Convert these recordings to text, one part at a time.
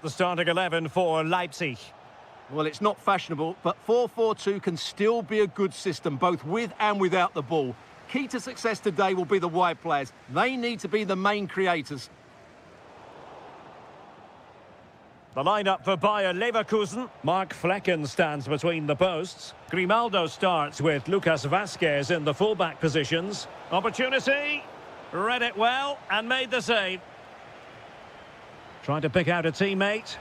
the starting 11 for Leipzig. Well, it's not fashionable, but 4-4-2 can still be a good system, both with and without the ball. Key to success today will be the wide players. They need to be the main creators. The lineup for Bayer Leverkusen. Mark Flecken stands between the posts. Grimaldo starts with Lucas Vasquez in the fullback positions. Opportunity. Read it well and made the save. Trying to pick out a teammate.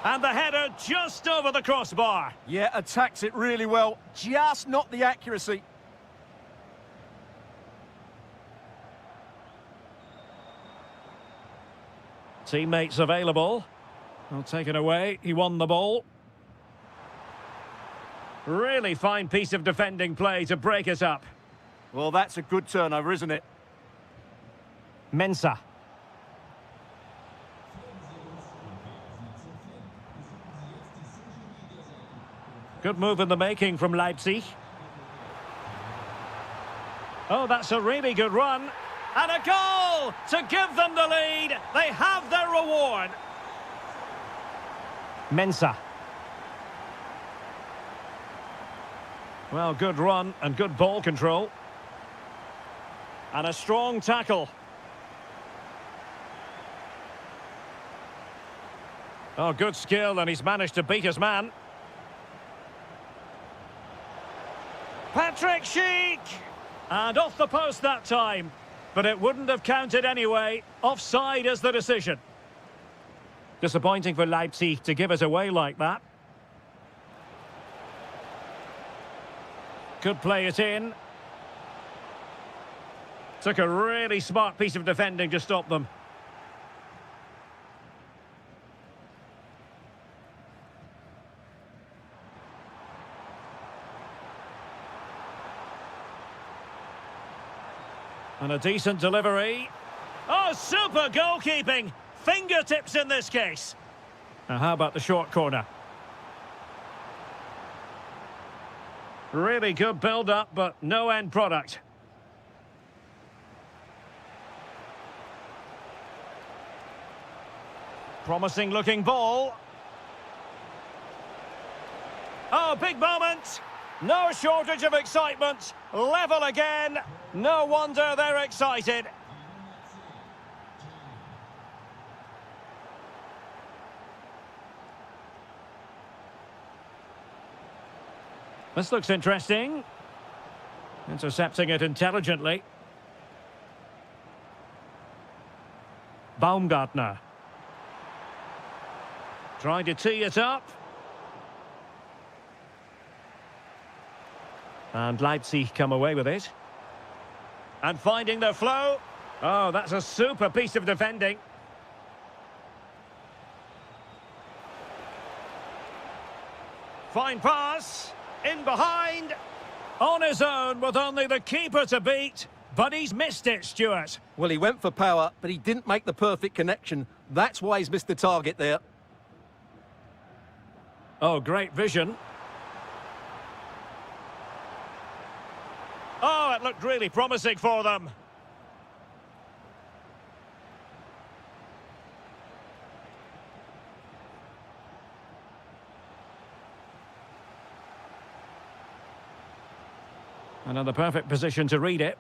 And the header just over the crossbar. Yeah, attacks it really well. Just not the accuracy. Teammates available. Well, taken away. He won the ball. Really fine piece of defending play to break it up. Well, that's a good turnover, isn't it? Mensah. Good move in the making from Leipzig. Oh, that's a really good run. And a goal to give them the lead. They have their reward. Mensah. Well, good run and good ball control. And a strong tackle. Oh, good skill, and he's managed to beat his man. Patrick Schick! And off the post that time. But it wouldn't have counted anyway. Offside is the decision. Disappointing for Leipzig to give it away like that. Could play it in. Took a really smart piece of defending to stop them. And a decent delivery. Oh, super goalkeeping! Fingertips in this case. Now, how about the short corner? Really good build-up, but no end product. Promising looking ball. Oh, big moment. No shortage of excitement. Level again. No wonder they're excited. This looks interesting. Intercepting it intelligently. Baumgartner. Trying to tee it up. And Leipzig come away with it. And finding their flow. Oh, that's a super piece of defending. Fine pass. In behind. On his own with only the keeper to beat. But he's missed it, Stuart. Well, he went for power, but he didn't make the perfect connection. That's why he's missed the target there. Oh, great vision. Oh, it looked really promising for them. Another perfect position to read it.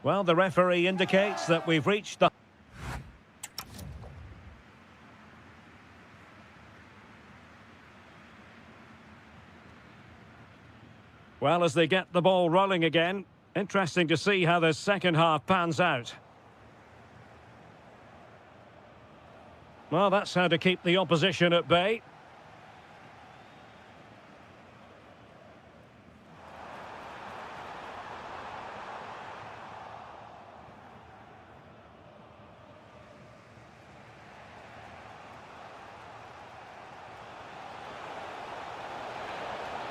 Well, the referee indicates that we've reached the... Well, as they get the ball rolling again, interesting to see how the second half pans out. Well, that's how to keep the opposition at bay.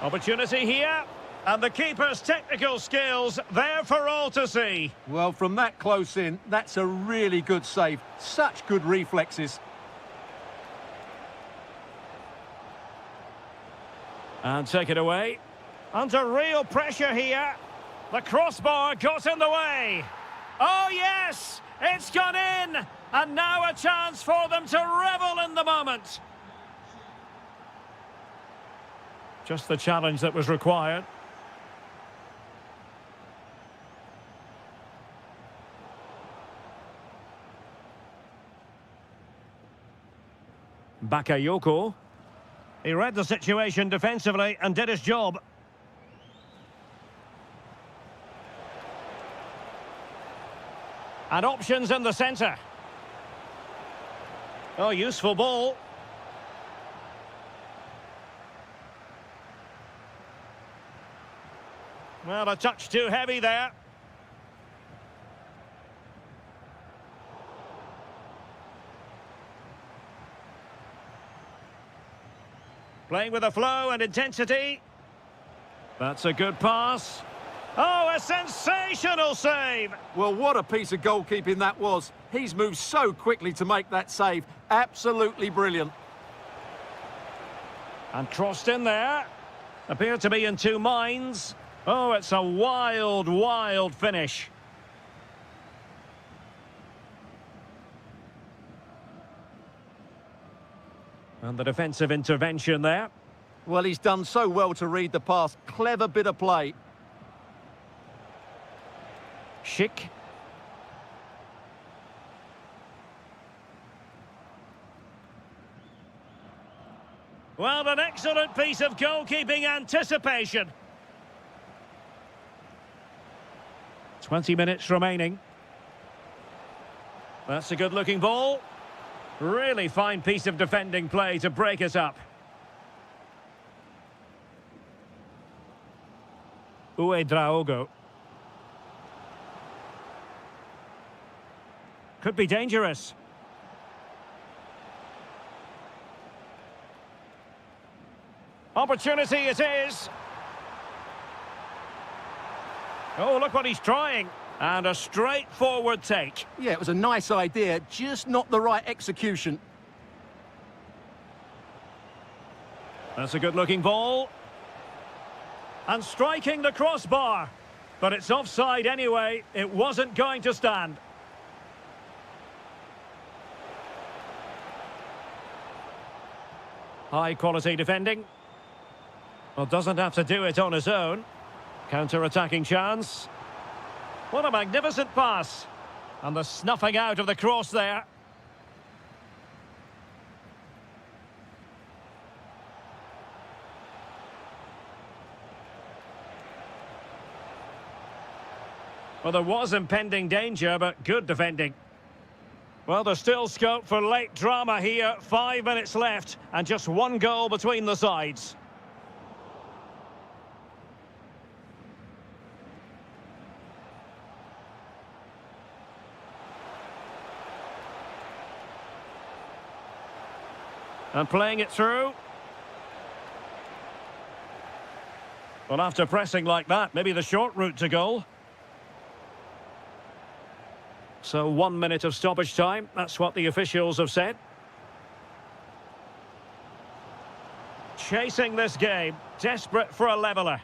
Opportunity here, and the keeper's technical skills there for all to see. Well, from that close in, that's a really good save. Such good reflexes. And take it away. Under real pressure here. The crossbar got in the way. Oh yes, it's gone in. And now a chance for them to revel in the moment. Just the challenge that was required. Bakayoko. He read the situation defensively and did his job. And options in the centre. Oh, useful ball. Well, a touch too heavy there. Playing with a flow and intensity. That's a good pass. Oh, a sensational save! Well, what a piece of goalkeeping that was. He's moved so quickly to make that save. Absolutely brilliant. And crossed in there. Appeared to be in two minds. Oh, it's a wild, wild finish. And the defensive intervention there. Well, he's done so well to read the pass. Clever bit of play. Schick. Well, an excellent piece of goalkeeping anticipation. 20 minutes remaining. That's a good-looking ball. Really fine piece of defending play to break us up. Draogo. Could be dangerous. Opportunity it is. Oh, look what he's trying. And a straightforward take. Yeah, it was a nice idea, just not the right execution. That's a good-looking ball. And striking the crossbar. But it's offside anyway. It wasn't going to stand. High-quality defending. Well, doesn't have to do it on his own. Counter-attacking chance. What a magnificent pass. And the snuffing out of the cross there. Well, there was impending danger, but good defending. Well, there's still scope for late drama here. 5 minutes left, and just one goal between the sides. And playing it through. Well, after pressing like that, maybe the short route to goal. So 1 minute of stoppage time. That's what the officials have said. Chasing this game. Desperate for a leveller.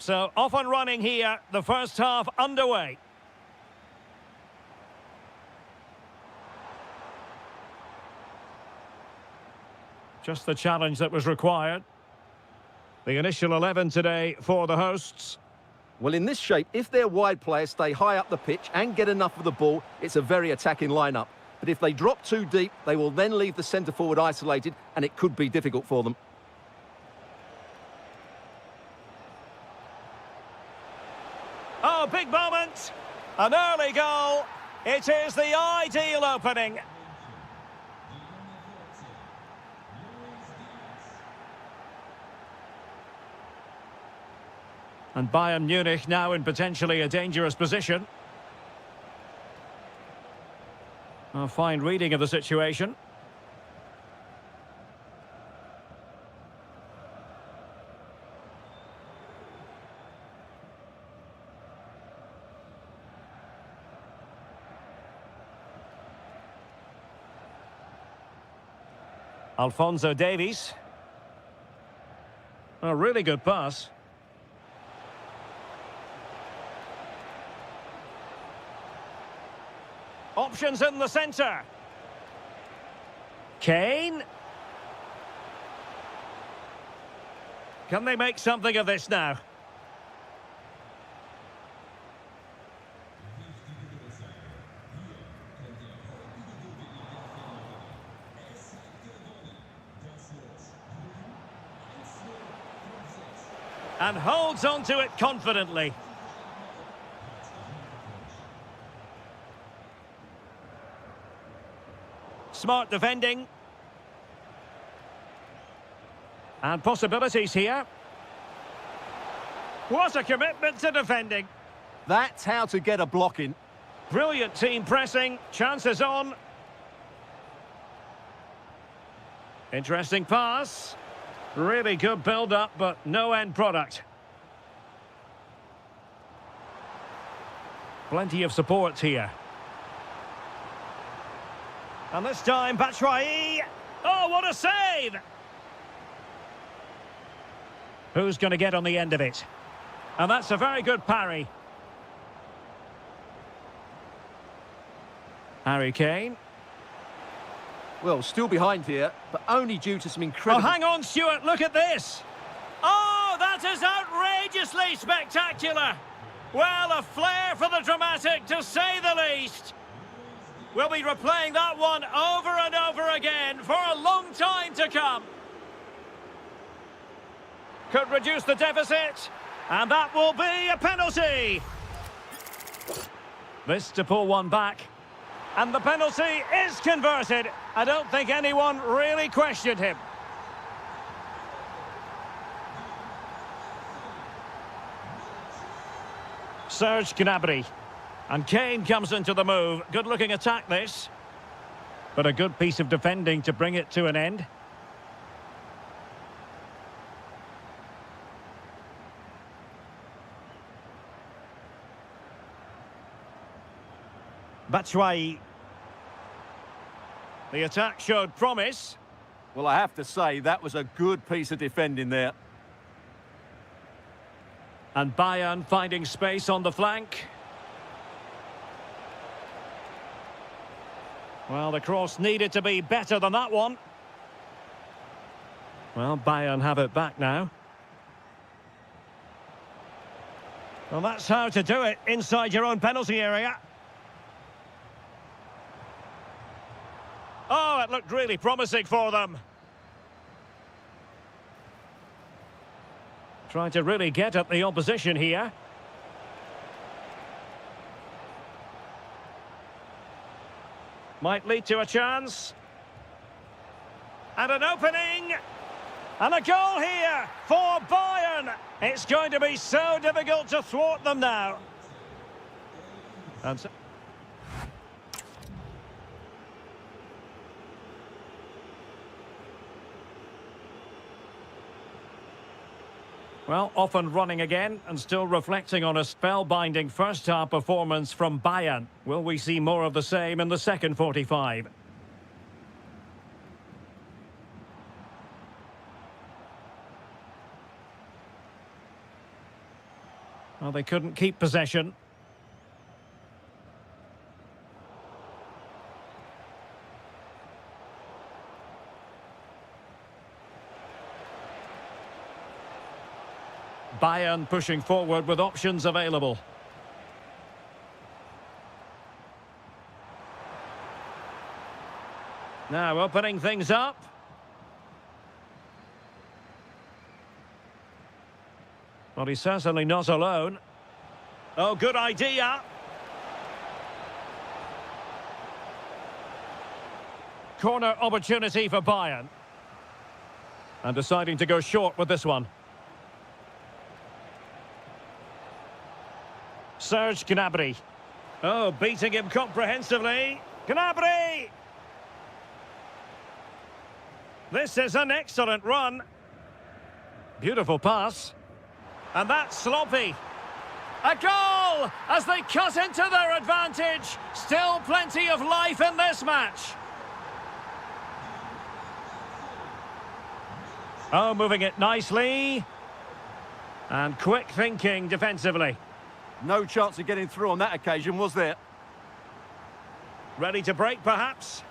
So off and running here, the first half underway. Just the challenge that was required. The initial 11 today for the hosts. Well, in this shape, if their wide players stay high up the pitch and get enough of the ball, it's a very attacking lineup. But if they drop too deep, they will then leave the centre forward isolated, and it could be difficult for them. Oh, big moment. An early goal. It is the ideal opening. And Bayern Munich now in potentially a dangerous position. A fine reading of the situation. Alphonso Davies. A really good pass. Options in the centre. Kane. Can they make something of this now? And holds on to it confidently. Smart defending. And possibilities here. What a commitment to defending. That's how to get a block in. Brilliant team pressing. Chances on. Interesting pass. Really good build-up, but no end product. Plenty of support here. And this time, Batshuayi. Oh, what a save! Who's going to get on the end of it? And that's a very good parry. Harry Kane. Well, still behind here, but only due to some incredible... Oh, hang on, Stuart, look at this. Oh, that is outrageously spectacular. Well, a flair for the dramatic, to say the least. We'll be replaying that one over and over again for a long time to come. Could reduce the deficit, and that will be a penalty. This to pull one back. And the penalty is converted. I don't think anyone really questioned him. Serge Gnabry. And Kane comes into the move. Good-looking attack, this. But a good piece of defending to bring it to an end. Batshuayi. The attack showed promise. Well, I have to say, that was a good piece of defending there. And Bayern finding space on the flank. Well, the cross needed to be better than that one. Well, Bayern have it back now. Well, that's how to do it inside your own penalty area. Oh, it looked really promising for them. Trying to really get at the opposition here. Might lead to a chance. And an opening. And a goal here for Bayern. It's going to be so difficult to thwart them now. And so well, off and running again, and still reflecting on a spellbinding first-half performance from Bayern. Will we see more of the same in the second 45? Well, they couldn't keep possession. Bayern pushing forward with options available. Now opening things up. Well, he's certainly not alone. Oh, good idea. Corner opportunity for Bayern. And deciding to go short with this one. Serge Gnabry. Oh, beating him comprehensively. Gnabry! This is an excellent run. Beautiful pass. And that's sloppy. A goal as they cut into their advantage. Still plenty of life in this match. Oh, moving it nicely. And quick thinking defensively. No chance of getting through on that occasion, was there? Ready to break, perhaps?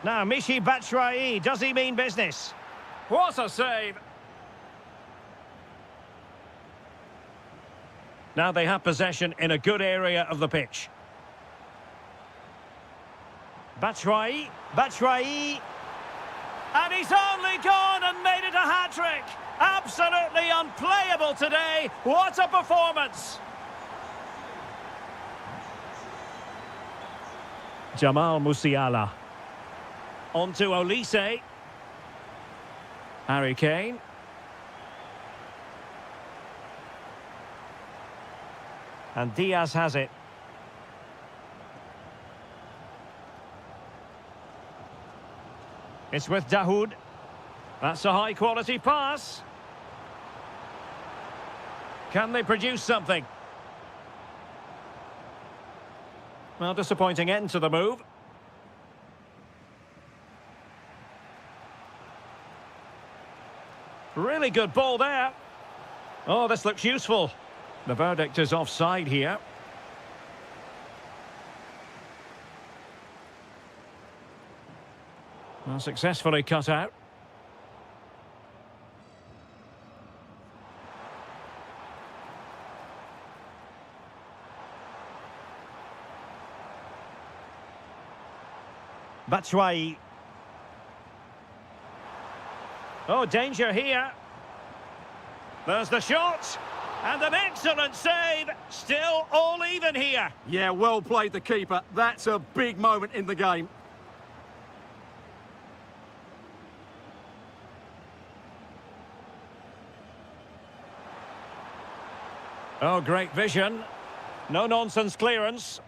Now, Michy Batshuayi, does he mean business? What a save! Now they have possession in a good area of the pitch. Batshuayi, Batshuayi. And he's only gone and made it a hat-trick! Absolutely unplayable today. What a performance! Jamal Musiala. On to Olise. Harry Kane. And Diaz has it. It's with Dahoud. That's a high-quality pass. Can they produce something? Well, disappointing end to the move. Really good ball there. Oh, this looks useful. The verdict is offside here. Well, successfully cut out. Batshuayi. Oh, danger here. There's the shot. And an excellent save. Still all even here. Yeah, well played, the keeper. That's a big moment in the game. Oh, great vision. No-nonsense clearance.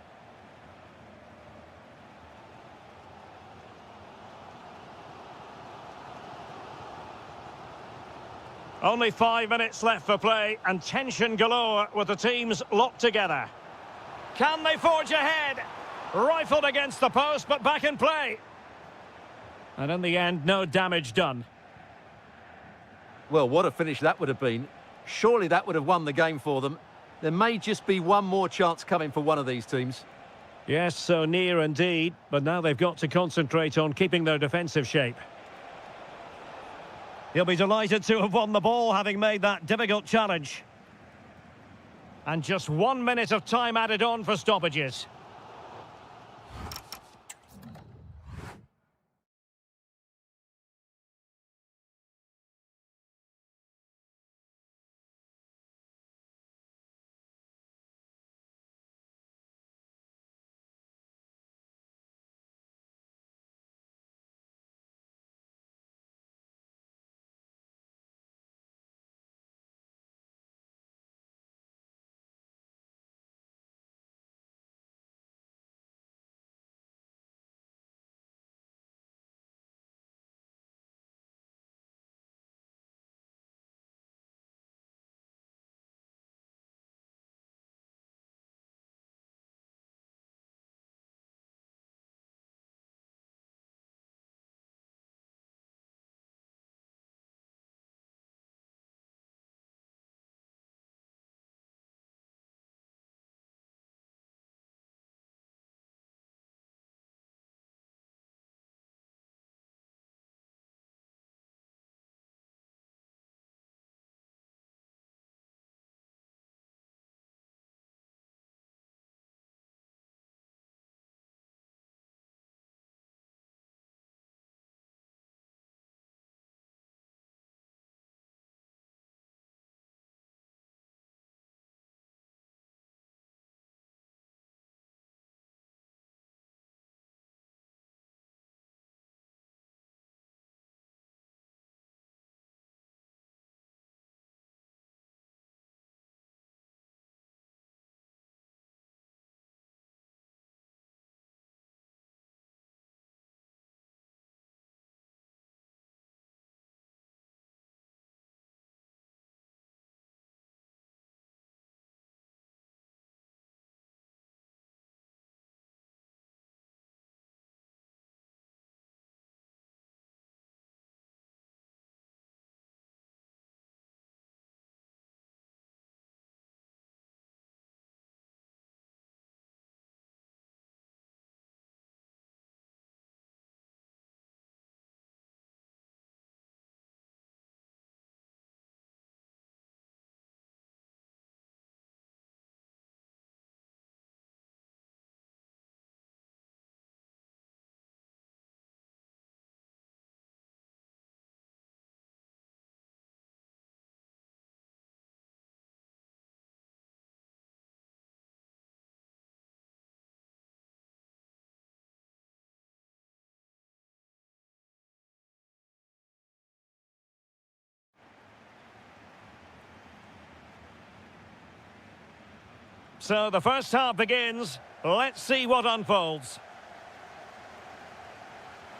Only 5 minutes left for play and tension galore with the teams locked together. Can they forge ahead? Rifled against the post, but back in play. And in the end, no damage done. Well, what a finish that would have been. Surely that would have won the game for them. There may just be one more chance coming for one of these teams. Yes, so near indeed, but now they've got to concentrate on keeping their defensive shape. He'll be delighted to have won the ball, having made that difficult challenge. And just 1 minute of time added on for stoppages. So the first half begins. Let's see what unfolds.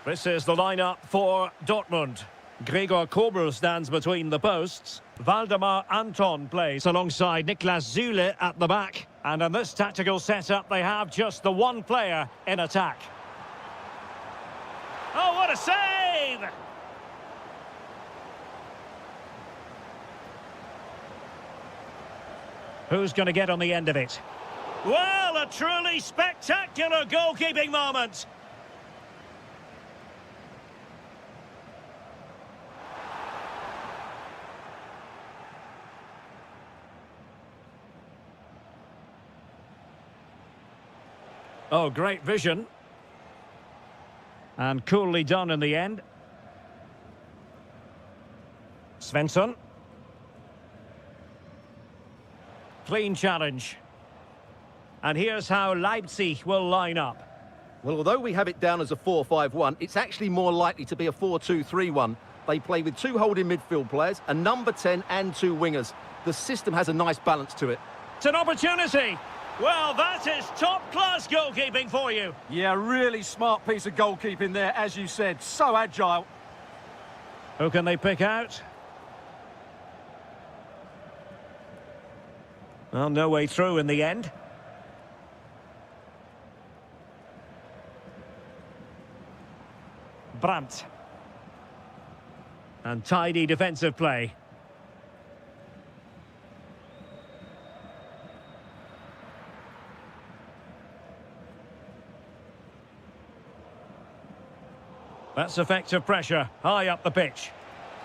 This is the lineup for Dortmund. Gregor Kobel stands between the posts. Valdemar Anton plays alongside Niklas Zule at the back. And in this tactical setup, they have just the one player in attack. Oh, what a save! Who's going to get on the end of it? Well, a truly spectacular goalkeeping moment. Oh, great vision. And coolly done in the end. Svensson. Clean challenge. And here's how Leipzig will line up. Well, although we have it down as a 4-5-1, it's actually more likely to be a 4-2-3-1. They play with two holding midfield players, a number 10 and two wingers. The system has a nice balance to it. It's an opportunity. Well, that is top-class goalkeeping for you. Yeah, really smart piece of goalkeeping there, as you said. So agile. Who can they pick out? Well, no way through in the end. Brandt. And tidy defensive play. That's effective pressure, high up the pitch.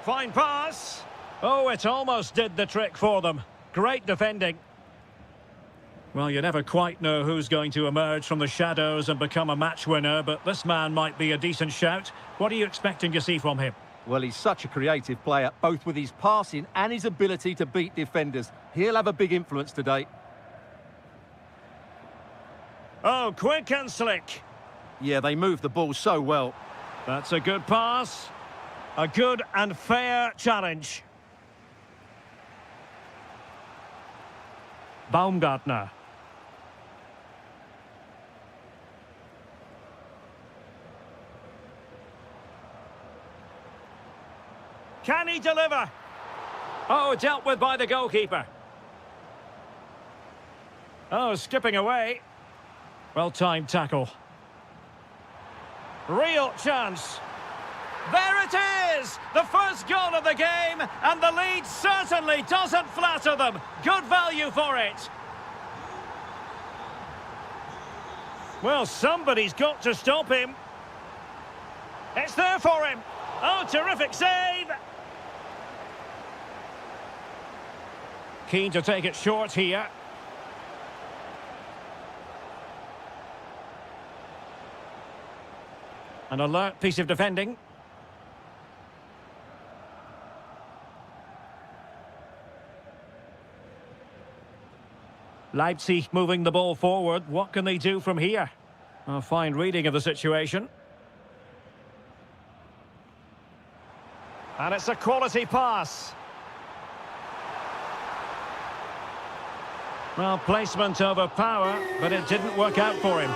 Fine pass. Oh, it almost did the trick for them. Great defending. Well, you never quite know who's going to emerge from the shadows and become a match winner, but this man might be a decent shout. What are you expecting to see from him? Well, he's such a creative player, both with his passing and his ability to beat defenders. He'll have a big influence today. Oh, quick and slick. Yeah, they move the ball so well. That's a good pass. A good and fair challenge. Baumgartner. Can he deliver? Oh, dealt with by the goalkeeper. Oh, skipping away. Well-timed tackle. Real chance. There it is! The first goal of the game, and the lead certainly doesn't flatter them. Good value for it. Well, somebody's got to stop him. It's there for him. Oh, terrific save. Keen to take it short here. An alert piece of defending. Leipzig moving the ball forward. What can they do from here? A fine reading of the situation. And it's a quality pass. Well, placement over power, but it didn't work out for him.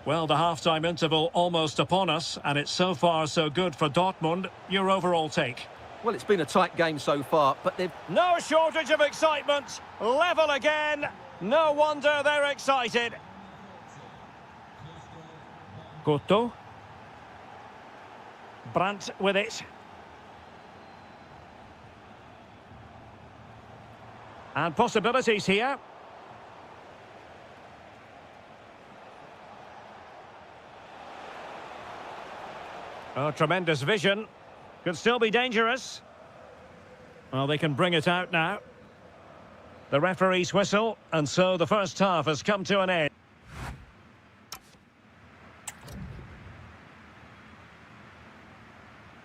Well, the half-time interval almost upon us, and it's so far so good for Dortmund. Your overall take? Well, it's been a tight game so far, but they've... No shortage of excitement. Level again. No wonder they're excited. Cotto. Brandt with it. And possibilities here. Oh, tremendous vision. Could still be dangerous. Well, they can bring it out now. The referee's whistle, and so the first half has come to an end.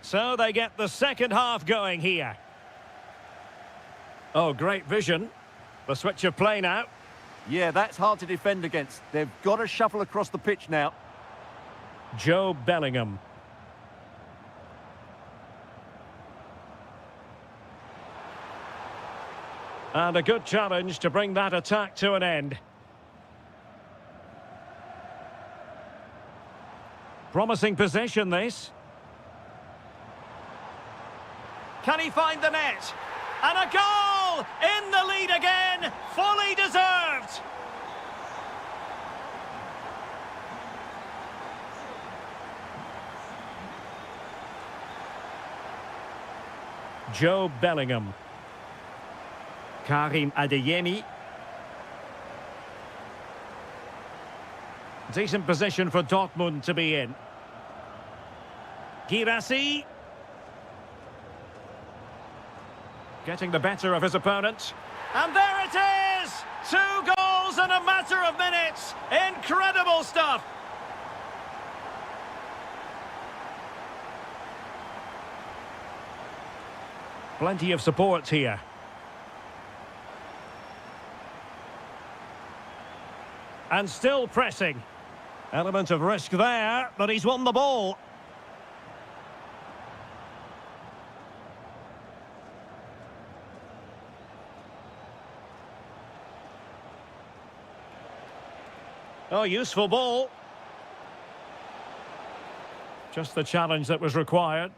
So they get the second half going here. Oh, great vision. The switch of play now. Yeah, that's hard to defend against. They've got to shuffle across the pitch now. Joe Bellingham. And a good challenge to bring that attack to an end. Promising possession, this. Can he find the net? And a goal! In the lead again! Fully deserved! Joe Bellingham. Karim Adeyemi. Decent position for Dortmund to be in. Girassi. Getting the better of his opponent. And there it is! 2 goals in a matter of minutes! Incredible stuff! Plenty of support here. And still pressing. Element of risk there, but he's won the ball. Oh, useful ball. Just the challenge that was required.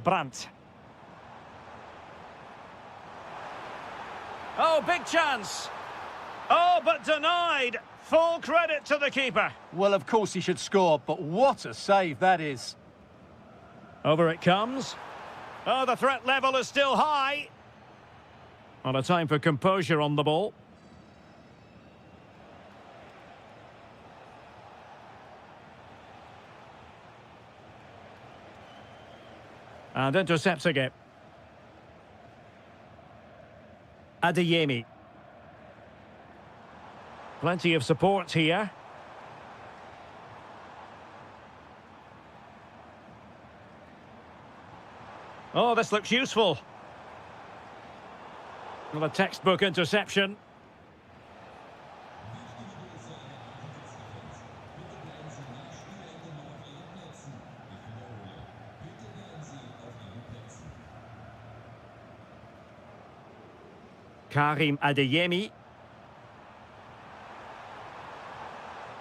Brandt. Oh, big chance. Oh, but denied. Full credit to the keeper. Well, of course he should score, but what a save that is. Over it comes. Oh, the threat level is still high. On a time for composure on the ball. And intercepting it. Adeyemi. Plenty of support here. Oh, this looks useful. Well, a textbook interception. Karim Adeyemi.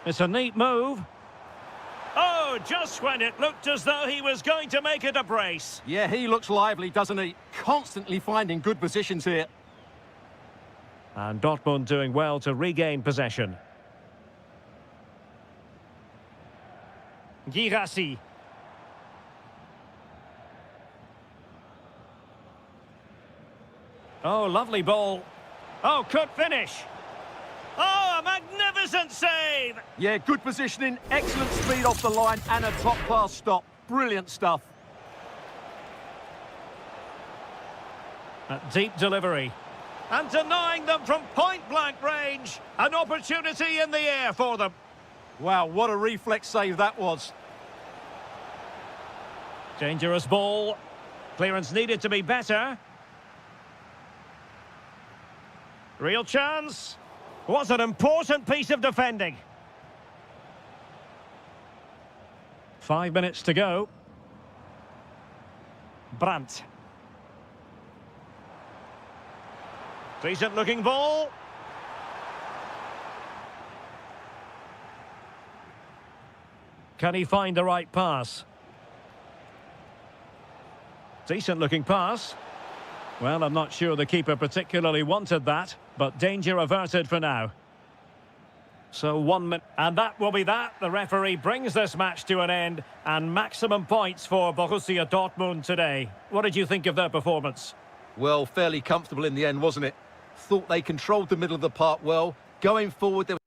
It's a neat move. Oh, just when it looked as though he was going to make it a brace. Yeah, he looks lively, doesn't he? Constantly finding good positions here. And Dortmund doing well to regain possession. Girassi. Oh, lovely ball. Oh, could finish. Oh, a magnificent save! Yeah, good positioning, excellent speed off the line, and a top-class stop. Brilliant stuff. A deep delivery. And denying them from point-blank range. An opportunity in the air for them. Wow, what a reflex save that was. Dangerous ball. Clearance needed to be better. Real chance. Was an important piece of defending. 5 minutes to go. Brandt. Decent looking ball. Can he find the right pass? Decent looking pass. Well, I'm not sure the keeper particularly wanted that, but danger averted for now. So 1 minute, and that will be that. The referee brings this match to an end, and maximum points for Borussia Dortmund today. What did you think of their performance? Well, fairly comfortable in the end, wasn't it? Thought they controlled the middle of the park well. Going forward, there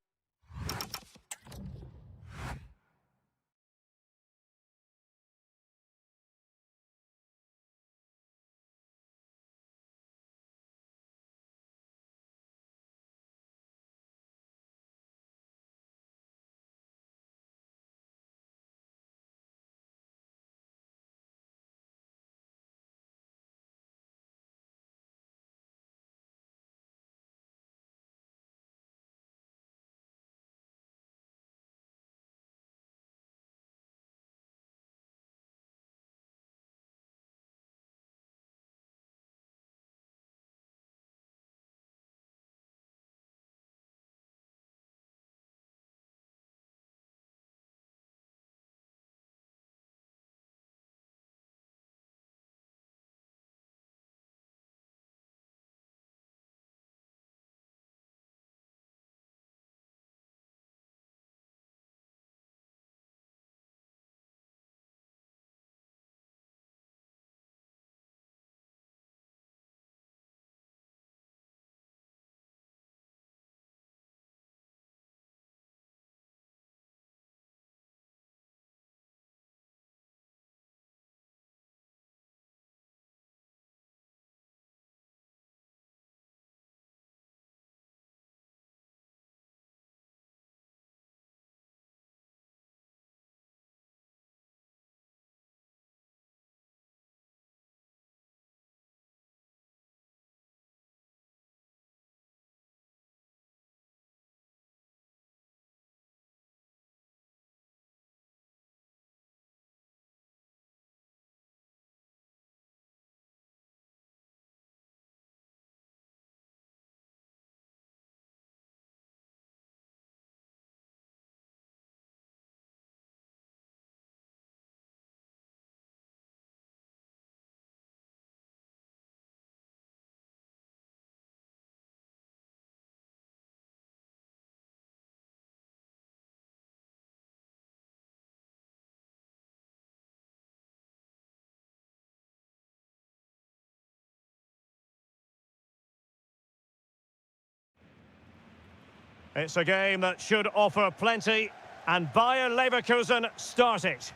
It's a game that should offer plenty, and Bayer Leverkusen start it.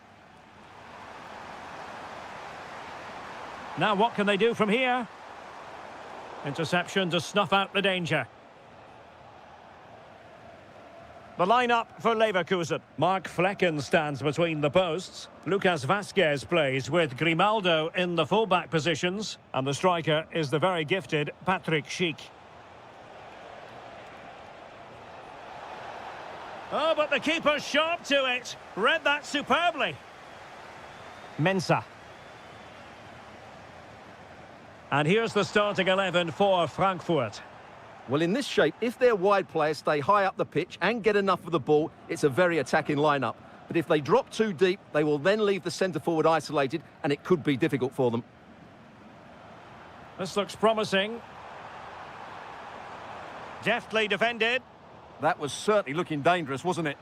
Now what can they do from here? Interception to snuff out the danger. The lineup for Leverkusen. Mark Flecken stands between the posts. Lucas Vazquez plays with Grimaldo in the fullback positions. And the striker is the very gifted Patrick Schick. Oh, but the keeper's sharp to it. Read that superbly. Mensah. And here's the starting 11 for Frankfurt. Well, in this shape, if their wide players stay high up the pitch and get enough of the ball, it's a very attacking lineup. But if they drop too deep, they will then leave the centre-forward isolated, and it could be difficult for them. This looks promising. Deftly defended. That was certainly looking dangerous, wasn't it?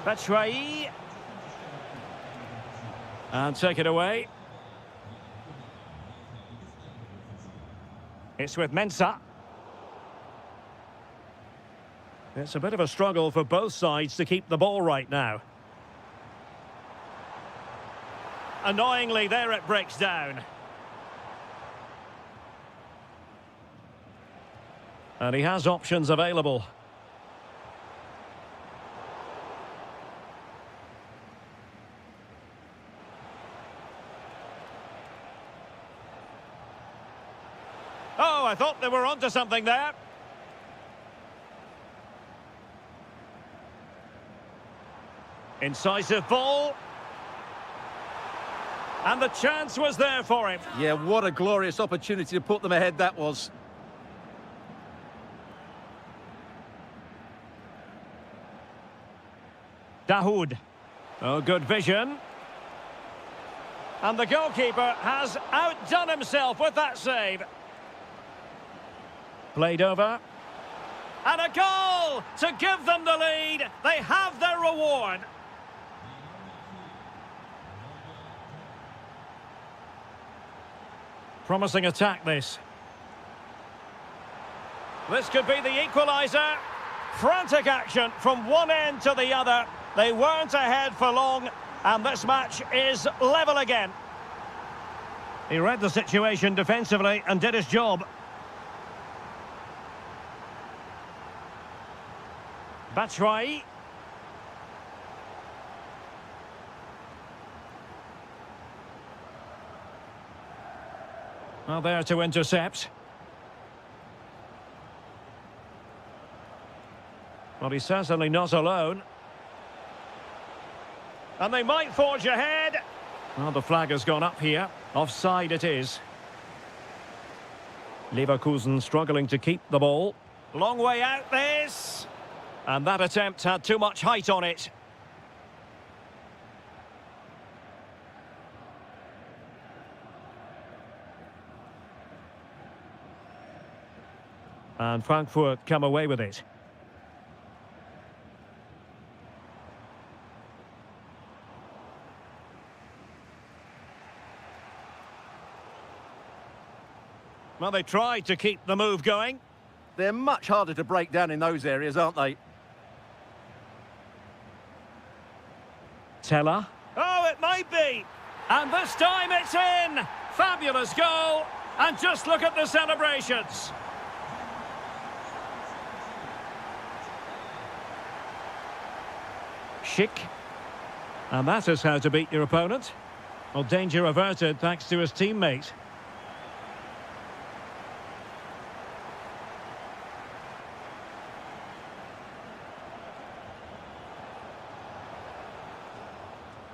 Batshuayi. And take it away. It's with Mensah. It's a bit of a struggle for both sides to keep the ball right now. Annoyingly, there it breaks down. And he has options available. Oh, I thought they were onto something there. Incisive ball. And the chance was there for him. Yeah, what a glorious opportunity to put them ahead that was. Dahoud. Oh, good vision. And the goalkeeper has outdone himself with that save. Played over. And a goal to give them the lead. They have their reward. Promising attack, this. This could be the equaliser. Frantic action from one end to the other. They weren't ahead for long, and this match is level again. He read the situation defensively and did his job. Batshuayi. Well, there to intercept. Well, he's certainly not alone. And they might forge ahead. Well, the flag has gone up here. Offside it is. Leverkusen struggling to keep the ball. Long way out this. And that attempt had too much height on it. And Frankfurt come away with it. Well, they tried to keep the move going. They're much harder to break down in those areas, aren't they? Teller. Oh, it might be. And this time it's in. Fabulous goal. And just look at the celebrations. Schick. And that is how to beat your opponent. Well, danger averted thanks to his teammate.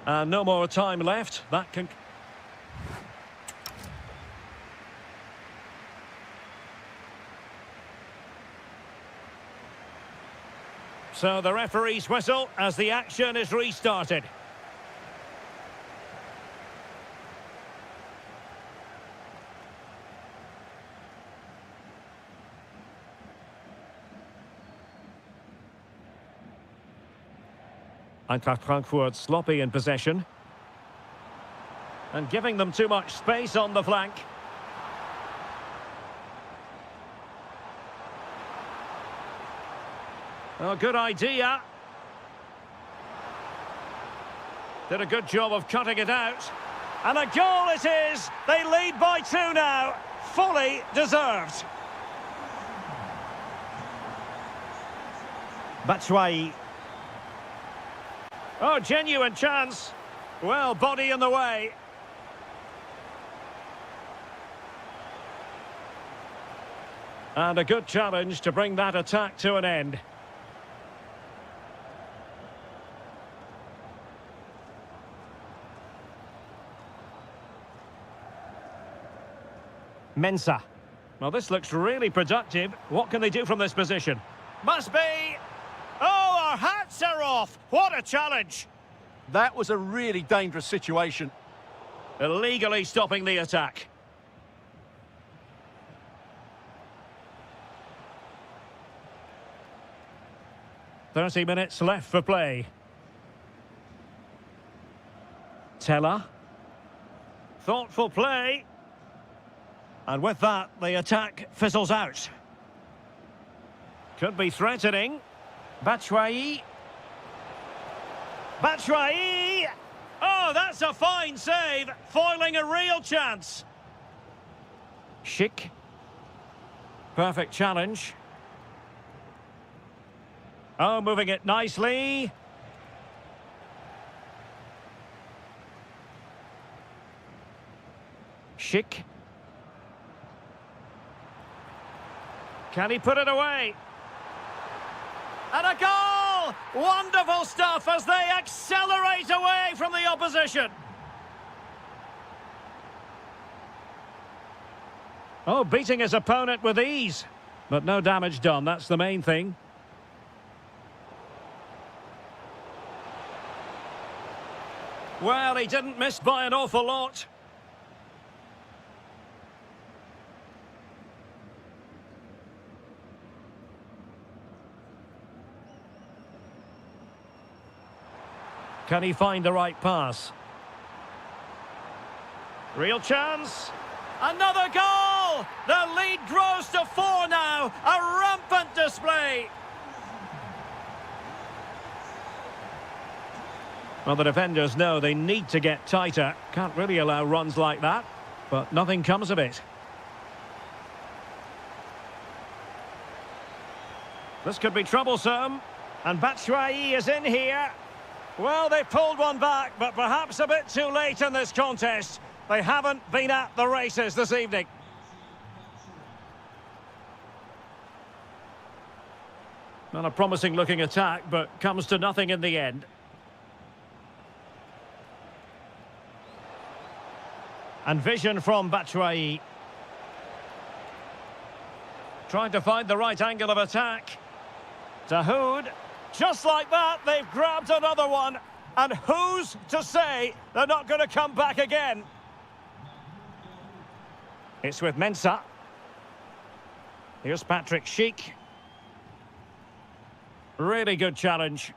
And no more time left. That can... So the referee's whistle as the action is restarted. Eintracht Frankfurt sloppy in possession. And giving them too much space on the flank. Oh, good idea. Did a good job of cutting it out. And a goal it is! They lead by 2 now. Fully deserved. Batshuayi. Oh, genuine chance. Well, body in the way. And a good challenge to bring that attack to an end. Mensah. Well, this looks really productive. What can they do from this position? Must be! Oh, our hats are off! What a challenge! That was a really dangerous situation. Illegally stopping the attack. "30 minutes left for play. Teller. Thoughtful play. And with that, the attack fizzles out. Could be threatening. Batshuayi. Batshuayi! Oh, that's a fine save, foiling a real chance. Schick. Perfect challenge. Oh, moving it nicely. Schick. Can he put it away? And a goal! Wonderful stuff as they accelerate away from the opposition. Oh, beating his opponent with ease. But no damage done, that's the main thing. Well, he didn't miss by an awful lot. Can he find the right pass? Real chance. Another goal! The lead grows to 4 now. A rampant display. Well, the defenders know they need to get tighter. Can't really allow runs like that. But nothing comes of it. This could be troublesome. And Batshuayi is in here. Well, they pulled one back, but perhaps a bit too late in this contest. They haven't been at the races this evening. Not a promising looking attack, but comes to nothing in the end. And vision from Batshuayi. Trying to find the right angle of attack. Dahoud. Just like that, they've grabbed another one. And who's to say they're not going to come back again? It's with Mensah. Here's Patrick Schick. Really good challenge.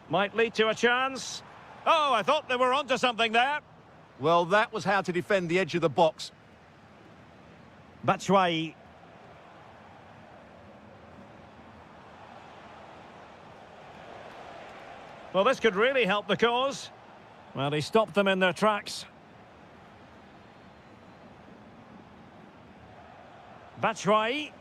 Might lead to a chance. Oh, I thought they were onto something there. Well, that was how to defend the edge of the box. Batshuayi. Well, this could really help the cause. Well, he stopped them in their tracks. Batshuayi.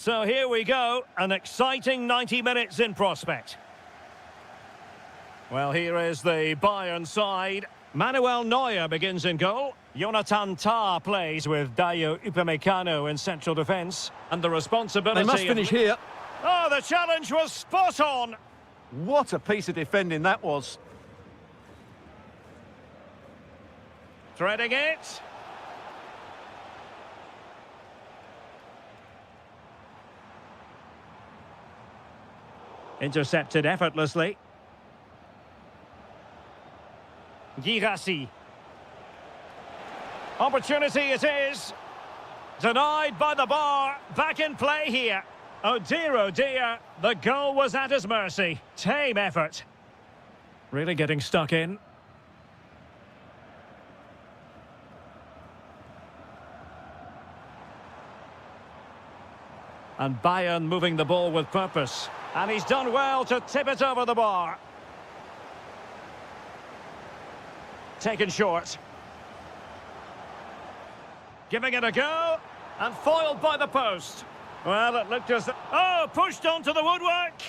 So here we go, an exciting 90 minutes in prospect. Well, here is the Bayern side. Manuel Neuer begins in goal. Jonathan Tah plays with Dayo Upamecano in central defence. And the responsibility... They must finish here. Oh, the challenge was spot on! What a piece of defending that was. Threading it. Intercepted effortlessly. Girassi. Opportunity it is. Denied by the bar. Back in play here. Oh dear, the goal was at his mercy. Tame effort. Really getting stuck in. And Bayern moving the ball with purpose. And he's done well to tip it over the bar. Taken short. Giving it a go. And foiled by the post. Well, it looked as... Oh, pushed onto the woodwork.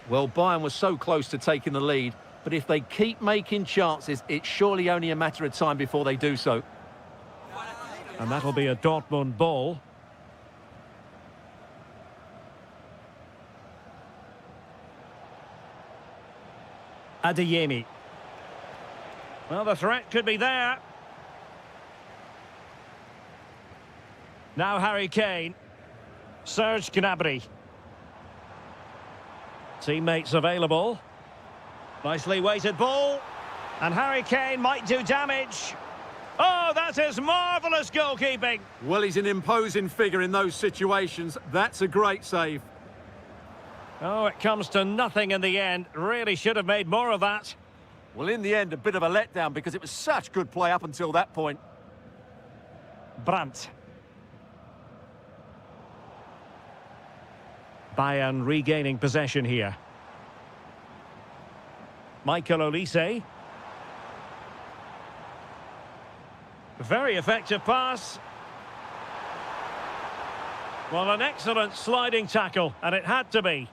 Well, Bayern was so close to taking the lead, but if they keep making chances, it's surely only a matter of time before they do so. And that'll be a Dortmund ball. Adeyemi. Well, the threat could be there. Now Harry Kane. Serge Gnabry. Teammates available. Nicely weighted ball. And Harry Kane might do damage. Oh, that is marvellous goalkeeping. Well, he's an imposing figure in those situations. That's a great save. Oh, it comes to nothing in the end. Really should have made more of that. Well, in the end, a bit of a letdown because it was such good play up until that point. Brandt. Bayern regaining possession here. Michael Olise. Very effective pass. Well, an excellent sliding tackle, and it had to be.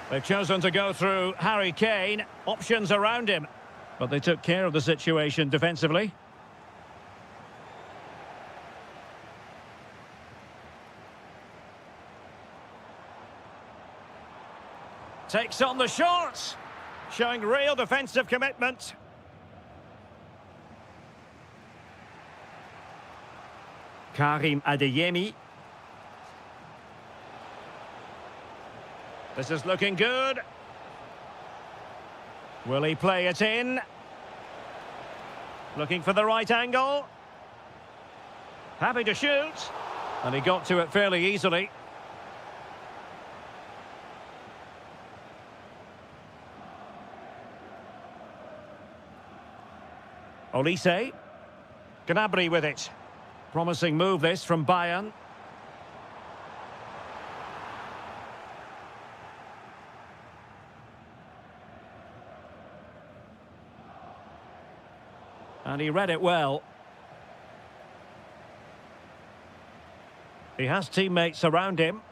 They've chosen to go through Harry Kane. Options around him. But they took care of the situation defensively. Takes on the shot. Showing real defensive commitment. Karim Adeyemi. This is looking good. Will he play it in? Looking for the right angle. Happy to shoot. And he got to it fairly easily. Olise. Gnabry with it. Promising move this from Bayern. And he read it well. He has teammates around him.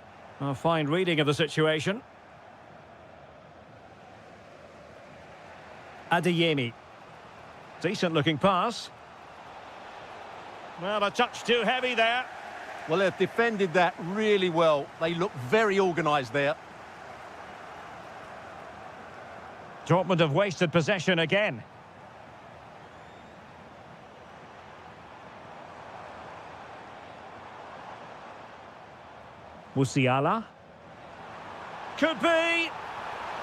A fine reading of the situation. Adeyemi. Decent looking pass. Well, a touch too heavy there. Well, they've defended that really well. They look very organised there. Dortmund have wasted possession again. Musiala. Could be.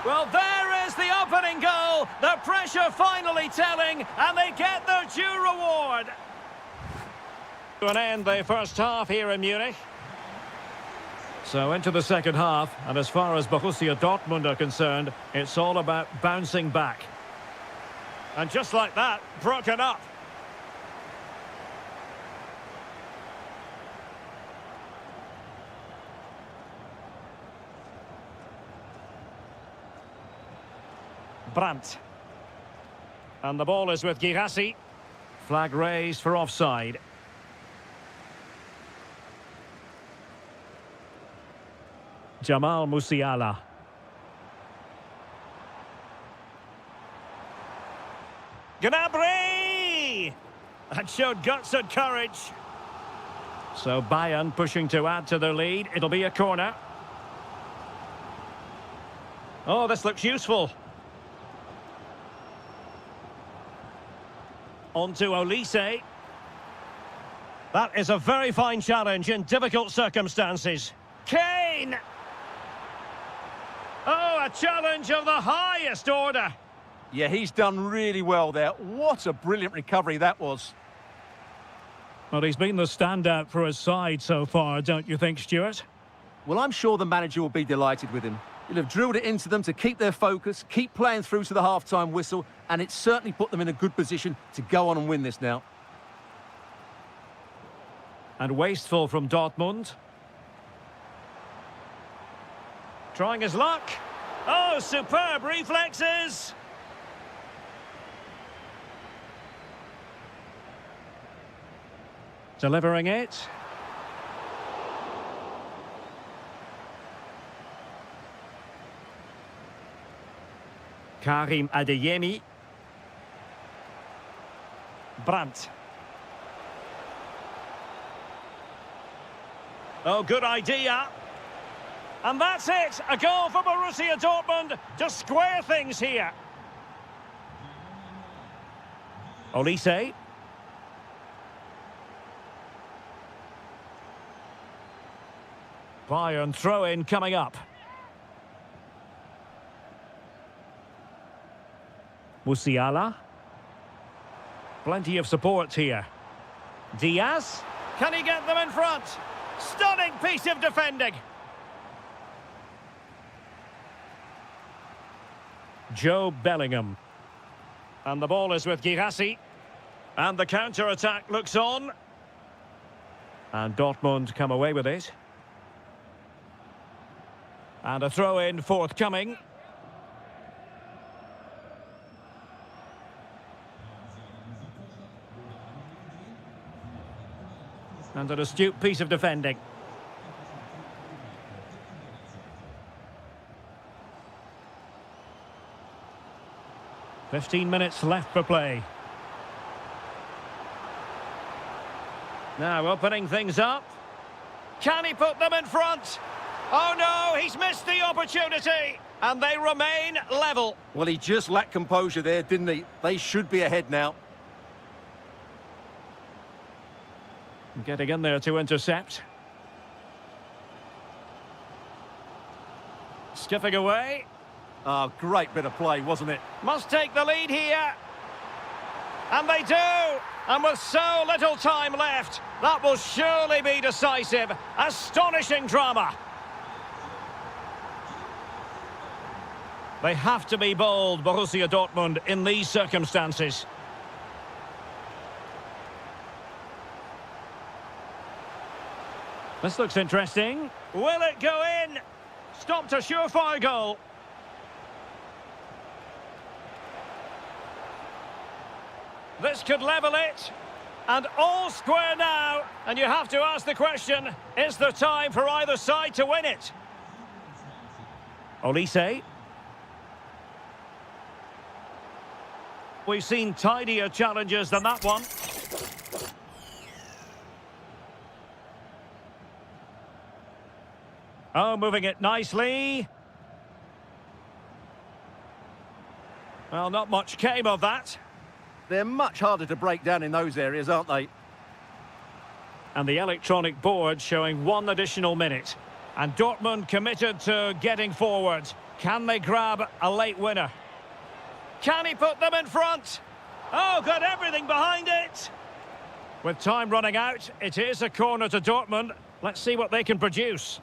Well, there is the opening goal. The pressure finally telling, and they get their due reward. To an end the first half here in Munich. So into the second half, and as far as Borussia Dortmund are concerned, it's all about bouncing back. And just like that, broken up. Brandt. And the ball is with Girassi. Flag raised for offside. Jamal Musiala. Gnabry! That showed guts and courage. So Bayern pushing to add to their lead. It'll be a corner. Oh, this looks useful. On to Olise. That is a very fine challenge in difficult circumstances. Kane! Oh, a challenge of the highest order. Yeah, he's done really well there. What a brilliant recovery that was. Well, he's been the standout for his side so far, don't you think, Stuart? Well, I'm sure the manager will be delighted with him. He'll have drilled it into them to keep their focus, keep playing through to the half-time whistle, and it's certainly put them in a good position to go on and win this now. And wasteful from Dortmund. Trying his luck. Oh, superb reflexes. Delivering it. Karim Adeyemi. Brandt. Oh, good idea. And that's it. A goal for Borussia Dortmund to square things here. Olise. Bayern throw-in coming up. Musiala. Plenty of support here. Diaz. Can he get them in front? Stunning piece of defending. Joe Bellingham. And the ball is with Girassi. And the counter-attack looks on. And Dortmund come away with it. And a throw-in forthcoming. And an astute piece of defending. "15 minutes left for play. Now opening things up. Can he put them in front? Oh no, he's missed the opportunity. And they remain level. Well, he just lacked composure there, didn't he? They should be ahead now. Getting in there to intercept. Skipping away. Oh, great bit of play, wasn't it? Must take the lead here. And they do. And with so little time left, that will surely be decisive. Astonishing drama. They have to be bold, Borussia Dortmund, in these circumstances. This looks interesting. Will it go in? Stopped a surefire goal. This could level it. And all square now. And you have to ask the question, is there time for either side to win it? Olise. We've seen tidier challenges than that one. Oh, moving it nicely. Well, not much came of that. They're much harder to break down in those areas, aren't they? And the electronic board showing 1 additional minute. And Dortmund committed to getting forward. Can they grab a late winner? Can he put them in front? Oh, got everything behind it. With time running out, it is a corner to Dortmund. Let's see what they can produce.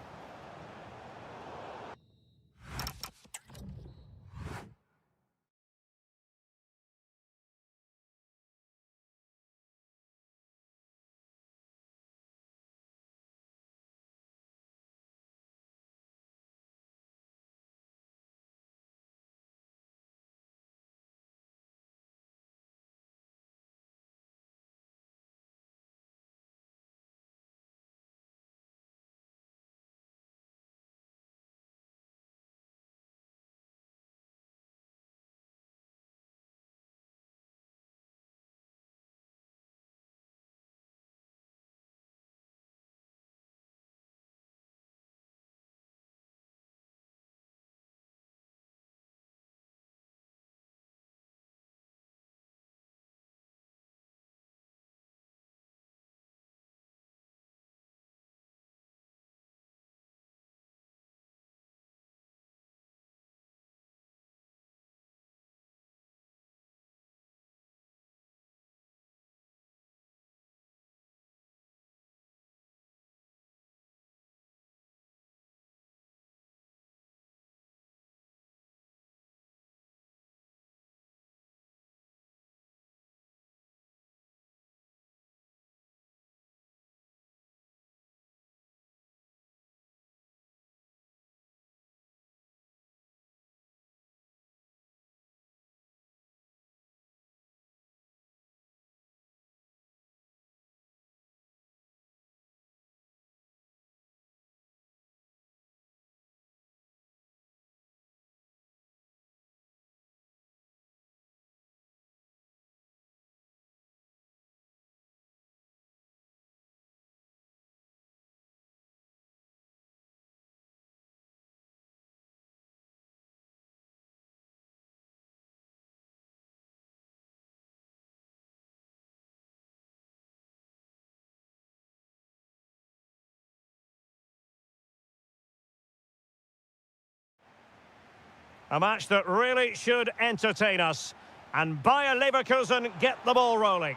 A match that really should entertain us. And Bayer Leverkusen get the ball rolling.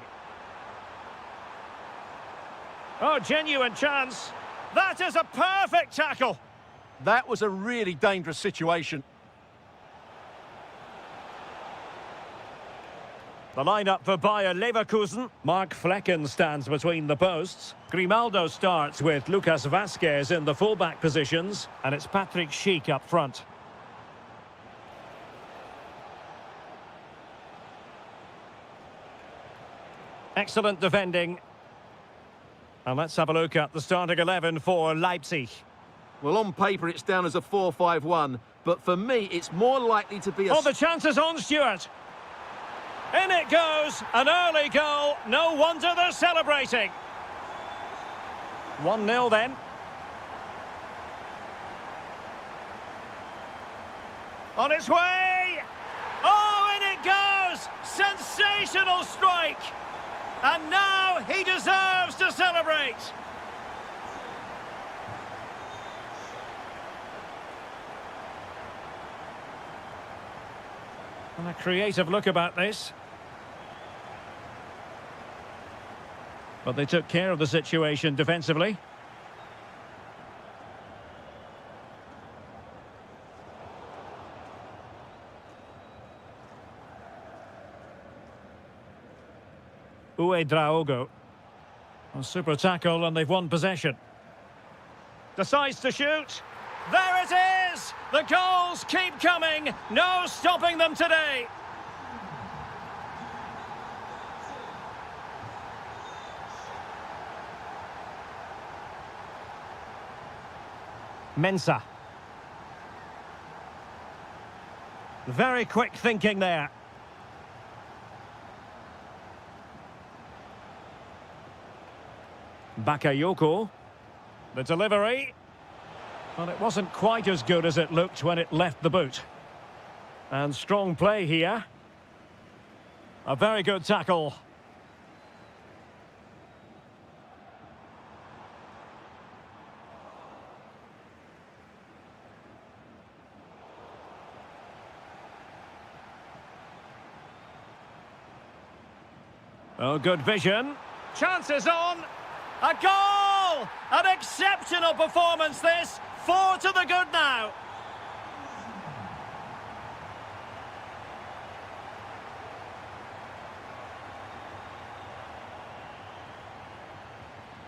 Oh, genuine chance. That is a perfect tackle. That was a really dangerous situation. The lineup for Bayer Leverkusen. Mark Flecken stands between the posts. Grimaldo starts with Lucas Vazquez in the fullback positions. And it's Patrick Schick up front. Excellent defending. And let's have a look at the starting 11 for Leipzig. Well, on paper, it's down as a 4-5-1. But for me, it's more likely to be a... Oh, the chance is on, Stuart. In it goes, an early goal. No wonder they're celebrating. 1-0 then. On its way. Oh, in it goes. Sensational strike. And now he deserves to celebrate. And a creative look about this. But they took care of the situation defensively. Draogo. A super tackle and they've won possession. Decides to shoot. There it is! The goals keep coming. No stopping them today. Mensah. Very quick thinking there. Bakayoko. The delivery. Well, it wasn't quite as good as it looked when it left the boot. And strong play here. A very good tackle. Oh, good vision. Chances on. A goal! An exceptional performance this. 4 to the good now.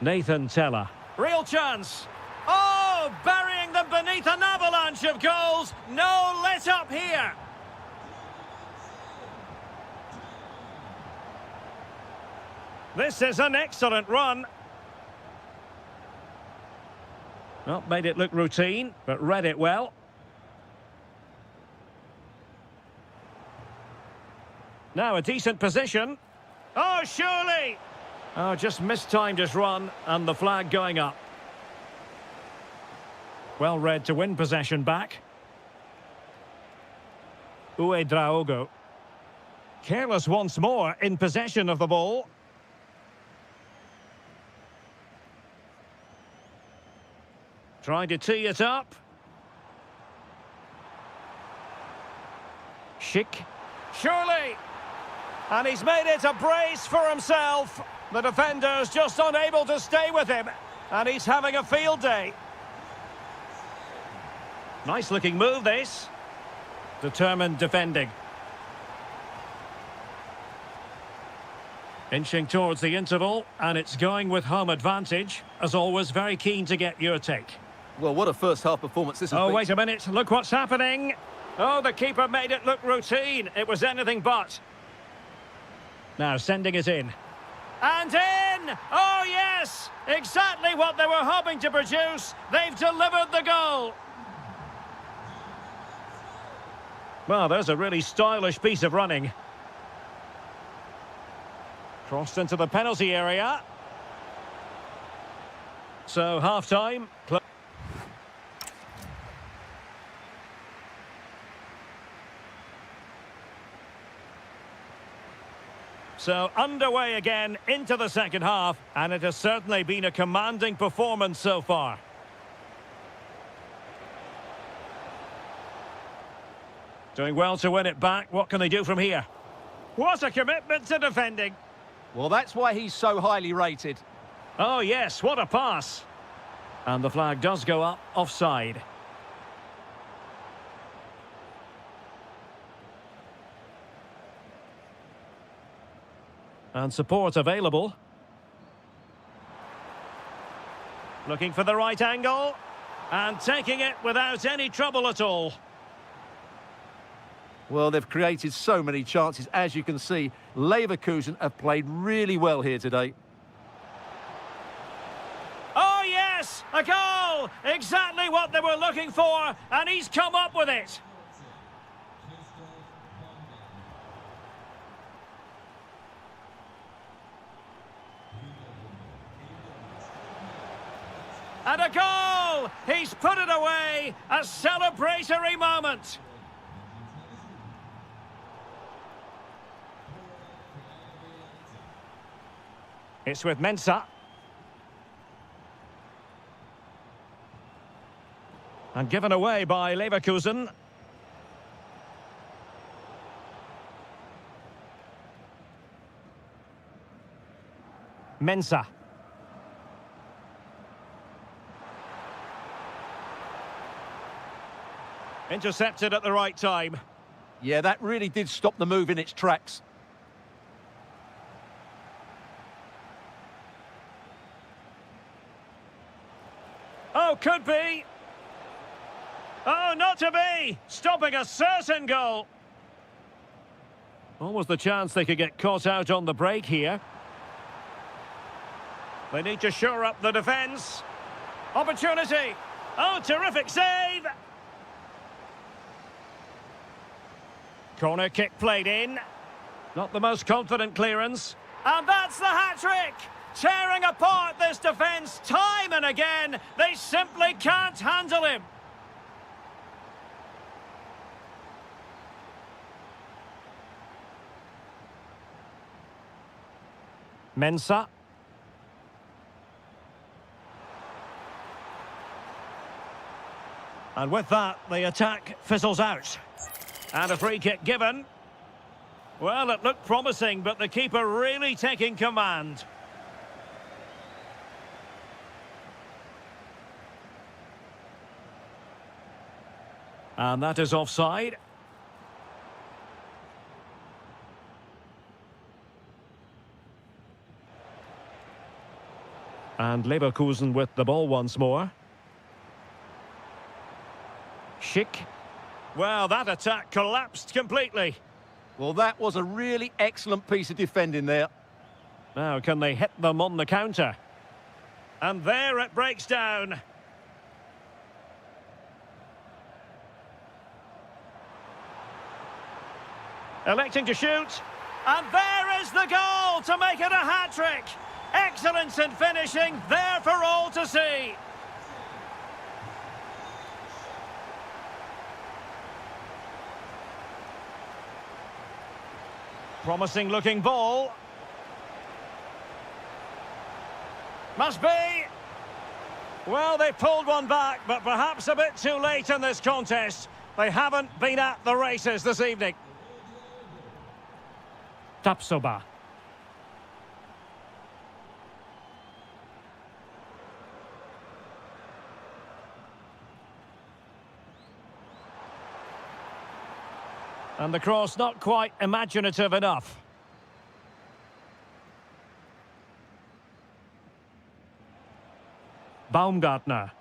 Nathan Teller. Real chance. Oh, burying them beneath an avalanche of goals. No let up here. This is an excellent run. Well, made it look routine, but read it well. Now a decent position. Oh, surely! Oh, just mistimed his run, and the flag going up. Well read to win possession back. Draogo. Careless once more in possession of the ball. Trying to tee it up. Schick. Surely! And he's made it a brace for himself. The defender's just unable to stay with him. And he's having a field day. Nice looking move, this. Determined defending. Inching towards the interval, and it's going with home advantage. As always, very keen to get your take. Well, what a first-half performance this has been. Oh, wait a minute. Look what's happening. Oh, the keeper made it look routine. It was anything but. Now sending it in. And in! Oh, yes! Exactly what they were hoping to produce. They've delivered the goal. Well, there's a really stylish piece of running. Crossed into the penalty area. So, half-time. So, underway again into the second half, and it has certainly been a commanding performance so far. Doing well to win it back. What can they do from here? What a commitment to defending. Well, that's why he's so highly rated. Oh, yes, what a pass. And the flag does go up, offside. And support available. Looking for the right angle. And taking it without any trouble at all. Well, they've created so many chances. As you can see, Leverkusen have played really well here today. Oh, yes! A goal! Exactly what they were looking for, and he's come up with it. And a goal! He's put it away! A celebratory moment! It's with Mensah. And given away by Leverkusen. Mensah. Intercepted at the right time. Yeah, that really did stop the move in its tracks. Oh, could be. Oh, not to be. Stopping a certain goal. Almost the chance they could get caught out on the break here. They need to shore up the defence. Opportunity. Oh, terrific save. Corner kick played in. Not the most confident clearance. And that's the hat-trick! Tearing apart this defence time and again. They simply can't handle him. Mensah. And with that, the attack fizzles out. And a free kick given. Well, it looked promising, but the keeper really taking command. And that is offside. And Leverkusen with the ball once more. Schick. Well, that attack collapsed completely. Well, that was a really excellent piece of defending there. Now, can they hit them on the counter? And there it breaks down. Electing to shoot. And there is the goal to make it a hat-trick. Excellence in finishing, there for all to see. Promising looking ball. Must be. Well, they pulled one back, but perhaps a bit too late in this contest. They haven't been at the races this evening. Tapsoba. And the cross not quite imaginative enough. Baumgartner.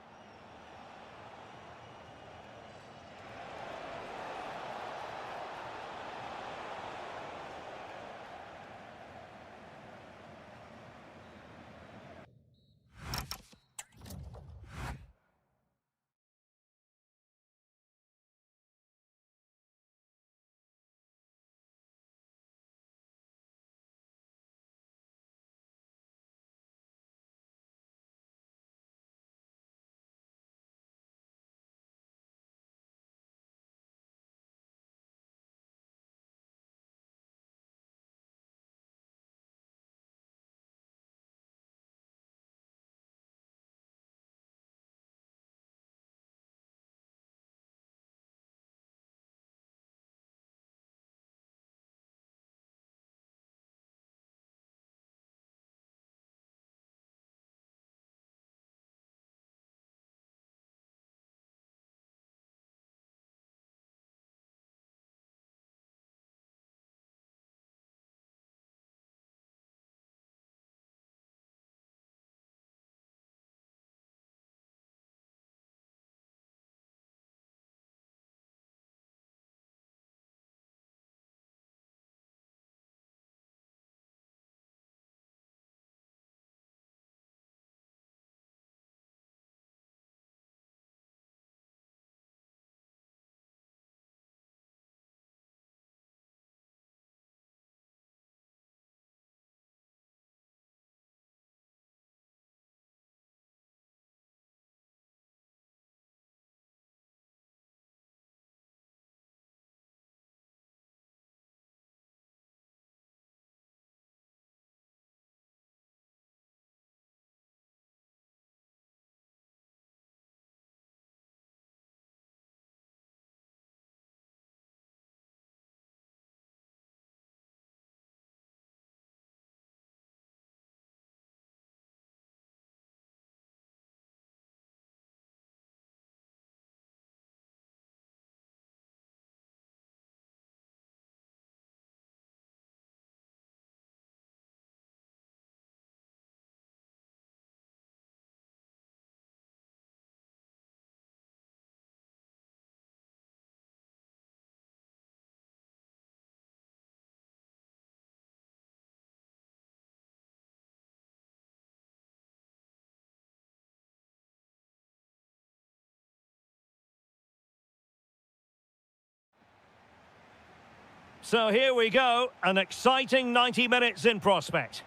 So here we go, an exciting 90 minutes in prospect.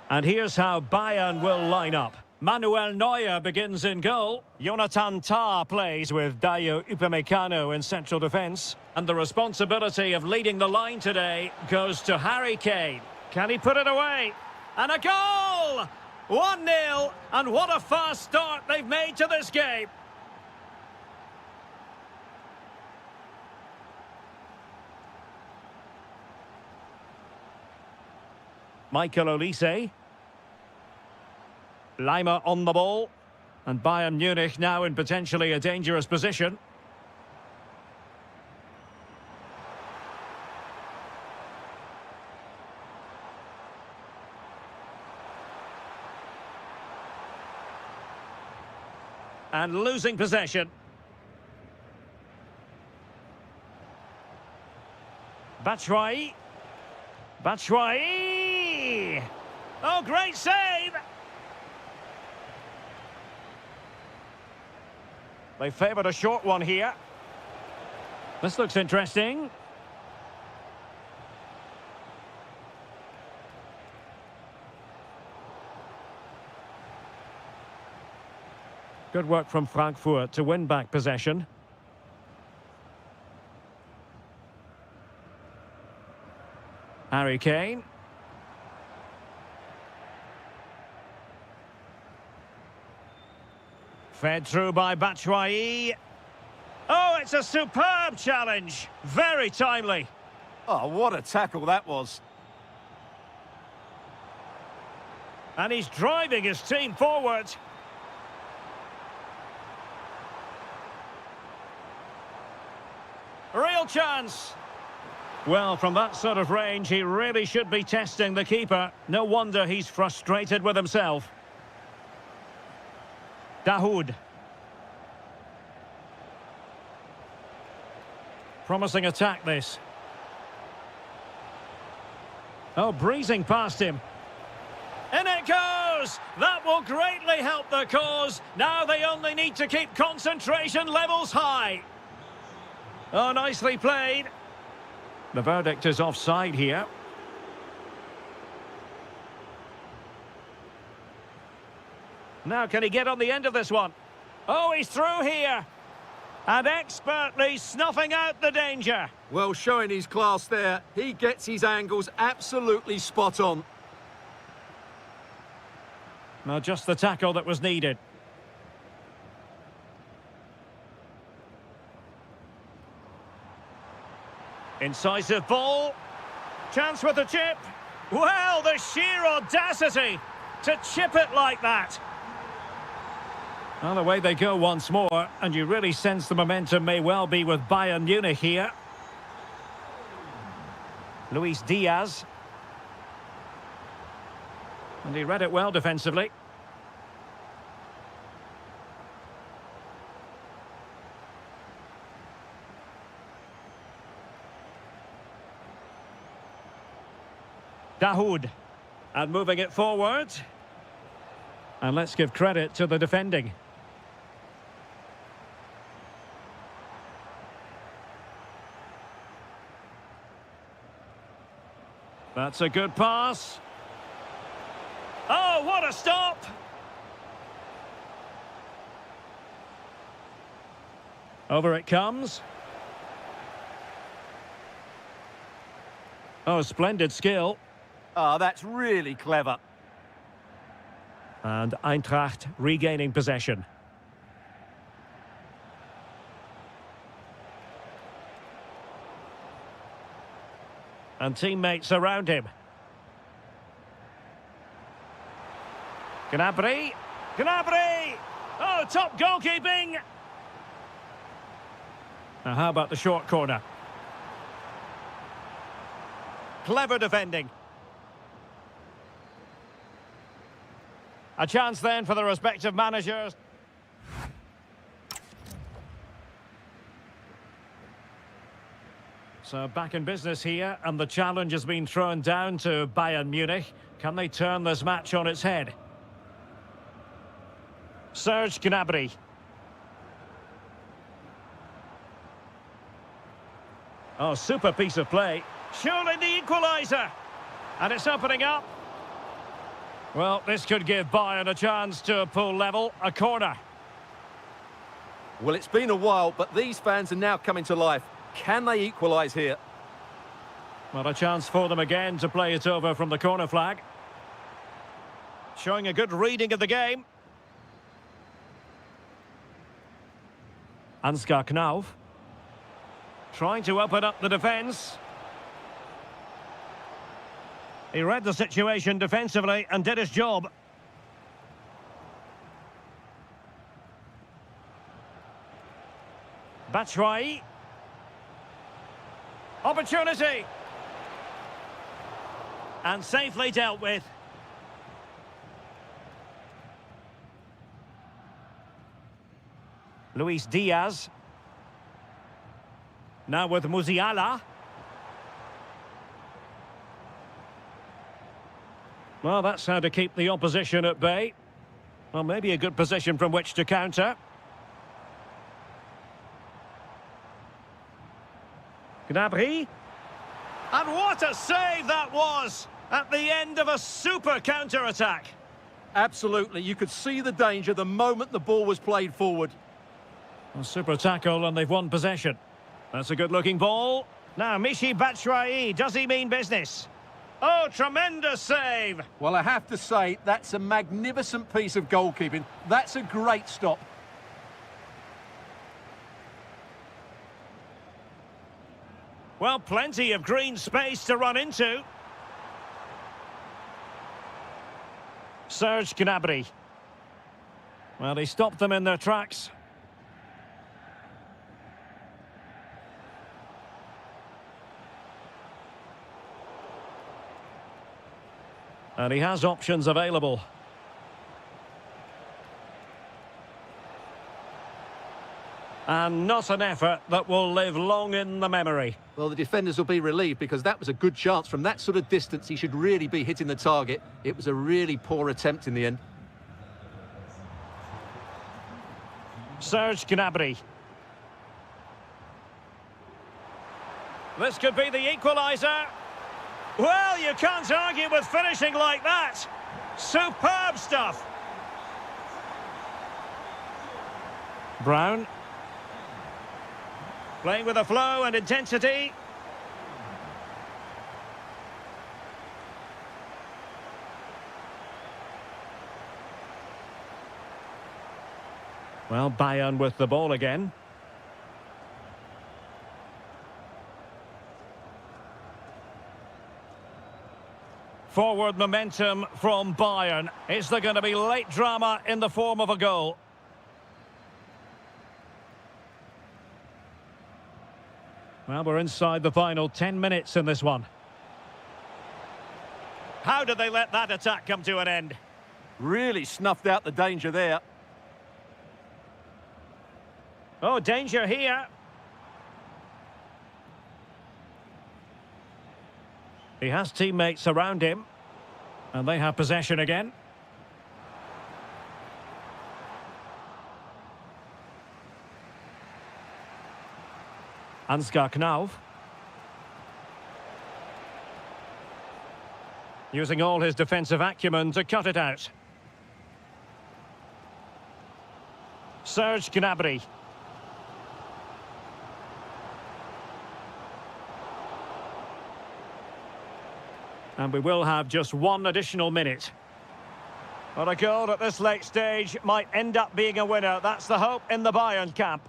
And here's how Bayern will line up. Manuel Neuer begins in goal. Jonathan Tah plays with Dayo Upamecano in central defence. And the responsibility of leading the line today goes to Harry Kane. Can he put it away? And a goal! 1-0, and what a fast start they've made to this game. Michael Olise. Lima on the ball. And Bayern Munich now in potentially a dangerous position. And losing possession. Batshuayi. Batshuayi! Oh, great save! They favoured a short one here. This looks interesting. Good work from Frankfurt to win back possession. Harry Kane. Fed through by Batshuayi. Oh, it's a superb challenge. Very timely. Oh, what a tackle that was. And he's driving his team forward. Real chance. Well, from that sort of range, he really should be testing the keeper. No wonder he's frustrated with himself. Dahoud. Promising attack, this. Oh, breezing past him. In it goes! That will greatly help the cause. Now they only need to keep concentration levels high. Oh, nicely played. The verdict is offside here. Now, can he get on the end of this one? Oh, he's through here. And expertly snuffing out the danger. Well, showing his class there. He gets his angles absolutely spot on. Well, just the tackle that was needed. Incisive ball. Chance with the chip. Well, the sheer audacity to chip it like that. Well, away they go once more, and you really sense the momentum may well be with Bayern Munich here. Luis Diaz. And he read it well defensively. Dahoud. And moving it forward. And let's give credit to the defending. That's a good pass. Oh, what a stop! Over it comes. Oh, splendid skill. Oh, that's really clever. And Eintracht regaining possession. And teammates around him. Gnabry. Gnabry! Oh, top goalkeeping! Now, how about the short corner? Clever defending. A chance then for the respective managers. So back in business here, and the challenge has been thrown down to Bayern Munich. Can they turn this match on its head? Serge Gnabry. Oh, super piece of play. Surely the equaliser. And it's opening up. Well, this could give Bayern a chance to pull level. A corner. Well, it's been a while, but these fans are now coming to life. Can they equalise here? Well, a chance for them again to play it over from the corner flag. Showing a good reading of the game. Ansgar Knauf. Trying to open up the defence. He read the situation defensively and did his job. Batshuayi. Opportunity. And safely dealt with. Luis Diaz. Now with Musiala. Well, that's how to keep the opposition at bay. Well, maybe a good position from which to counter. Gnabry. And what a save that was at the end of a super counter-attack. Absolutely. You could see the danger the moment the ball was played forward. A super tackle and they've won possession. That's a good-looking ball. Now, Michy Batshuayi, does he mean business? Oh, tremendous save! Well, I have to say, that's a magnificent piece of goalkeeping. That's a great stop. Well, plenty of green space to run into. Serge Gnabry. Well, he stopped them in their tracks. And he has options available. And not an effort that will live long in the memory. Well, the defenders will be relieved because that was a good chance. From that sort of distance, he should really be hitting the target. It was a really poor attempt in the end. Serge Gnabry. This could be the equaliser. Well, you can't argue with finishing like that. Superb stuff. Brown. Playing with a flow and intensity. Well, Bayern with the ball again. Forward momentum from Bayern. Is there going to be late drama in the form of a goal? Well, we're inside the final 10 minutes in this one. How did they let that attack come to an end? Really snuffed out the danger there. Oh, danger here. He has teammates around him. And they have possession again. Ansgar Knauf. Using all his defensive acumen to cut it out. Serge Gnabry. And we will have just one additional minute. But a goal at this late stage might end up being a winner. That's the hope in the Bayern camp.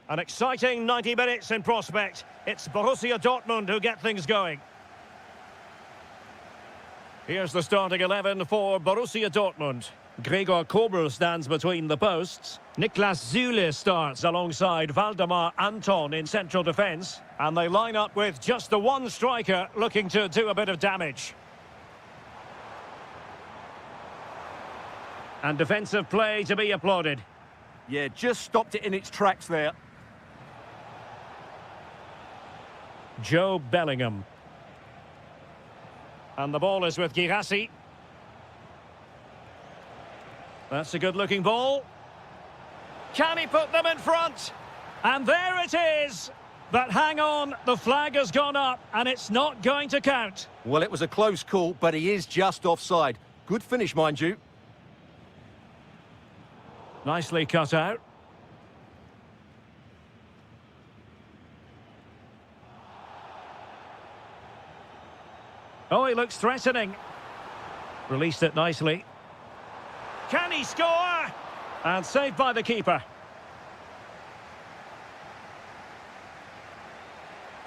An exciting 90 minutes in prospect. It's Borussia Dortmund who get things going. Here's the starting 11 for Borussia Dortmund. Gregor Kobel stands between the posts. Niklas Süle starts alongside Valdemar Anton in central defence. And they line up with just the one striker looking to do a bit of damage. And defensive play to be applauded. Yeah, just stopped it in its tracks there. Joe Bellingham. And the ball is with Girassi. That's a good-looking ball. Can he put them in front? And there it is. But hang on, the flag has gone up and it's not going to count. Well, it was a close call, but he is just offside. Good finish, mind you. Nicely cut out. Oh, he looks threatening. Released it nicely. Can he score? And saved by the keeper.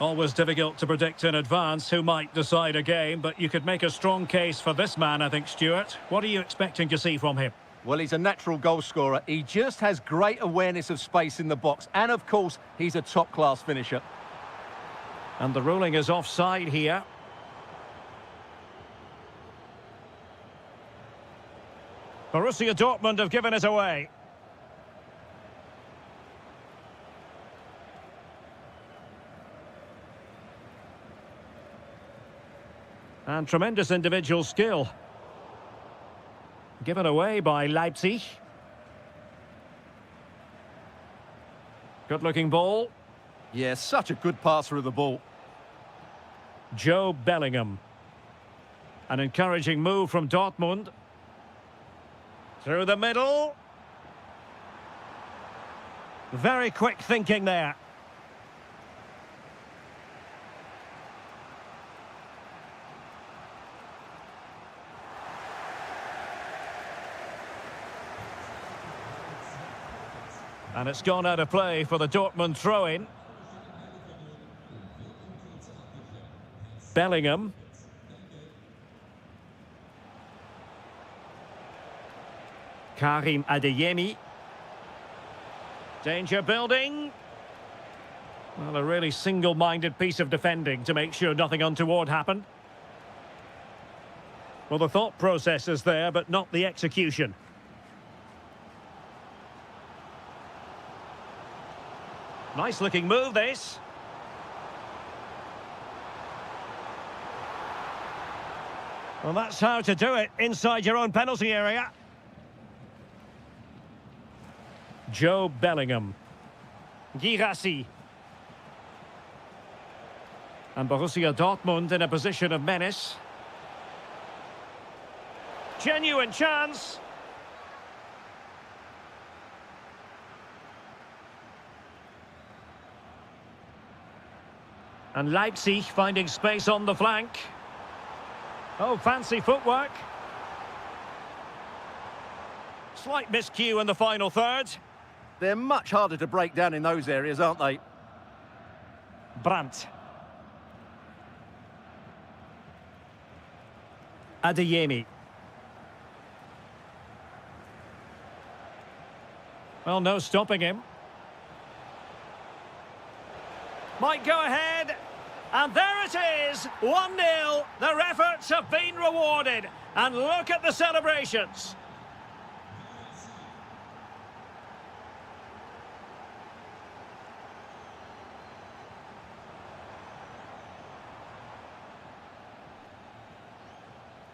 Always difficult to predict in advance who might decide a game, but you could make a strong case for this man, I think, Stuart. What are you expecting to see from him? Well, he's a natural goal scorer. He just has great awareness of space in the box. And, of course, he's a top-class finisher. And the ruling is offside here. Borussia Dortmund have given it away. And tremendous individual skill. Given away by Leipzig. Good-looking ball. Yeah, such a good passer of the ball. Joe Bellingham. An encouraging move from Dortmund. Through the middle. Very quick thinking there. And it's gone out of play for the Dortmund throw-in. Bellingham. Karim Adeyemi. Danger building. Well, a really single-minded piece of defending to make sure nothing untoward happened. Well, the thought process is there, but not the execution. Nice-looking move, this. Well, that's how to do it inside your own penalty area. Joe Bellingham. Girassi. And Borussia Dortmund in a position of menace. Genuine chance. And Leipzig finding space on the flank. Oh, fancy footwork. Slight miscue in the final third. They're much harder to break down in those areas, aren't they? Brandt. Adeyemi. Well, no stopping him. Might go ahead. And there it is, 1-0. Their efforts have been rewarded. And look at the celebrations.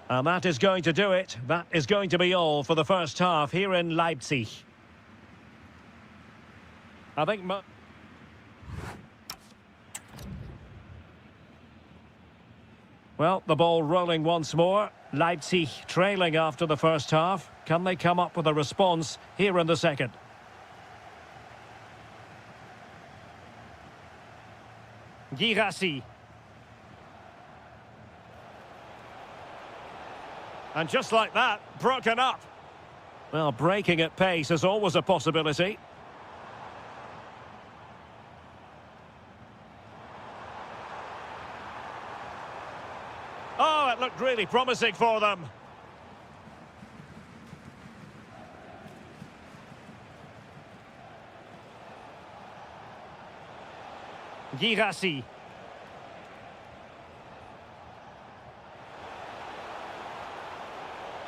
And that is going to do it. That is going to be all for the first half here in Leipzig. I think... Well, the ball rolling once more. Leipzig trailing after the first half. Can they come up with a response here in the second? Girassi. And just like that, broken up. Well, breaking at pace is always a possibility. really promising for them. Girassi.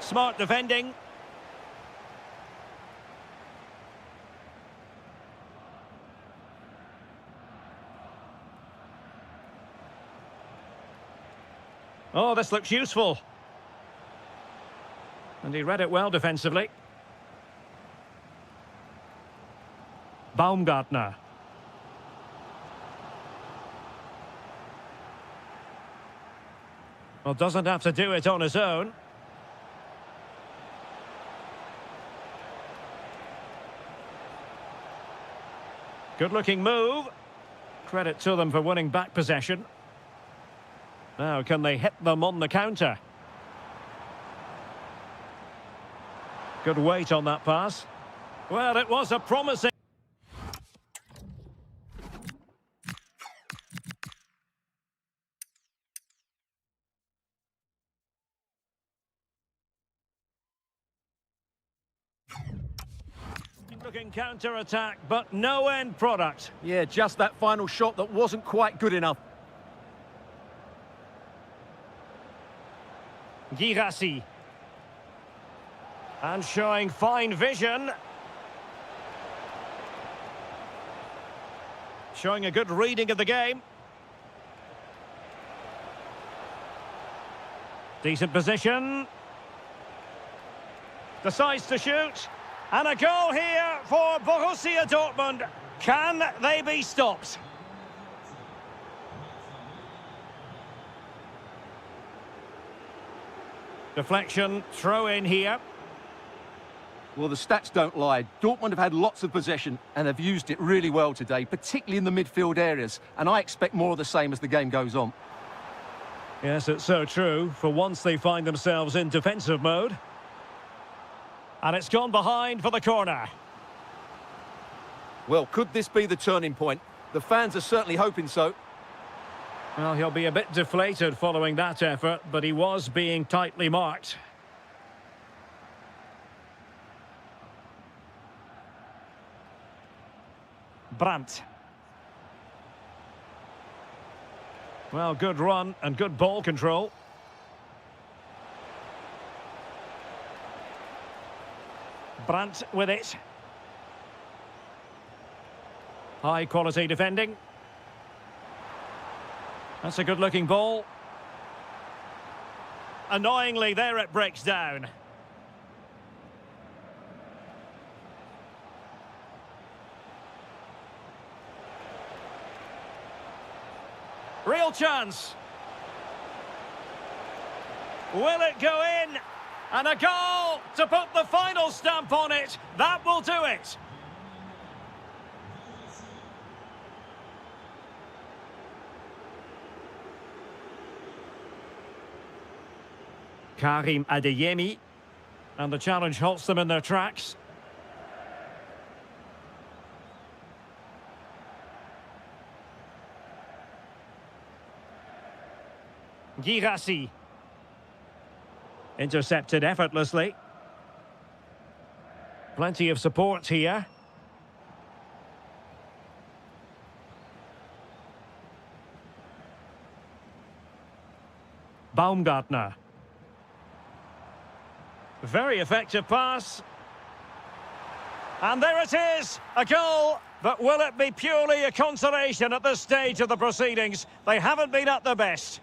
Smart defending. Oh, this looks useful. And he read it well defensively. Baumgartner. Well, doesn't have to do it on his own. Good-looking move. Credit to them for winning back possession. Now, can they hit them on the counter? Good weight on that pass. Well, it was a promising... looking counter-attack, but no end product. Yeah, just that final shot that wasn't quite good enough. Girassi. And showing fine vision. Showing a good reading of the game. Decent position. Decides to shoot. And a goal here for Borussia Dortmund. Can they be stopped? Deflection, throw in here. Well, the stats don't lie. Dortmund have had lots of possession and have used it really well today, particularly in the midfield areas. And I expect more of the same as the game goes on. Yes, it's so true. For once they find themselves in defensive mode. And it's gone behind for the corner. Well, could this be the turning point? The fans are certainly hoping so. Well, he'll be a bit deflated following that effort, but he was being tightly marked. Brandt. Well, good run and good ball control. Brandt with it. High quality defending. That's a good looking ball. Annoyingly, there it breaks down. Real chance. Will it go in? And a goal to put the final stamp on it. That will do it. Karim Adeyemi. And the challenge halts them in their tracks. Girassi. Intercepted effortlessly. Plenty of support here. Baumgartner. Very effective pass. And there it is, a goal. But will it be purely a consolation at this stage of the proceedings? They haven't been at their best.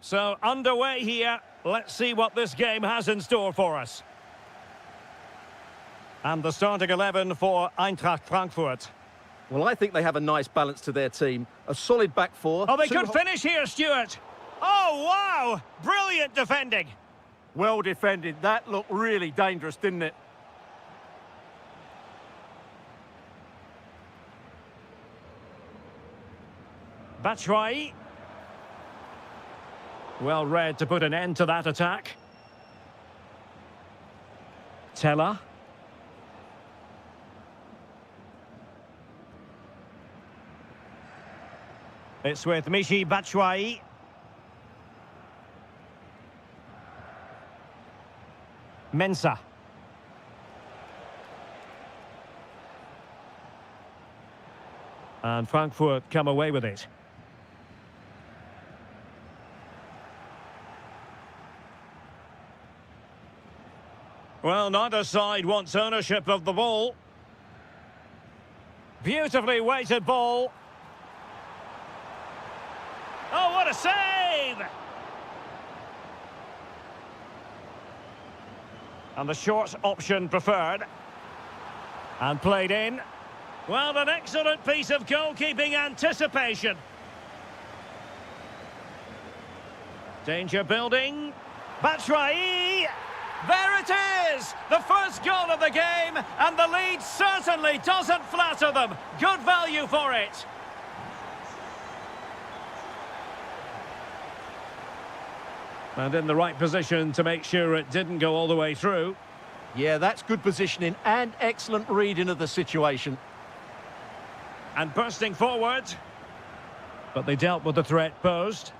So, underway here. Let's see what this game has in store for us. And the starting 11 for Eintracht Frankfurt. Well, I think they have a nice balance to their team. A solid back four. Oh, they could finish here, Stuart. Oh, wow! Brilliant defending. Well defended. That looked really dangerous, didn't it? Batshuayi. Well read to put an end to that attack. Teller. It's with Michy Batshuayi. Mensah. And Frankfurt come away with it. Well, neither side wants ownership of the ball. Beautifully weighted ball. Oh, what a save! And the short option preferred. And played in. Well, an excellent piece of goalkeeping anticipation. Danger building. Batshuayi! There it is! The first goal of the game, and the lead certainly doesn't flatter them. Good value for it. And in the right position to make sure it didn't go all the way through. Yeah, that's good positioning and excellent reading of the situation. And bursting forward. But they dealt with the threat posed.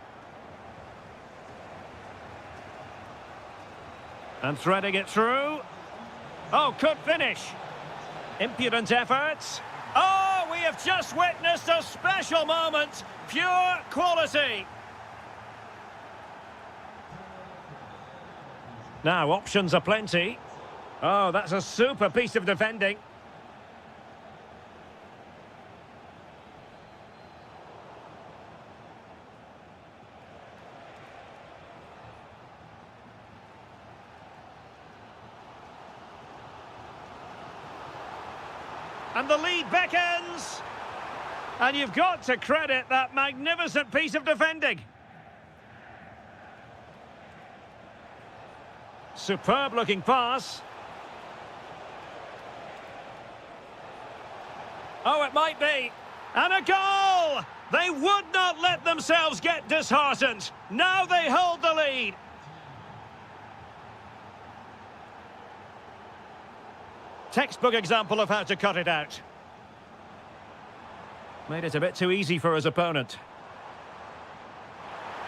And threading it through. Oh, could finish. Impudent efforts. Oh, we have just witnessed a special moment. Pure quality. Now, options are plenty. Oh, that's a super piece of defending. And the lead beckons. And you've got to credit that magnificent piece of defending. Superb looking pass. Oh, it might be. And a goal! They would not let themselves get disheartened. Now they hold the lead. Textbook example of how to cut it out. Made it a bit too easy for his opponent.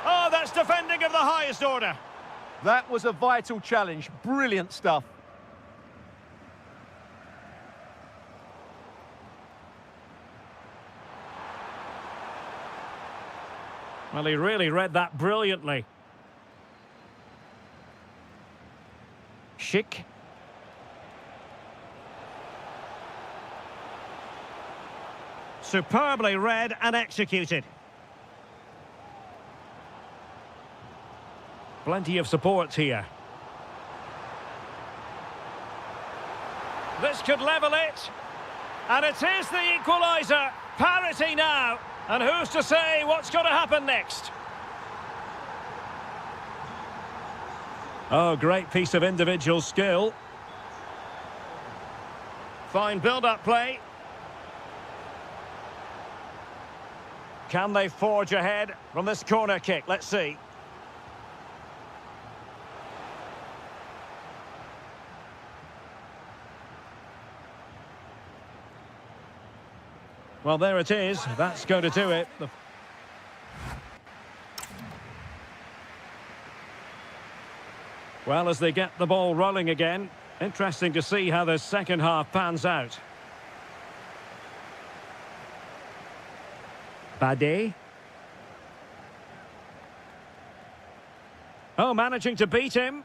Oh, that's defending of the highest order. That was a vital challenge. Brilliant stuff. Well, he really read that brilliantly. Schick. Superbly read and executed. Plenty of support here. This could level it. And it is the equaliser. Parity now. And who's to say what's going to happen next? Oh, great piece of individual skill. Fine build-up play. Can they forge ahead from this corner kick? Let's see. Well, there it is. That's going to do it. Well, as they get the ball rolling again, interesting to see how the second half pans out. Bade. Oh, managing to beat him.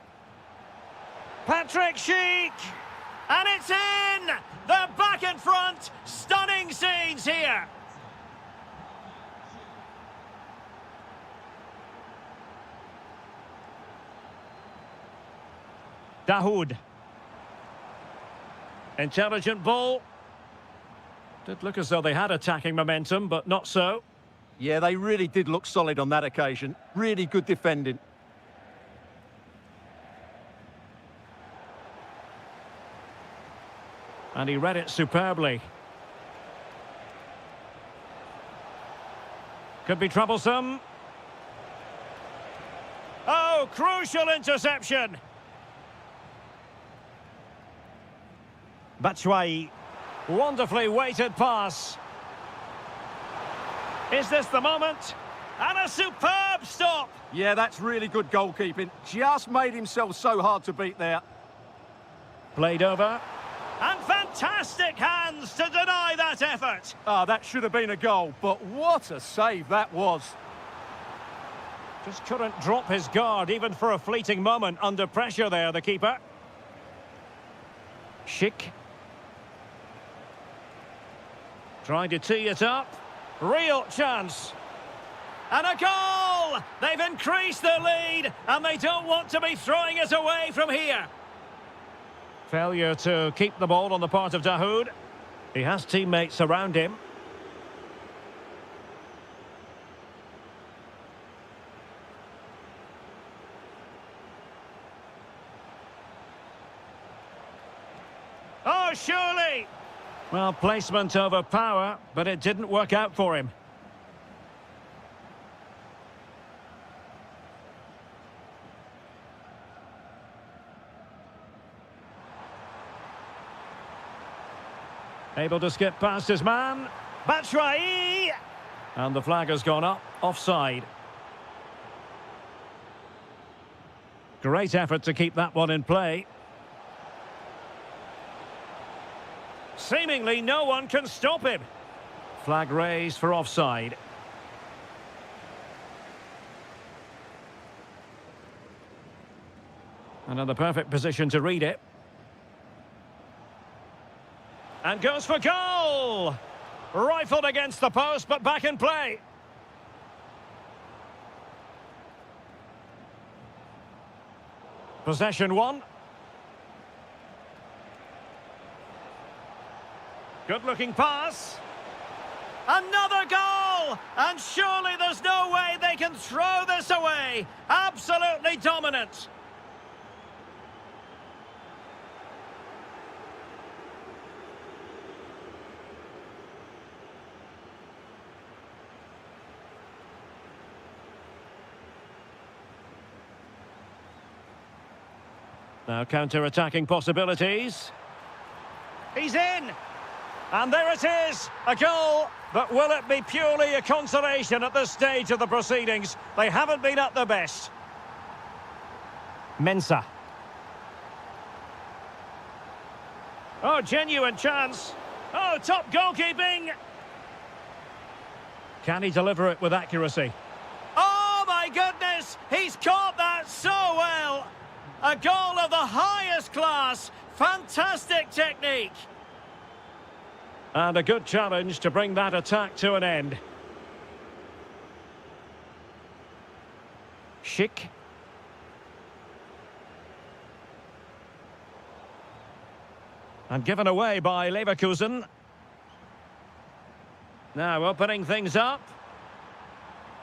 Patrick Schick! And it's in! They're back in front! Stunning scenes here! Dahoud. Intelligent ball. Did look as though they had attacking momentum, but not so. Yeah, they really did look solid on that occasion. Really good defending. And he read it superbly. Could be troublesome. Oh, crucial interception. Batshuayi. Wonderfully weighted pass. Is this the moment? And a superb stop. Yeah, that's really good goalkeeping. Just made himself so hard to beat there. Played over. And fantastic hands to deny that effort. That should have been a goal, but what a save that was. Just couldn't drop his guard even for a fleeting moment under pressure there, the keeper. Schick. Trying to tee it up. Real chance. And a goal! They've increased their lead, and they don't want to be throwing it away from here. Failure to keep the ball on the part of Dahoud. He has teammates around him. Oh, surely! Well, placement over power, but it didn't work out for him. Able to skip past his man. Batshuayi! And the flag has gone up. Offside. Great effort to keep that one in play. Seemingly no one can stop him. Flag raised for offside. And in the perfect position to read it. And goes for goal! Rifled against the post, but back in play. Possession one. Good-looking pass. Another goal! And surely there's no way they can throw this away. Absolutely dominant. Now counter-attacking possibilities. He's in! And there it is, a goal. But will it be purely a consolation at this stage of the proceedings? They haven't been at their best. Mensah. Oh, genuine chance. Oh, top goalkeeping. Can he deliver it with accuracy? Oh, my goodness! He's caught that so well. A goal of the highest class. Fantastic technique. And a good challenge to bring that attack to an end. Schick. And given away by Leverkusen. Now opening things up.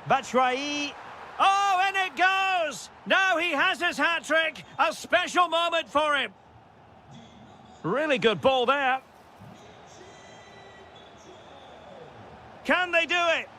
Batshuayi. Oh, and it goes! Now he has his hat-trick. A special moment for him. Really good ball there. Can they do it?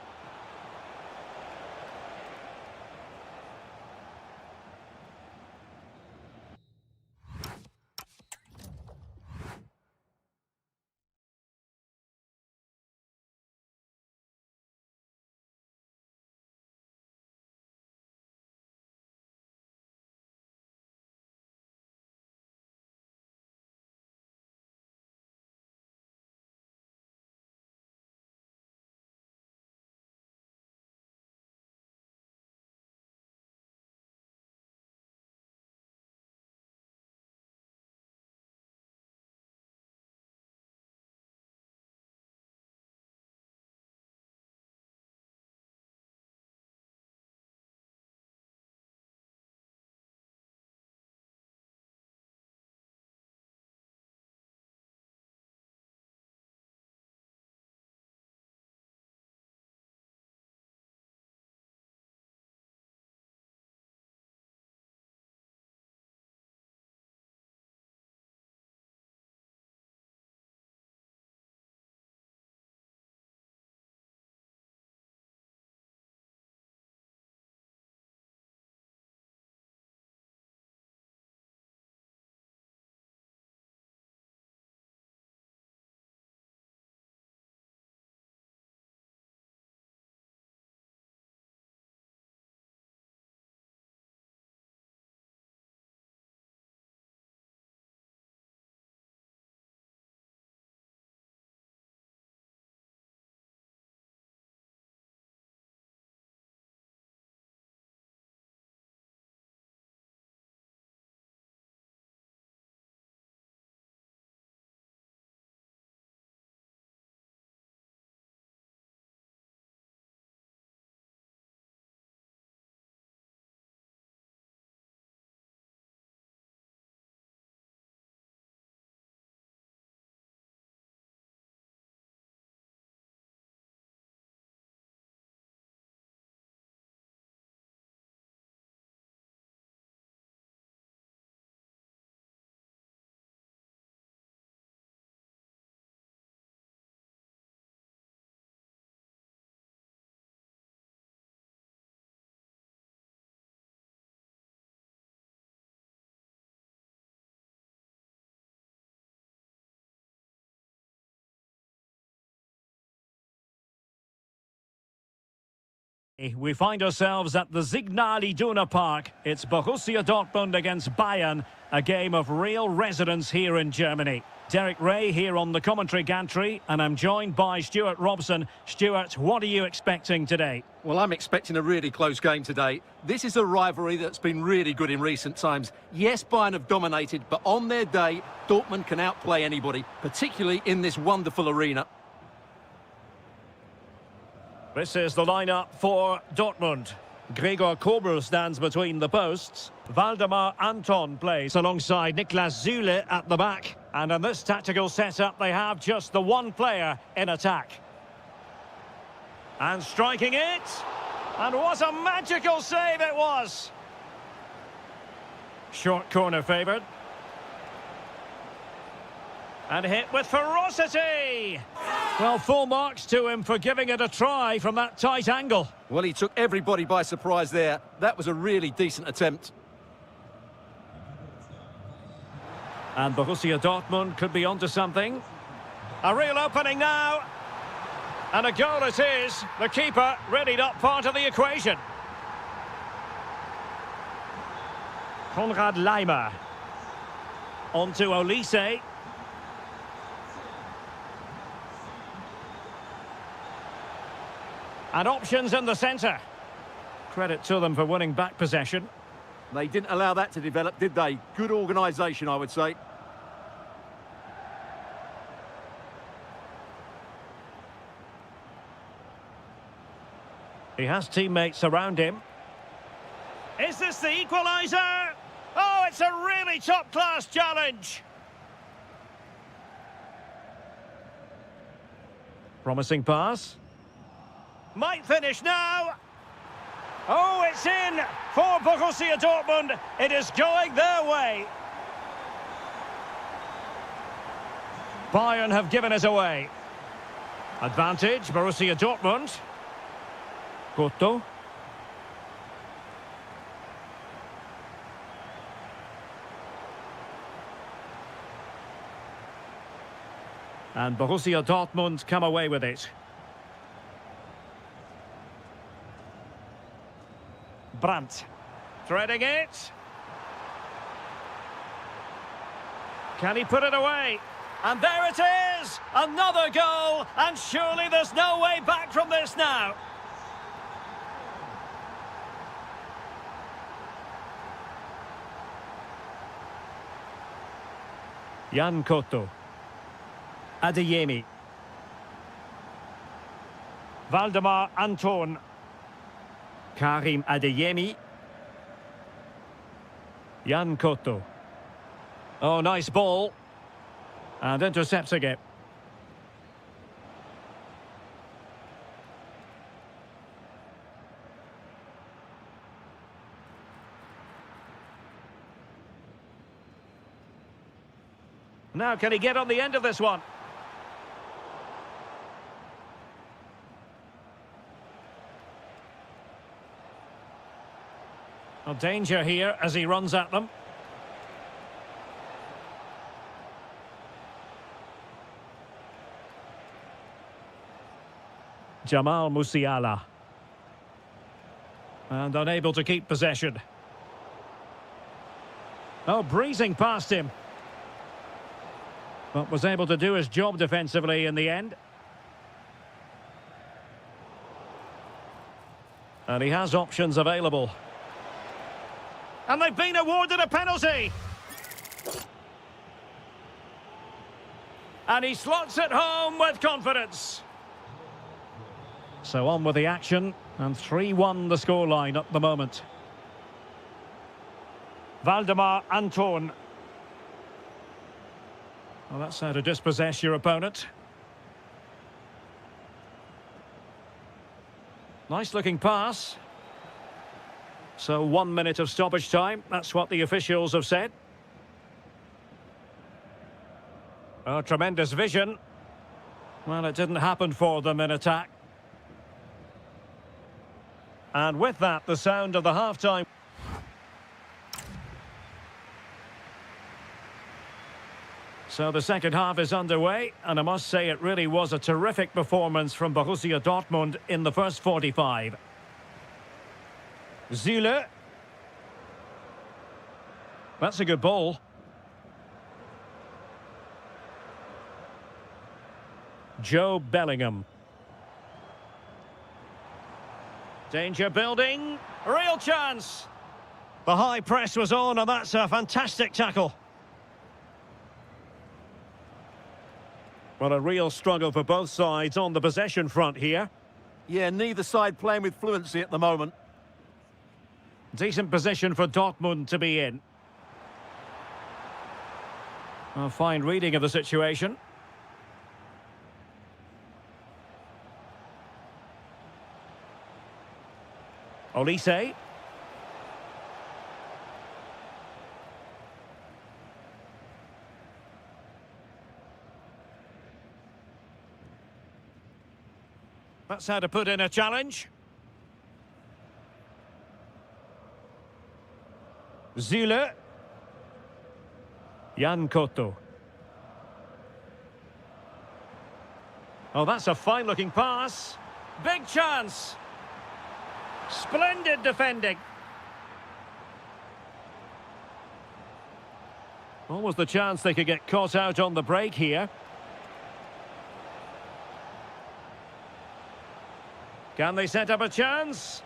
We find ourselves at the Signal Iduna Park. It's Borussia Dortmund against Bayern, a game of real resonance here in Germany. Derek Ray here on the commentary gantry, and I'm joined by Stuart Robson. Stuart, what are you expecting today? Well, I'm expecting a really close game today. This is a rivalry that's been really good in recent times. Yes, Bayern have dominated, but on their day, Dortmund can outplay anybody, particularly in this wonderful arena. This is the lineup for Dortmund. Gregor Kobel stands between the posts. Waldemar Anton plays alongside Niklas Süle at the back. And in this tactical setup, they have just the one player in attack. And striking it. And what a magical save it was. Short corner favoured. And hit with ferocity. Well, full marks to him for giving it a try from that tight angle. Well, he took everybody by surprise there. That was a really decent attempt. And Borussia Dortmund could be onto something. A real opening now. And a goal it is. The keeper really not part of the equation. Konrad Laimer. On to Olise. And options in the centre. Credit to them for winning back possession. They didn't allow that to develop, did they? Good organisation, I would say. He has teammates around him. Is this the equaliser? Oh, it's a really top-class challenge. Promising pass. Might finish now. Oh, it's in for Borussia Dortmund. It is going their way. Bayern have given it away. Advantage, Borussia Dortmund. Cotto. And Borussia Dortmund come away with it. Brandt. Threading it. Can he put it away? And there it is! Another goal! And surely there's no way back from this now. Jan Cotto. Adeyemi. Waldemar Anton. Karim Adeyemi. Jan Cotto. Oh, nice ball. And intercepting it. Now, can he get on the end of this one? Well, danger here as he runs at them. Jamal Musiala. And unable to keep possession. Oh, breezing past him. But was able to do his job defensively in the end. And he has options available. And they've been awarded a penalty. And he slots it home with confidence. So on with the action, and 3-1 the scoreline at the moment. Waldemar Anton. Well, that's how to dispossess your opponent. Nice looking pass. So 1 minute of stoppage time, that's what the officials have said. Oh, tremendous vision. Well, it didn't happen for them in attack. And with that, the sound of the half-time. So the second half is underway, and I must say it really was a terrific performance from Borussia Dortmund in the first 45. Zule. That's a good ball. Joe Bellingham. Danger building. Real chance. The high press was on, and that's a fantastic tackle. Well, a real struggle for both sides on the possession front here. Yeah, neither side playing with fluency at the moment. Decent position for Dortmund to be in. A fine reading of the situation. Olise. That's how to put in a challenge. Zule. Jan Koto. Oh, that's a fine-looking pass. Big chance. Splendid defending. Almost the chance they could get caught out on the break here. Can they set up a chance?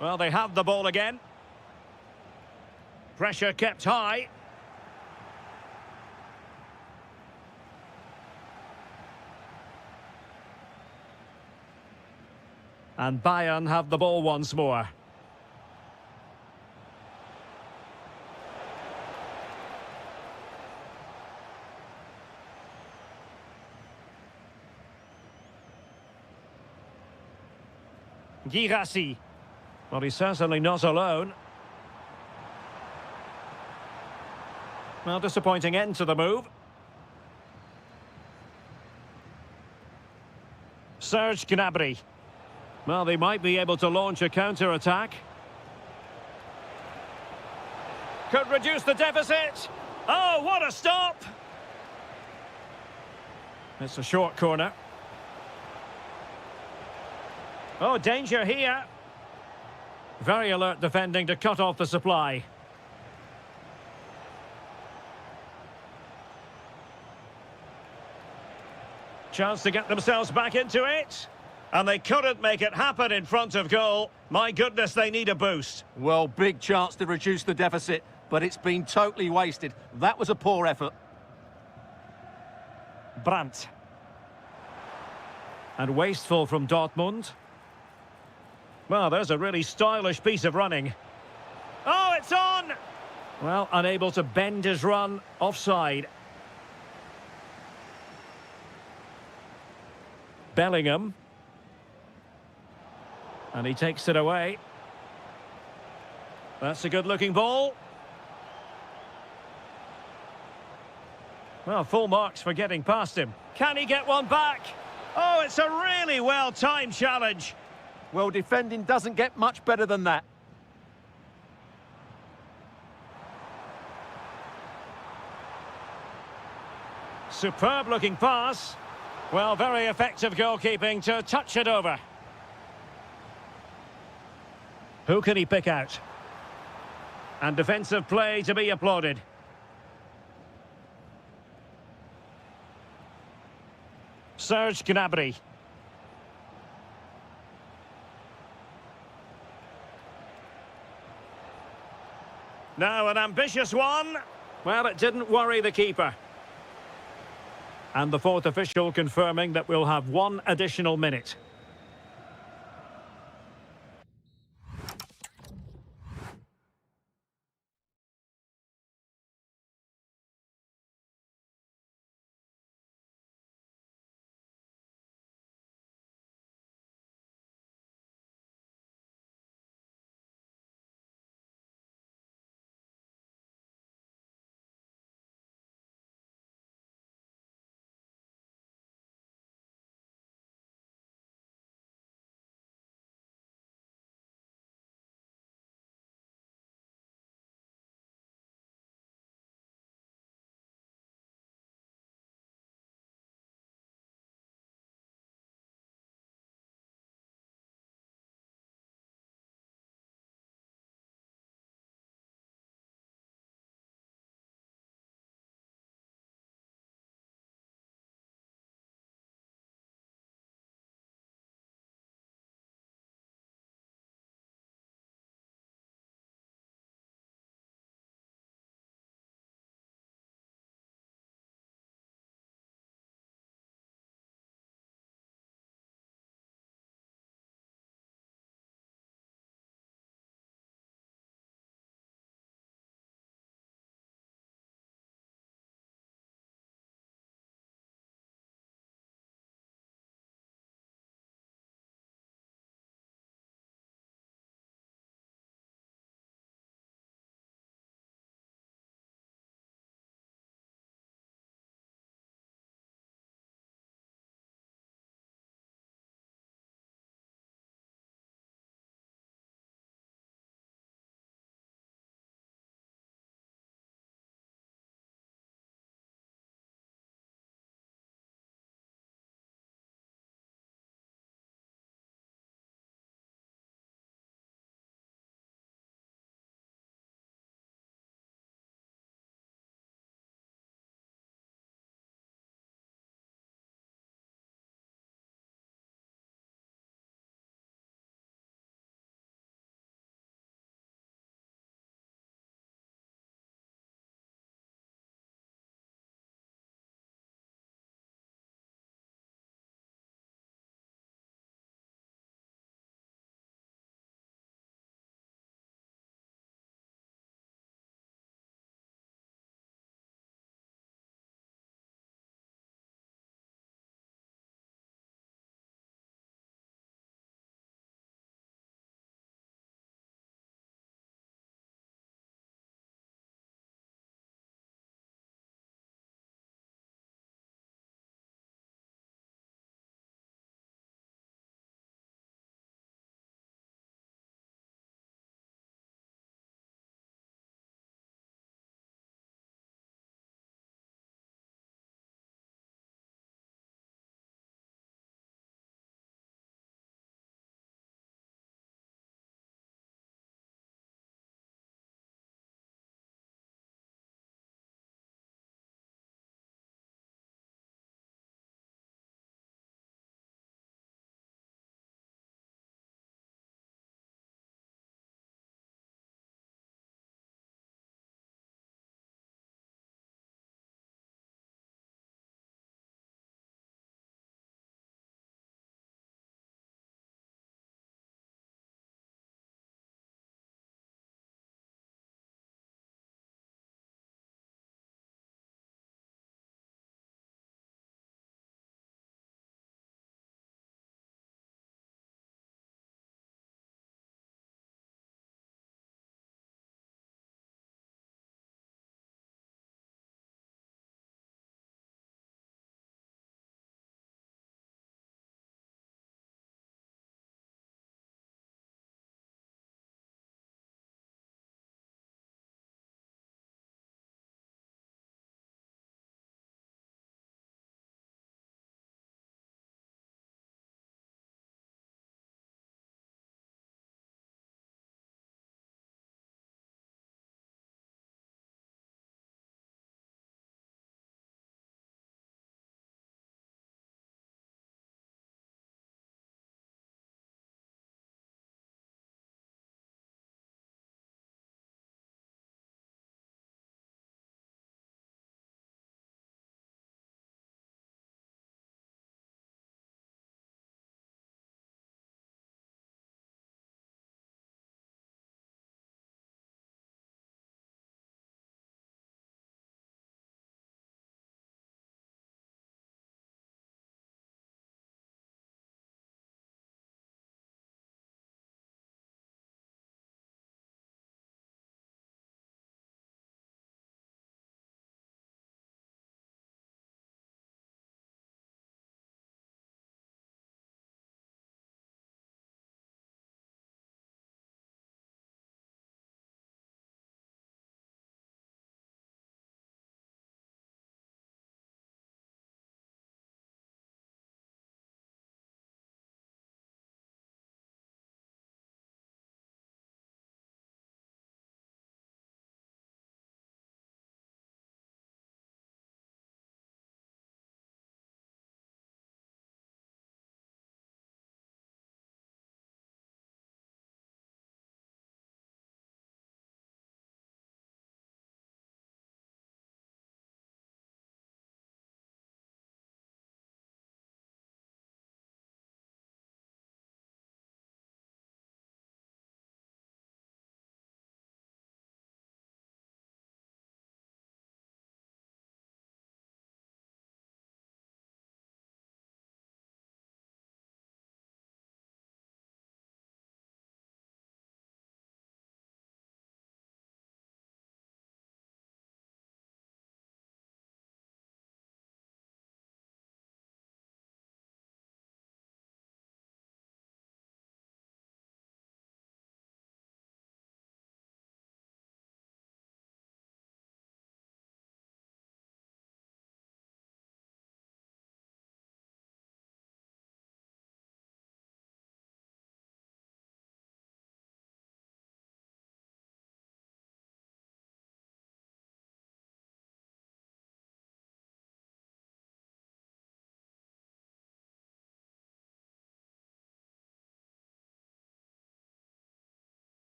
Well, they have the ball again. Pressure kept high. And Bayern have the ball once more. Girassi. Well, he's certainly not alone. Well, disappointing end to the move. Serge Gnabry. Well, they might be able to launch a counter-attack. Could reduce the deficit. Oh, what a stop! It's a short corner. Oh, danger here. Very alert defending to cut off the supply. Chance to get themselves back into it. And they couldn't make it happen in front of goal. My goodness, they need a boost. Well, big chance to reduce the deficit, but it's been totally wasted. That was a poor effort. Brandt. And wasteful from Dortmund. Well, there's a really stylish piece of running. Oh, it's on! Well, unable to bend his run. Offside. Bellingham. And he takes it away. That's a good-looking ball. Well, full marks for getting past him. Can he get one back? Oh, it's a really well-timed challenge. Well, defending doesn't get much better than that. Superb-looking pass. Well, very effective goalkeeping to touch it over. Who can he pick out? And defensive play to be applauded. Serge Gnabry. Now an ambitious one. Well, it didn't worry the keeper. And the fourth official confirming that we'll have one additional minute.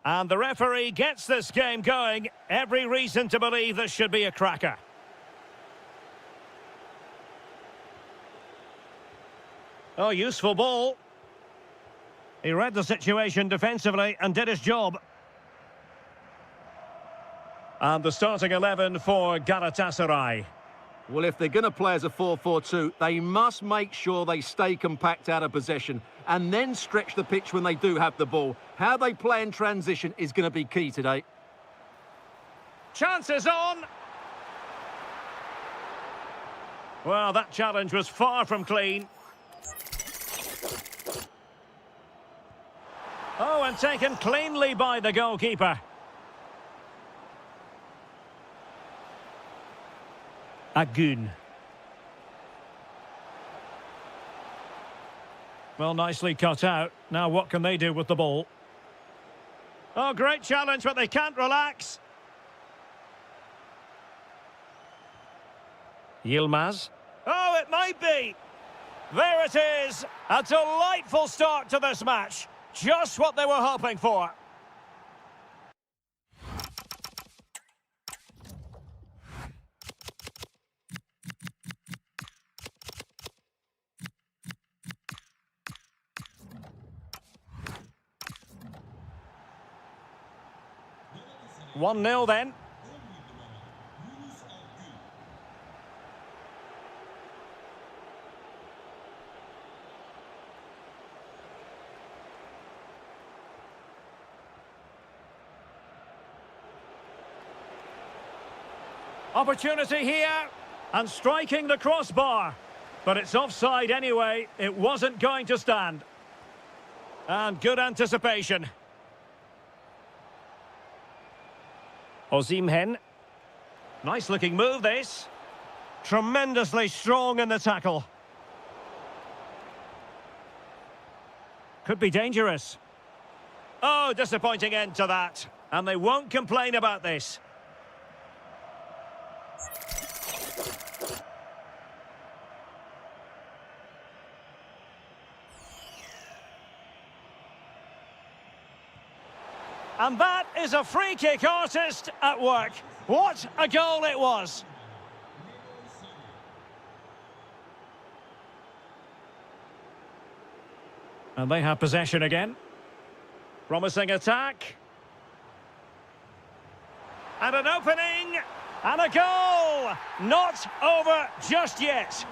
And the referee gets this game going. Every reason to believe this should be a cracker. Oh, useful ball. He read the situation defensively and did his job. And the starting 11 for Galatasaray. Well, if they're going to play as a 4-4-2, they must make sure they stay compact out of possession and then stretch the pitch when they do have the ball. How they play in transition is going to be key today. Chances on. Well, that challenge was far from clean. Oh, and taken cleanly by the goalkeeper. Agun. Well, nicely cut out. Now what can they do with the ball? Oh, great challenge, but they can't relax. Yilmaz. Oh, it might be. There it is. A delightful start to this match. Just what they were hoping for. One 0 then. Opportunity here, and striking the crossbar. But it's offside anyway. It wasn't going to stand. And good anticipation. Osimhen. Nice looking move, this. Tremendously strong in the tackle. Could be dangerous. Oh, disappointing end to that. And they won't complain about this. And that is a free kick artist at work. What a goal it was. And they have possession again. Promising attack. And an opening. And a goal. Not over just yet.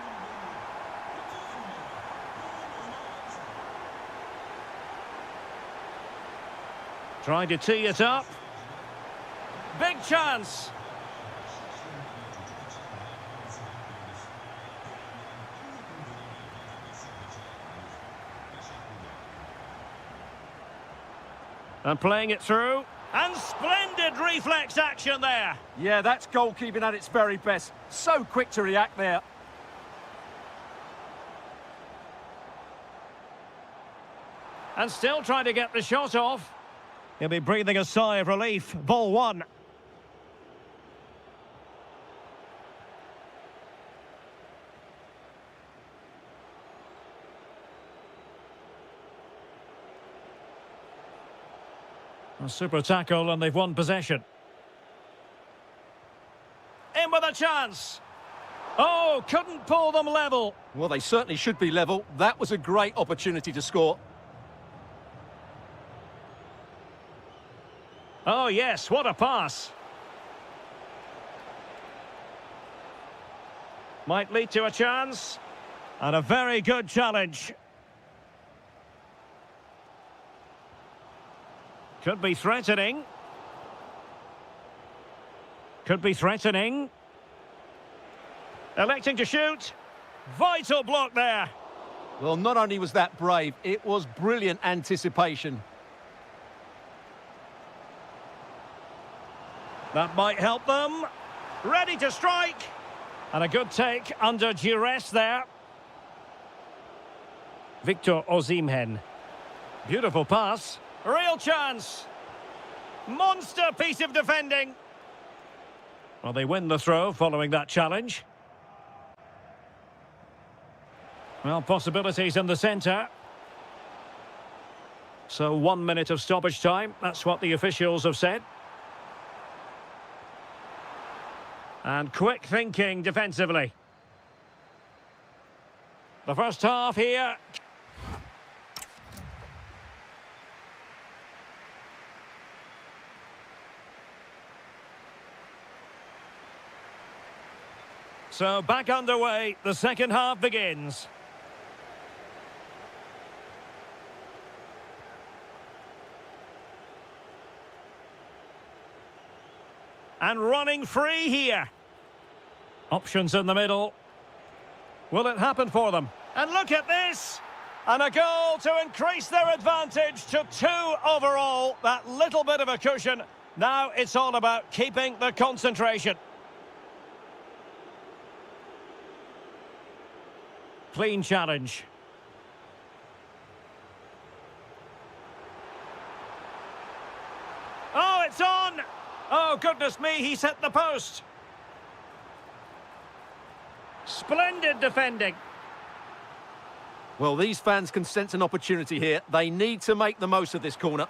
Trying to tee it up. Big chance. And playing it through. And splendid reflex action there. Yeah, that's goalkeeping at its very best. So quick to react there. And still trying to get the shot off. He'll be breathing a sigh of relief. Ball one. A super tackle and they've won possession. In with a chance. Oh, couldn't pull them level. Well, they certainly should be level. That was a great opportunity to score. Oh, yes, what a pass. Might lead to a chance. And a very good challenge. Could be threatening. Could be threatening. Electing to shoot. Vital block there. Well, not only was that brave, it was brilliant anticipation. That might help them. Ready to strike. And a good take under duress there. Victor Osimhen. Beautiful pass. Real chance. Monster piece of defending. Well, they win the throw following that challenge. Well, possibilities in the centre. So 1 minute of stoppage time. That's what the officials have said. And quick thinking defensively. The first half here. So back underway, the second half begins. And running free here. Options in the middle. Will it happen for them? And look at this! And a goal to increase their advantage to 2 overall. That little bit of a cushion. Now it's all about keeping the concentration. Clean challenge. Oh, it's on! Oh, goodness me, he's hit the post. Splendid defending. Well, these fans can sense an opportunity here. They need to make the most of this corner.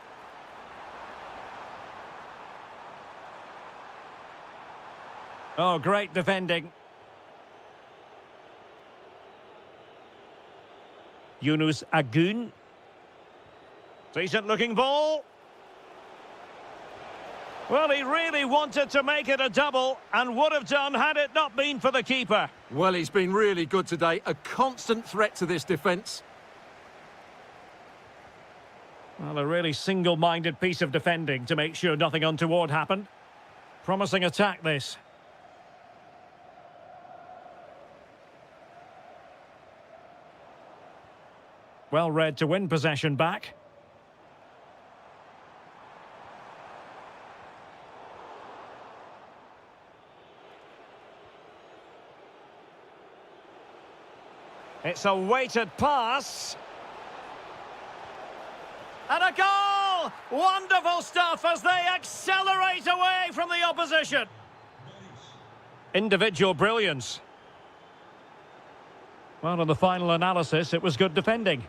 Oh, great defending. Yunus Agun. Decent looking ball. Well, he really wanted to make it a double and would have done had it not been for the keeper. Well, he's been really good today. A constant threat to this defence. Well, a really single-minded piece of defending to make sure nothing untoward happened. Promising attack, this. Well read to win possession back. It's a weighted pass. And a goal! Wonderful stuff as they accelerate away from the opposition. Individual brilliance. Well, in the final analysis, it was good defending.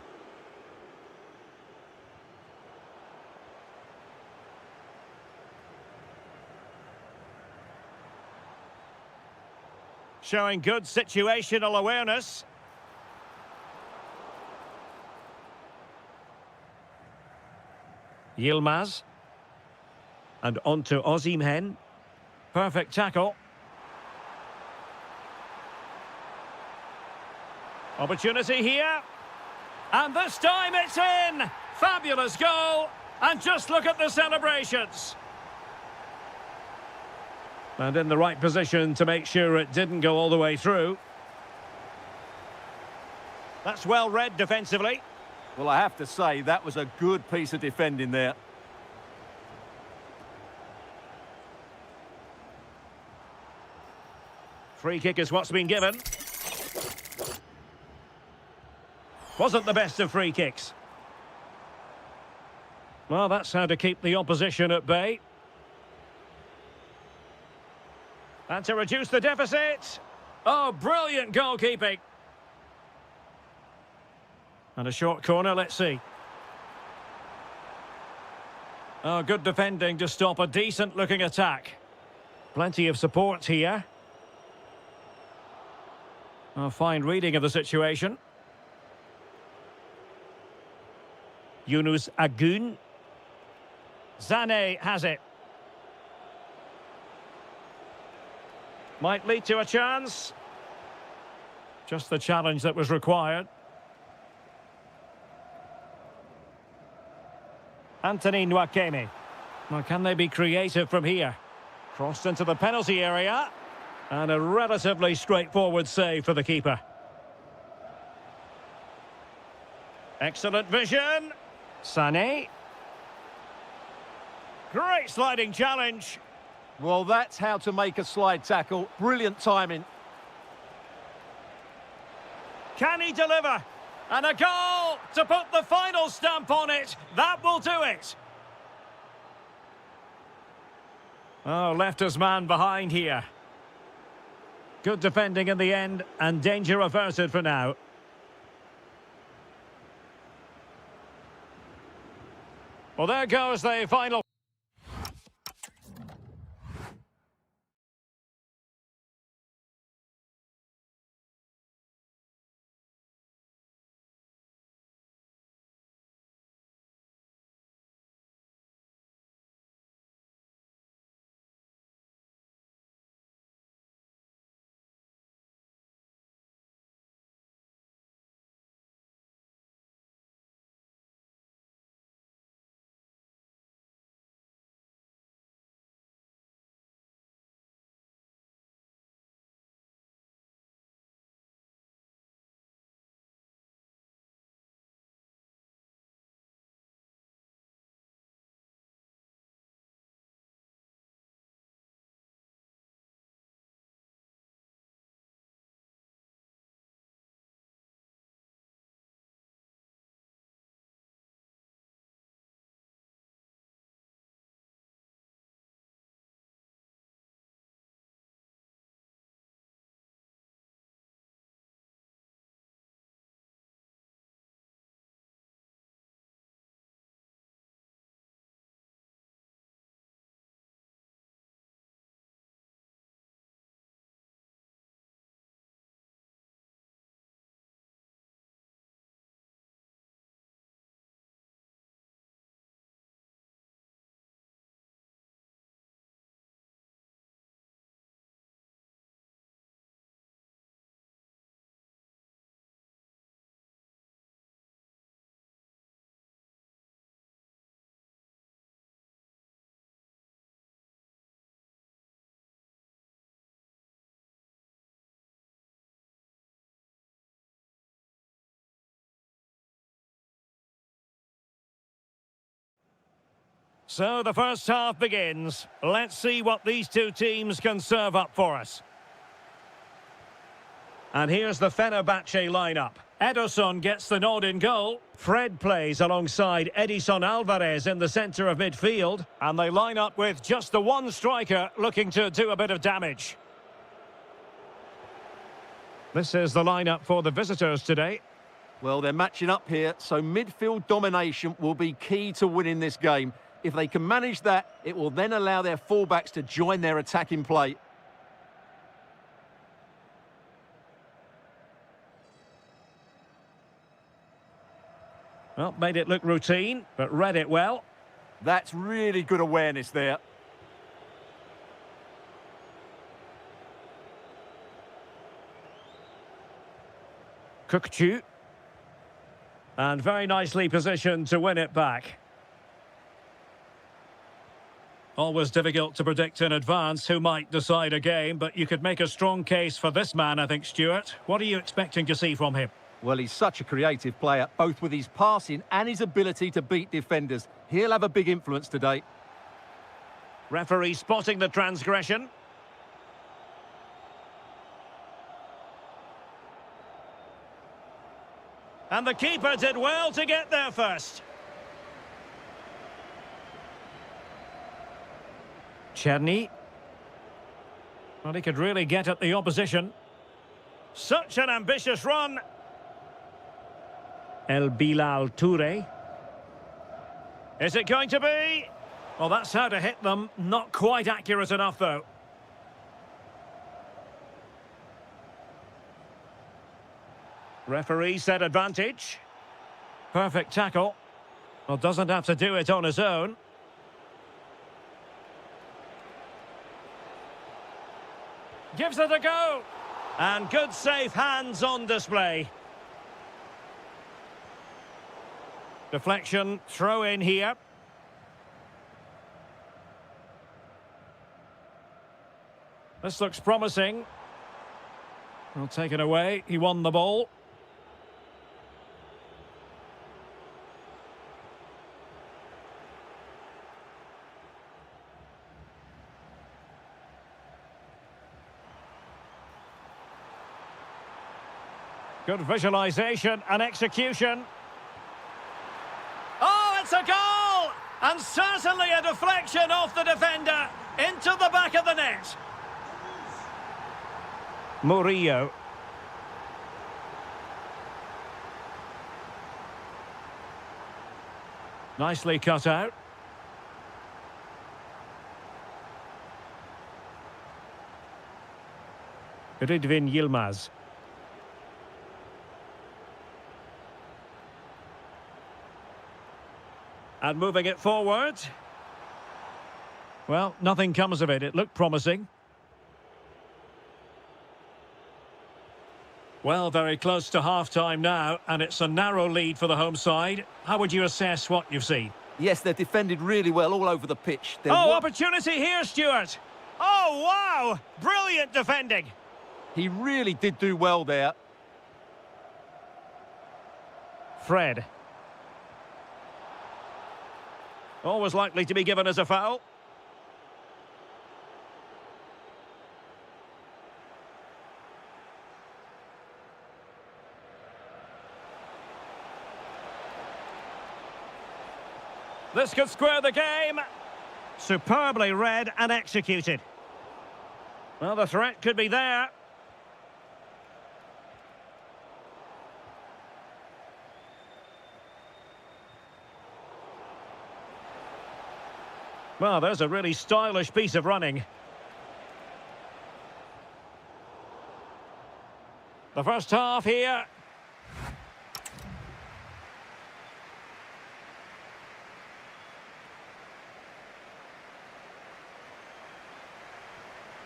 Showing good situational awareness. Yilmaz. And on to Osimhen. Perfect tackle. Opportunity here. And this time it's in! Fabulous goal! And just look at the celebrations. And in the right position to make sure it didn't go all the way through. That's well read defensively. Well, I have to say, that was a good piece of defending there. Free kick is what's been given. Wasn't the best of free kicks. Well, that's how to keep the opposition at bay. And to reduce the deficit. Oh, brilliant goalkeeping. And a short corner, let's see. Oh, good defending to stop a decent-looking attack. Plenty of support here. Oh, fine reading of the situation. Yunus Agun. Zane has it. Might lead to a chance. Just the challenge that was required. Anthony Nwakeme. Well, can they be creative from here? Crossed into the penalty area. And a relatively straightforward save for the keeper. Excellent vision. Sané. Great sliding challenge. Well, that's how to make a slide tackle. Brilliant timing. Can he deliver? And a goal to put the final stamp on it. That will do it. Oh, left his man behind here. Good defending in the end, and danger averted for now. Well, there goes the final. So the first half begins. Let's see what these two teams can serve up for us. And here's the Fenerbahce lineup. Ederson gets the nod in goal. Fred plays alongside Edison Alvarez in the centre of midfield. And they line up with just the one striker looking to do a bit of damage. This is the lineup for the visitors today. Well, they're matching up here, so midfield domination will be key to winning this game. If they can manage that, it will then allow their fullbacks to join their attacking play. Well, made it look routine, but read it well. That's really good awareness there. Kukçu. And very nicely positioned to win it back. Always difficult to predict in advance who might decide a game, but you could make a strong case for this man, I think, Stuart. What are you expecting to see from him? Well, he's such a creative player, both with his passing and his ability to beat defenders. He'll have a big influence today. Referee spotting the transgression. And the keeper did well to get there first. Czerny. Well, he could really get at the opposition. Such an ambitious run. El Bilal Toure. Is it going to be? Well, that's how to hit them. Not quite accurate enough, though. Referee said advantage. Perfect tackle. Well, doesn't have to do it on his own. Gives it a go. And good safe hands on display. Deflection, throw in here. This looks promising. Well, taken away. He won the ball. Good visualisation and execution. Oh, it's a goal! And certainly a deflection off the defender into the back of the net. Murillo. Nicely cut out. Ridvin Yilmaz. And moving it forward. Well, nothing comes of it. It looked promising. Well, very close to half-time now, and it's a narrow lead for the home side. How would you assess what you've seen? Yes, they're defended really well all over the pitch. Opportunity here, Stuart. Oh, wow! Brilliant defending. He really did do well there. Fred. Always likely to be given as a foul. This could square the game. Superbly read and executed. Well, the threat could be there. Well, there's a really stylish piece of running. The first half here.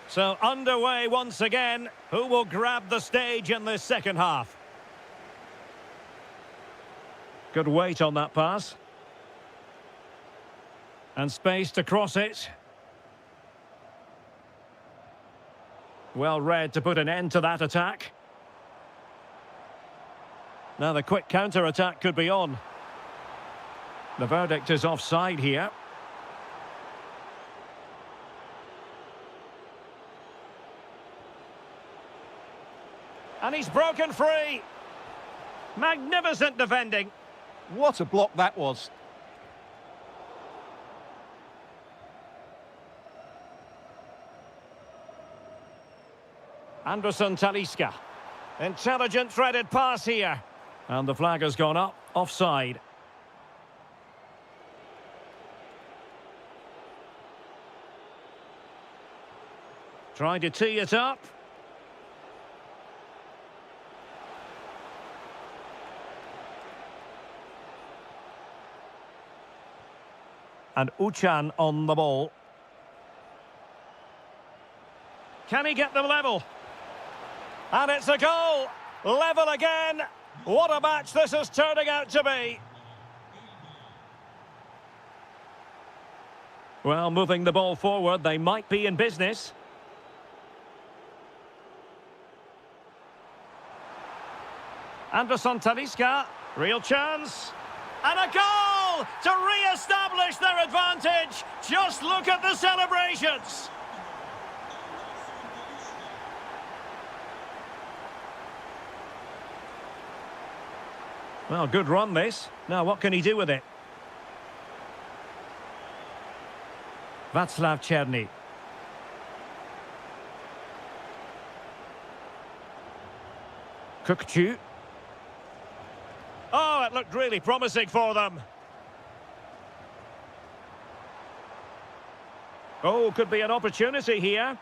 So underway once again. Who will grab the stage in this second half? Good weight on that pass. And space to cross it. Well read to put an end to that attack. Now the quick counter-attack could be on. The verdict is offside here. And he's broken free. Magnificent defending. What a block that was. Anderson Talisca. Intelligent threaded pass here. And the flag has gone up. Offside. Trying to tee it up. And Uchan on the ball. Can he get them level? And it's a goal! Level again! What a match this is turning out to be! Well, moving the ball forward, they might be in business. Anderson Talisca, real chance. And a goal to re-establish their advantage! Just look at the celebrations! Well, good run this. Now, what can he do with it? Václav Černý. Kukçu. Oh, it looked really promising for them. Oh, could be an opportunity here.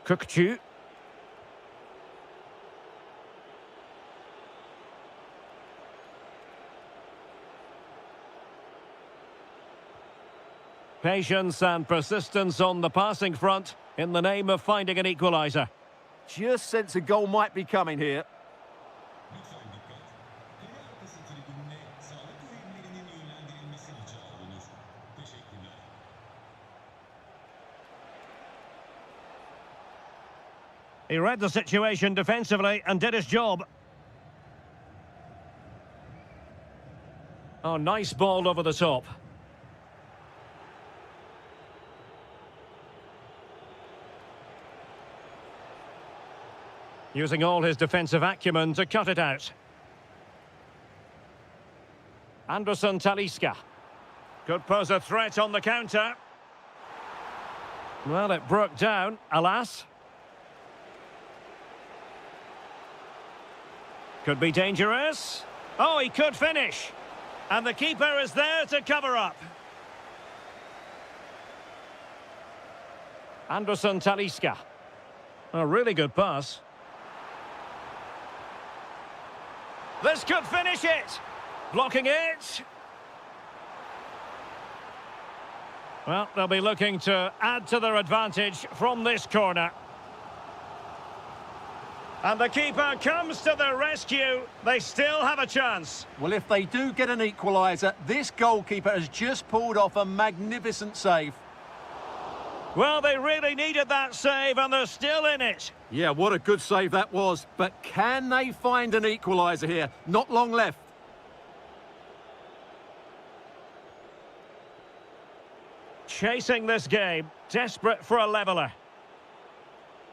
Kukçu. Patience and persistence on the passing front in the name of finding an equaliser. Just sense a goal might be coming here. He read the situation defensively and did his job. Oh, nice ball over the top. Using all his defensive acumen to cut it out. Anderson Talisca. Could pose a threat on the counter. Well, it broke down, alas. Could be dangerous. Oh, he could finish. And the keeper is there to cover up. Anderson Talisca. A really good pass. This could finish it. Blocking it. Well, they'll be looking to add to their advantage from this corner. And the keeper comes to the rescue. They still have a chance. Well, if they do get an equaliser, this goalkeeper has just pulled off a magnificent save. Well, they really needed that save, and they're still in it. Yeah, what a good save that was. But can they find an equaliser here? Not long left. Chasing this game, desperate for a leveller.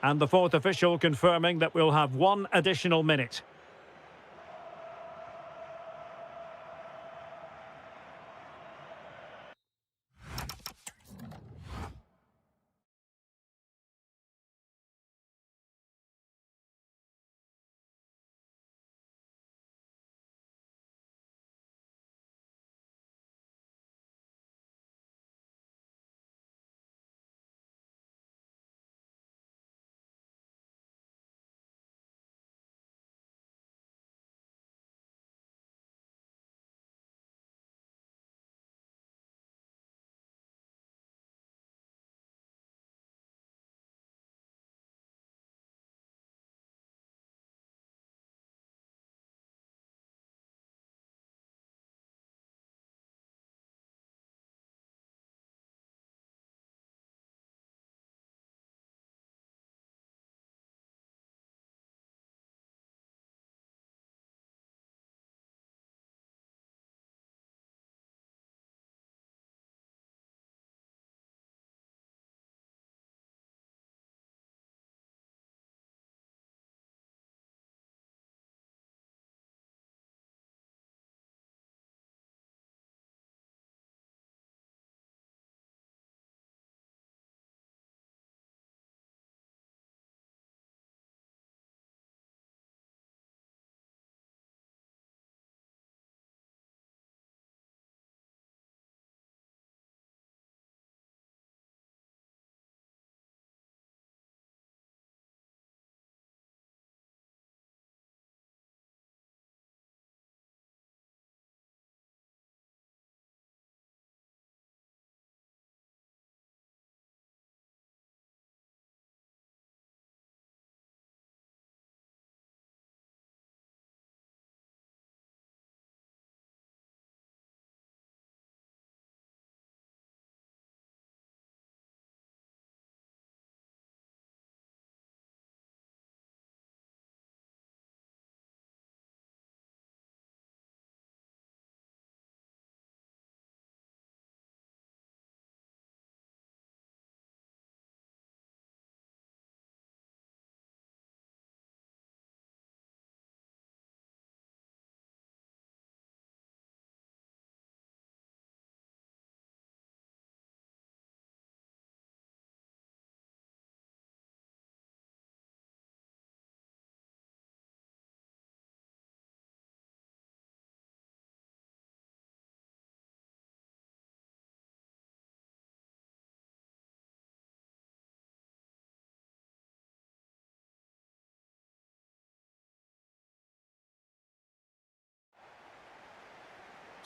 And the fourth official confirming that we'll have one additional minute.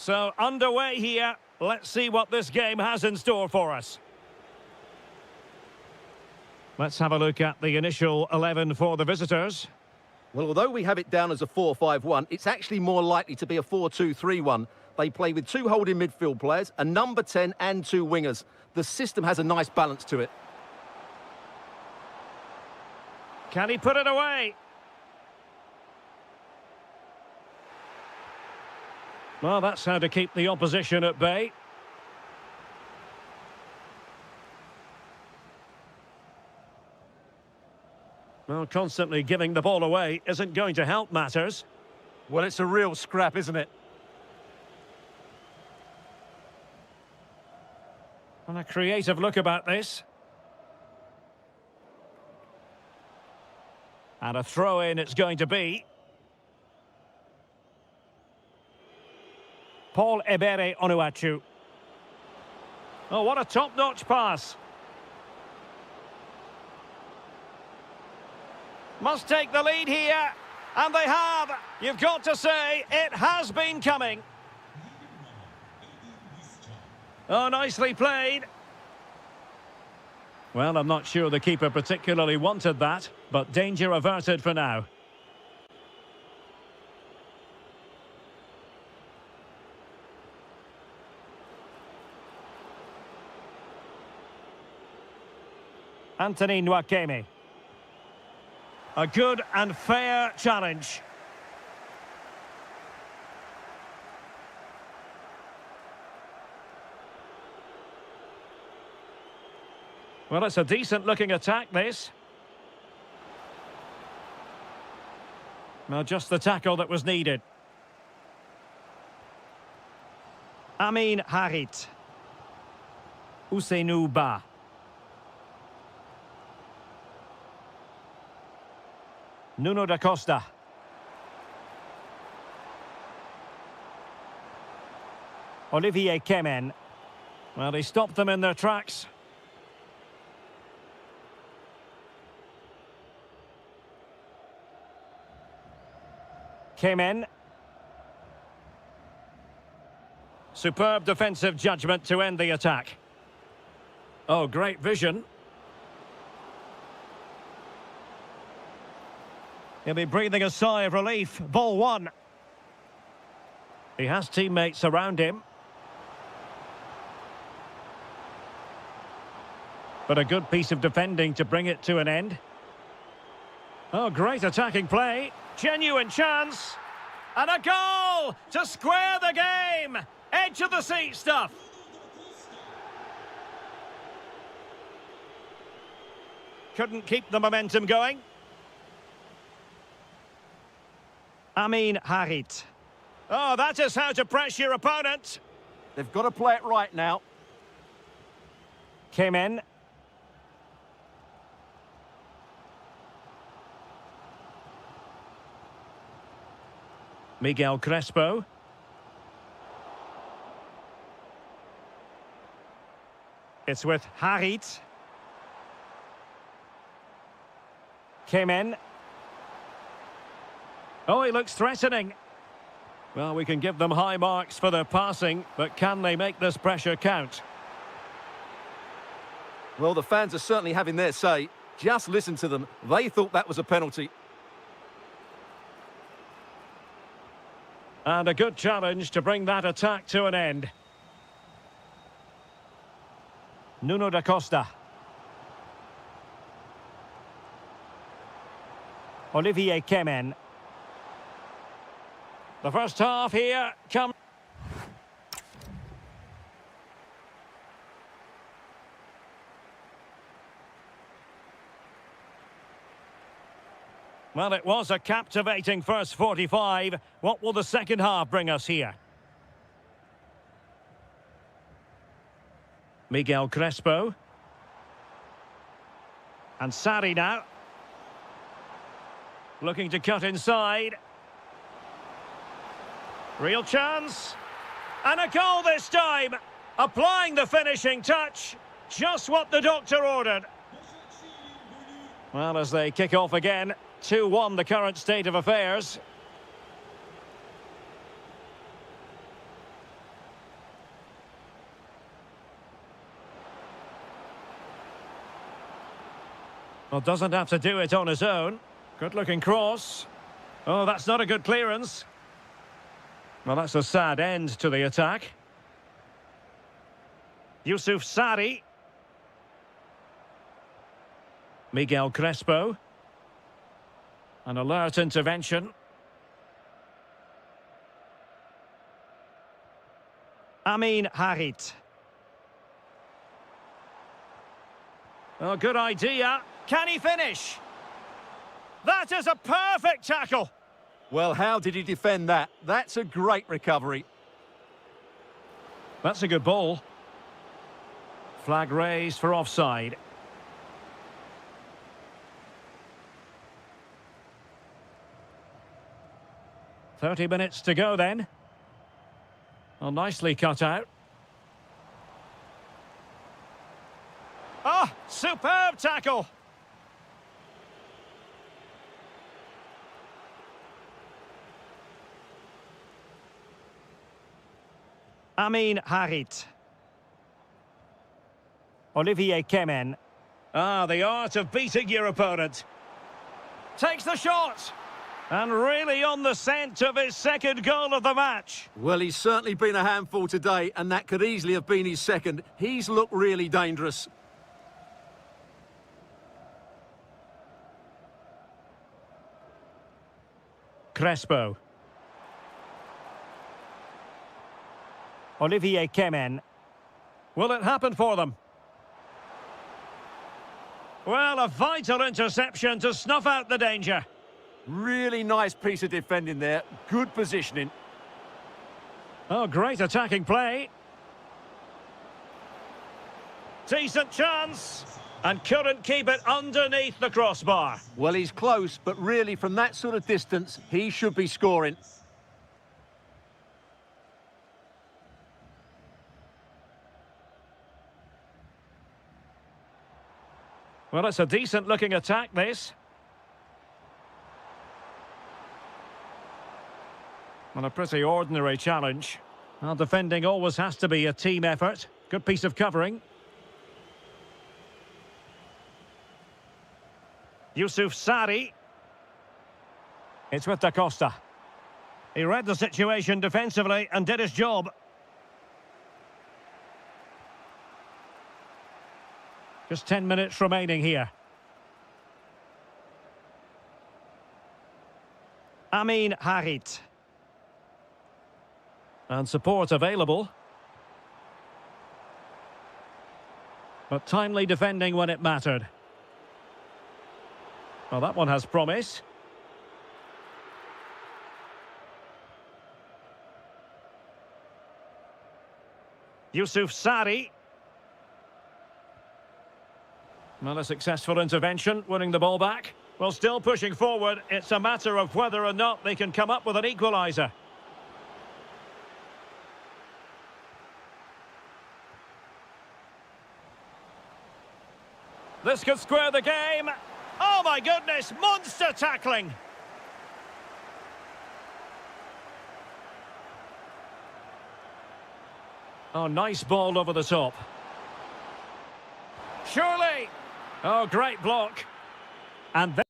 So, underway here. Let's see what this game has in store for us. Let's have a look at the initial 11 for the visitors. Well, although we have it down as a 4-5-1, it's actually more likely to be a 4-2-3-1. They play with two holding midfield players, a number 10 and two wingers. The system has a nice balance to it. Can he put it away? Well, that's how to keep the opposition at bay. Well, constantly giving the ball away isn't going to help matters. Well, it's a real scrap, isn't it? And a creative look about this. And a throw-in it's going to be. Paul Ebere Onuachu. Oh, what a top-notch pass. Must take the lead here. And they have. You've got to say, it has been coming. Oh, nicely played. Well, I'm not sure the keeper particularly wanted that, but danger averted for now. Anthony Nwakeme. A good and fair challenge. Well, it's a decent-looking attack, this. Well, just the tackle that was needed. Amin Harit. Ousseynou Ba. Nuno da Costa. Olivier Kemen. Well, he stopped them in their tracks. Kemen. Superb defensive judgment to end the attack. Oh, great vision. He'll be breathing a sigh of relief. Ball one. He has teammates around him. But a good piece of defending to bring it to an end. Oh, great attacking play. Genuine chance. And a goal to square the game. Edge of the seat stuff. Couldn't keep the momentum going. Amin Harit. Oh, that is how to press your opponent. They've got to play it right now. Kemen. Miguel Crespo. It's with Harit. Kemen. Oh, he looks threatening. Well, we can give them high marks for their passing, but can they make this pressure count? Well, the fans are certainly having their say. Just listen to them. They thought that was a penalty. And a good challenge to bring that attack to an end. Nuno da Costa. Olivier Kemen. The first half here comes. Well, it was a captivating first 45. What will the second half bring us here? Miguel Crespo. And Sarri now. Looking to cut inside. Real chance. And a goal this time. Applying the finishing touch. Just what the doctor ordered. Well, as they kick off again, 2-1 the current state of affairs. Well, doesn't have to do it on his own. Good-looking cross. Oh, that's not a good clearance. Well, that's a sad end to the attack. Youssouf Sarri. Miguel Crespo. An alert intervention. Amin Harit. Oh, good idea. Can he finish? That is a perfect tackle. Well, how did he defend that? That's a great recovery. That's a good ball. Flag raised for offside. .30 minutes to go then. Well, nicely cut out. Ah, superb tackle. Harit. Olivier Kemen. Ah, the art of beating your opponent. Takes the shot. And really on the scent of his second goal of the match. Well, he's certainly been a handful today, and that could easily have been his second. He's looked really dangerous. Crespo. Olivier Kemen. Will it happen for them? Well, a vital interception to snuff out the danger. Really nice piece of defending there. Good positioning. Oh, great attacking play. Decent chance. And couldn't keep it underneath the crossbar. Well, he's close, but really from that sort of distance, he should be scoring. Well, it's a decent-looking attack, this. Well, a pretty ordinary challenge. Well, defending always has to be a team effort. Good piece of covering. Yusuf Sari. It's with Da Costa. He read the situation defensively and did his job. Just 10 minutes remaining here. Harit. And support available. But timely defending when it mattered. Well, that one has promise. Yusuf Sari. Well, a successful intervention, winning the ball back. Well, still pushing forward. It's a matter of whether or not they can come up with an equaliser. This could square the game. Oh, my goodness, monster tackling. Oh, nice ball over the top. Surely. Oh, great block. And then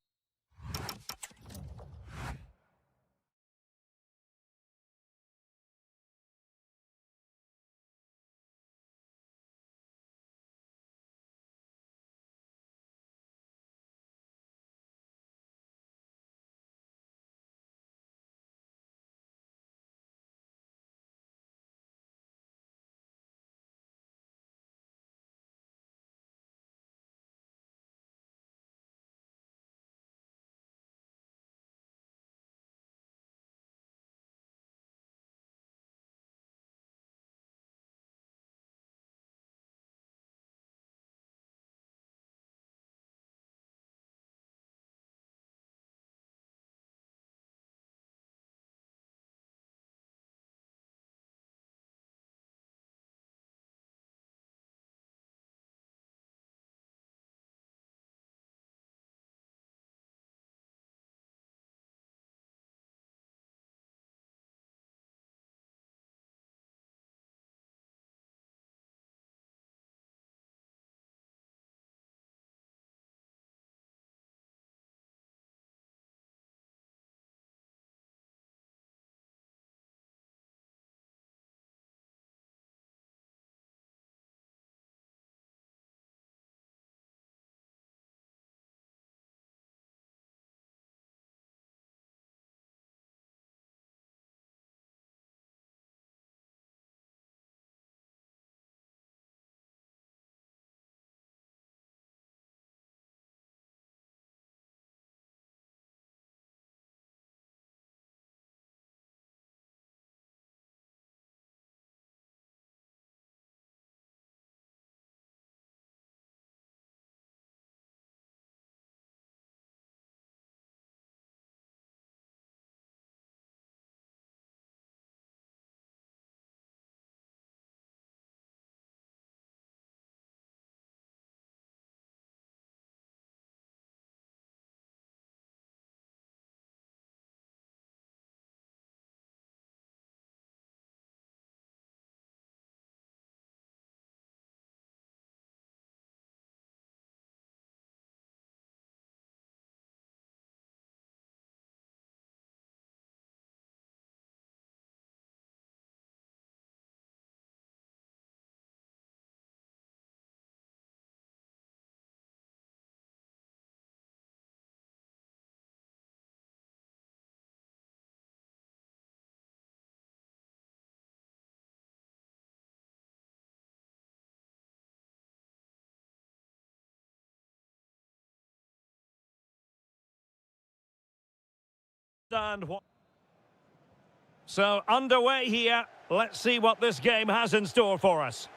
So, underway here. Let's see what this game has in store for us.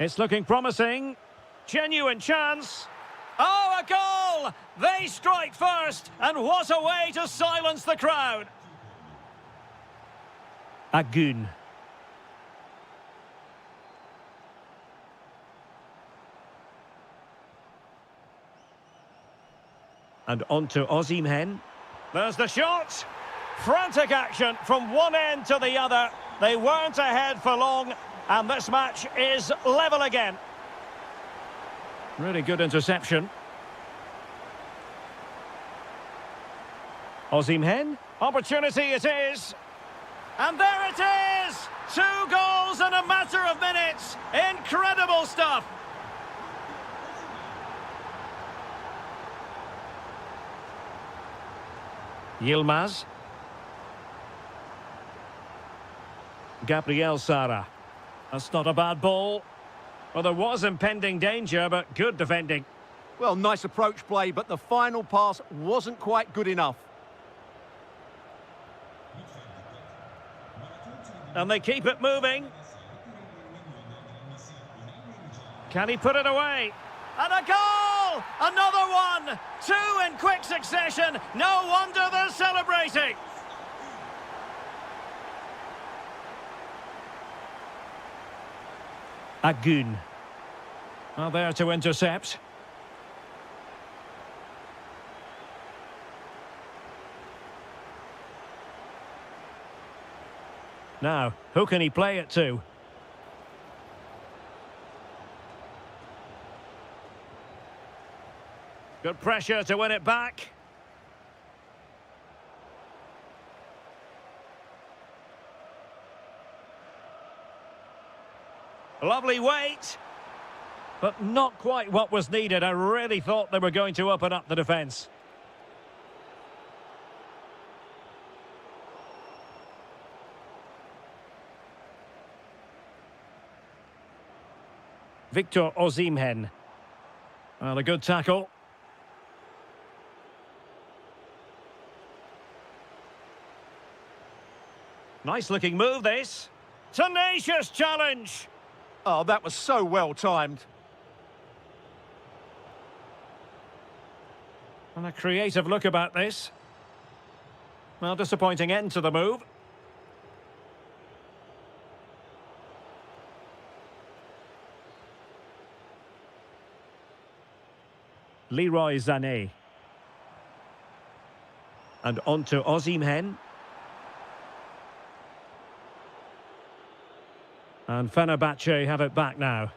It's looking promising. Genuine chance. Oh, a goal! They strike first, and what a way to silence the crowd. Agun. And on to Osimhen. There's the shot. Frantic action from one end to the other. They weren't ahead for long, and this match is level again. Really good interception. Osimhen. Opportunity it is. And there it is! 2 goals in a matter of minutes. Incredible stuff. Yilmaz. Gabriel Sara. That's not a bad ball. Well, there was impending danger, but good defending. Well, nice approach play, but the final pass wasn't quite good enough. And they keep it moving. Can he put it away? And a goal! Another one! 2 in quick succession. No wonder they're celebrating. Agun. Well, there to intercept. Now, who can he play it to? Good pressure to win it back. Lovely weight. But not quite what was needed. I really thought they were going to open up the defence. Victor Osimhen. Well, a good tackle. Nice looking move, this. Tenacious challenge. Oh, that was so well timed. And a creative look about this. Well, disappointing end to the move. Leroy Sané. And on to Osimhen. And Fenerbahce have it back now.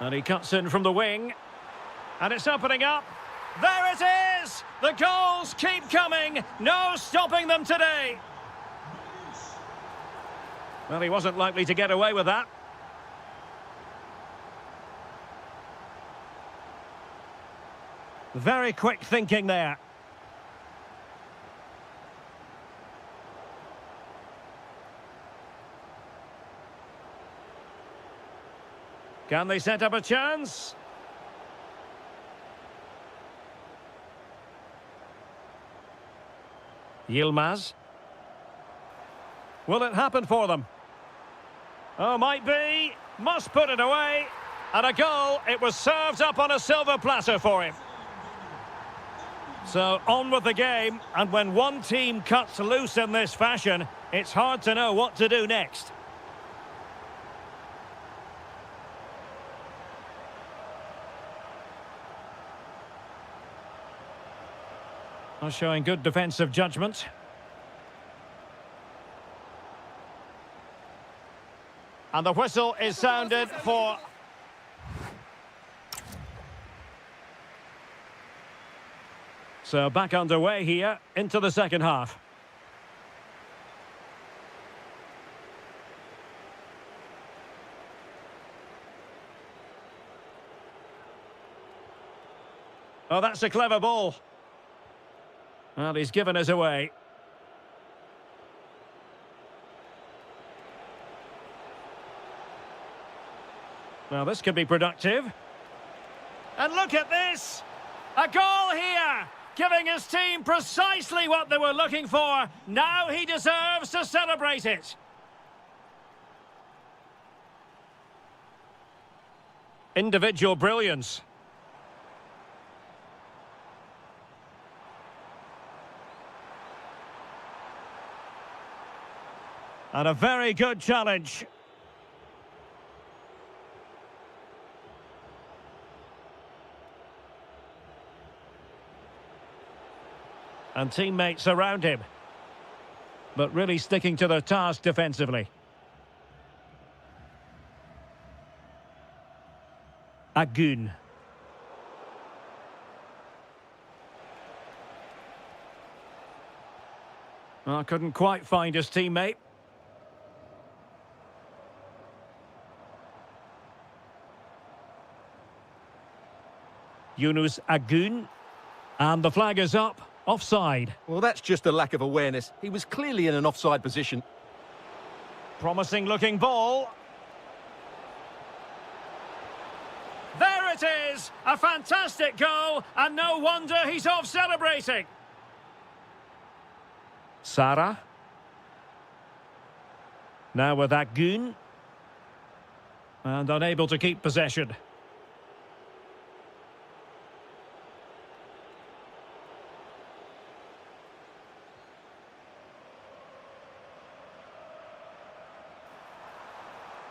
And he cuts in from the wing. And it's opening up. There it is! The goals keep coming. No stopping them today. Well, he wasn't likely to get away with that. Very quick thinking there. Can they set up a chance? Yilmaz. Will it happen for them? Oh, might be. Must put it away. And a goal. It was served up on a silver platter for him. So, on with the game. And when one team cuts loose in this fashion, it's hard to know what to do next. Showing good defensive judgment. And the whistle is sounded for... So back underway here into the second half. Oh, that's a clever ball. Well, he's given us away. Well, this could be productive. And look at this! A goal here! Giving his team precisely what they were looking for. Now he deserves to celebrate it. Individual brilliance. And a very good challenge. And teammates around him. But really sticking to their task defensively. Agun. Oh, couldn't quite find his teammate. Yunus Agun. And the flag is up. Offside. Well, that's just a lack of awareness. He was clearly in an offside position. Promising looking ball. There it is! A fantastic goal, and no wonder he's off celebrating. Sarah. Now with Agun. And unable to keep possession.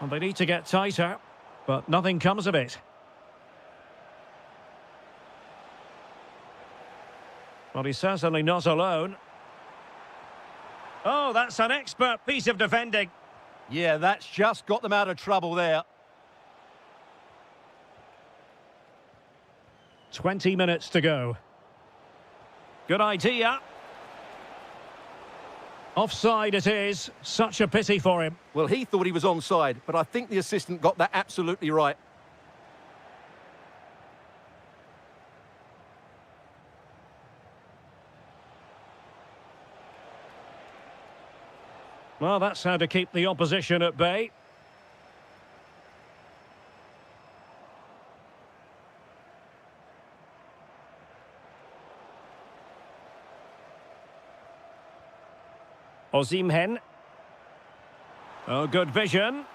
Well, they need to get tighter, but nothing comes of it. Well, he's certainly not alone. Oh, that's an expert piece of defending. Yeah, that's just got them out of trouble there. 20 minutes to go. Good idea. Offside it is. Such a pity for him. Well, he thought he was onside, but I think the assistant got that absolutely right. Well, that's how to keep the opposition at bay. Osimhen. Oh, good vision.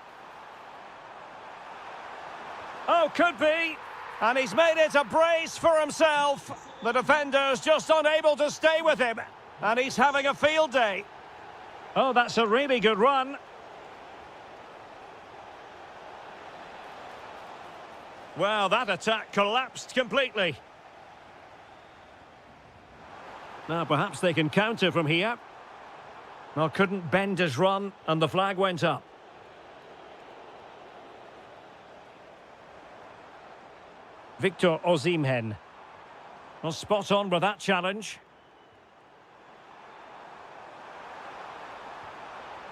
Oh, could be. And he's made it a brace for himself. The defender's just unable to stay with him. And he's having a field day. Oh, that's a really good run. Well, that attack collapsed completely. Now, perhaps they can counter from here. Well, couldn't bend his run, and the flag went up. Victor Osimhen. Well, spot on with that challenge.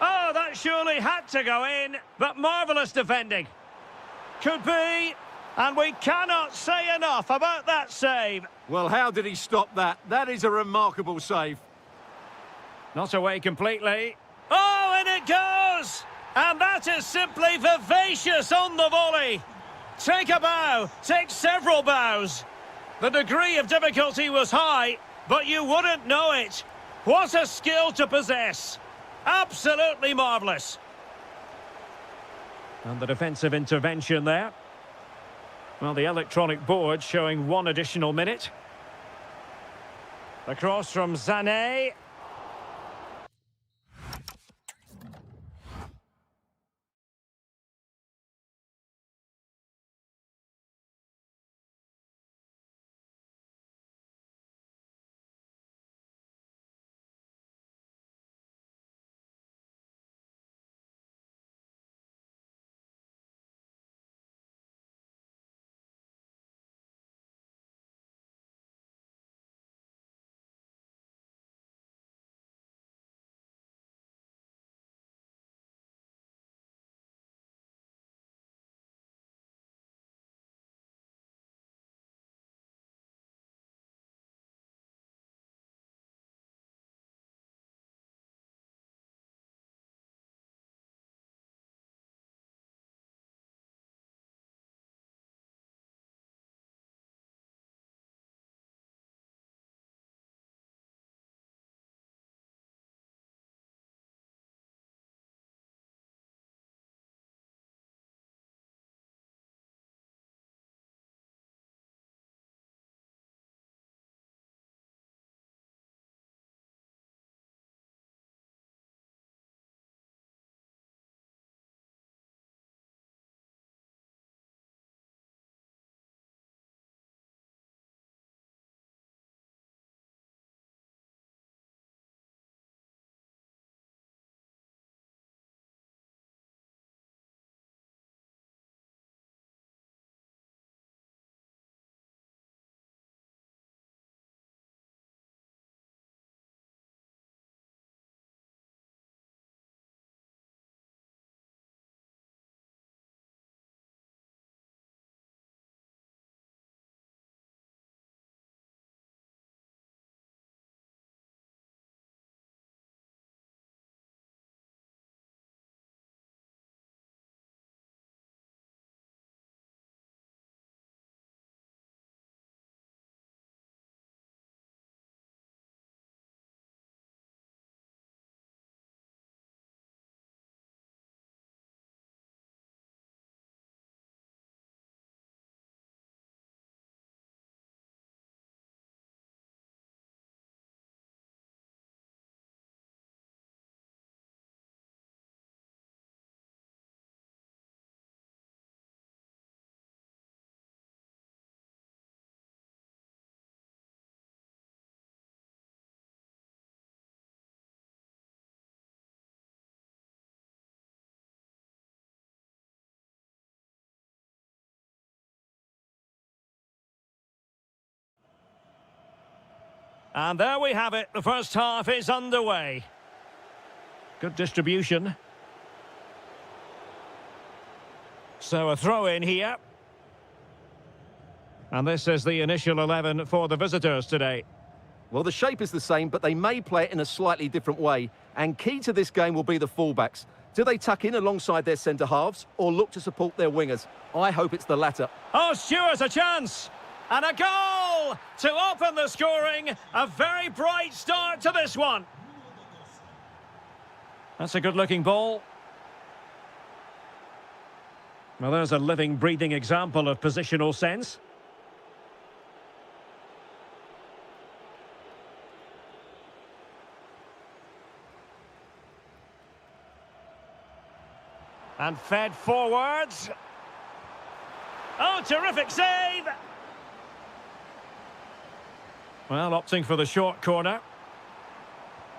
Oh, that surely had to go in, but marvellous defending. Could be, and we cannot say enough about that save. Well, how did he stop that? That is a remarkable save. Not away completely. Oh, and it goes! And that is simply vivacious on the volley. Take a bow, take several bows. The degree of difficulty was high, but you wouldn't know it. What a skill to possess. Absolutely marvellous. And the defensive intervention there. Well, the electronic board showing one additional minute. The cross from Sané. And there we have it. The first half is underway. Good distribution. So a throw in here. And this is the initial 11 for the visitors today. Well, the shape is the same, but they may play it in a slightly different way. And key to this game will be the fullbacks. Do they tuck in alongside their centre-halves or look to support their wingers? I hope it's the latter. Oh, Stewart's a chance! And a goal to open the scoring. A very bright start to this one. That's a good-looking ball. Well, there's a living, breathing example of positional sense. And fed forwards. Oh, terrific save! Well, opting for the short corner.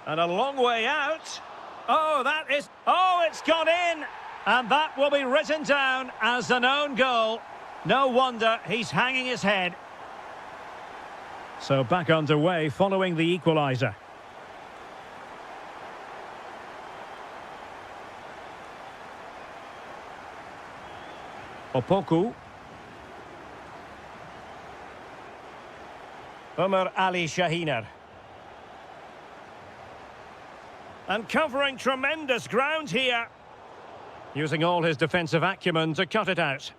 And a long way out. Oh, that is... Oh, it's gone in! And that will be written down as an own goal. No wonder he's hanging his head. So back underway following the equaliser. Opoku. Umar Ali Shahiner. And covering tremendous ground here. Using all his defensive acumen to cut it out.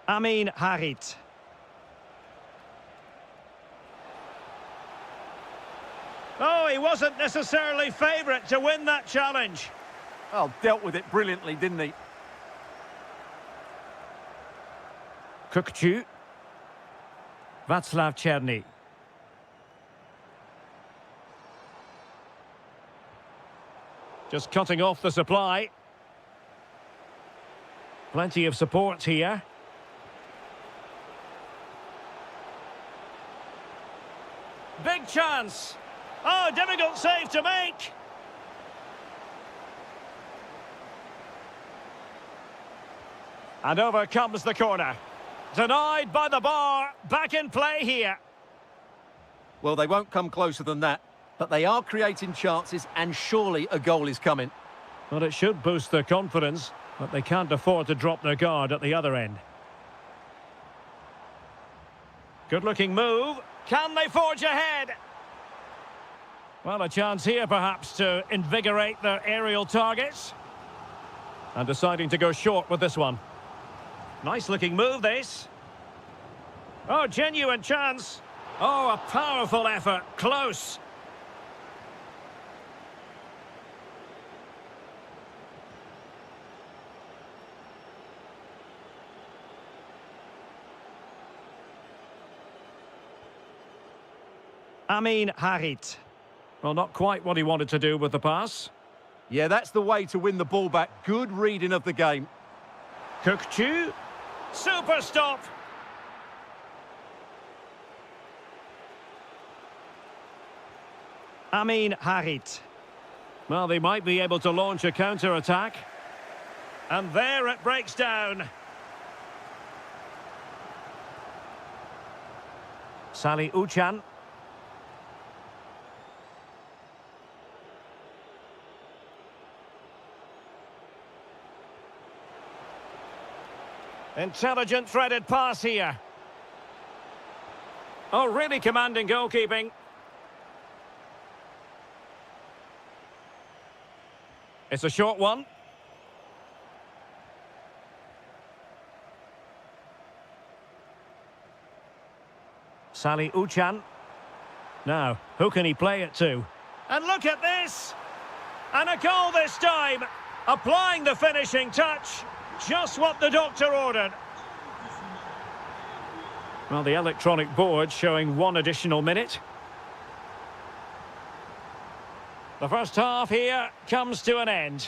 Amin Harit. Oh, he wasn't necessarily favourite to win that challenge. Well, dealt with it brilliantly, didn't he? Kukcu. Václav Černý. Just cutting off the supply. Plenty of support here. Big chance. Oh, difficult save to make. And over comes the corner. Denied by the bar. Back in play here. Well, they won't come closer than that, but they are creating chances, and surely a goal is coming. Well, it should boost their confidence, but they can't afford to drop their guard at the other end. Good-looking move. Can they forge ahead? Well, a chance here, perhaps, to invigorate their aerial targets. And deciding to go short with this one. Nice-looking move, this. Oh, genuine chance. Oh, a powerful effort. Close. Amin Harit. Well, not quite what he wanted to do with the pass. Yeah, that's the way to win the ball back. Good reading of the game. Kukcu. Super stop. Amin Harit. Well, they might be able to launch a counter-attack. And there it breaks down. Salih Uçan. Intelligent threaded pass here. Oh, really commanding goalkeeping. It's a short one. Salih Uçan. Now, who can he play it to? And look at this! And a goal this time! Applying the finishing touch. Just what the doctor ordered. Well, the electronic board showing one additional minute. The first half here comes to an end.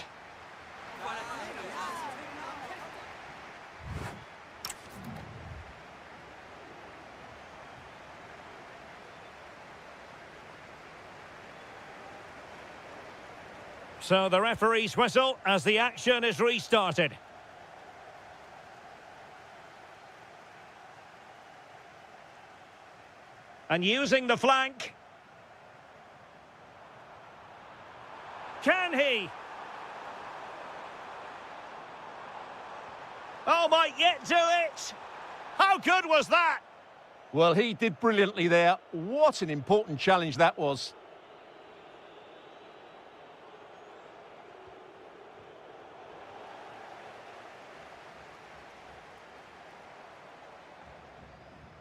So the referee's whistle as the action is restarted. And using the flank. Can he? Oh, might yet do it. How good was that? Well, he did brilliantly there. What an important challenge that was.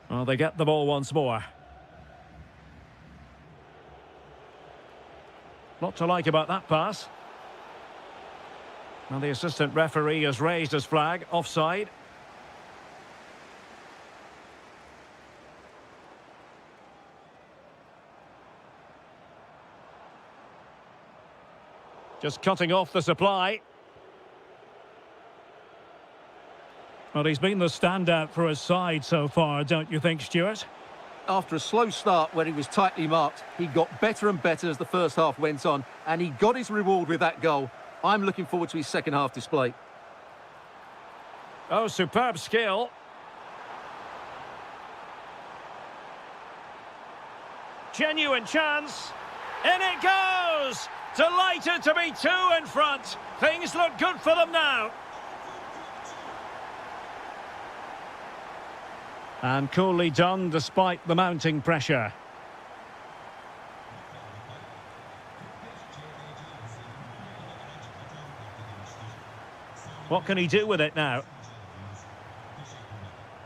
Well, they get the ball once more. Lot to like about that pass. Well, the assistant referee has raised his flag, offside. Just cutting off the supply. Well, he's been the standout for his side so far, don't you think, Stuart? After a slow start where he was tightly marked, he got better and better as the first half went on, and he got his reward with that goal. I'm looking forward to his second half display. Oh, superb skill. Genuine chance. In it goes! Delighted to be two in front. Things look good for them now. And coolly done despite the mounting pressure. What can he do with it now?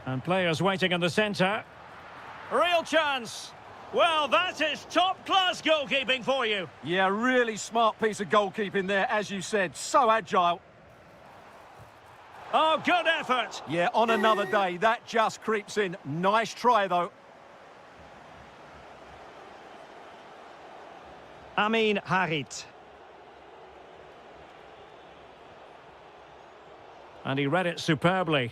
And players waiting in the centre. Real chance. Well, that is top-class goalkeeping for you. Yeah, really smart piece of goalkeeping there, as you said. So agile. Oh, good effort. Yeah, on another day, that just creeps in. Nice try, though. Amin Harit. And he read it superbly.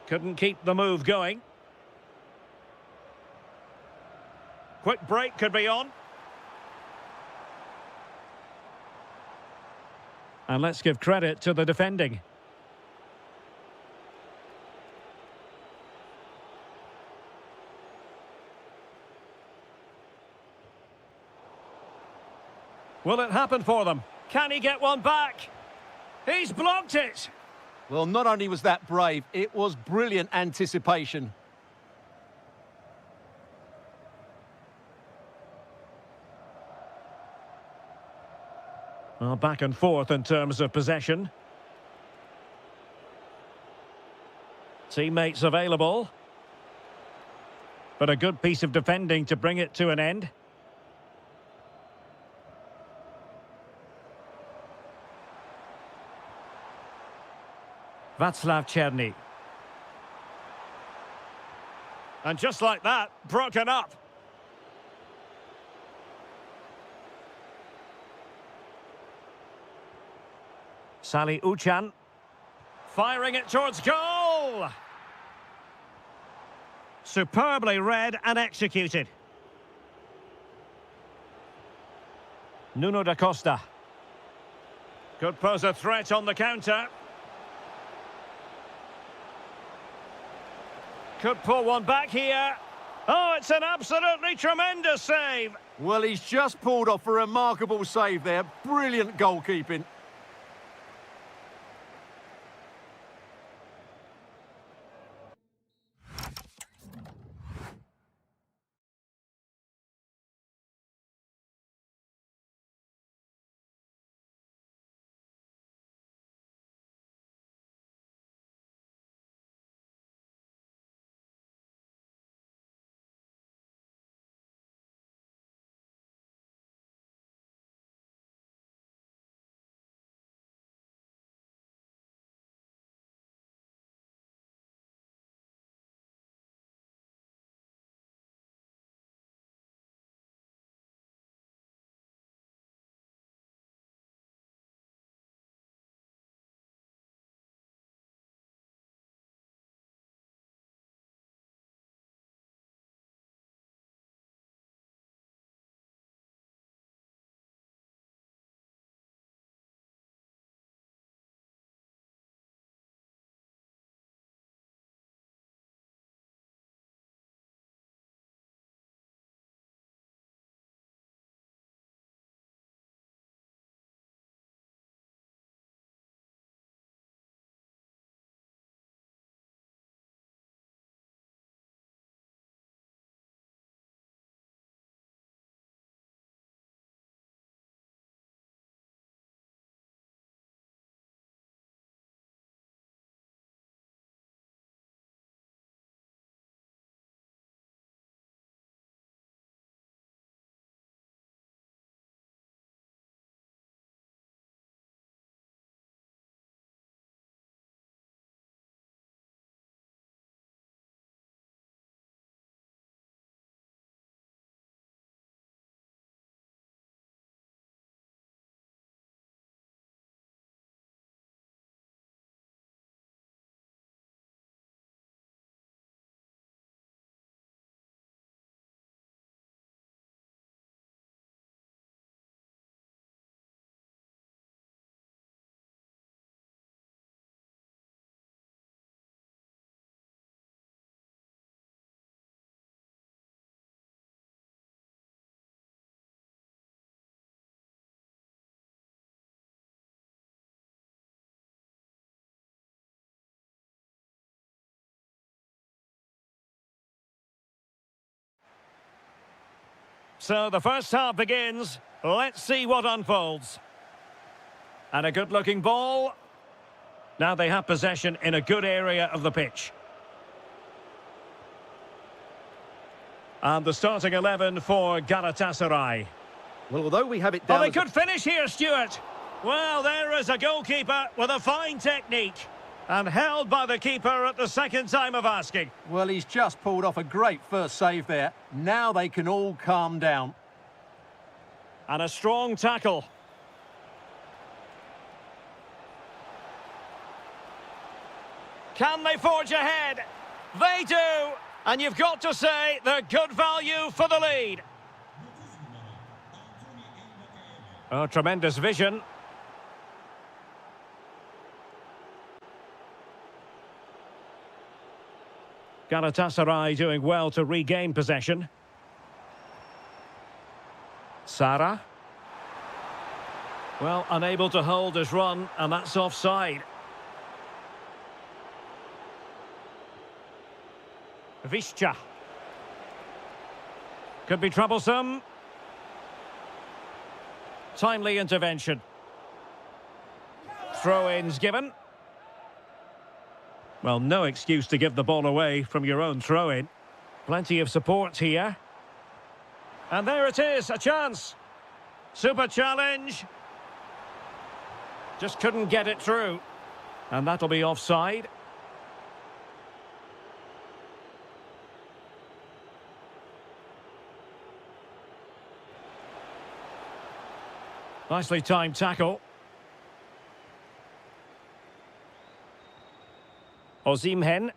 Couldn't keep the move going. Quick break could be on. And let's give credit to the defending. Will it happen for them? Can he get one back? He's blocked it. Well, not only was that brave, it was brilliant anticipation. Well, back and forth in terms of possession. Teammates available. But a good piece of defending to bring it to an end. Václav Černý. And just like that, broken up. Sally Uchan. Firing it towards goal. Superbly read and executed. Nuno da Costa. Could pose a threat on the counter. Could pull one back here. Oh, it's an absolutely tremendous save. Well, he's just pulled off a remarkable save there. Brilliant goalkeeping. So the first half begins. Let's see what unfolds. And a good-looking ball. Now they have possession in a good area of the pitch. And the starting 11 for Galatasaray. Well, although we have it down... Well, they could finish here, Stuart. Well, there is a goalkeeper with a fine technique. And held by the keeper at the second time of asking. Well, he's just pulled off a great first save there. Now they can all calm down. And a strong tackle. Can they forge ahead? They do! And you've got to say they're good value for the lead. Oh, tremendous vision. Galatasaray doing well to regain possession. Sara. Well, unable to hold his run, and that's offside. Vizca. Could be troublesome. Timely intervention. Throw-ins given. Well, no excuse to give the ball away from your own throw-in. Plenty of support here. And there it is, a chance. Super challenge. Just couldn't get it through. And that'll be offside. Nicely timed tackle. Osimhen.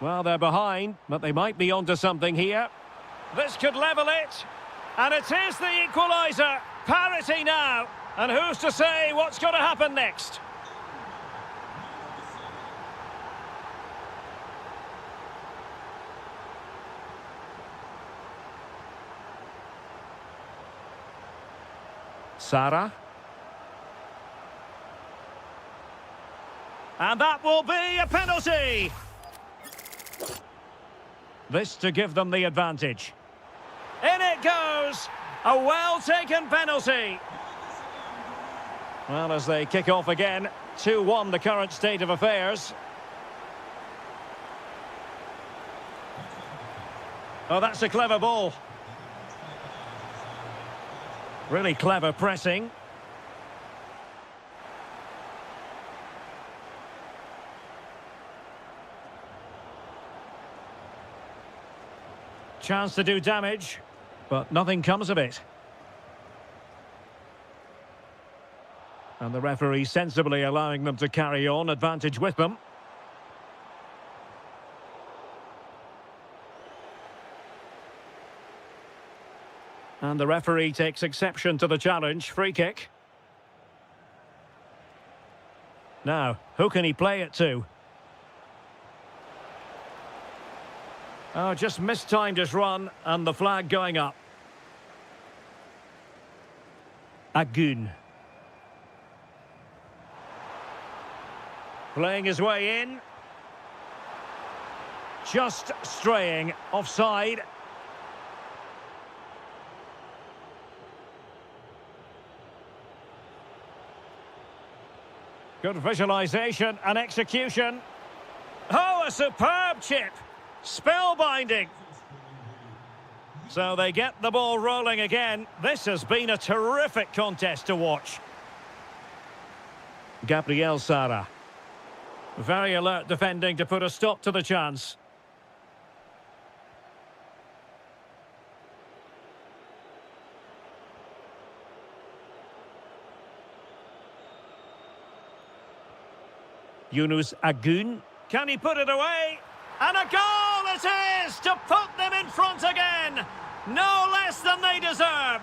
Well, they're behind, but they might be onto something here. This could level it. And it is the equaliser. Parity now. And who's to say what's going to happen next? Sara. And that will be a penalty. This to give them the advantage. In it goes. A well-taken penalty. Well, as they kick off again, 2-1 the current state of affairs. Oh, that's a clever ball. Really clever pressing. Chance to do damage, but nothing comes of it. And the referee sensibly allowing them to carry on, advantage with them. And the referee takes exception to the challenge, free kick. Now, who can he play it to? Oh, just mistimed his run, and the flag going up. Agun. Playing his way in. Just straying offside. Good visualisation and execution. Oh, a superb chip. Spellbinding. So they get the ball rolling again. This has been a terrific contest to watch. Gabriel Sara. Very alert defending to put a stop to the chance. Yunus Agun. Can he put it away? And a goal it is to put them in front again. No less than they deserve.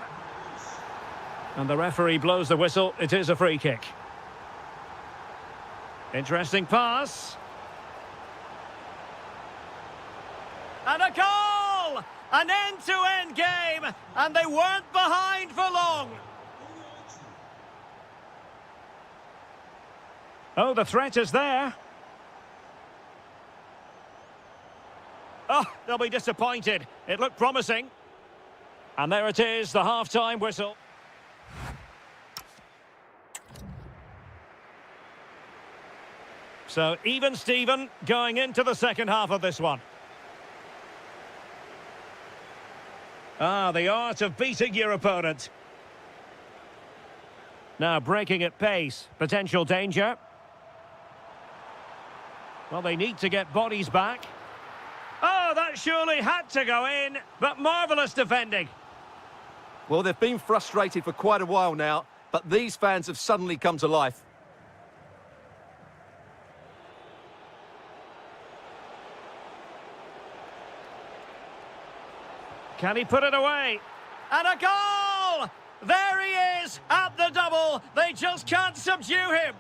And the referee blows the whistle. It is a free kick. Interesting pass. And a goal! An end-to-end game. And they weren't behind for long. Oh, the threat is there. Oh, they'll be disappointed. It looked promising. And there it is, the half-time whistle. So, even Steven going into the second half of this one. Ah, the art of beating your opponent. Now breaking at pace. Potential danger. Well, they need to get bodies back. Oh, that surely had to go in, but marvellous defending. Well, they've been frustrated for quite a while now, but these fans have suddenly come to life. Can he put it away? And a goal! There he is at the double. They just can't subdue him.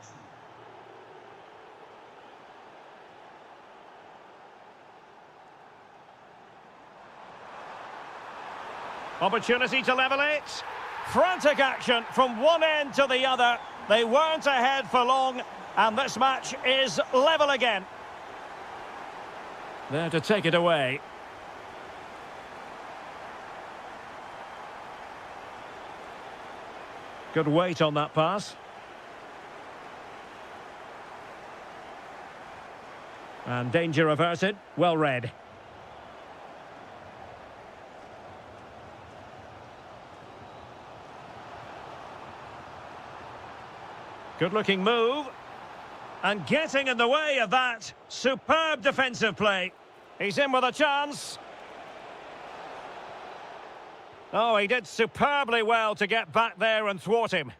Opportunity to level it. Frantic action from one end to the other. They weren't ahead for long, and this match is level again. There to take it away. Good weight on that pass. And danger averted. Well read. Good-looking move. And getting in the way of that. Superb defensive play. He's in with a chance. Oh, he did superbly well to get back there and thwart him.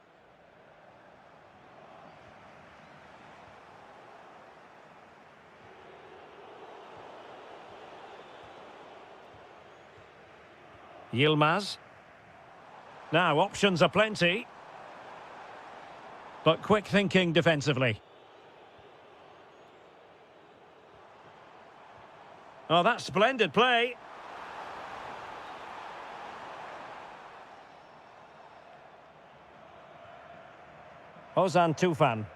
Yilmaz. Now, options are plenty. But quick thinking defensively. Oh, that's splendid play. Ozan Tufan.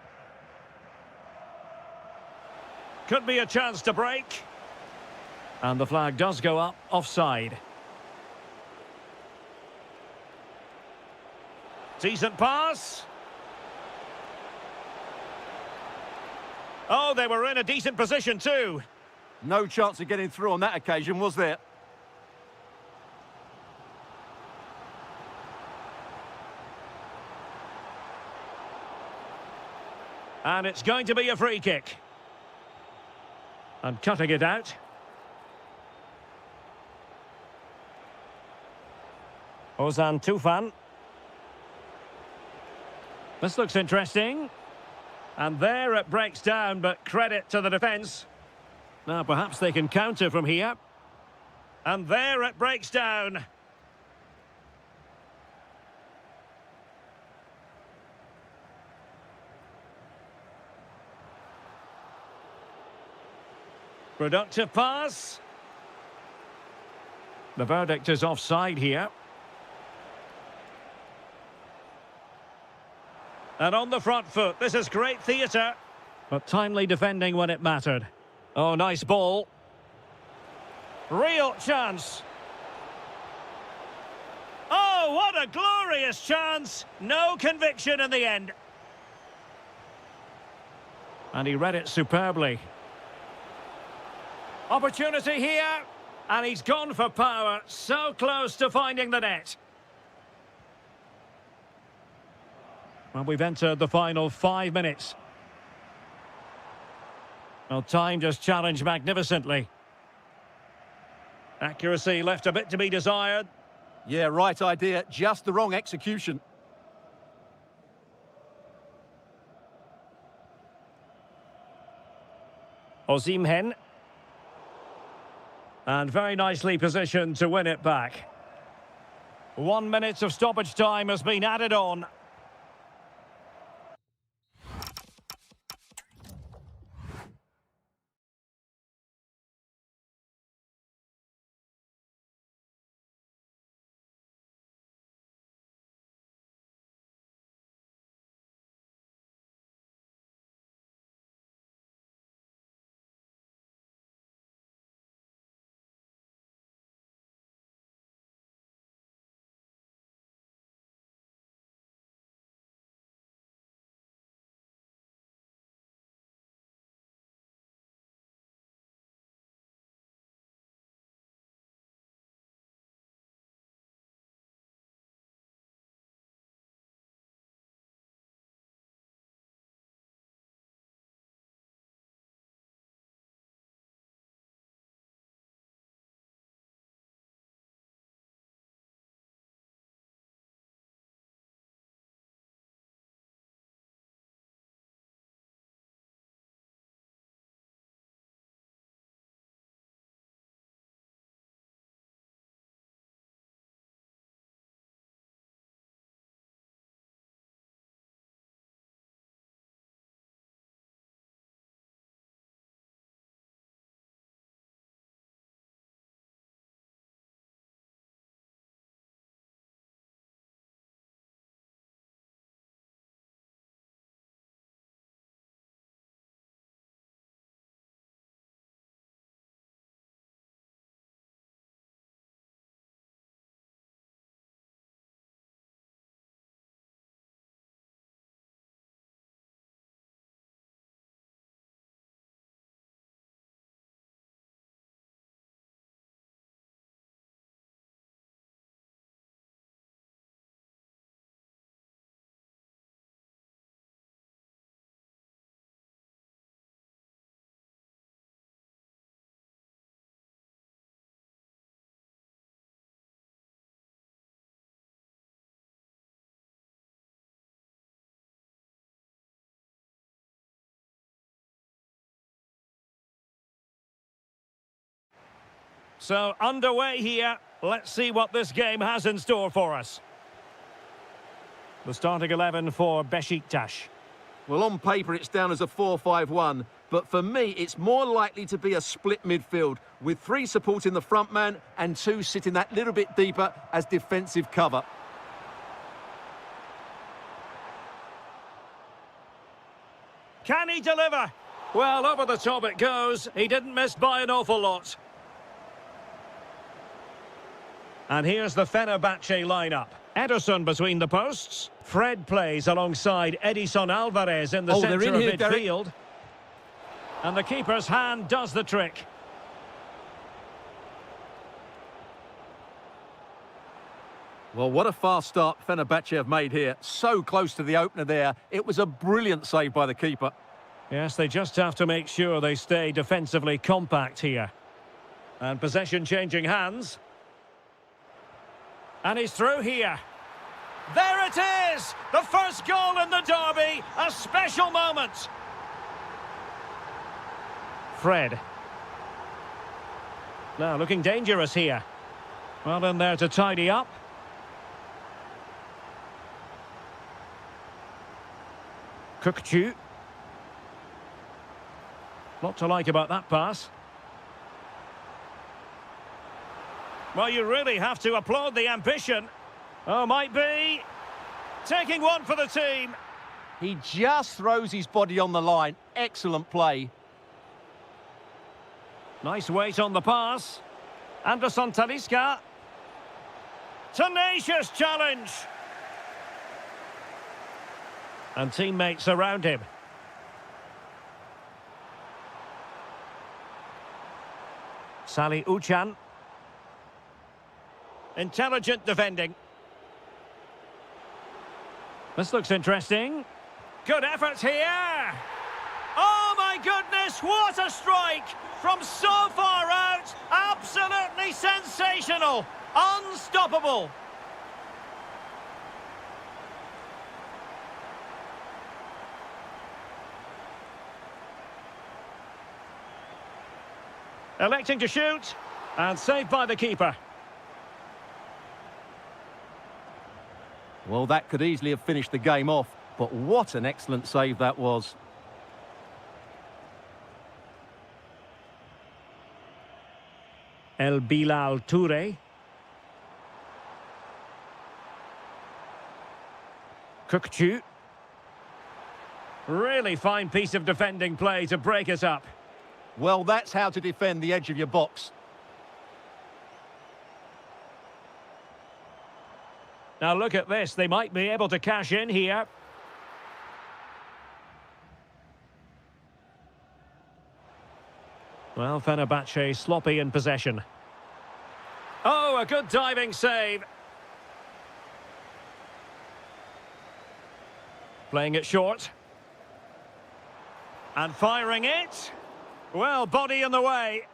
Could be a chance to break. And the flag does go up offside. Decent pass. Oh, they were in a decent position too. No chance of getting through on that occasion, was there? And it's going to be a free kick. And cutting it out. Ozan Tufan. This looks interesting. And there it breaks down, but credit to the defence. Now perhaps they can counter from here. And there it breaks down. Productive pass. The verdict is offside here. And on the front foot, this is great theatre. But timely defending when it mattered. Oh, nice ball. Real chance. Oh, what a glorious chance. No conviction in the end. And he read it superbly. Opportunity here. And he's gone for power. So close to finding the net. Well, we've entered the final 5 minutes. Well, time just challenged magnificently. Accuracy left a bit to be desired. Yeah, right idea, just the wrong execution. Osimhen. And very nicely positioned to win it back. 1 minute of stoppage time has been added on. So, underway here. Let's see what this game has in store for us. The starting 11 for Besiktas. Well, on paper, it's down as a 4-5-1. But for me, it's more likely to be a split midfield, with 3 supporting the front man and 2 sitting that little bit deeper as defensive cover. Can he deliver? Well, over the top it goes. He didn't miss by an awful lot. And here's the Fenerbahce lineup. Ederson between the posts. Fred plays alongside Edison Alvarez in the centre of midfield. And the keeper's hand does the trick. Well, what a fast start Fenerbahce have made here. So close to the opener there. It was a brilliant save by the keeper. Yes, they just have to make sure they stay defensively compact here. And possession changing hands. And he's through here. There it is! The first goal in the derby. A special moment. Fred. Now looking dangerous here. Well in there to tidy up. Kukçu. Lot to like about that pass. Well, you really have to applaud the ambition. Oh, might be. Taking one for the team. He just throws his body on the line. Excellent play. Nice weight on the pass. Anderson Talisca. Tenacious challenge. And teammates around him. Salih Uçan. Intelligent defending. This looks interesting. Good effort here. Oh my goodness, what a strike! From so far out, absolutely sensational. Unstoppable. Electing to shoot, and saved by the keeper. Well, that could easily have finished the game off, but what an excellent save that was. El Bilal Toure. Kukçu. Really fine piece of defending play to break it up. Well, that's how to defend the edge of your box. Now look at this, they might be able to cash in here. Well, Fenerbahce sloppy in possession. Oh, a good diving save. Playing it short. And firing it. Well, body in the way.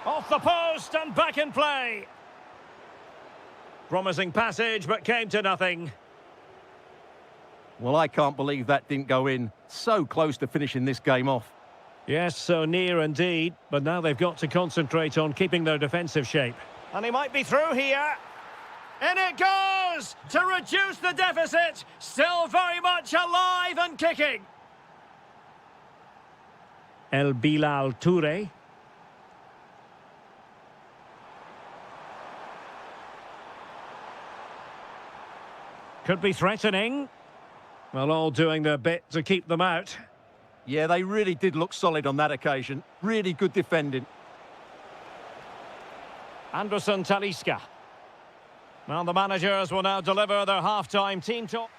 Off the post and back in play. Promising passage, but came to nothing. Well, I can't believe that didn't go in. So close to finishing this game off. Yes, so near indeed. But now they've got to concentrate on keeping their defensive shape. And he might be through here. In it goes! To reduce the deficit. Still very much alive and kicking. El Bilal Toure. Could be threatening. Well, all doing their bit to keep them out. Yeah, they really did look solid on that occasion. Really good defending. Anderson Talisca. Well, the managers will now deliver their half-time team talk.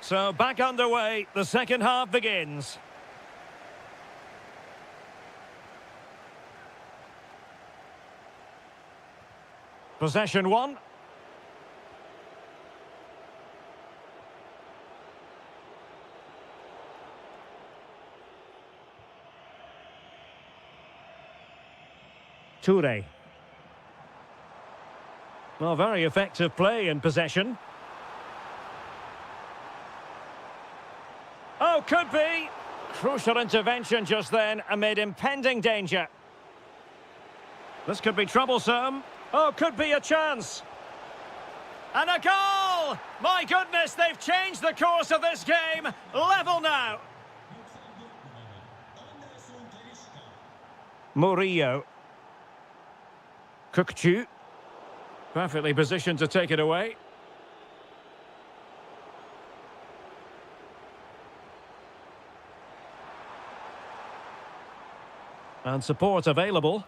So, back underway, the second half begins. Possession one. Toure. Well, very effective play in possession. Oh, could be. Crucial intervention just then amid impending danger. This could be troublesome. Oh, could be a chance. And a goal! My goodness, they've changed the course of this game. Level now. Murillo. Kukçu. Perfectly positioned to take it away. And support available.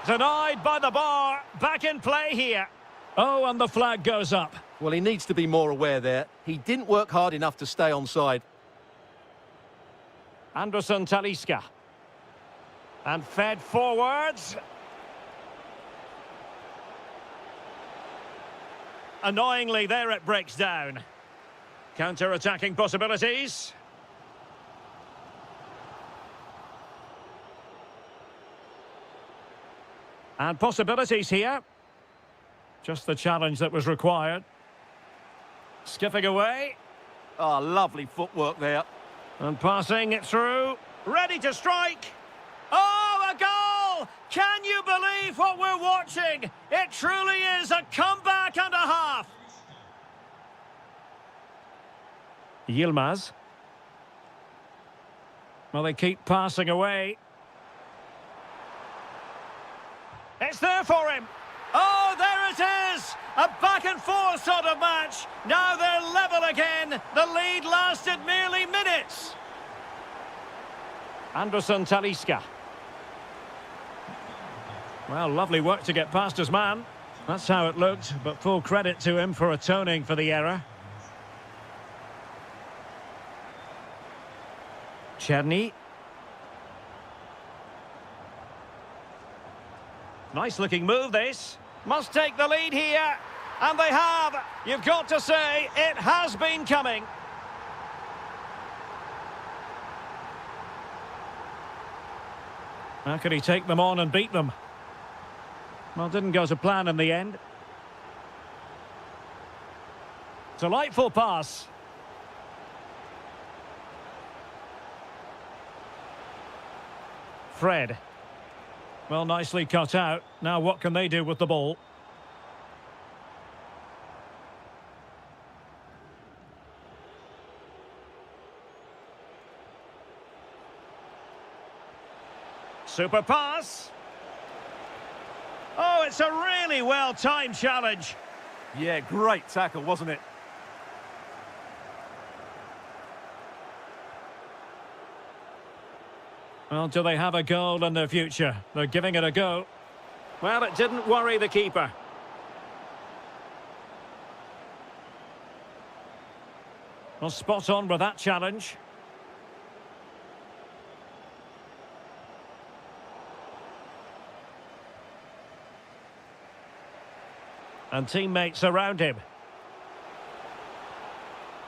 Denied by the bar. Back in play here. Oh, and the flag goes up. Well, he needs to be more aware there. He didn't work hard enough to stay onside. Anderson Talisca. And fed forwards. Annoyingly, there it breaks down. Counter-attacking possibilities. And possibilities here. Just the challenge that was required. Skipping away. Oh, lovely footwork there. And passing it through. Ready to strike. Oh, a goal! Can you believe what we're watching? It truly is a comeback and a half. Yilmaz. Well, they keep passing away. It's there for him. Oh, there it is! A back-and-forth sort of match. Now they're level again. The lead lasted merely minutes. Anderson Talisca. Well, lovely work to get past his man. That's how it looked, but full credit to him for atoning for the error. Cherny. Nice-looking move, this. Must take the lead here. And they have. You've got to say, it has been coming. How could he take them on and beat them? Well, didn't go to plan in the end. Delightful pass. Fred. Well, nicely cut out. Now what can they do with the ball? Super pass. Oh, it's a really well-timed challenge. Yeah, great tackle, wasn't it? Well, do they have a goal in their future? They're giving it a go. Well, it didn't worry the keeper. Well, spot on with that challenge. And teammates around him.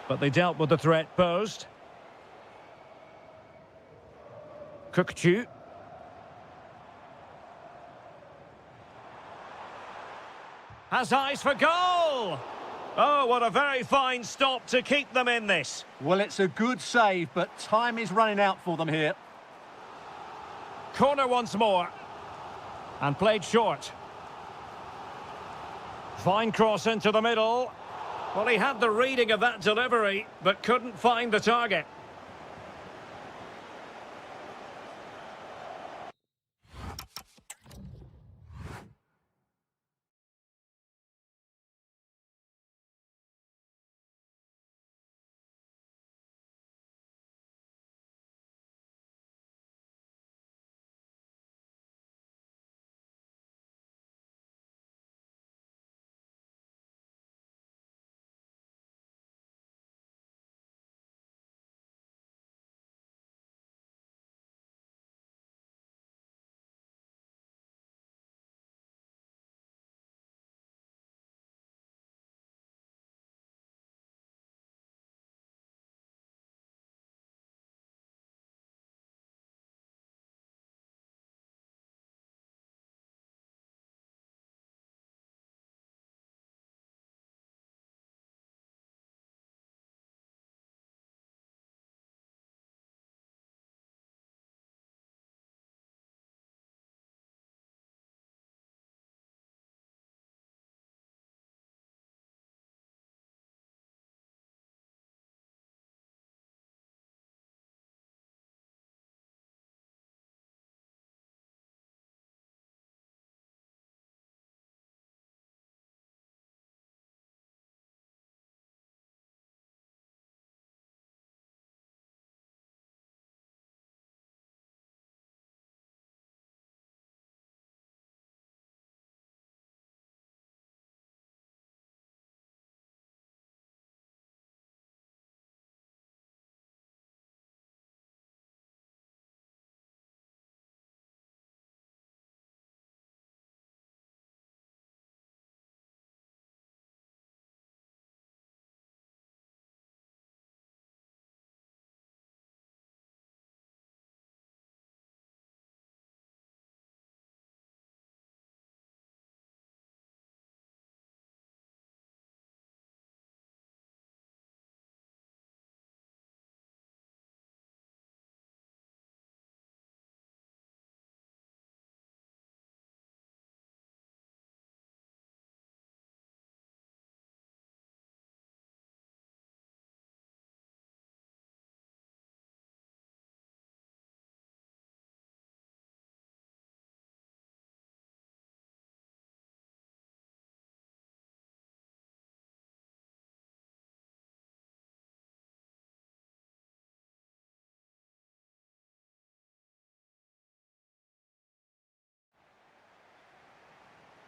But they dealt with the threat posed. Kukçu. Has eyes for goal! Oh, what a very fine stop to keep them in this. Well, it's a good save, but time is running out for them here. Corner once more. And played short. Fine cross into the middle. Well, he had the reading of that delivery, but couldn't find the target.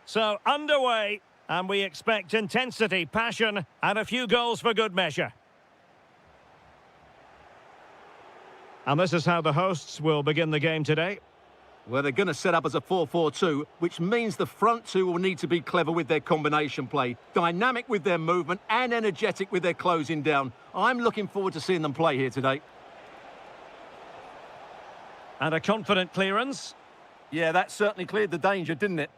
So, underway, and we expect intensity, passion, and a few goals for good measure. And this is how the hosts will begin the game today. Well, they're going to set up as a 4-4-2, which means the front two will need to be clever with their combination play, dynamic with their movement, and energetic with their closing down. I'm looking forward to seeing them play here today. And a confident clearance. Yeah, that certainly cleared the danger, didn't it?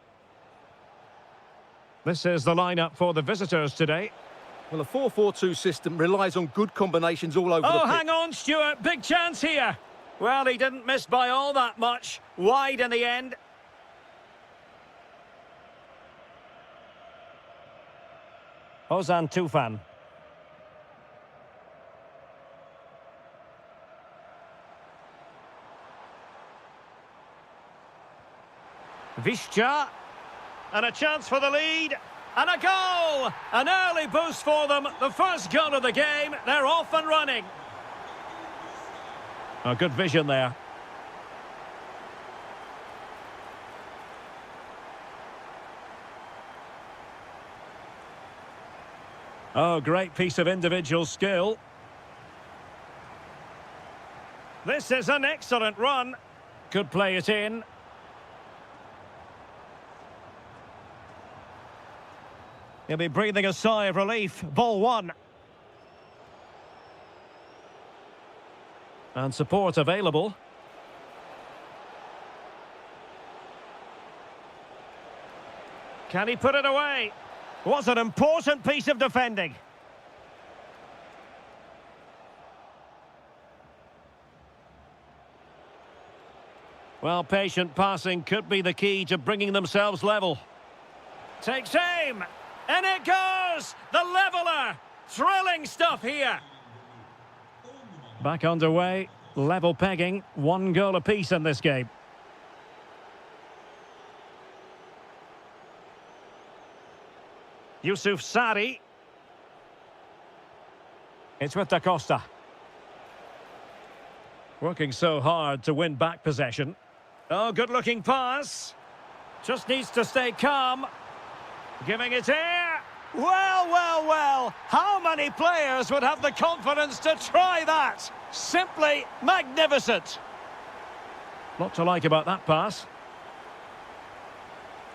This is the lineup for the visitors today. Well, a 4-4-2 system relies on good combinations all over the pitch. Oh, hang on, Stuart. Big chance here. Well, he didn't miss by all that much. Wide in the end. Ozan Tufan. Vishcha. And a chance for the lead. And a goal! An early boost for them. The first goal of the game. They're off and running. A good vision there. Oh, great piece of individual skill. This is an excellent run. Could play it in. He'll be breathing a sigh of relief. Ball one. And support available. Can he put it away? Was an important piece of defending. Well, patient passing could be the key to bringing themselves level. Takes aim. And it goes! The leveller! Thrilling stuff here. Back underway, level pegging, 1 goal apiece in this game. Yusuf Sari. It's with Da Costa. Working so hard to win back possession. Oh, good-looking pass. Just needs to stay calm. Giving it air. Well, well, well. How many players would have the confidence to try that? Simply magnificent. Lot to like about that pass.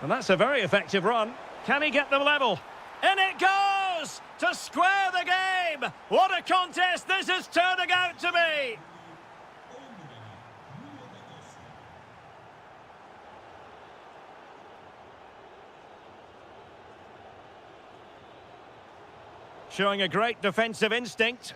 And that's a very effective run. Can he get them level? In it goes! To square the game! What a contest this is turning out to be! Showing a great defensive instinct.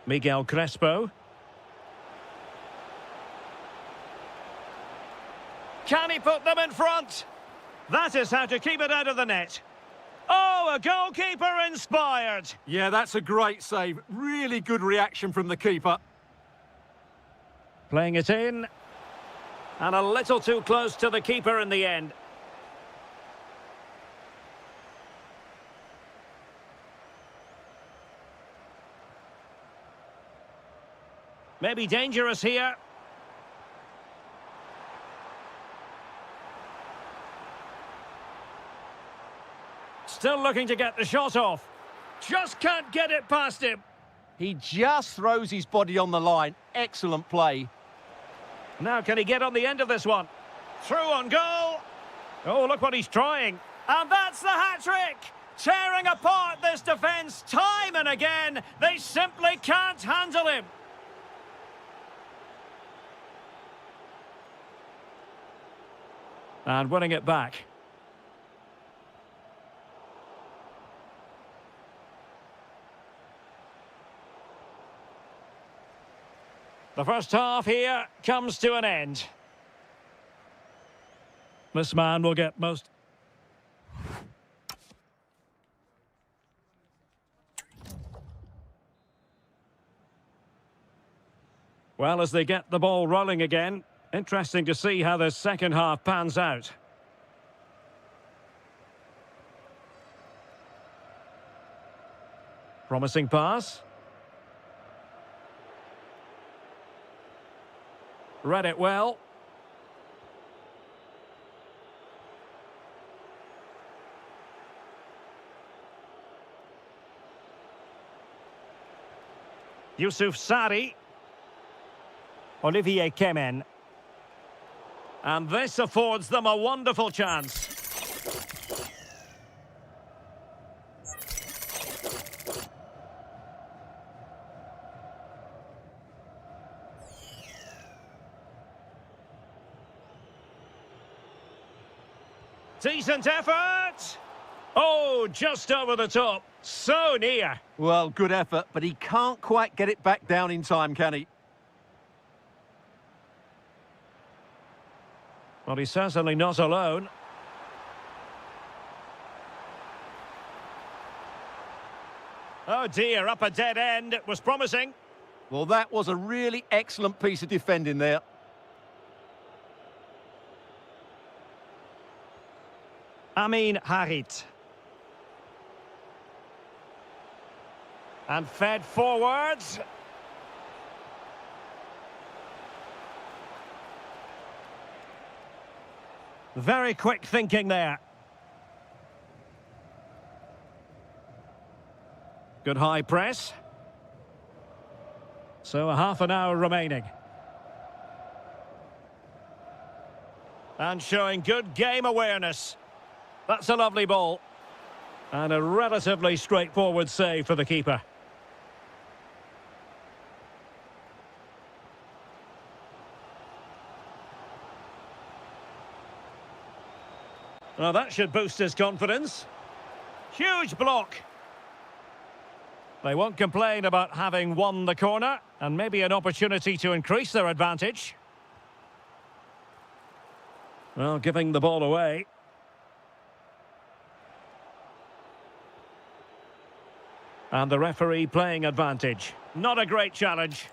Miguel Crespo. Can he put them in front? That is how to keep it out of the net. Oh, a goalkeeper inspired. Yeah, that's a great save. Really good reaction from the keeper. Playing it in. And a little too close to the keeper in the end. Maybe dangerous here. Still looking to get the shot off. Just can't get it past him. He just throws his body on the line. Excellent play. Now can he get on the end of this one? Through on goal. Oh, look what he's trying. And that's the hat-trick. Tearing apart this defence time and again. They simply can't handle him. And winning it back. The first half here comes to an end. This man will get most... Well, as they get the ball rolling again, interesting to see how the second half pans out. Promising pass. Read it well. Yusuf Sari. Olivier Kemen. And this affords them a wonderful chance. Decent effort! Oh, just over the top. So near. Well, good effort, but he can't quite get it back down in time, can he? Well, he's certainly not alone. Oh dear, up a dead end. It was promising. Well, that was a really excellent piece of defending there. Amin Harit. And fed forwards. Very quick thinking there. Good high press. So a half an hour remaining. And showing good game awareness. That's a lovely ball. And a relatively straightforward save for the keeper. Well, that should boost his confidence. Huge block. They won't complain about having won the corner, and maybe an opportunity to increase their advantage. Well, giving the ball away. And the referee playing advantage. Not a great challenge.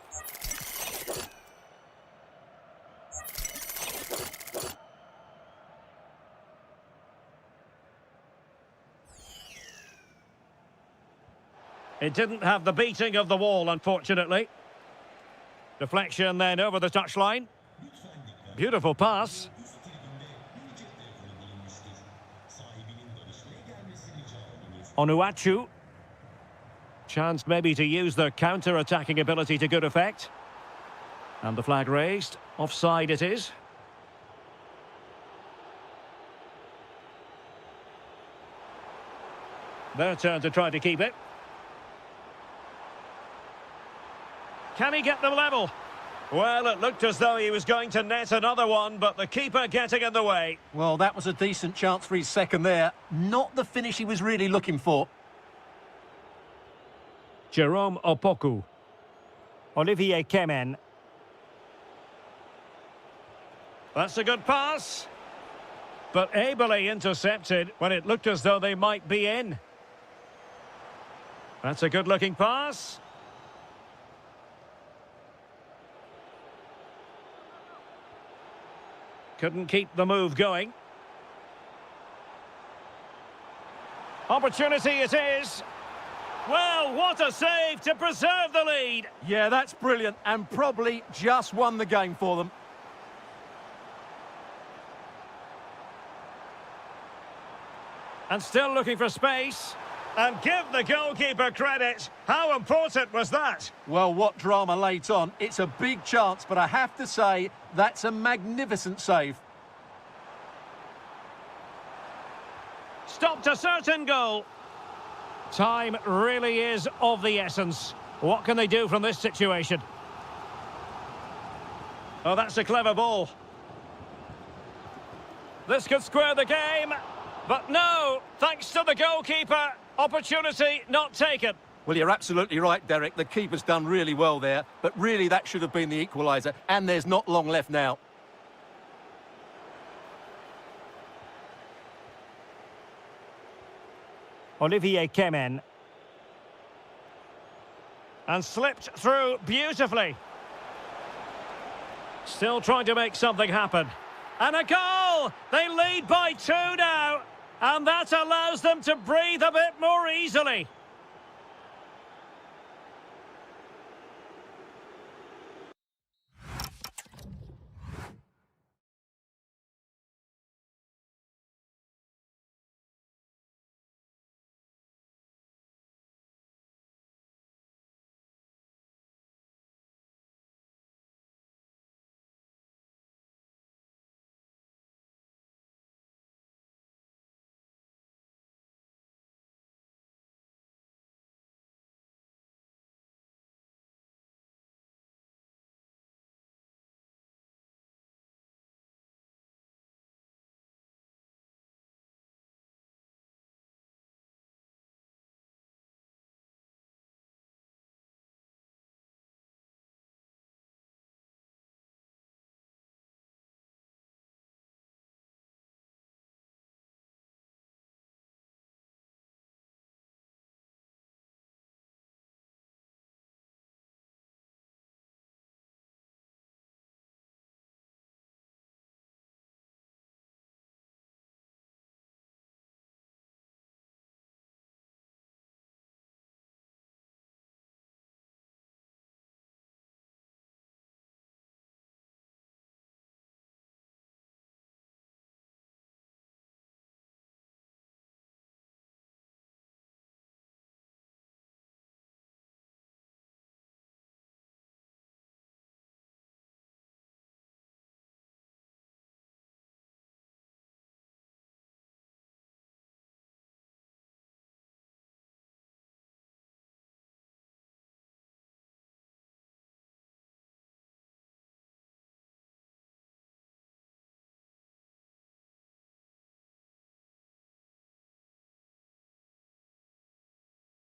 It didn't have the beating of the wall, unfortunately. Deflection then over the touchline. Beautiful pass. Onuachu. Chance maybe to use their counter-attacking ability to good effect. And the flag raised. Offside it is. Their turn to try to keep it. Can he get them level? Well, it looked as though he was going to net another one, but the keeper getting in the way. Well, that was a decent chance for his second there. Not the finish he was really looking for. Jerome Opoku. Olivier Kemen. That's a good pass. But ably intercepted when it looked as though they might be in. That's a good-looking pass. Couldn't keep the move going. Opportunity it is. Well, what a save to preserve the lead. Yeah, that's brilliant, and probably just won the game for them. And still looking for space. And give the goalkeeper credit. How important was that? Well, what drama late on. It's a big chance, but I have to say, that's a magnificent save. Stopped a certain goal. Time really is of the essence. What can they do from this situation? Oh, that's a clever ball. This could square the game. But no, thanks to the goalkeeper. Opportunity not taken. Well, you're absolutely right, Derek. The keeper's done really well there, but really that should have been the equaliser, and there's not long left now. Olivier Kemen. And slipped through beautifully. Still trying to make something happen. And a goal! They lead by 2 now. And that allows them to breathe a bit more easily.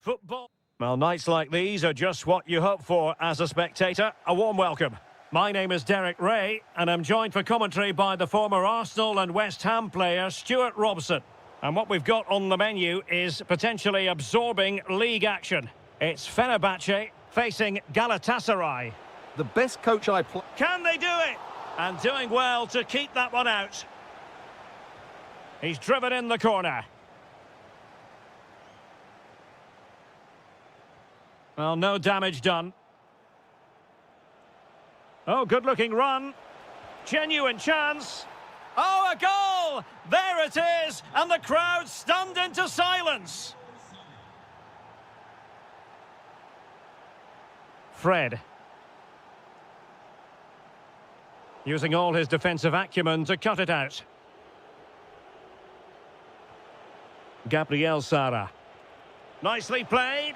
Football. Well, nights like these are just what you hope for as a spectator. A warm welcome. My name is Derek Ray, and I'm joined for commentary by the former Arsenal and West Ham player Stuart Robson. And what we've got on the menu is potentially absorbing league action. It's Fenerbahce facing Galatasaray. The best coach I play. Can they do it? And doing well to keep that one out. He's driven in the corner. Well, no damage done. Oh, good-looking run. Genuine chance. Oh, a goal! There it is! And the crowd stunned into silence. Fred. Using all his defensive acumen to cut it out. Gabriel Sara. Nicely played.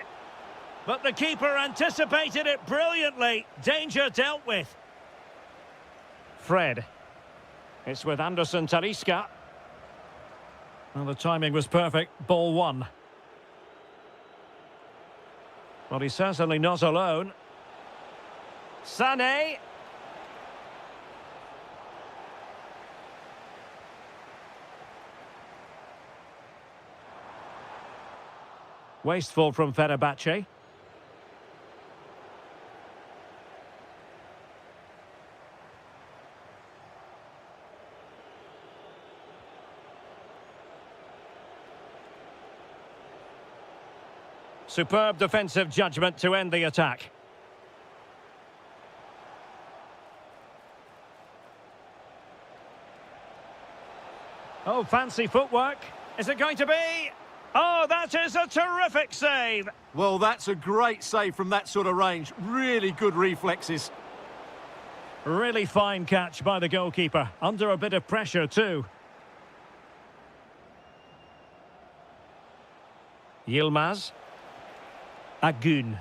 But the keeper anticipated it brilliantly. Danger dealt with. Fred. It's with Anderson Talisca. Well, the timing was perfect. Ball one. Well, he's certainly not alone. Sané. Wasteful from Fenerbahce. Superb defensive judgment to end the attack. Oh, fancy footwork. Is it going to be? Oh, that is a terrific save. Well, that's a great save from that sort of range. Really good reflexes. Really fine catch by the goalkeeper. Under a bit of pressure too. Yilmaz. Agun.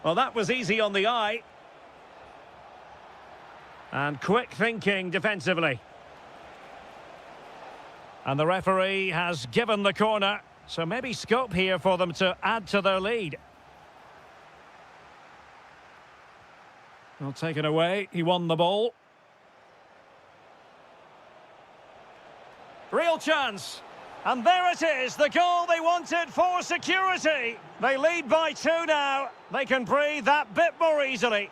Well, that was easy on the eye. And quick thinking defensively. And the referee has given the corner, so maybe scope here for them to add to their lead. Well, taken away, he won the ball. Real chance. And there it is, the goal they wanted for security. They lead by 2 now. They can breathe that bit more easily.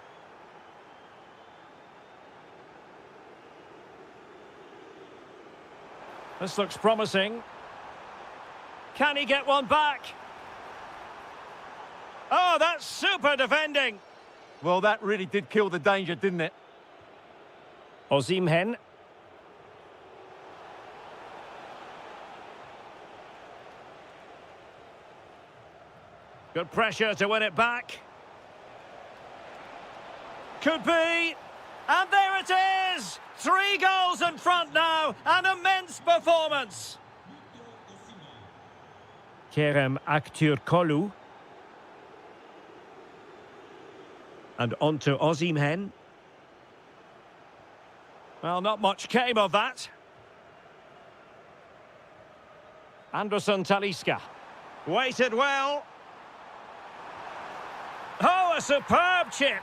This looks promising. Can he get one back? Oh, that's super defending. Well, that really did kill the danger, didn't it? Osimhen. Good pressure to win it back. Could be. And there it is! 3 goals in front now. An immense performance. Kerem Aktürkoğlu. And on to Osimhen. Well, not much came of that. Anderson Talisca. Waited well. Oh, a superb chip.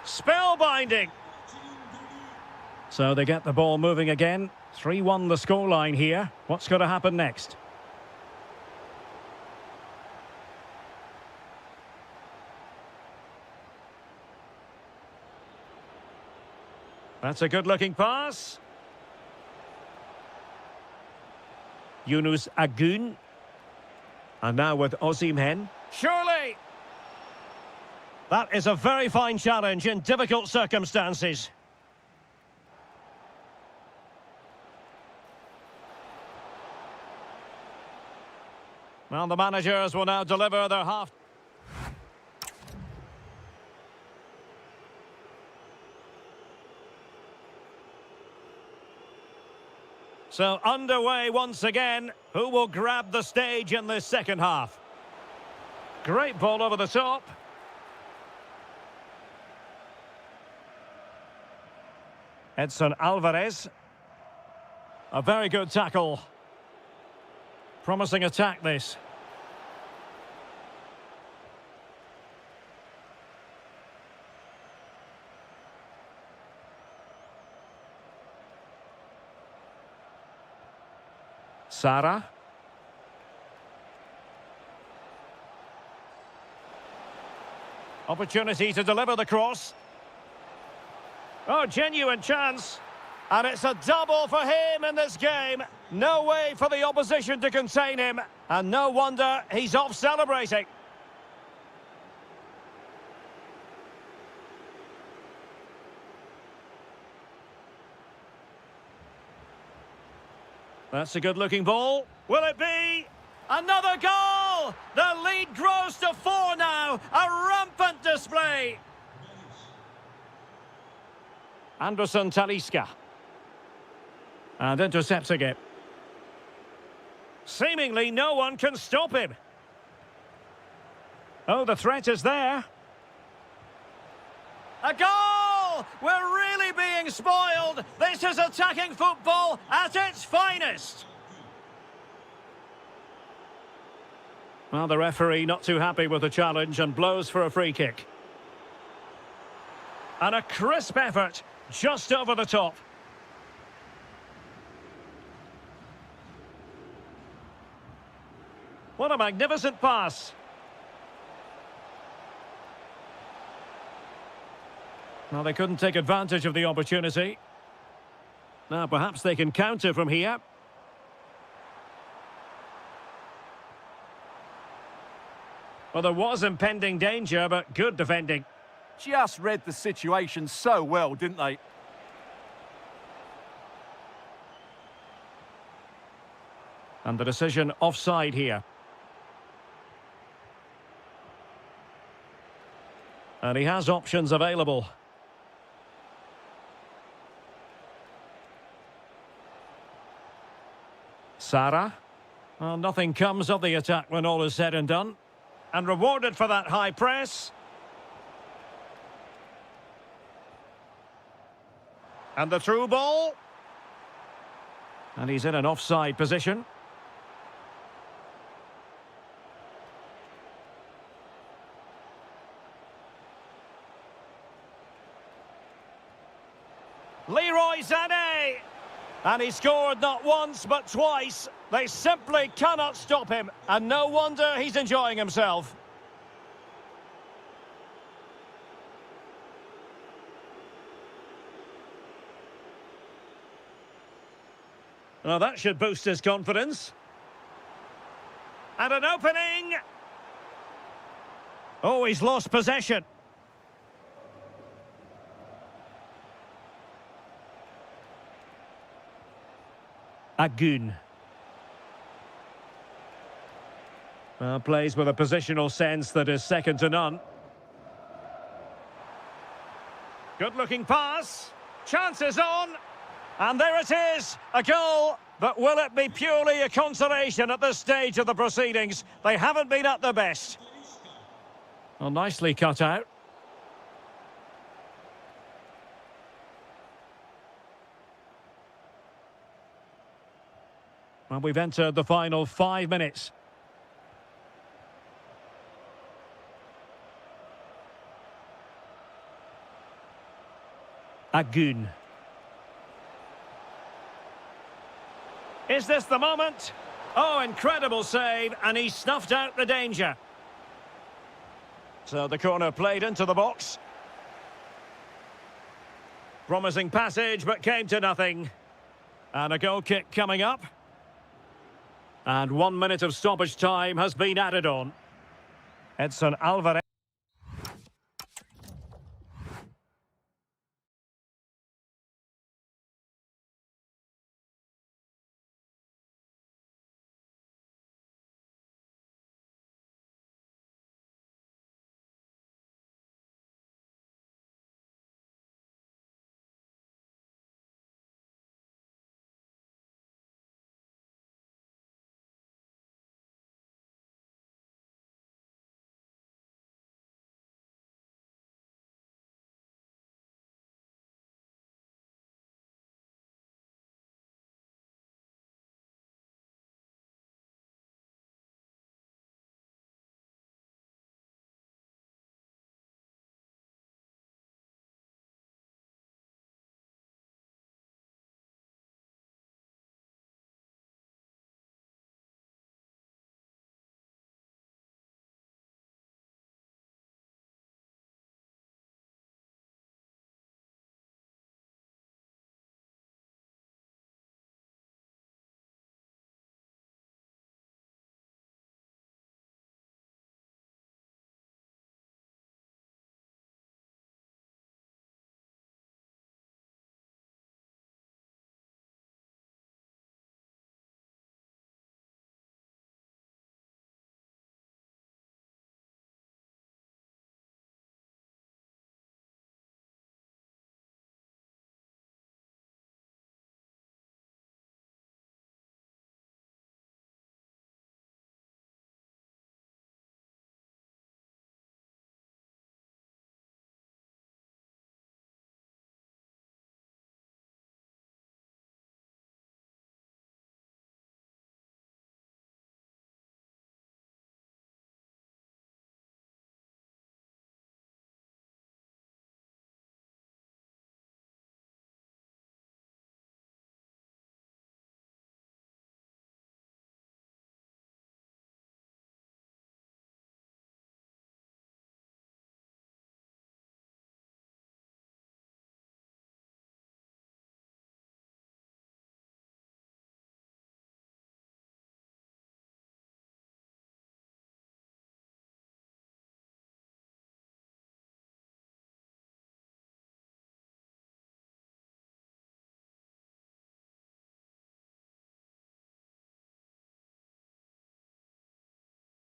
Spellbinding. So they get the ball moving again. 3-1 the scoreline here. What's going to happen next? That's a good-looking pass. Yunus Agun. And now with Osimhen. Surely! That is a very fine challenge in difficult circumstances. Well, the managers will now deliver their half. So underway once again. Who will grab the stage in this second half? Great ball over the top. Edson Alvarez. A very good tackle. Promising attack, this. Sarah. Opportunity to deliver the cross. Oh, genuine chance. And it's a double for him in this game. No way for the opposition to contain him. And no wonder he's off celebrating. That's a good-looking ball. Will it be? Another goal! The lead grows to 4 now. A rampant display. Anderson Talisca. And intercepting it. Seemingly no one can stop him. Oh, the threat is there. A goal! We're really being spoiled. This is attacking football at its finest. Well, the referee not too happy with the challenge and blows for a free kick. And a crisp effort just over the top. What a magnificent pass. Well, they couldn't take advantage of the opportunity. Now, perhaps they can counter from here. Well, there was impending danger, but good defending. Just read the situation so well, didn't they? And the decision offside here. And he has options available. Sarah. Well, nothing comes of the attack when all is said and done. And rewarded for that high press. And the through ball. And he's in an offside position. Leroy Sané! And he scored not once but twice. They simply cannot stop him. And no wonder he's enjoying himself. Well, that should boost his confidence. And an opening. Oh, he's lost possession. Agun. Well, plays with a positional sense that is second to none. Good-looking pass. Chances on. And there it is, a goal. But will it be purely a consolation at this stage of the proceedings? They haven't been at their best. Well, nicely cut out. Well, we've entered the final 5 minutes. Agun. Is this the moment? Oh, incredible save, and he snuffed out the danger. So the corner played into the box. Promising passage, but came to nothing. And a goal kick coming up. And 1 minute of stoppage time has been added on. Edson Alvarez.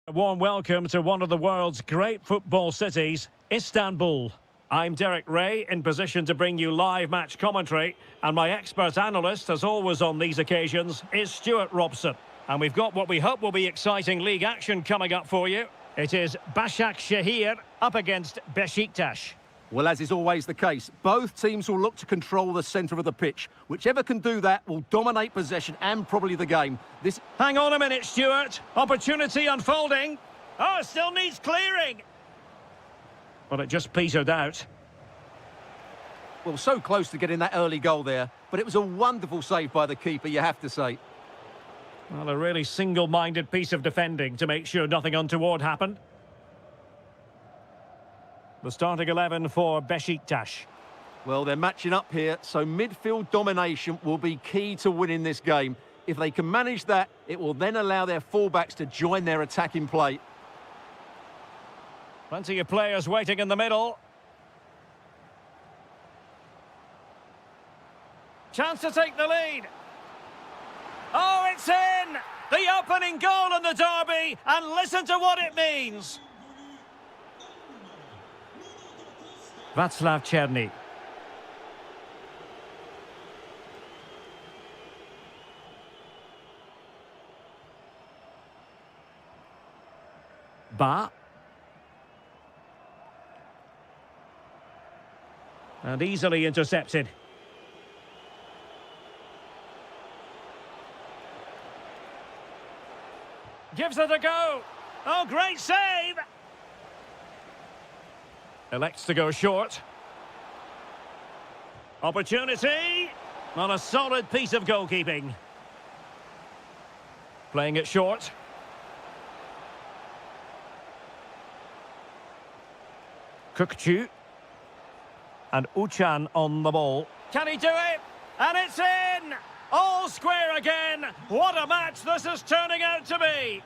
A warm welcome to one of the world's great football cities, Istanbul. I'm Derek Ray, in position to bring you live match commentary, and my expert analyst, as always on these occasions, is Stuart Robson. And we've got what we hope will be exciting league action coming up for you. It is Başakşehir up against Beşiktaş. Well, as is always the case, both teams will look to control the centre of the pitch. Whichever can do that will dominate possession and probably the game. Hang on a minute, Stuart. Opportunity unfolding. Oh, it still needs clearing. Well, it just petered out. Well, so close to getting that early goal there, but it was a wonderful save by the keeper, you have to say. Well, a really single-minded piece of defending to make sure nothing untoward happened. The starting 11 for Beşiktaş. Well, they're matching up here, so midfield domination will be key to winning this game. If they can manage that, it will then allow their fullbacks to join their attacking play. Plenty of players waiting in the middle. Chance to take the lead. Oh, it's in! The opening goal in the derby, and listen to what it means. Václav Černý. Ba. And easily intercepted. Gives it a go. Oh, great save! Elects to go short. Opportunity on a solid piece of goalkeeping. Playing it short. Kukçu. And Uçan on the ball. Can he do it? And it's in! All square again! What a match this is turning out to be!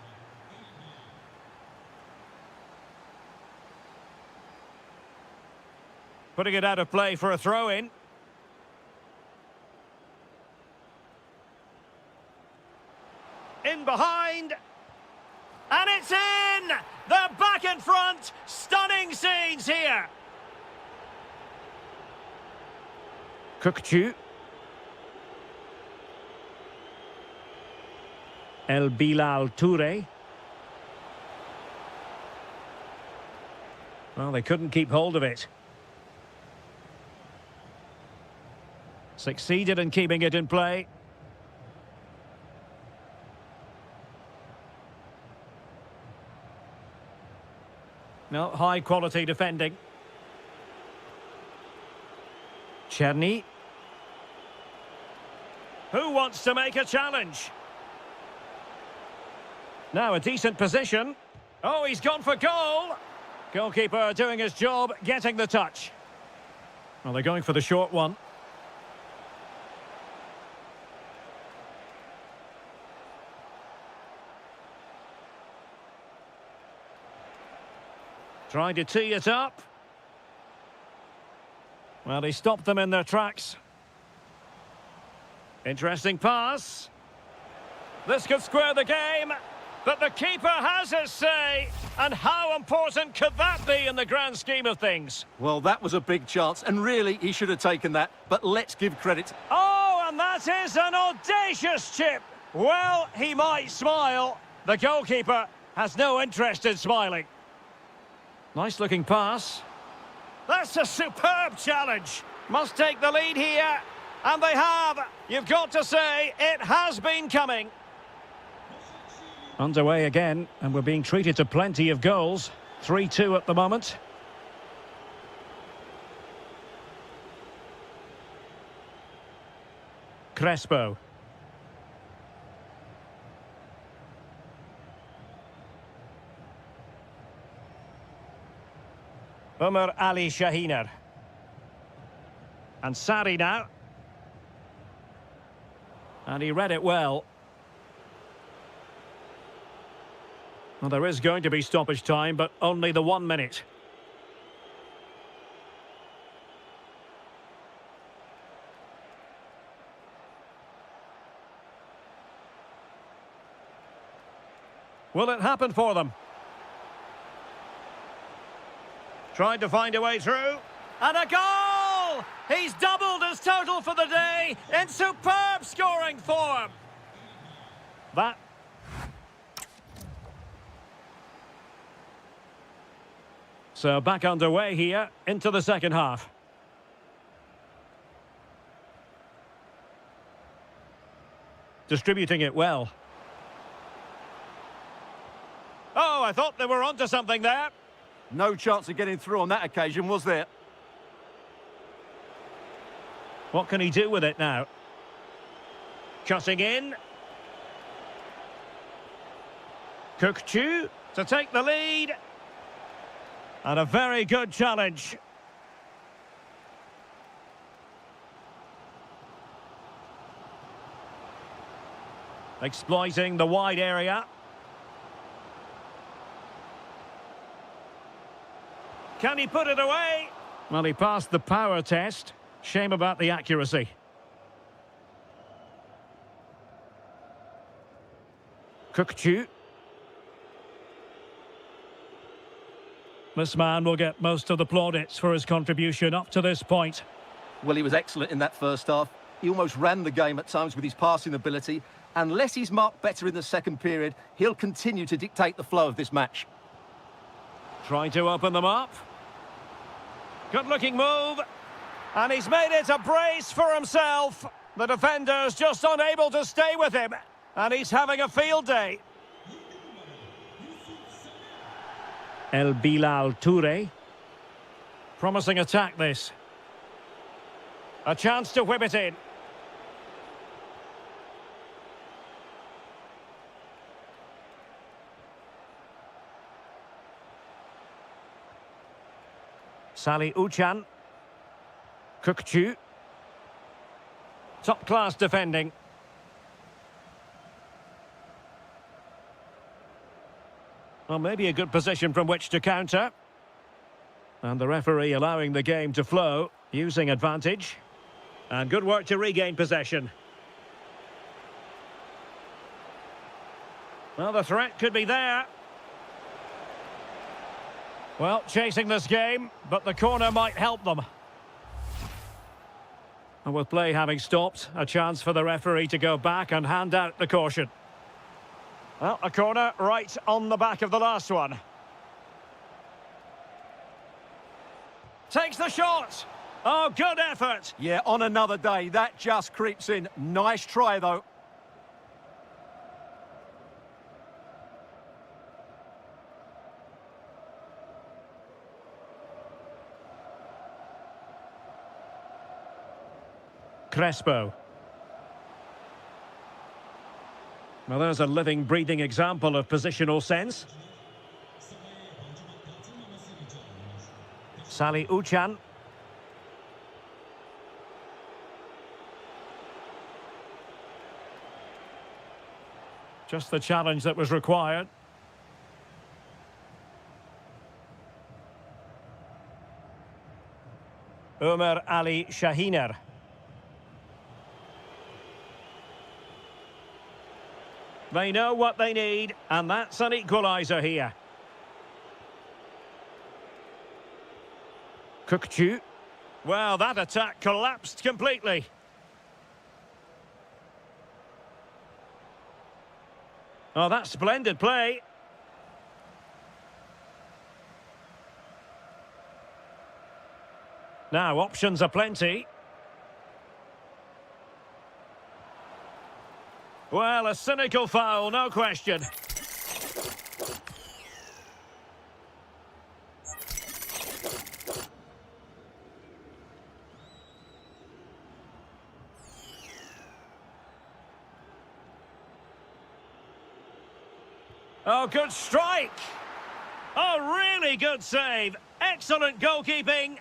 Putting it out of play for a throw-in. In behind. And it's in! They're back in front! Stunning scenes here! Kukçu. El Bilal Toure. Well, they couldn't keep hold of it. Succeeded in keeping it in play. No, high quality defending. Černý. Who wants to make a challenge? Now a decent position. Oh, he's gone for goal. Goalkeeper doing his job, getting the touch. Well, they're going for the short one. Trying to tee it up. Well, he stopped them in their tracks. Interesting pass. This could square the game, but the keeper has his say. And how important could that be in the grand scheme of things? Well, that was a big chance, and really, he should have taken that. But let's give credit. Oh, and that is an audacious chip. Well, he might smile. The goalkeeper has no interest in smiling. Nice-looking pass. That's a superb challenge. Must take the lead here. And they have. You've got to say, it has been coming. Underway again, and we're being treated to plenty of goals. 3-2 at the moment. Crespo. Umar Ali Shahiner. And Sarri now. And he read it well. Well, there is going to be stoppage time, but only the 1 minute. Will it happen for them? Trying to find a way through. And a goal! He's doubled his total for the day in superb scoring form. That. So back underway here into the second half. Distributing it well. Oh, I thought they were onto something there. No chance of getting through on that occasion, was there? What can he do with it now? Cutting in. Kukchu to take the lead. And a very good challenge. Exploiting the wide area. Can he put it away? Well, he passed the power test. Shame about the accuracy. Kukchu. This man will get most of the plaudits for his contribution up to this point. Well, he was excellent in that first half. He almost ran the game at times with his passing ability. Unless he's marked better in the second period, he'll continue to dictate the flow of this match. Trying to open them up. Good-looking move. And he's made it a brace for himself. The defender's just unable to stay with him. And he's having a field day. El Bilal Toure. Promising attack, this. A chance to whip it in. Sally Uchan. Kukchu. Top-class defending. Well, maybe a good position from which to counter. And the referee allowing the game to flow, using advantage. And good work to regain possession. Well, the threat could be there. Well, chasing this game, but the corner might help them. And with play having stopped, a chance for the referee to go back and hand out the caution. Well, a corner right on the back of the last one. Takes the shot. Oh, good effort. Yeah, on another day, that just creeps in. Nice try, though. Crespo. Well, there's a living, breathing example of positional sense. Sally Uchan. Just the challenge that was required. Ömer Ali Shahiner. They know what they need, and that's an equaliser here. Kukchu. Well, that attack collapsed completely. Oh, that's splendid play. Now, options are plenty. Well, a cynical foul, no question. Oh, good strike. Oh, really good save. Excellent goalkeeping.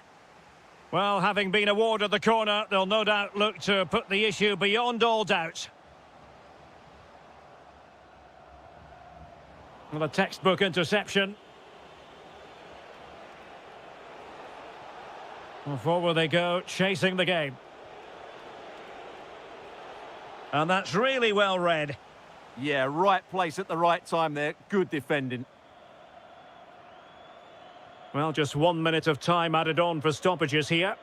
Well, having been awarded the corner, they'll no doubt look to put the issue beyond all doubt. Well, a textbook interception. Well, forward they go, chasing the game. And that's really well read. Yeah, right place at the right time there. Good defending. Well, just 1 minute of time added on for stoppages here.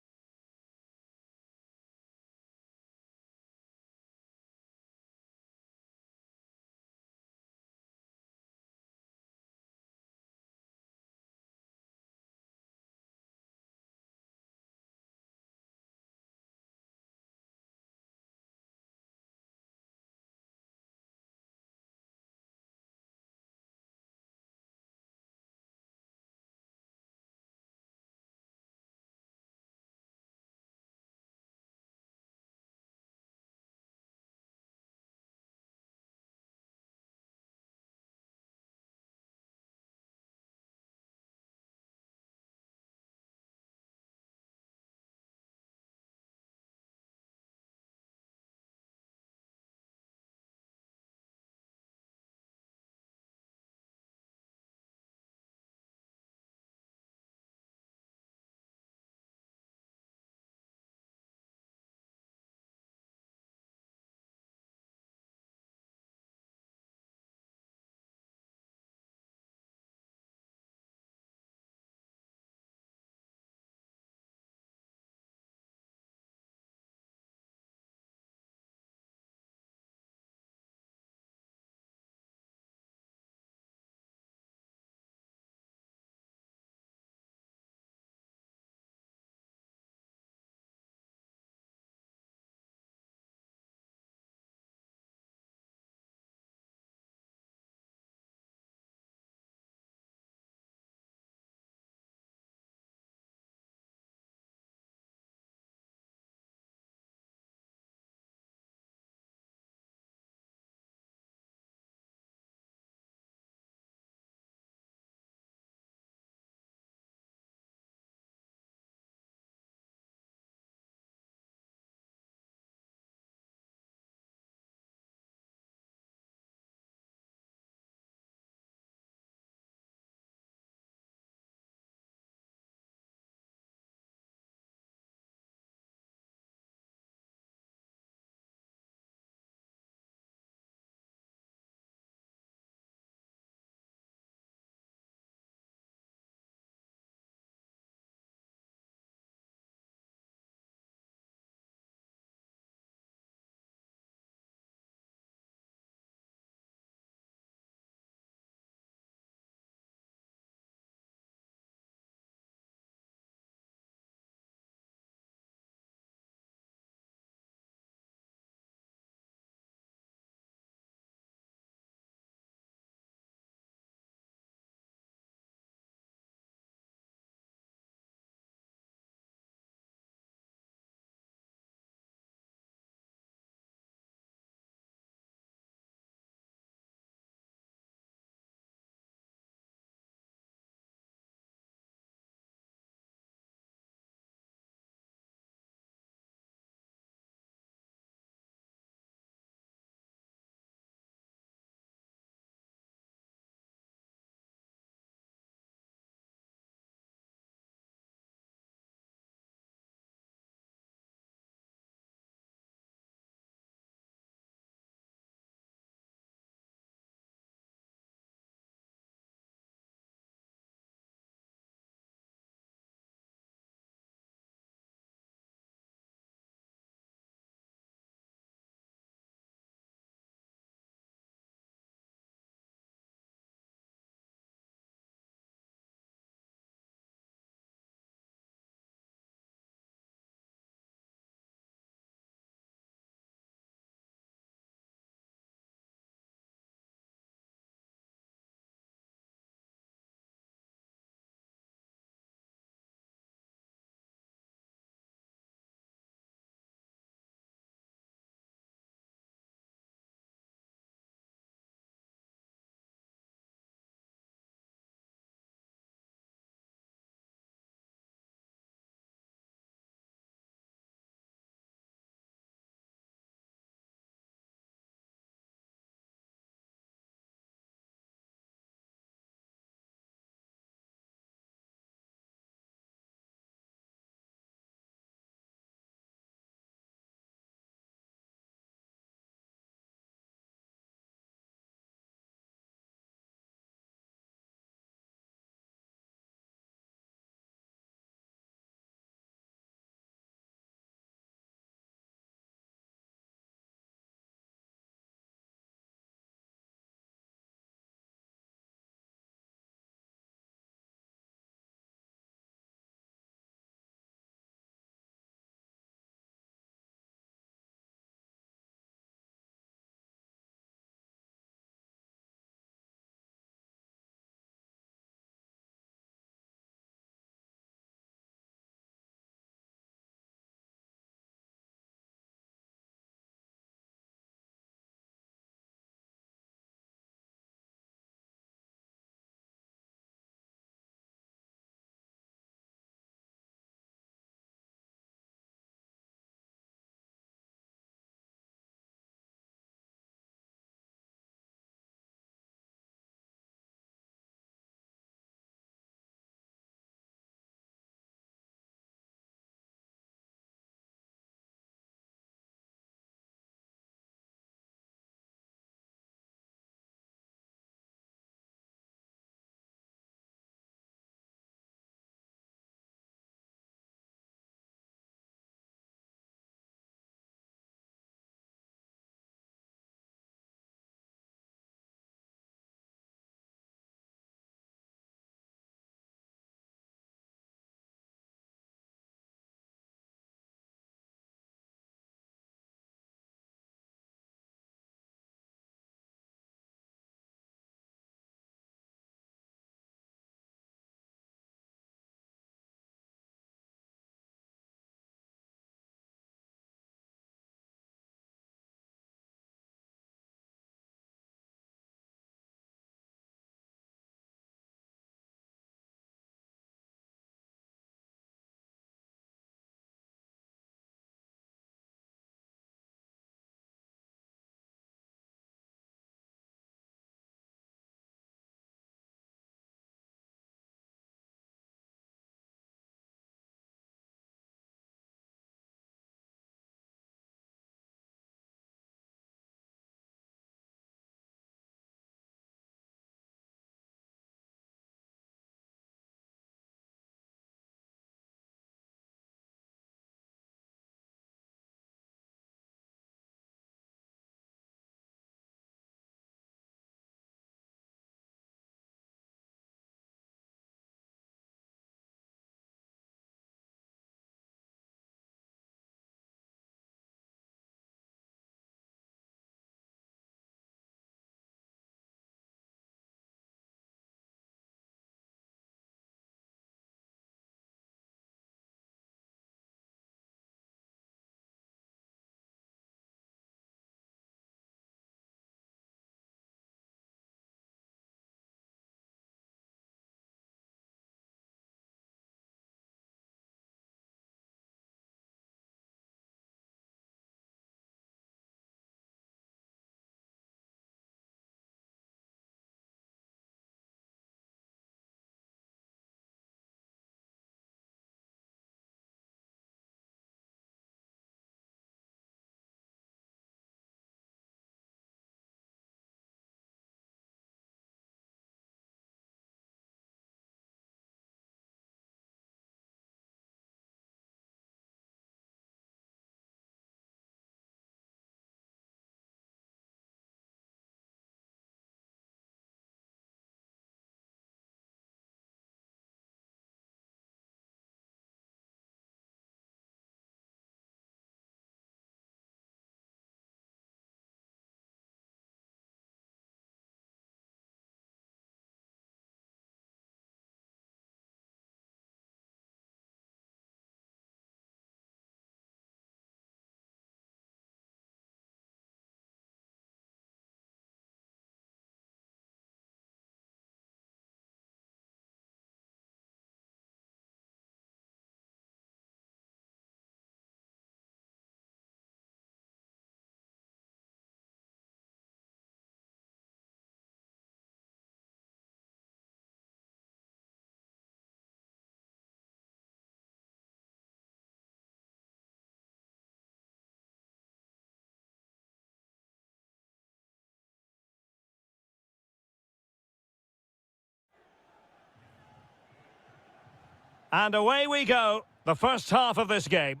And away we go, the first half of this game.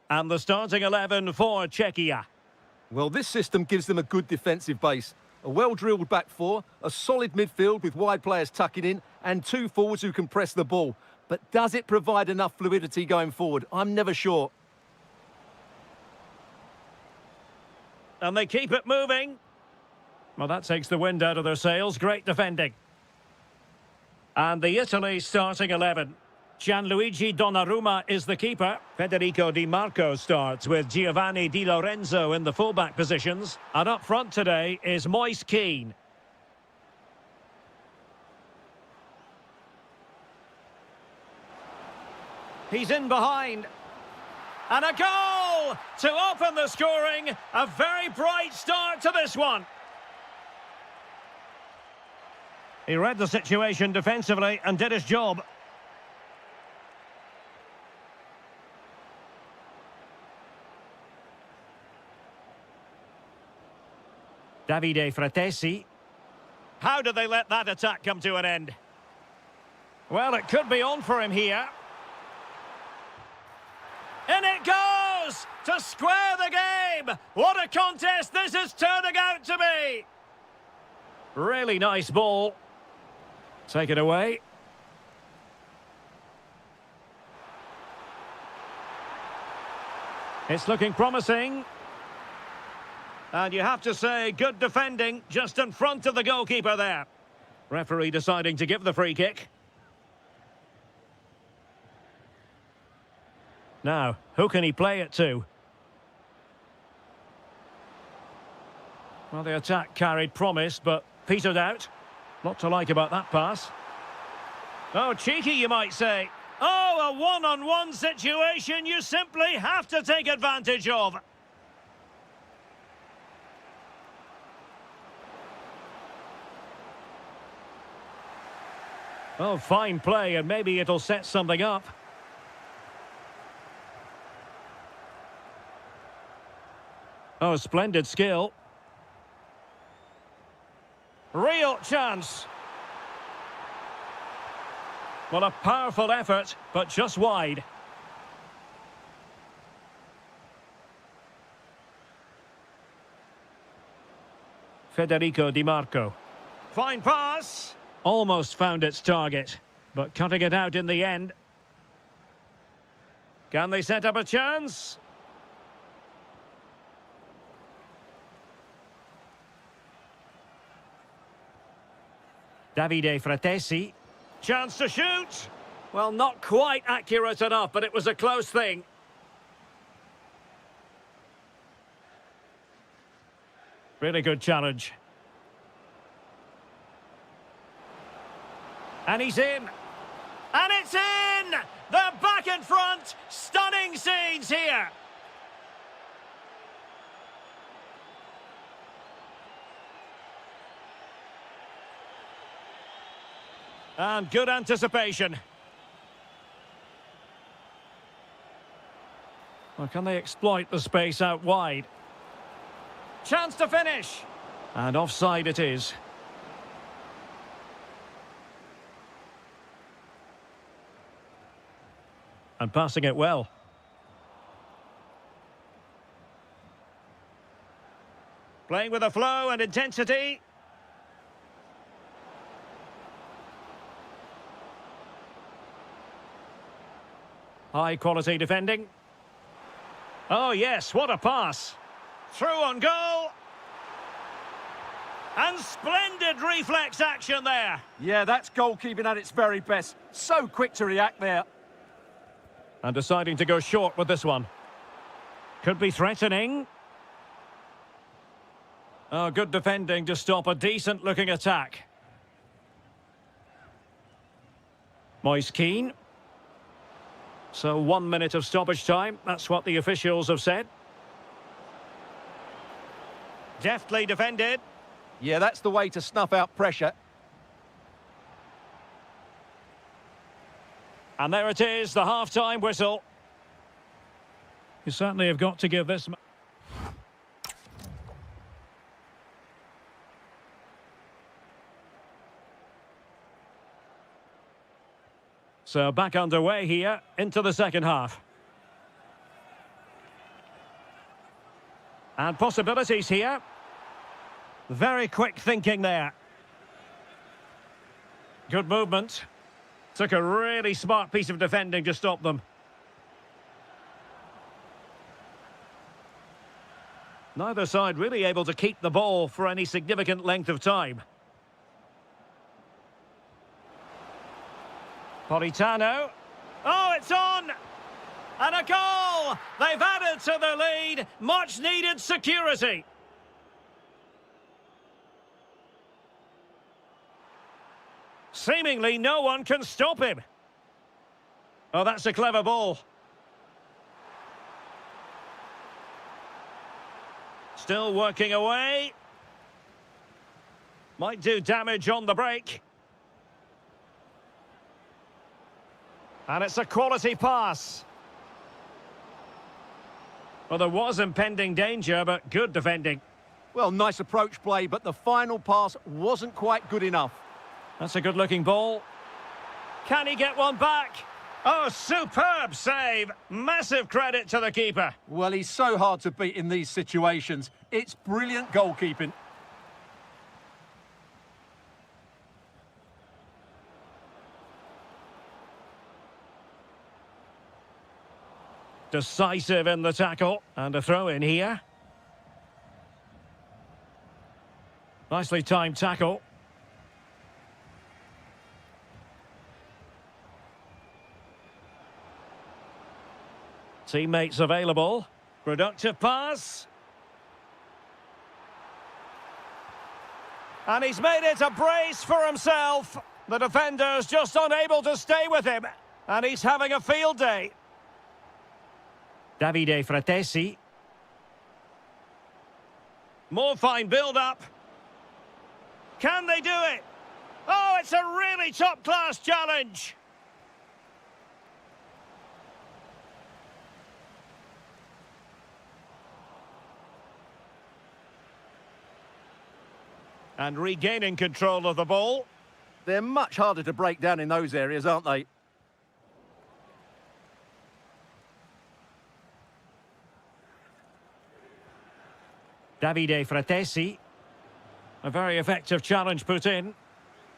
And the starting 11 for Czechia. Well, this system gives them a good defensive base. A well-drilled back four, a solid midfield with wide players tucking in, and two forwards who can press the ball. But does it provide enough fluidity going forward? I'm never sure. And they keep it moving. Well, that takes the wind out of their sails. Great defending. And the Italy starting 11. Gianluigi Donnarumma is the keeper. Federico Di Marco starts with Giovanni Di Lorenzo in the fullback positions. And up front today is Moise Kean. He's in behind. And a goal to open the scoring. A very bright start to this one. He read the situation defensively and did his job. Davide Fratesi. How did they let that attack come to an end? Well, it could be on for him here. And it goes to square the game. What a contest this is turning out to be. Really nice ball. Take it away. It's looking promising. And you have to say, good defending just in front of the goalkeeper there. Referee deciding to give the free kick. Now, who can he play it to? Well, the attack carried promise, but petered out. Lot to like about that pass. Oh, cheeky, you might say. Oh, a one-on-one situation you simply have to take advantage of. Oh, fine play, and maybe it'll set something up. Oh, splendid skill. Real chance. Well, a powerful effort, but just wide. Federico Di Marco. Fine pass. Almost found its target, but cutting it out in the end. Can they set up a chance? Davide Fratesi. Chance to shoot. Well, not quite accurate enough, but it was a close thing. Really good challenge. And he's in. And it's in! They're back in front. Stunning scenes here. And good anticipation. Well, can they exploit the space out wide? Chance to finish. And offside it is. And passing it well. Playing with a flow and intensity. High quality defending. Oh yes, what a pass. Through on goal. And splendid reflex action there. Yeah, that's goalkeeping at its very best. So quick to react there. And deciding to go short with this one. Could be threatening. Oh, good defending to stop a decent-looking attack. Moise Kean. So 1 minute of stoppage time. That's what the officials have said. Deftly defended. Yeah, that's the way to snuff out pressure. And there it is, the half-time whistle. You certainly have got to give this... So back underway here into the second half. And possibilities here. Very quick thinking there. Good movement. Took a really smart piece of defending to stop them. Neither side really able to keep the ball for any significant length of time. Politano. Oh, it's on! And a goal! They've added to the lead. Much needed security. Seemingly no one can stop him. Oh, that's a clever ball. Still working away. Might do damage on the break. And it's a quality pass. Well, there was impending danger, but good defending. Well, nice approach play, but the final pass wasn't quite good enough. That's a good-looking ball. Can he get one back? Oh, superb save. Massive credit to the keeper. Well, he's so hard to beat in these situations. It's brilliant goalkeeping. Decisive in the tackle. And a throw in here. Nicely timed tackle. Teammates available. Productive pass. And he's made it a brace for himself. The defender's just unable to stay with him. And he's having a field day. Davide Fratesi. More fine build-up. Can they do it? Oh, it's a really top-class challenge. And regaining control of the ball. They're much harder to break down in those areas, aren't they? Davide Fratesi. A very effective challenge put in.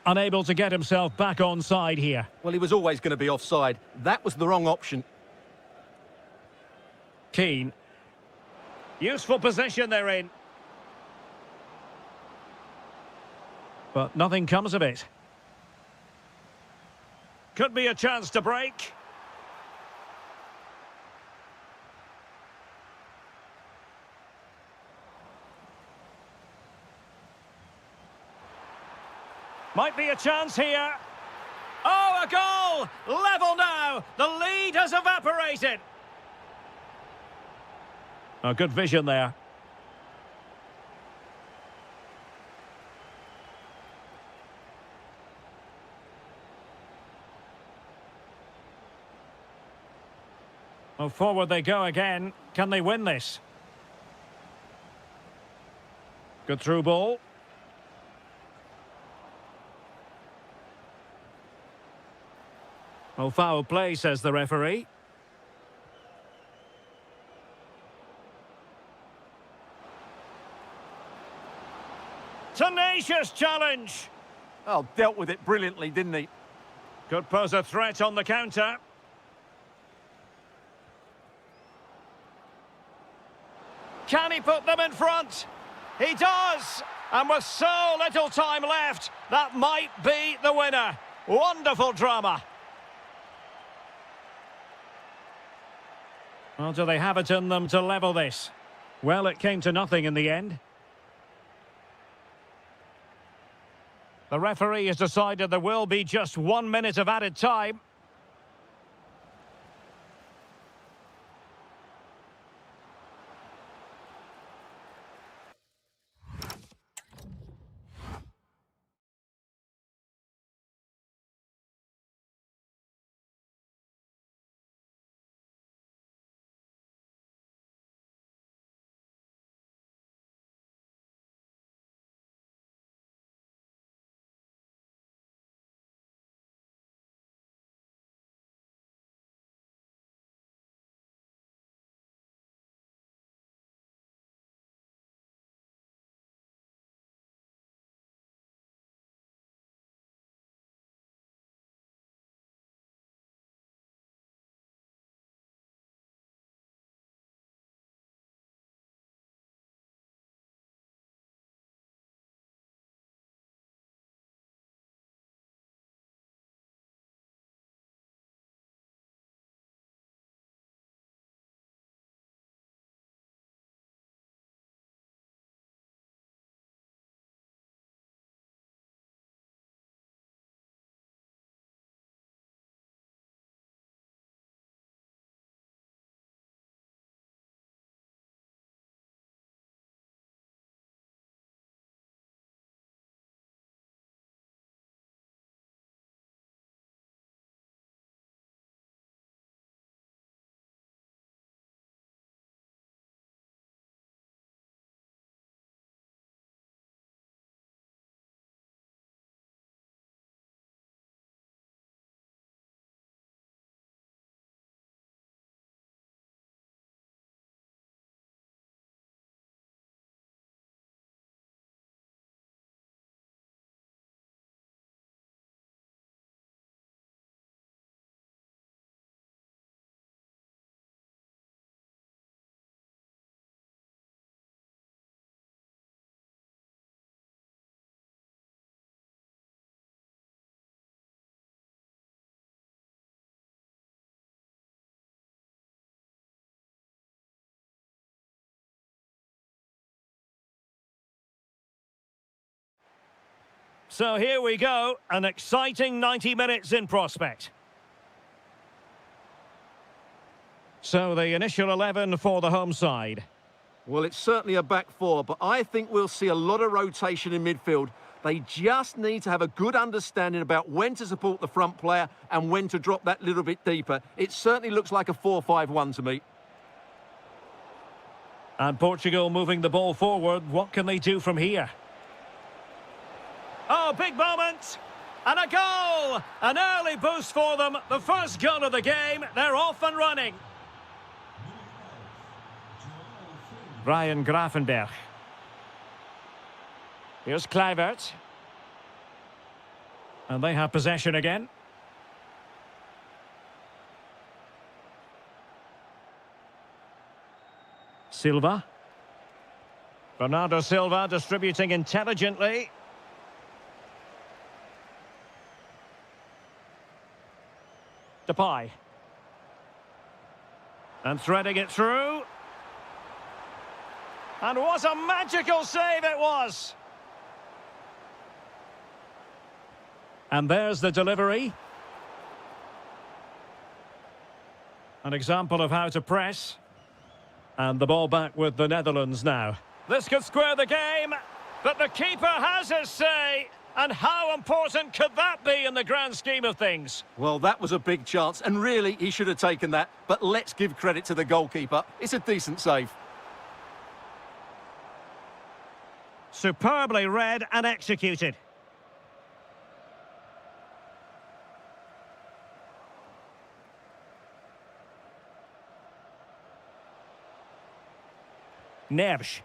Unable to get himself back on side here. Well, he was always going to be offside. That was the wrong option. Keane. Useful position they're in. But nothing comes of it. Could be a chance to break. Might be a chance here. Oh, a goal! Level now! The lead has evaporated. Oh, good vision there. Well, forward they go again. Can they win this? Good through ball. Well, foul play, says the referee. Tenacious challenge. Oh, dealt with it brilliantly, didn't he? Could pose a threat on the counter. Can he put them in front? He does! And with so little time left, that might be the winner. Wonderful drama. Well, do they have it in them to level this? Well, it came to nothing in the end. The referee has decided there will be just 1 minute of added time. So here we go, an exciting 90 minutes in prospect. So the initial 11 for the home side. Well, it's certainly a back four, but I think we'll see a lot of rotation in midfield. They just need to have a good understanding about when to support the front player and when to drop that little bit deeper. It certainly looks like a 4-5-1 to me. And Portugal moving the ball forward. What can they do from here? Oh, big moment! And a goal! An early boost for them. The first goal of the game. They're off and running. Ryan Grafenberg. Here's Kluivert. And they have possession again. Silva. Bernardo Silva distributing intelligently. Depay. And threading it through. And what a magical save it was! And there's the delivery. An example of how to press. And the ball back with the Netherlands now. This could square the game, but the keeper has his say. And how important could that be in the grand scheme of things? Well, that was a big chance, and really, he should have taken that. But let's give credit to the goalkeeper. It's a decent save. Superbly read and executed. Neves.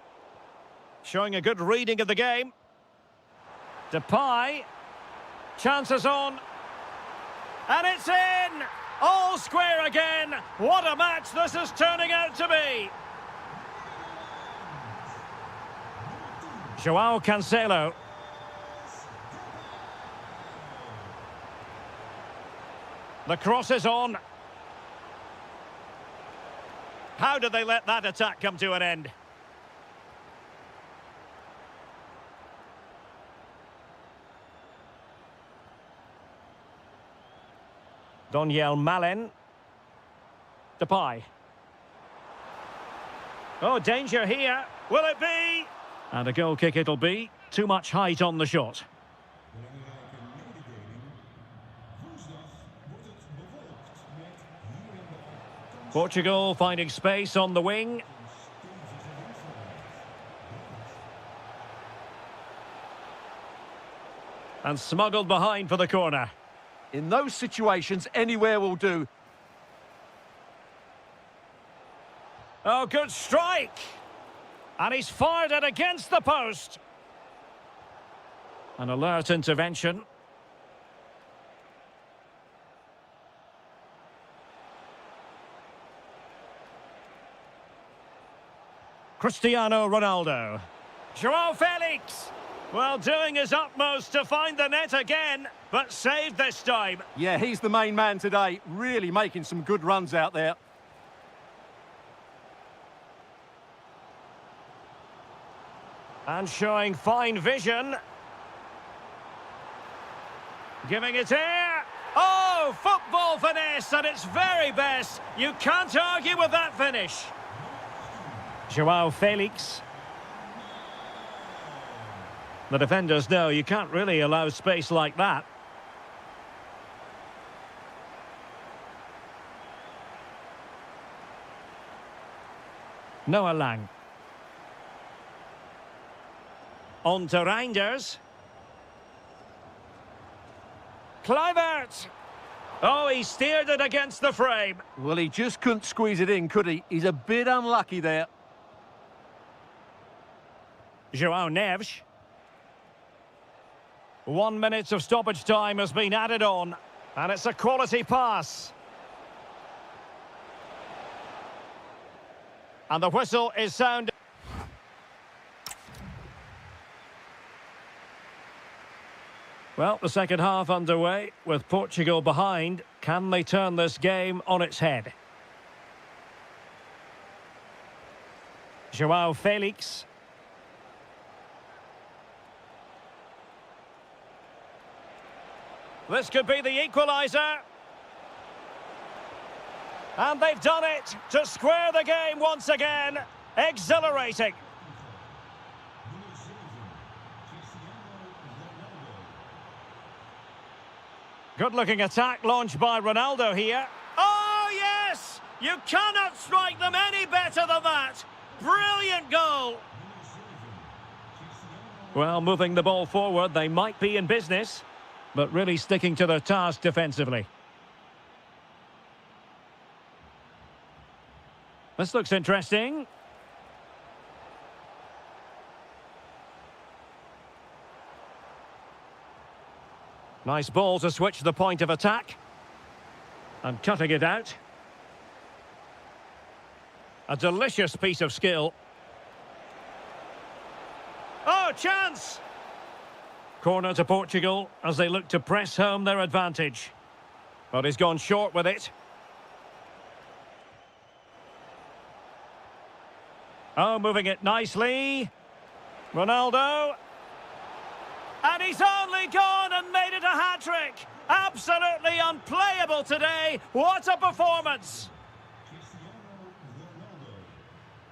Showing a good reading of the game. Depay. Chances on. And it's in! All square again. What a match this is turning out to be. João Cancelo. The cross is on. How did they let that attack come to an end? Doniel Malen. Depay. Oh, danger here. Will it be? And a goal kick it'll be. Too much height on the shot. Portugal finding space on the wing. And smuggled behind for the corner. In those situations, anywhere will do. Oh, good strike! And he's fired it against the post. An alert intervention. Cristiano Ronaldo. João Felix. Well, doing his utmost to find the net again, but saved this time. Yeah, he's the main man today, really making some good runs out there. And showing fine vision. Giving it air. Oh, football finesse at its very best. You can't argue with that finish. João Felix. The defenders know you can't really allow space like that. Noah Lang. On to Reinders. Kluivert. Oh, he steered it against the frame. Well, he just couldn't squeeze it in, could he? He's a bit unlucky there. João Neves. 1 minute of stoppage time has been added on. And it's a quality pass. And the whistle is sounded. Well, the second half underway with Portugal behind. Can they turn this game on its head? João Felix. This could be the equaliser. And they've done it to square the game once again. Exhilarating. Good-looking attack launched by Ronaldo here. Oh, yes! You cannot strike them any better than that. Brilliant goal. Well, moving the ball forward, they might be in business, but really sticking to their task defensively. This looks interesting. Nice ball to switch the point of attack. And cutting it out. A delicious piece of skill. Oh, chance! Corner to Portugal as they look to press home their advantage. But he's gone short with it. Oh, moving it nicely. Ronaldo. And he's only gone and made it a hat-trick. Absolutely unplayable today. What a performance.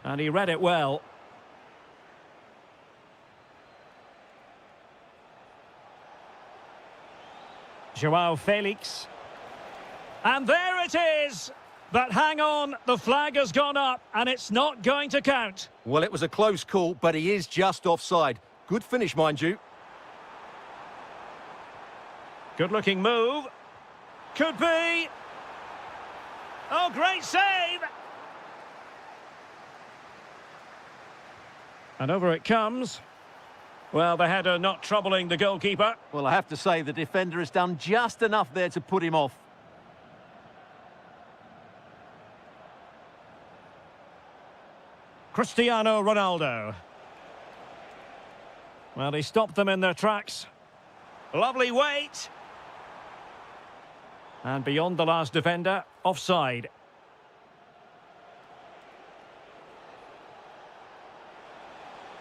And he read it well. Joao Felix. And there it is. But hang on, the flag has gone up and it's not going to count. Well, it was a close call, but he is just offside. Good finish, mind you. Good-looking move. Could be. Oh, great save. And over it comes. Well, the header not troubling the goalkeeper. Well, I have to say the defender has done just enough there to put him off. Cristiano Ronaldo. Well, he stopped them in their tracks. Lovely weight. And beyond the last defender, offside.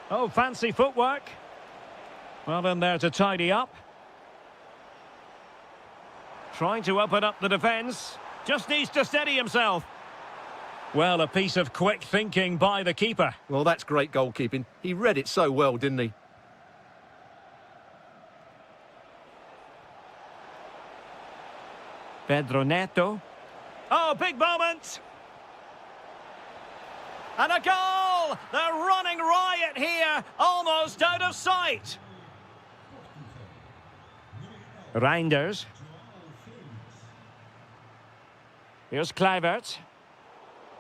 Oh, fancy footwork. Well, in there to tidy up. Trying to open up the defence. Just needs to steady himself. Well, a piece of quick thinking by the keeper. Well, that's great goalkeeping. He read it so well, didn't he? Pedro Neto. Oh, big moment. And a goal! They're running riot here, almost out of sight. Reinders. Here's Kluivert.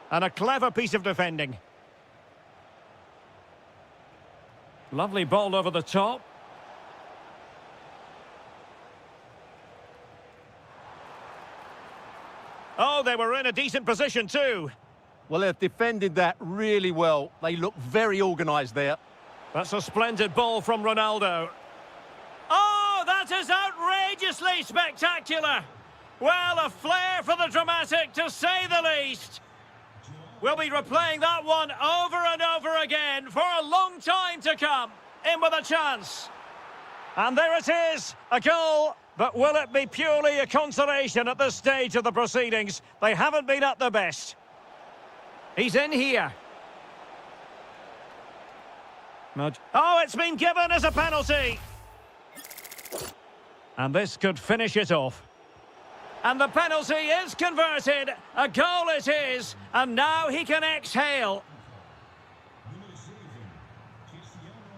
And a clever piece of defending. Lovely ball over the top. Oh, they were in a decent position too. Well, they've defended that really well. They look very organised there. That's a splendid ball from Ronaldo. Oh, that is outrageously spectacular. Well, a flair for the dramatic, to say the least. We'll be replaying that one over and over again for a long time to come. In with a chance. And there it is, a goal. But will it be purely a consolation at this stage of the proceedings? They haven't been at their best. He's in here. Oh, it's been given as a penalty. And this could finish it off. And the penalty is converted. A goal it is. And now he can exhale.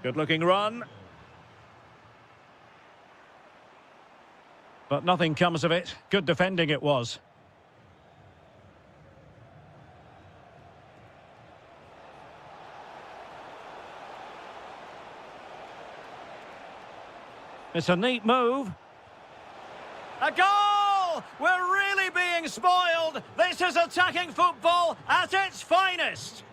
Good-looking run. But nothing comes of it. Good defending it was. It's a neat move. A goal! We're really being spoiled. This is attacking football at its finest.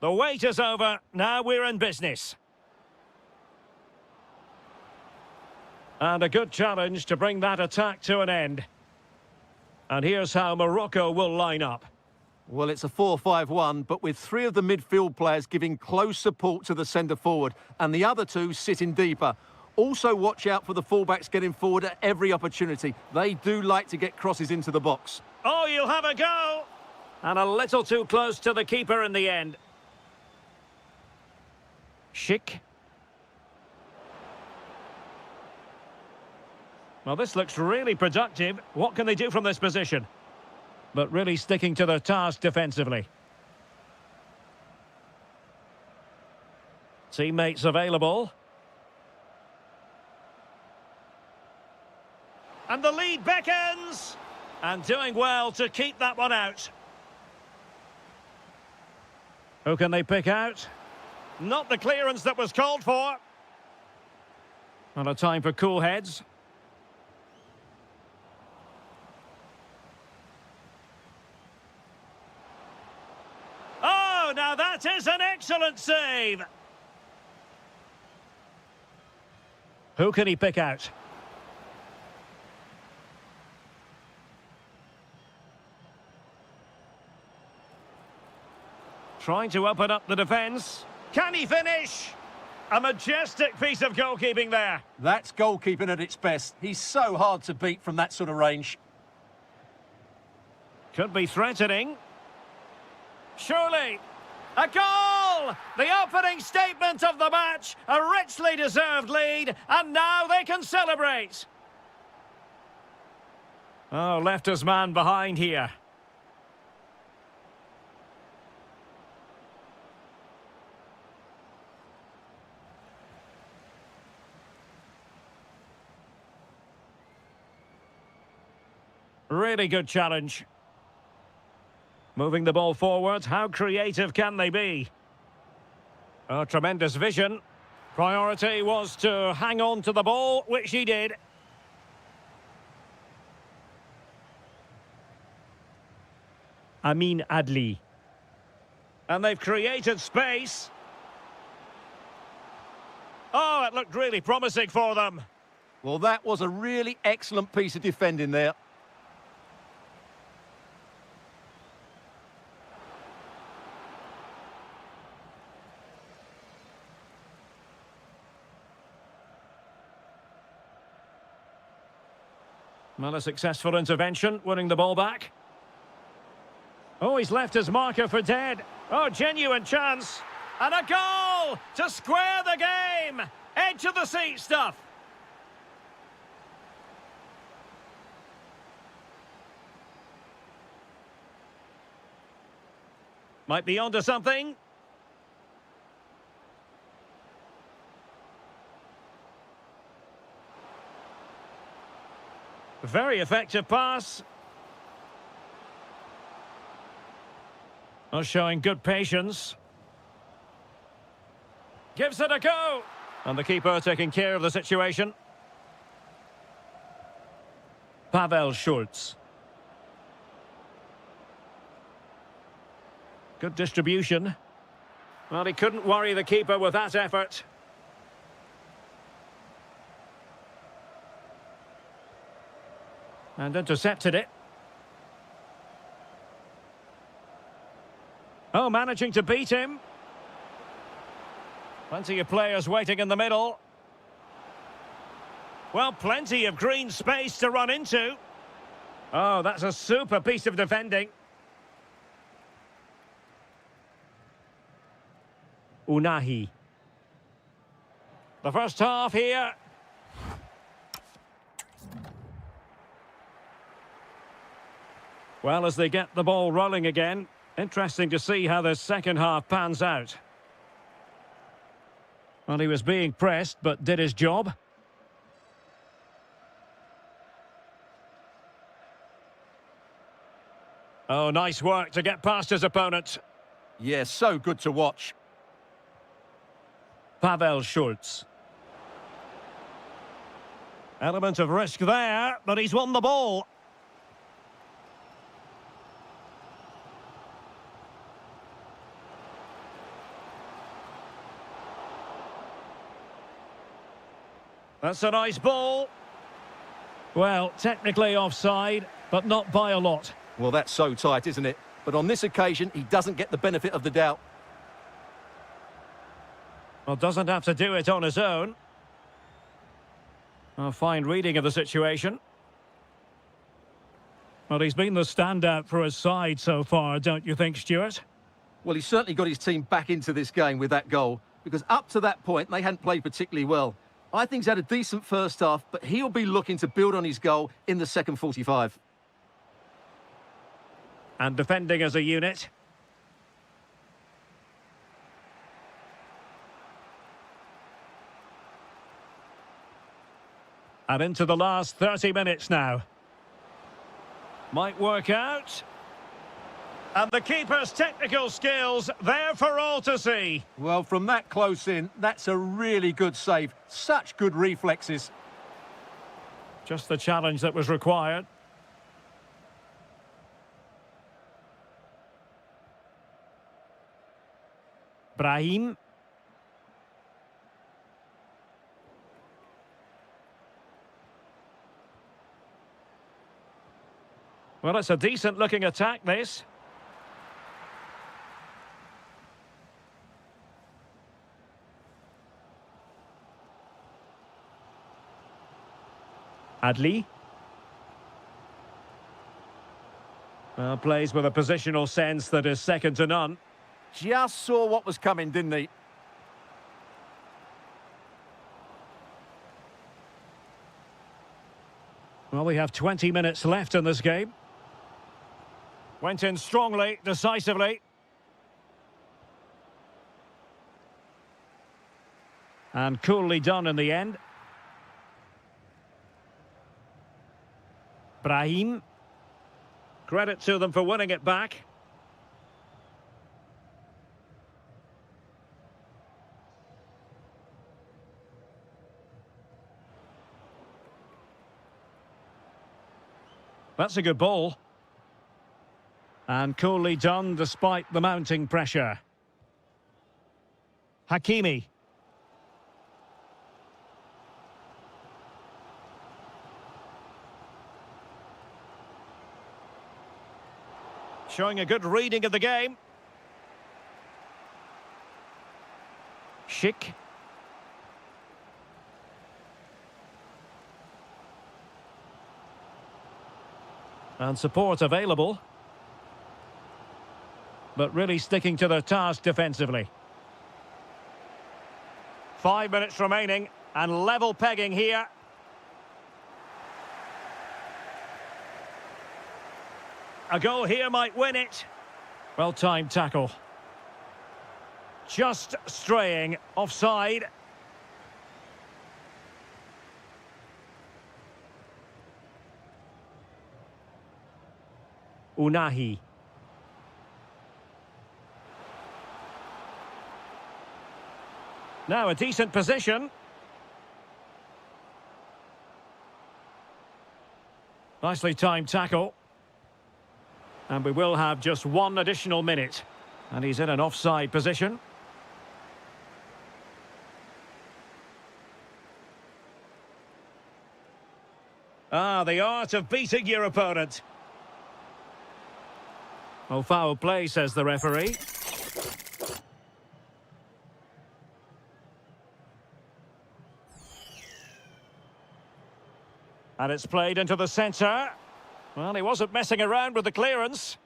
The wait is over. Now we're in business. And a good challenge to bring that attack to an end. And here's how Morocco will line up. Well, it's a 4-5-1, but with three of the midfield players giving close support to the centre-forward and the other two sitting deeper. Also watch out for the fullbacks getting forward at every opportunity. They do like to get crosses into the box. Oh, you'll have a go! And a little too close to the keeper in the end. Schick. Well, this looks really productive. What can they do from this position? But really sticking to their task defensively. Teammates available. And the lead beckons! And doing well to keep that one out. Who can they pick out? Not the clearance that was called for. And a time for cool heads. Oh, now that is an excellent save. Who can he pick out? Trying to open up the defence. Can he finish? A majestic piece of goalkeeping there. That's goalkeeping at its best. He's so hard to beat from that sort of range. Could be threatening. Surely. A goal! The opening statement of the match. A richly deserved lead. And now they can celebrate. Oh, left his man behind here. Really good challenge. Moving the ball forward, how creative can they be? Oh, tremendous vision. Priority was to hang on to the ball, which he did. Amin Adli. And they've created space. Oh, it looked really promising for them. Well, that was a really excellent piece of defending there. Well, a successful intervention, winning the ball back. Oh, he's left his marker for dead. Oh, genuine chance. And a goal to square the game. Edge of the seat stuff. Might be onto something. Very effective pass. Oh, showing good patience. Gives it a go. And the keeper taking care of the situation. Pavel Schultz. Good distribution. Well, he couldn't worry the keeper with that effort. And intercepted it. Oh, managing to beat him. Plenty of players waiting in the middle. Well, plenty of green space to run into. Oh, that's a super piece of defending. Unahi. The first half here. Well, as they get the ball rolling again, interesting to see how the second half pans out. Well, he was being pressed, but did his job. Oh, nice work to get past his opponent. Yeah, so good to watch. Pavel Schultz. Element of risk there, but he's won the ball. That's a nice ball. Well, technically offside, but not by a lot. Well, that's so tight, isn't it? But on this occasion, he doesn't get the benefit of the doubt. Well, doesn't have to do it on his own. A fine reading of the situation. Well, he's been the standout for his side so far, don't you think, Stuart? Well, he's certainly got his team back into this game with that goal, because up to that point, they hadn't played particularly well. I think he's had a decent first half, but he'll be looking to build on his goal in the second 45. And defending as a unit. And into the last 30 minutes now. Might work out. And the keeper's technical skills there for all to see. Well, from that close in, that's a really good save. Such good reflexes. Just the challenge that was required. Brahim. Well, it's a decent-looking attack, this. Adli. Well, plays with a positional sense that is second to none. Just saw what was coming, didn't he? Well, we have 20 minutes left in this game. Went in strongly, decisively. And coolly done in the end. Brahim. Credit to them for winning it back. That's a good ball. And coolly done despite the mounting pressure. Hakimi. Showing a good reading of the game. Schick. And support available. But really sticking to their task defensively. 5 minutes remaining and level pegging here. A goal here might win it. Well-timed tackle. Just straying offside. Unahi. Now a decent position. Nicely timed tackle. And we will have just one additional minute. And he's in an offside position. Ah, the art of beating your opponent. Oh, foul play, says the referee. And it's played into the centre. Well, he wasn't messing around with the clearance.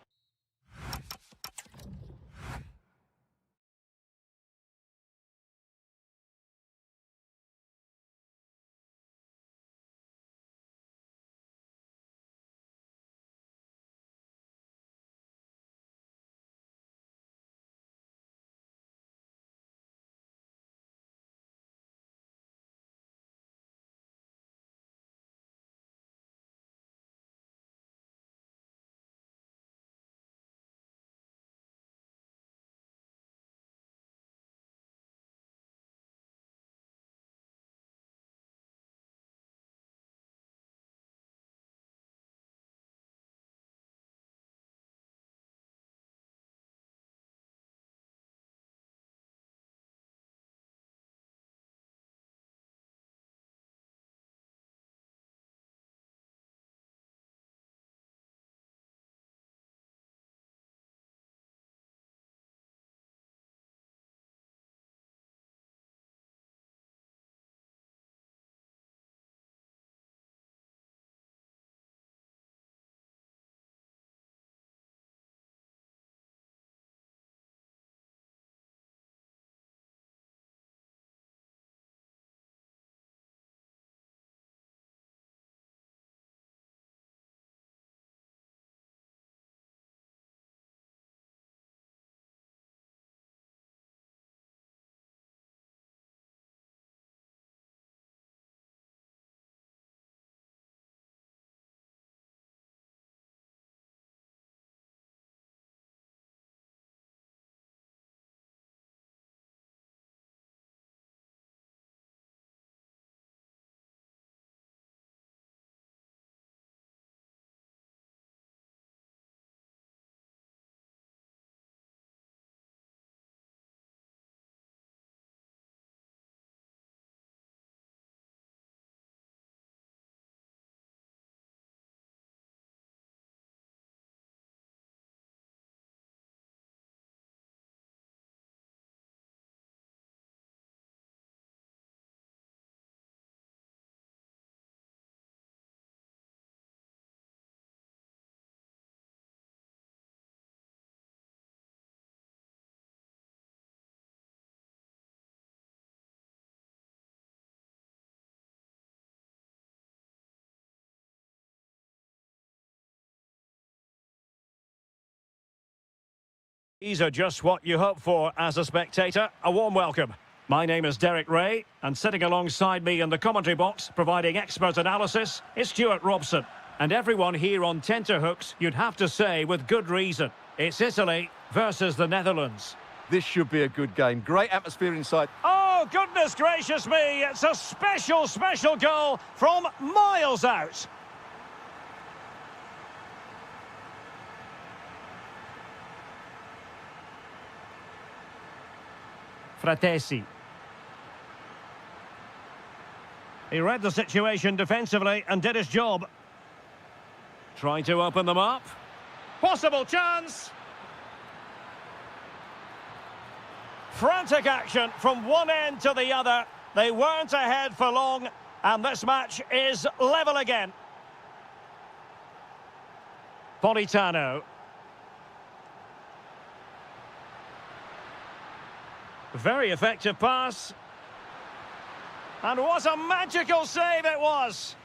These are just what you hope for as a spectator. A warm welcome. My name is Derek Ray, and sitting alongside me in the commentary box, providing expert analysis, is Stuart Robson. And everyone here on tenterhooks, you'd have to say with good reason. It's Italy versus the Netherlands. This should be a good game. Great atmosphere inside. Oh, goodness gracious me! It's a special, special goal from miles out. Fratesi. He read the situation defensively and did his job. Trying to open them up. Possible chance! Frantic action from one end to the other. They weren't ahead for long, and this match is level again. Politano. Very effective pass. And what a magical save it was!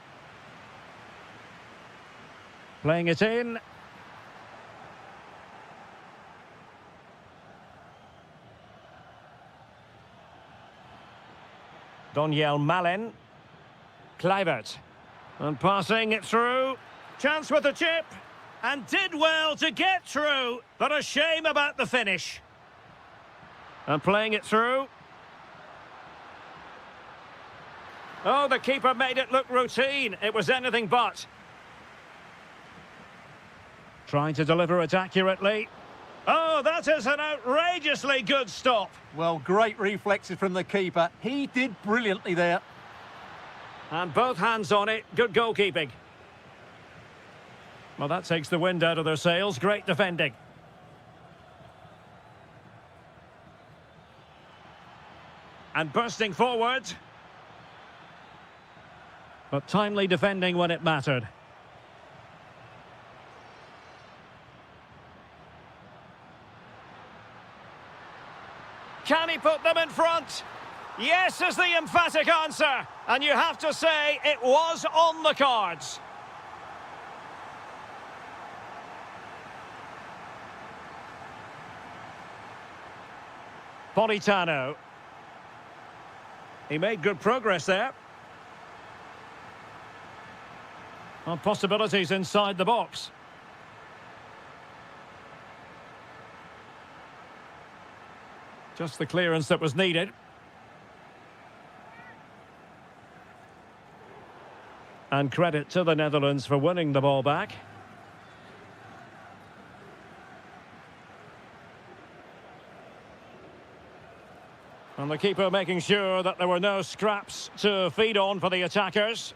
Playing it in. Doniel Malen. Kluivert. And passing it through. Chance with the chip. And did well to get through. But a shame about the finish. And playing it through. Oh, the keeper made it look routine. It was anything but. Trying to deliver it accurately. Oh, that is an outrageously good stop. Well, great reflexes from the keeper. He did brilliantly there. And both hands on it. Good goalkeeping. Well, that takes the wind out of their sails. Great defending. And bursting forward. But timely defending when it mattered. Can he put them in front? Yes is the emphatic answer. And you have to say it was on the cards. Politano. He made good progress there. Well, possibilities inside the box. Just the clearance that was needed. And credit to the Netherlands for winning the ball back. And the keeper making sure that there were no scraps to feed on for the attackers.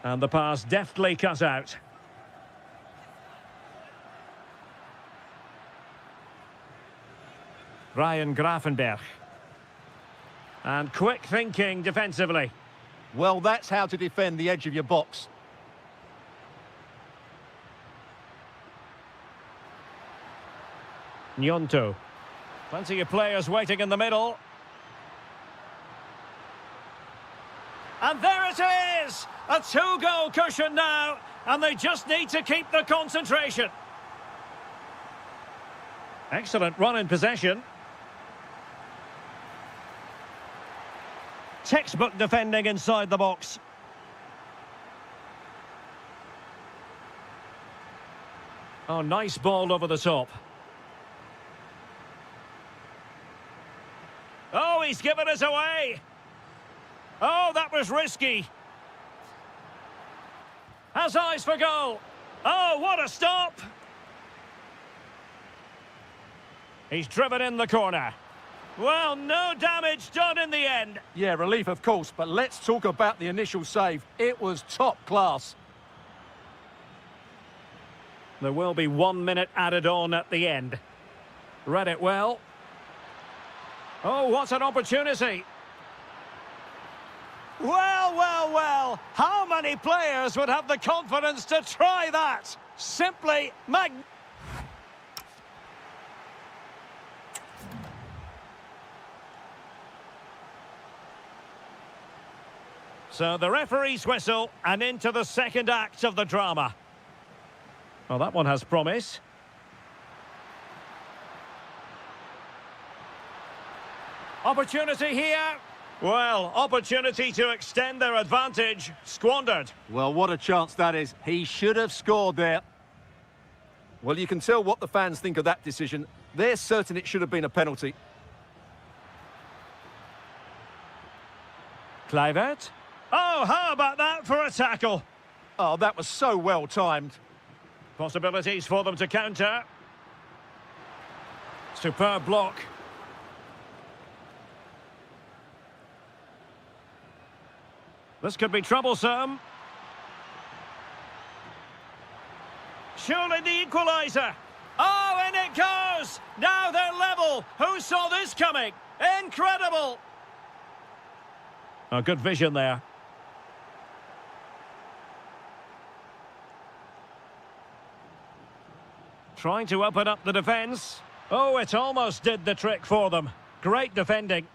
And the pass deftly cut out. Ryan Grafenberg. And quick thinking defensively. Well, that's how to defend the edge of your box. Gnonto. Plenty of players waiting in the middle. And there it is! A two-goal cushion now, and they just need to keep the concentration. Excellent run in possession. Textbook defending inside the box. Oh, nice ball over the top. Oh, he's given us away. Oh, that was risky. Has eyes for goal. Oh, what a stop. He's driven in the corner. Well, no damage done in the end. Yeah, relief, of course, but let's talk about the initial save. It was top class. There will be 1 minute added on at the end. Read it well. Oh, what an opportunity. Well, well, well. How many players would have the confidence to try that? Simply magnificent. So the referee's whistle and into the second act of the drama. Well, that one has promise. Opportunity here. Well, opportunity to extend their advantage. Squandered. Well, what a chance that is. He should have scored there. Well, you can tell what the fans think of that decision. They're certain it should have been a penalty. Kluivert. Oh, how about that for a tackle? Oh, that was so well timed. Possibilities for them to counter. Superb block. This could be troublesome. Surely the equaliser. Oh, in it goes! Now they're level. Who saw this coming? Incredible! Oh, good vision there. Trying to open up the defence. Oh, it almost did the trick for them. Great defending.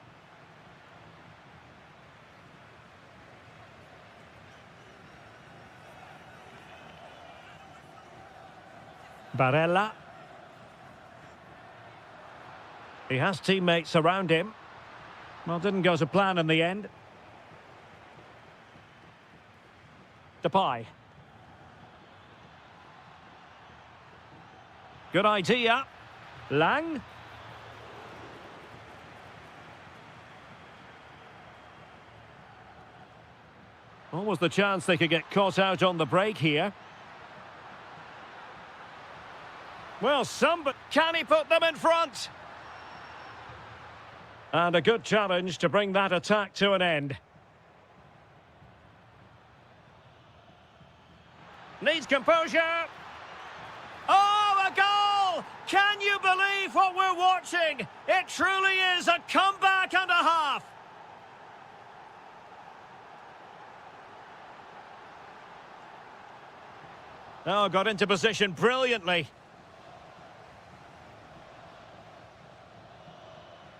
Barella. He has teammates around him. Well, didn't go to plan in the end. Depay. Good idea. Lang. Almost the chance they could get caught out on the break here. Well, but can he put them in front? And a good challenge to bring that attack to an end. Needs composure. Oh, a goal! Can you believe what we're watching? It truly is a comeback and a half. Oh, got into position brilliantly.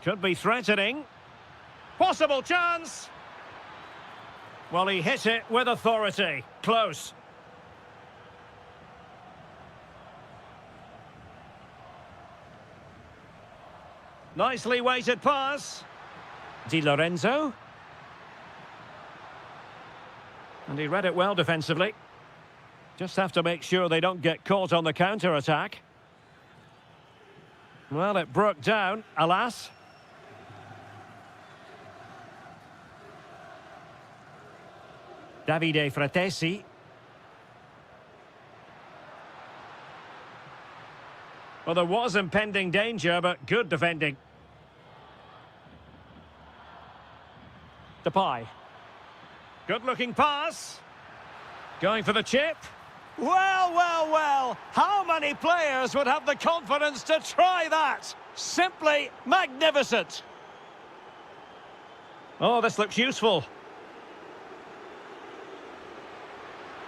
Could be threatening. Possible chance. Well, he hit it with authority. Close. Nicely weighted pass. Di Lorenzo. And he read it well defensively. Just have to make sure they don't get caught on the counter-attack. Well, it broke down, alas. Davide Fratesi. Well, there was impending danger, but good defending. Depay. Good-looking pass. Going for the chip. Well, well, well. How many players would have the confidence to try that? Simply magnificent. Oh, this looks useful.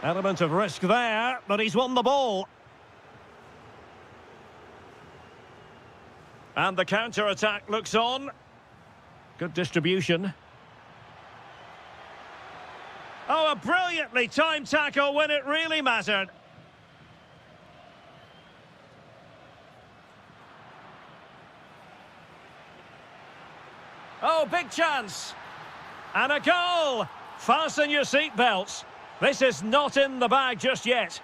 Element of risk there, but he's won the ball. And the counter-attack looks on. Good distribution. Oh, a brilliantly timed tackle when it really mattered. Oh, big chance. And a goal. Fasten your seatbelts. This is not in the bag just yet.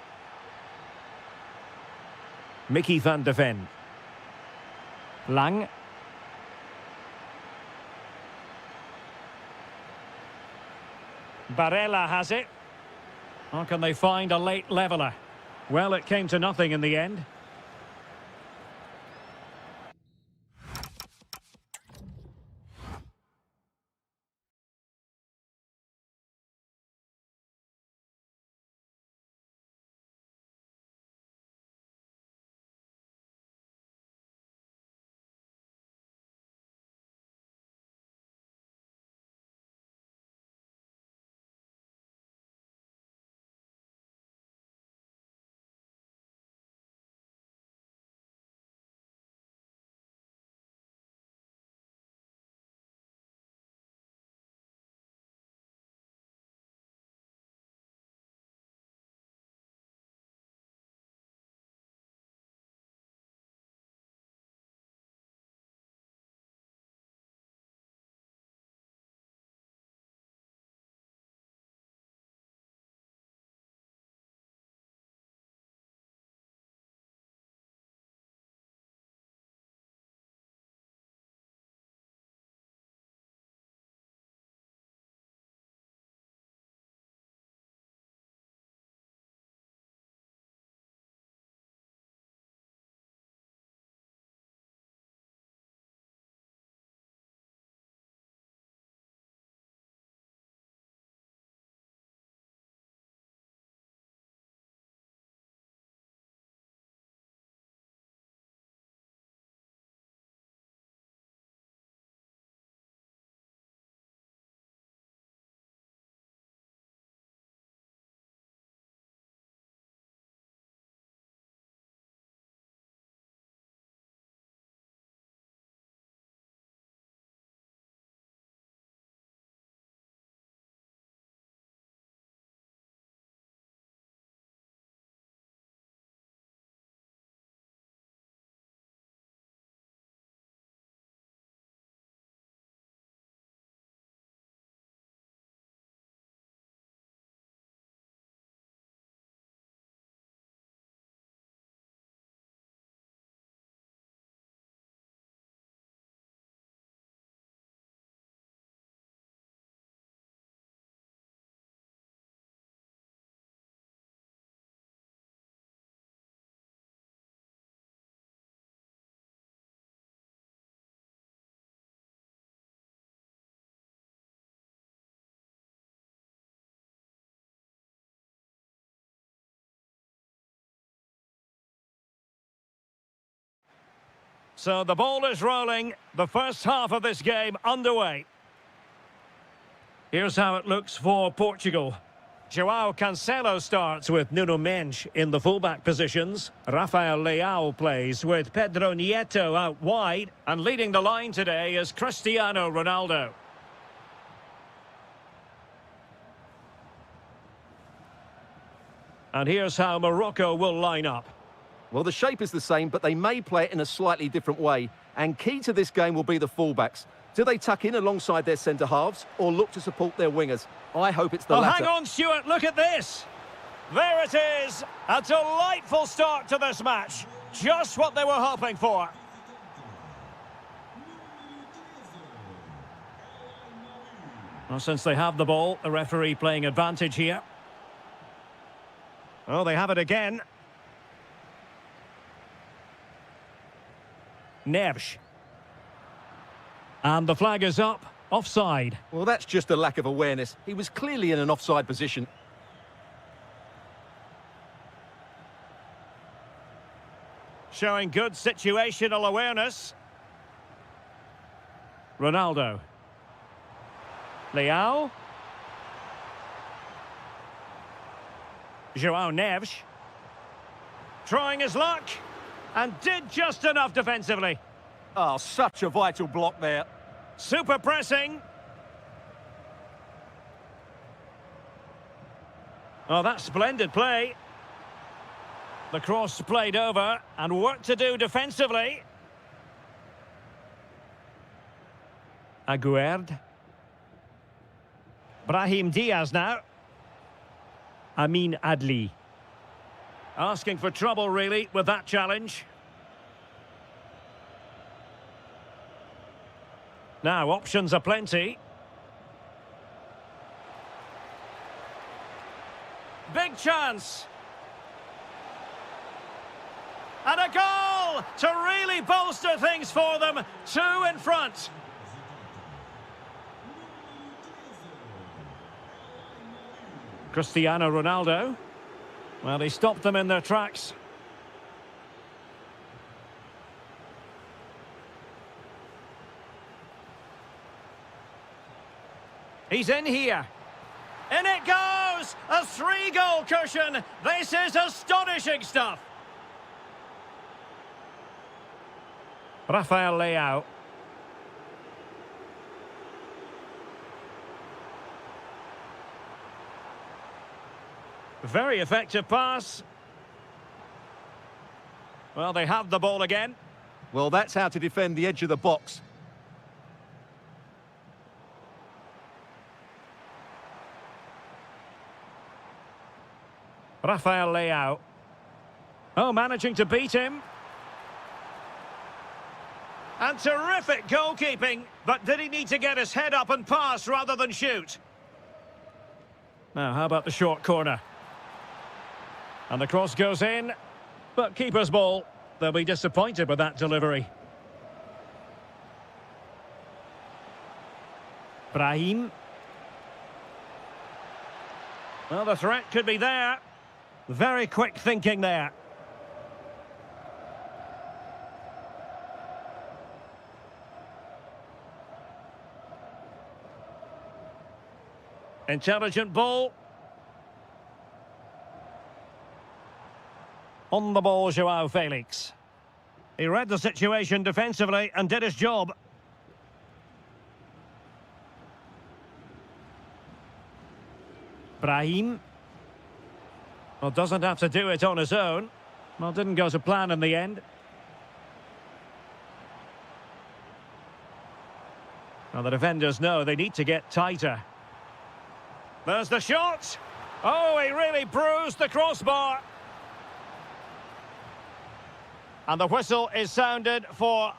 Mickey van de Ven. Lang. Barella has it. How can they find a late leveller? Well, it came to nothing in the end. So the ball is rolling. The first half of this game underway. Here's how it looks for Portugal. João Cancelo starts with Nuno Mendes in the fullback positions. Rafael Leao plays with Pedro Nieto out wide. And leading the line today is Cristiano Ronaldo. And here's how Morocco will line up. Well, the shape is the same, but they may play it in a slightly different way. And key to this game will be the fullbacks. Do they tuck in alongside their centre-halves or look to support their wingers? I hope it's the latter. Hang on, Stuart, look at this. There it is. A delightful start to this match. Just what they were hoping for. Well, since they have the ball, the referee playing advantage here. Oh, they have it again. Neves. And the flag is up. Offside. Well, that's just a lack of awareness. He was clearly in an offside position. Showing good situational awareness. Ronaldo. Leao. João Neves. Trying his luck. And did just enough defensively. Oh, such a vital block there. Super pressing. Oh, that's splendid play. The cross played over and work to do defensively. Aguerd. Brahim Diaz now. Amin Adli. Asking for trouble, really, with that challenge. Now, options are plenty. Big chance. And a goal to really bolster things for them. 2 in front. Cristiano Ronaldo. Well, he stopped them in their tracks. He's in here. In it goes! A 3-goal cushion. This is astonishing stuff. Rafael Leao. Very effective pass. Well, they have the ball again. Well, that's how to defend the edge of the box. Rafael Leao. Oh, managing to beat him. And terrific goalkeeping. But did he need to get his head up and pass rather than shoot? Now, how about the short corner? And the cross goes in. But keeper's ball. They'll be disappointed with that delivery. Brahim. Well, the threat could be there. Very quick thinking there. Intelligent ball. On the ball, João Felix. He read the situation defensively and did his job. Brahim. Well, doesn't have to do it on his own. Well, didn't go to plan in the end. Well, the defenders know they need to get tighter. There's the shot. Oh, he really bruised the crossbar. And the whistle is sounded for...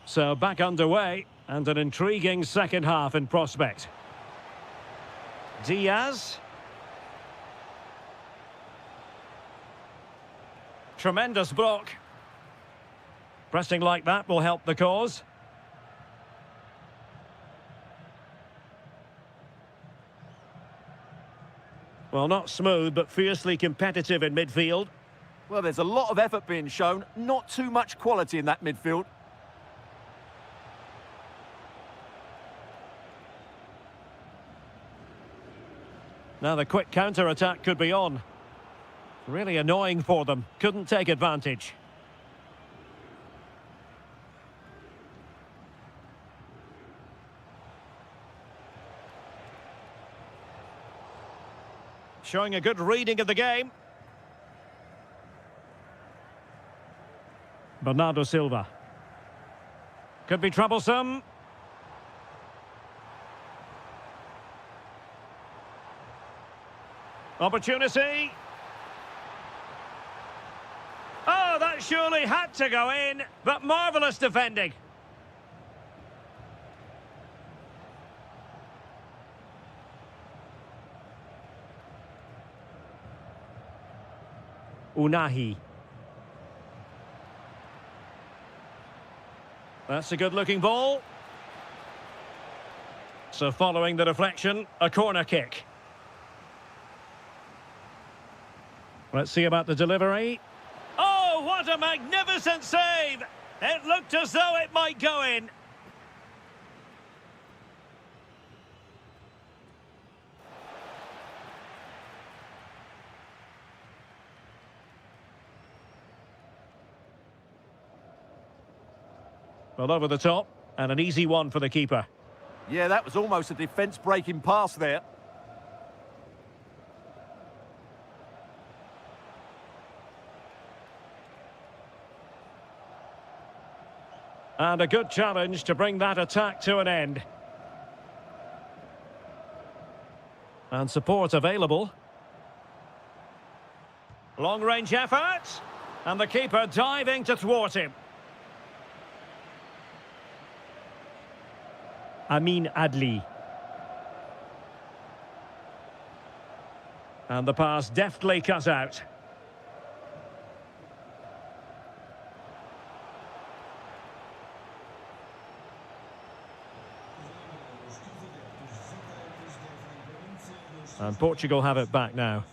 So back underway, and an intriguing second half in prospect. Diaz. Tremendous block. Pressing like that will help the cause. Well, not smooth, but fiercely competitive in midfield. Well, there's a lot of effort being shown, not too much quality in that midfield. Now the quick counter-attack could be on. Really annoying for them. Couldn't take advantage. Showing a good reading of the game. Bernardo Silva. Could be troublesome. Opportunity. Oh, that surely had to go in, but marvellous defending. Unahi. That's a good-looking ball. So following the deflection, a corner kick. Let's see about the delivery. Oh, what a magnificent save! It looked as though it might go in. Well, over the top, and an easy one for the keeper. Yeah, that was almost a defence-breaking pass there. And a good challenge to bring that attack to an end. And support available. Long-range effort. And the keeper diving to thwart him. Amin Adli. And the pass deftly cut out. And Portugal have it back now.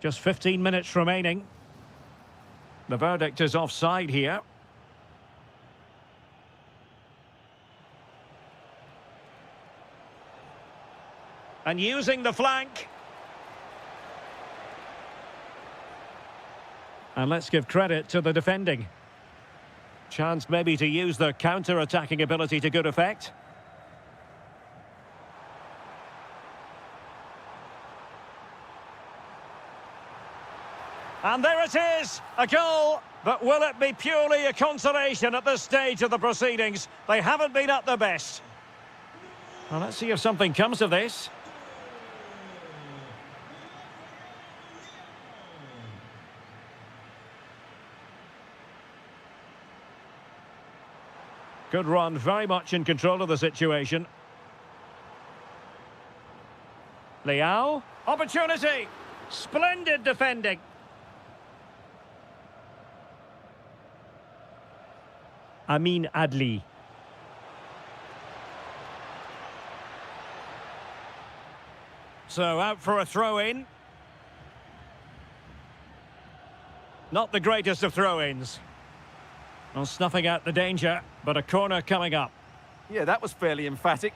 Just 15 minutes remaining. The verdict is offside here. And using the flank. And let's give credit to the defending. Chance maybe to use their counter-attacking ability to good effect. And there it is, a goal. But will it be purely a consolation at this stage of the proceedings? They haven't been at their best. Well, let's see if something comes of this. Good run, very much in control of the situation. Leao, opportunity. Splendid defending. Amin Adli. So out for a throw-in. Not the greatest of throw-ins. Well, snuffing out the danger, but a corner coming up. Yeah, that was fairly emphatic.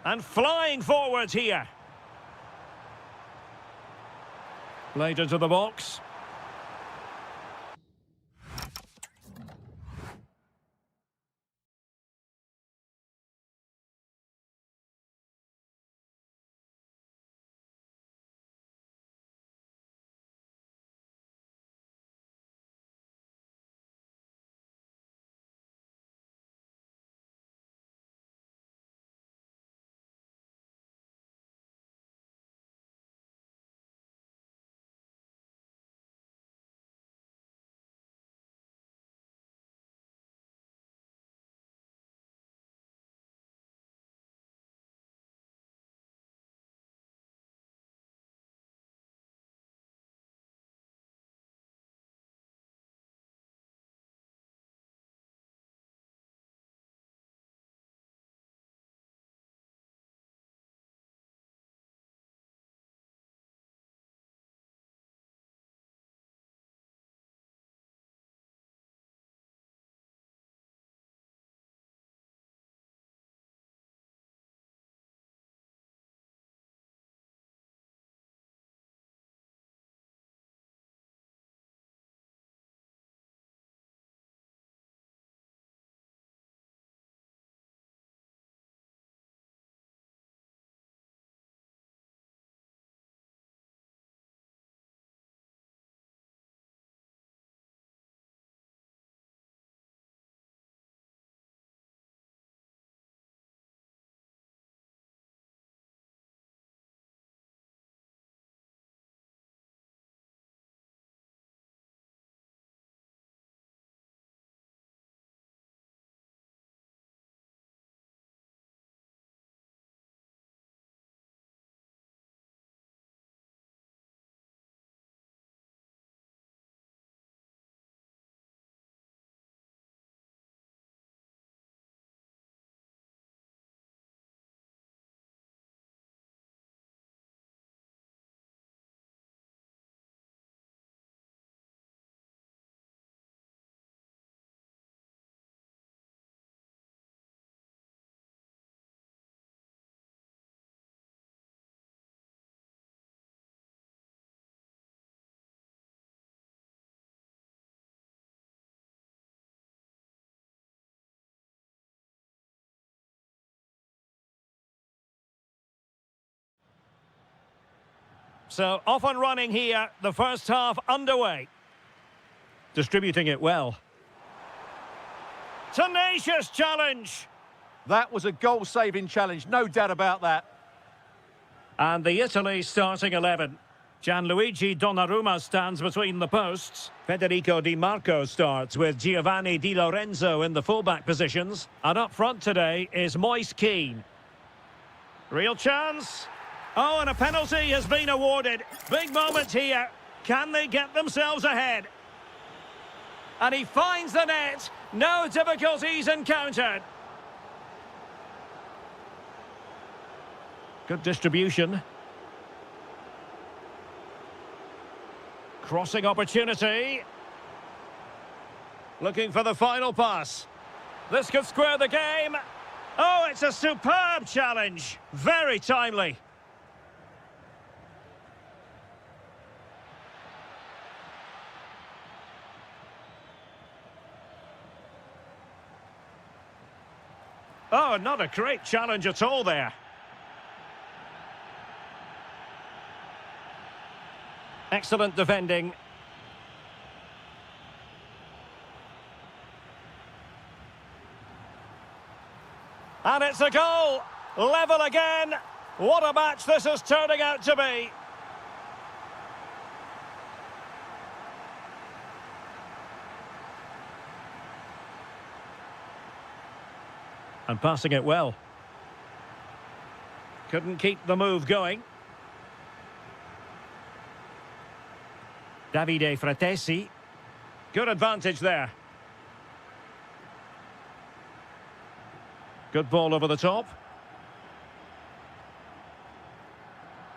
And flying forwards here. Played into the box. So off and running here, the first half underway. Distributing it well. Tenacious challenge. That was a goal-saving challenge, no doubt about that. And the Italy starting 11. Gianluigi Donnarumma stands between the posts. Federico Di Marco starts with Giovanni Di Lorenzo in the fullback positions. And up front today is Moise Kean. Real chance. Oh, and a penalty has been awarded. Big moment here. Can they get themselves ahead? And he finds the net. No difficulties encountered. Good distribution. Crossing opportunity. Looking for the final pass. This could square the game. Oh, it's a superb challenge. Very timely. Oh, not a great challenge at all there. Excellent defending. And it's a goal. Level again. What a match this is turning out to be. And passing it well. Couldn't keep the move going. Davide Fratesi. Good advantage there. Good ball over the top.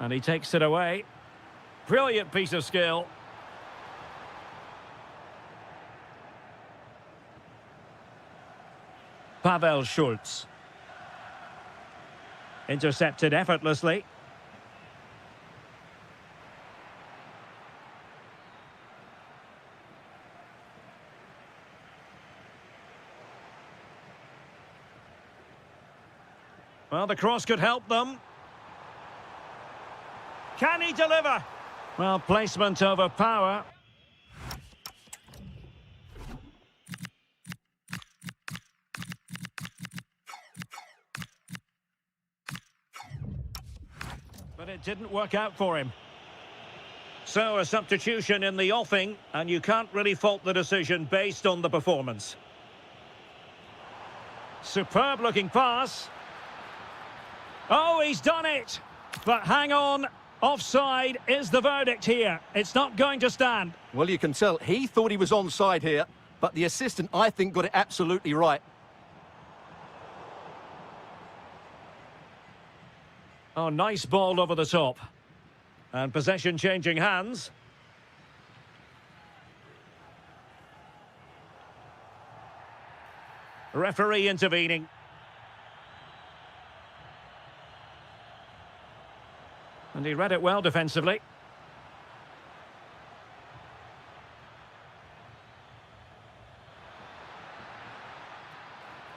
And he takes it away. Brilliant piece of skill. Pavel Schultz. Intercepted effortlessly. Well, the cross could help them. Can he deliver? Well, placement over power. But it didn't work out for him. So a substitution in the offing, and you can't really fault the decision based on the performance. Superb looking pass. Oh, he's done it! But hang on, offside is the verdict here. It's not going to stand. Well, you can tell he thought he was onside here, but the assistant, I think, got it absolutely right. Oh, nice ball over the top. And possession changing hands. Referee intervening. And he read it well defensively.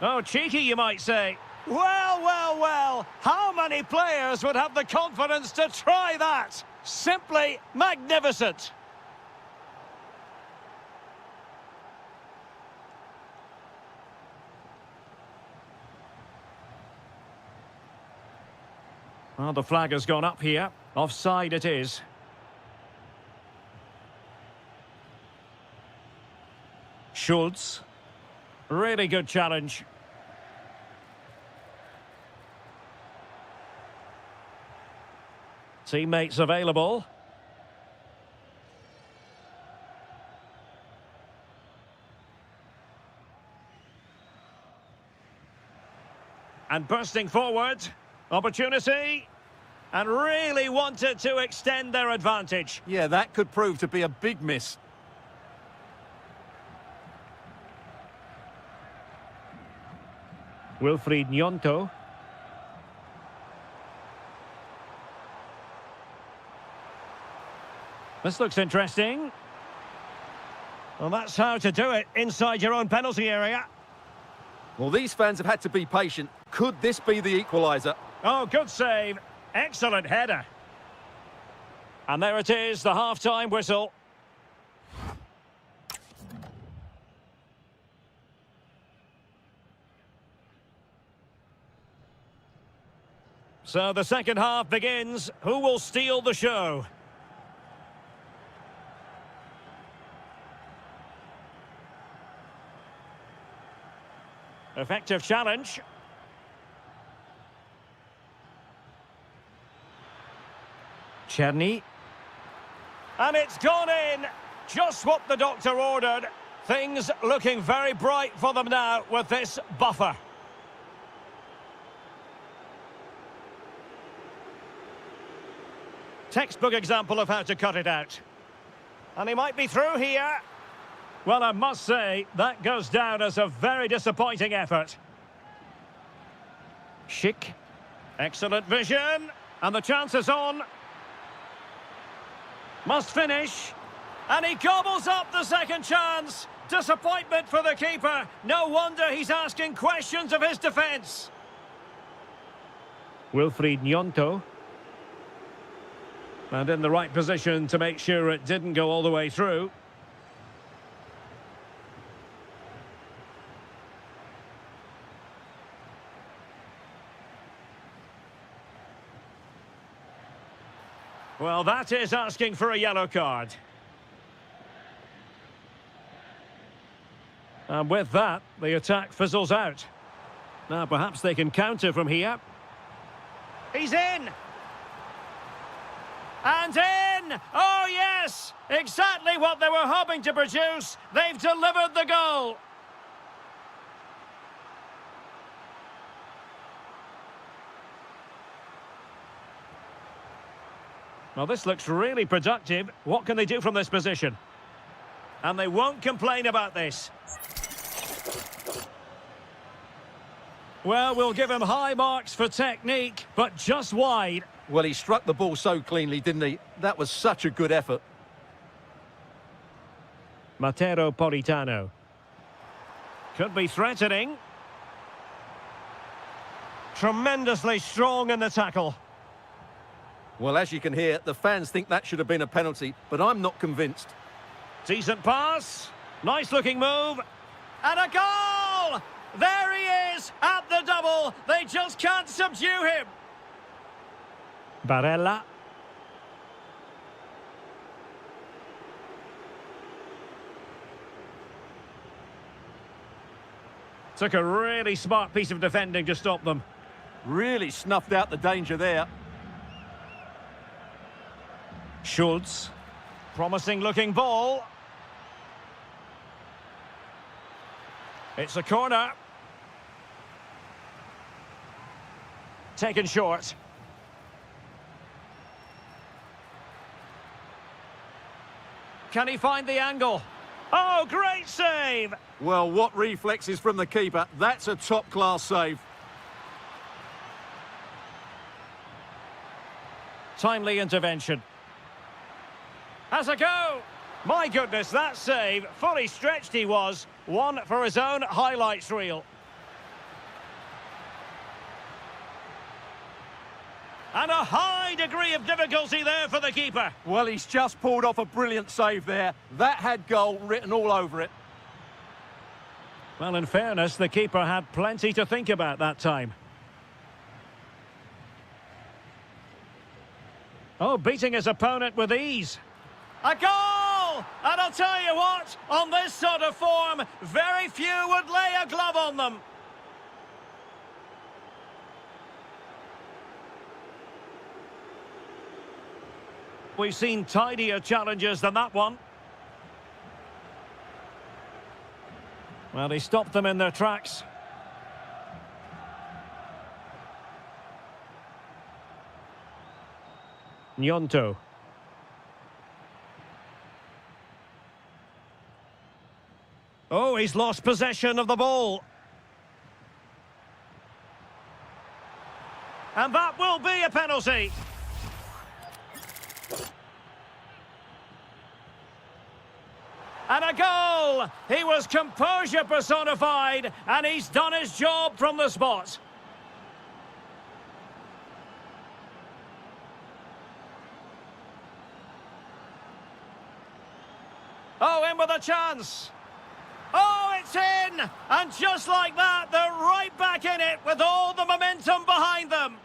Oh, cheeky, you might say. Well, well, well. How many players would have the confidence to try that? Simply magnificent. Well, the flag has gone up here. Offside it is. Schultz. Really good challenge. Teammates available. And bursting forward. Opportunity. And really wanted to extend their advantage. Yeah, that could prove to be a big miss. Wilfried Nyonto. This looks interesting. Well, that's how to do it inside your own penalty area. Well, these fans have had to be patient. Could this be the equaliser? Oh, good save. Excellent header. And there it is, the half-time whistle. So the second half begins. Who will steal the show? Effective challenge. Czerny. And it's gone in. Just what the doctor ordered. Things looking very bright for them now with this buffer. Textbook example of how to cut it out. And he might be through here. Well, I must say, that goes down as a very disappointing effort. Schick. Excellent vision. And the chance is on. Must finish. And he gobbles up the second chance. Disappointment for the keeper. No wonder he's asking questions of his defence. Wilfried Nyonto. And in the right position to make sure it didn't go all the way through. Well, that is asking for a yellow card. And with that, the attack fizzles out. Now, perhaps they can counter from here. He's in! And in! Oh, yes! Exactly what they were hoping to produce. They've delivered the goal. Well, this looks really productive. What can they do from this position? And they won't complain about this. Well, we'll give him high marks for technique, but just wide. Well, he struck the ball so cleanly, didn't he? That was such a good effort. Matero Politano. Could be threatening. Tremendously strong in the tackle. Well, as you can hear, the fans think that should have been a penalty, but I'm not convinced. Decent pass. Nice-looking move. And a goal! There he is at the double. They just can't subdue him. Barella. Took a really smart piece of defending to stop them. Really snuffed out the danger there. Schultz. Promising looking ball. It's a corner. Taken short. Can he find the angle? Oh, great save! Well, what reflexes from the keeper. That's a top-class save. Timely intervention. Has a go! My goodness, that save, fully stretched he was. One for his own highlights reel. And a high degree of difficulty there for the keeper. Well, he's just pulled off a brilliant save there. That had goal written all over it. Well, in fairness, the keeper had plenty to think about that time. Oh, beating his opponent with ease. A goal! And I'll tell you what, on this sort of form, very few would lay a glove on them. We've seen tidier challenges than that one. Well, he stopped them in their tracks. Nyonto. Oh, he's lost possession of the ball. And that will be a penalty. And a goal! He was composure personified, and he's done his job from the spot. Oh, in with a chance. Oh, it's in! And just like that, they're right back in it with all the momentum behind them.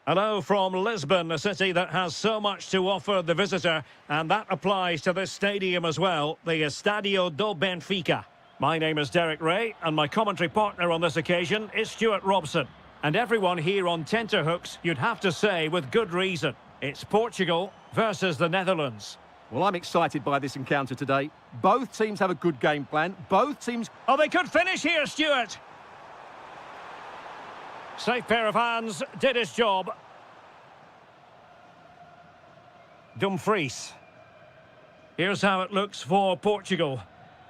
Hello from Lisbon, a city that has so much to offer the visitor, and that applies to this stadium as well, the Estadio do Benfica. My name is Derek Ray, and my commentary partner on this occasion is Stuart Robson. And everyone here on tenterhooks, you'd have to say with good reason. It's Portugal versus the Netherlands. Well, I'm excited by this encounter today. Both teams have a good game plan. Both teams... Oh, they could finish here, Stuart. Safe pair of hands, did his job. Dumfries. Here's how it looks for Portugal.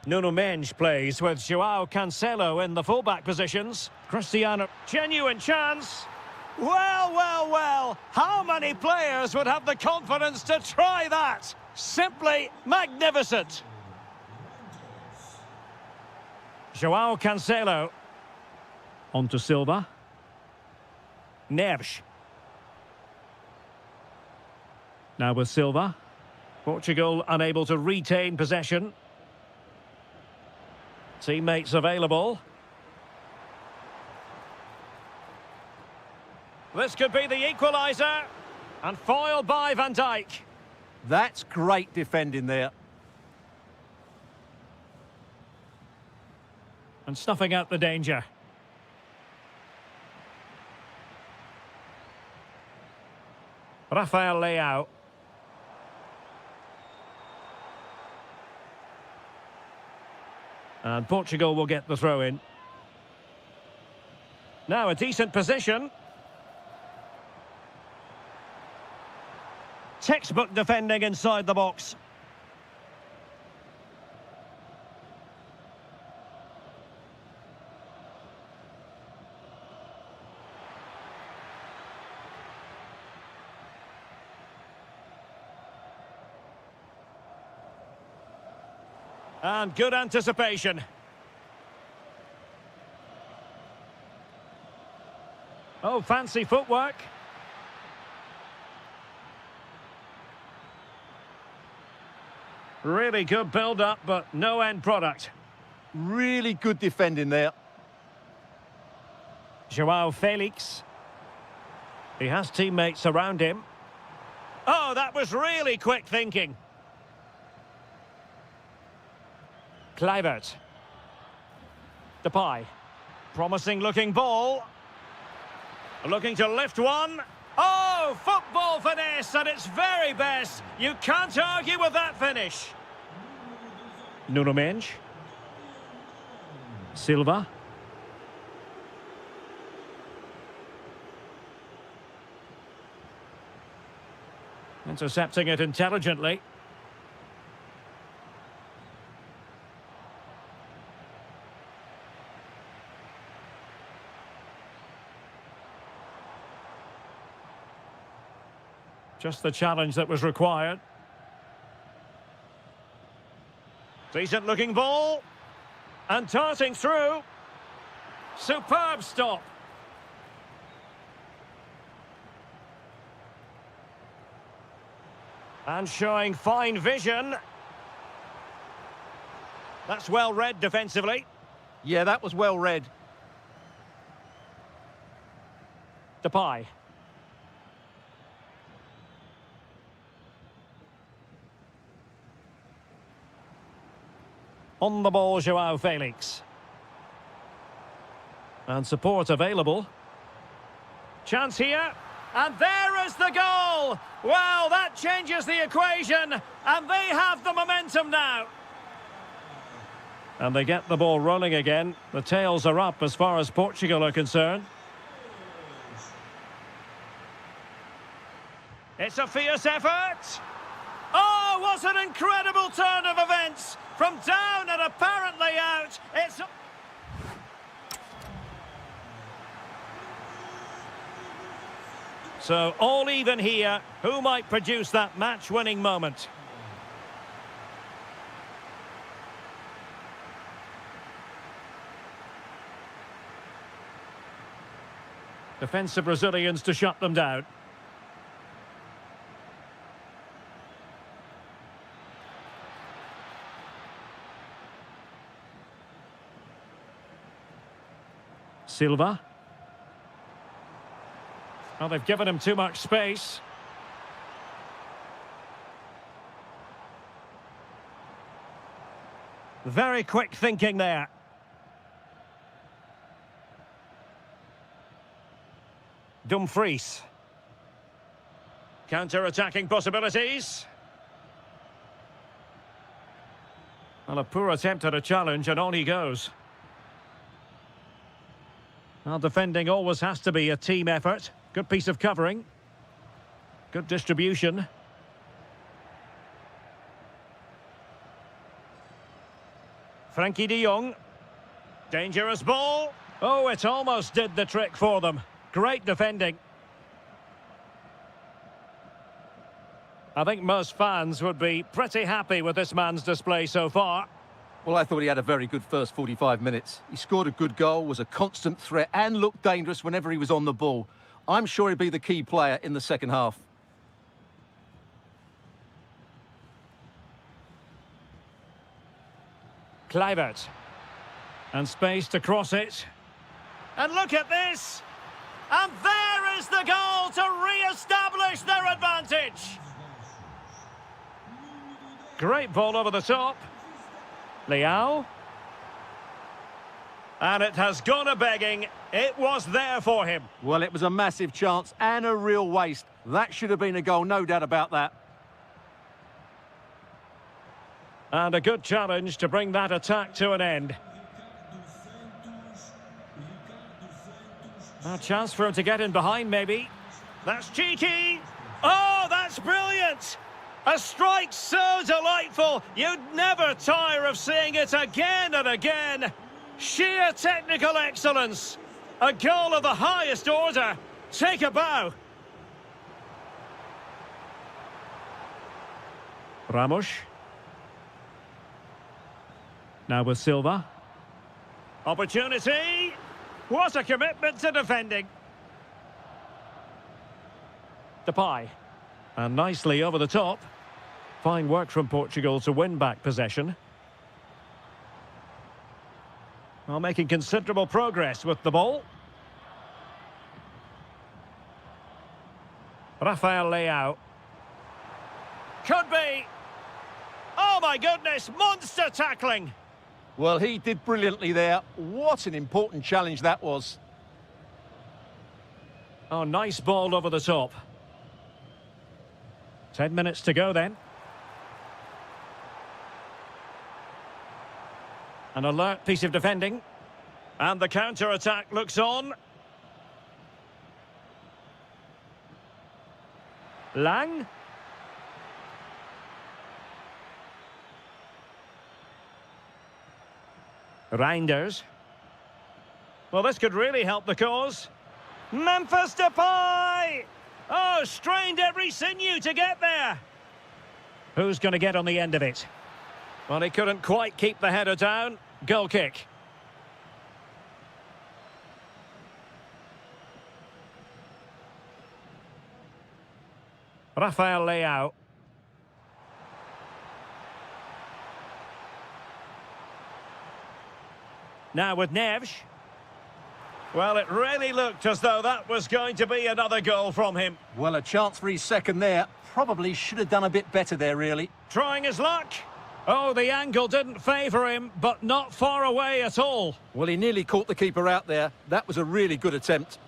Nuno Mendes plays with João Cancelo in the fullback positions. Cristiano, genuine chance. Well, well, well. How many players would have the confidence to try that? Simply magnificent. João Cancelo. On to Silva. Neves. Now with Silva. Portugal unable to retain possession. Teammates available. This could be the equaliser. And foiled by Van Dijk. That's great defending there. And snuffing out the danger. Rafael Leao. And Portugal will get the throw in. Now a decent position. Textbook defending inside the box. And good anticipation. Oh, fancy footwork. Really good build-up, but no end product. Really good defending there. João Felix. He has teammates around him. Oh, that was really quick thinking. Kluivert. Depay. Promising looking ball. Looking to lift one. Oh, football finesse at its very best. You can't argue with that finish. Nuno Mendes. Silva. Intercepting it intelligently. Just the challenge that was required. Decent looking ball. And darting through. Superb stop. And showing fine vision. That's well read defensively. Yeah, that was well read. Depay. On the ball, Joao Felix. And support available. Chance here. And there is the goal! Well, that changes the equation. And they have the momentum now. And they get the ball rolling again. The tails are up as far as Portugal are concerned. It's a fierce effort. Oh, what an incredible turn of events! From down and apparently out, it's... So, all even here. Who might produce that match-winning moment? Defensive Brazilians to shut them down. Silva. Well, they've given him too much space. Very quick thinking there. Dumfries. Counter-attacking possibilities. Well, a poor attempt at a challenge and on he goes. Well, defending always has to be a team effort. Good piece of covering. Good distribution. Frankie de Jong. Dangerous ball. Oh, it almost did the trick for them. Great defending. I think most fans would be pretty happy with this man's display so far. Well, I thought he had a very good first 45 minutes. He scored a good goal, was a constant threat and looked dangerous whenever he was on the ball. I'm sure he'll be the key player in the second half. Kluivert. And space to cross it. And look at this! And there is the goal to re-establish their advantage! Great ball over the top. Leao. And it has gone a-begging. It was there for him. Well, it was a massive chance and a real waste. That should have been a goal, no doubt about that. And a good challenge to bring that attack to an end. A chance for him to get in behind, maybe. That's cheeky. Oh, that's brilliant. A strike so delightful. You'd never tire of seeing it again and again. Sheer technical excellence. A goal of the highest order. Take a bow. Ramos. Now with Silva. Opportunity. What a commitment to defending. Depay. And nicely over the top. Fine work from Portugal to win back possession. Well, making considerable progress with the ball. Rafael Leao. Could be. Oh my goodness, monster tackling. Well, he did brilliantly there. What an important challenge that was. Oh, nice ball over the top. 10 minutes to go then. An alert piece of defending. And the counter-attack looks on. Lang. Reinders. Well, this could really help the cause. Memphis Depay! Oh, strained every sinew to get there. Who's going to get on the end of it? Well, he couldn't quite keep the header down. Goal kick. Rafael Leao. Now with Neves. Well, it really looked as though that was going to be another goal from him. Well, a chance for his second there. Probably should have done a bit better there, really. Trying his luck. Oh, the angle didn't favour him, but not far away at all. Well, he nearly caught the keeper out there. That was a really good attempt.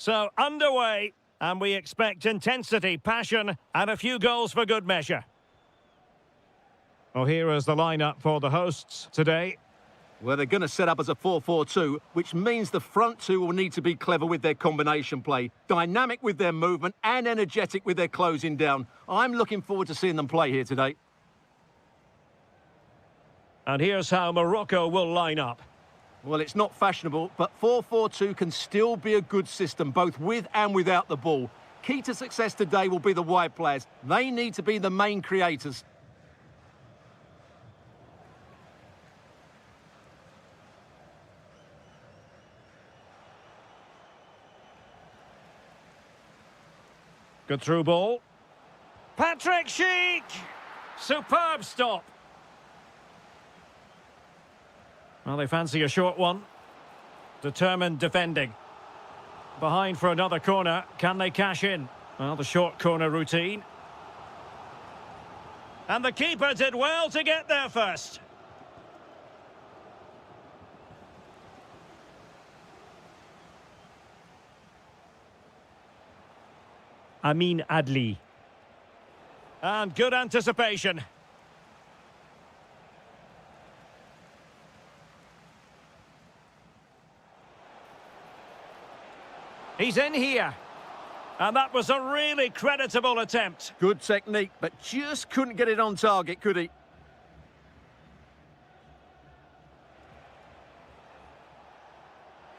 So, underway, and we expect intensity, passion, and a few goals for good measure. Well, here is the lineup for the hosts today. Well, they're going to set up as a 4-4-2, which means the front two will need to be clever with their combination play, dynamic with their movement, and energetic with their closing down. I'm looking forward to seeing them play here today. And here's how Morocco will line up. Well, it's not fashionable, but 4-4-2 can still be a good system, both with and without the ball. Key to success today will be the wide players. They need to be the main creators. Good through ball. Patrick Schick! Superb stop. Well, they fancy a short one. Determined defending. Behind for another corner. Can they cash in? Well, the short corner routine. And the keeper did well to get there first. Amin Adli. And good anticipation. He's in here. And that was a really creditable attempt. Good technique, but just couldn't get it on target, could he?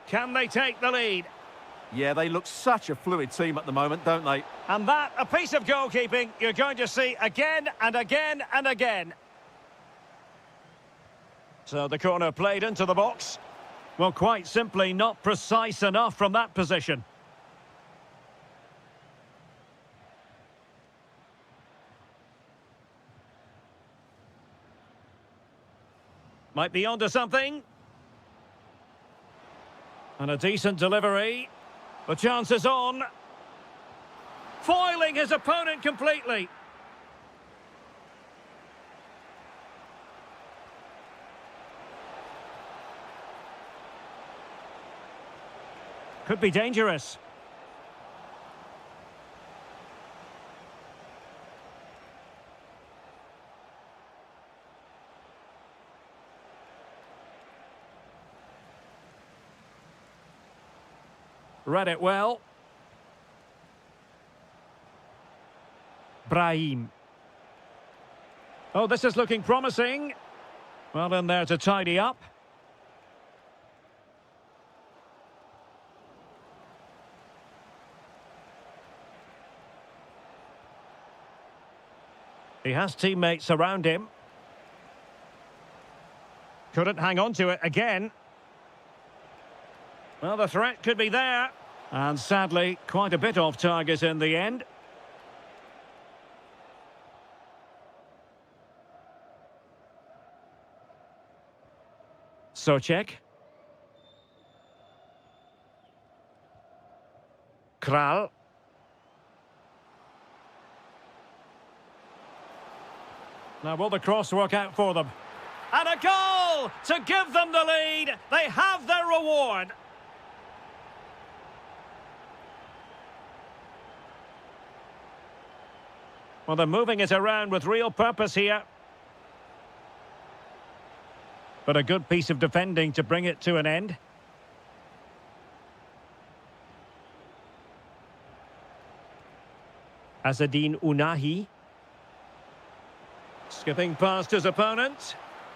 Can they take the lead? Yeah, they look such a fluid team at the moment, don't they? And that, a piece of goalkeeping you're going to see again and again and again. So the corner played into the box. Well, quite simply not precise enough from that position. Might be onto something. And a decent delivery. The chance is on. Foiling his opponent completely. Could be dangerous. Read it well. Brahim. Oh, this is looking promising. Well, in there to tidy up. He has teammates around him. Couldn't hang on to it again. Well, the threat could be there. And sadly, quite a bit off target in the end. Socek. Kral. Now, will the cross work out for them? And a goal to give them the lead. They have their reward. Well, they're moving it around with real purpose here. But a good piece of defending to bring it to an end. Azadine Unahi. Skipping past his opponent.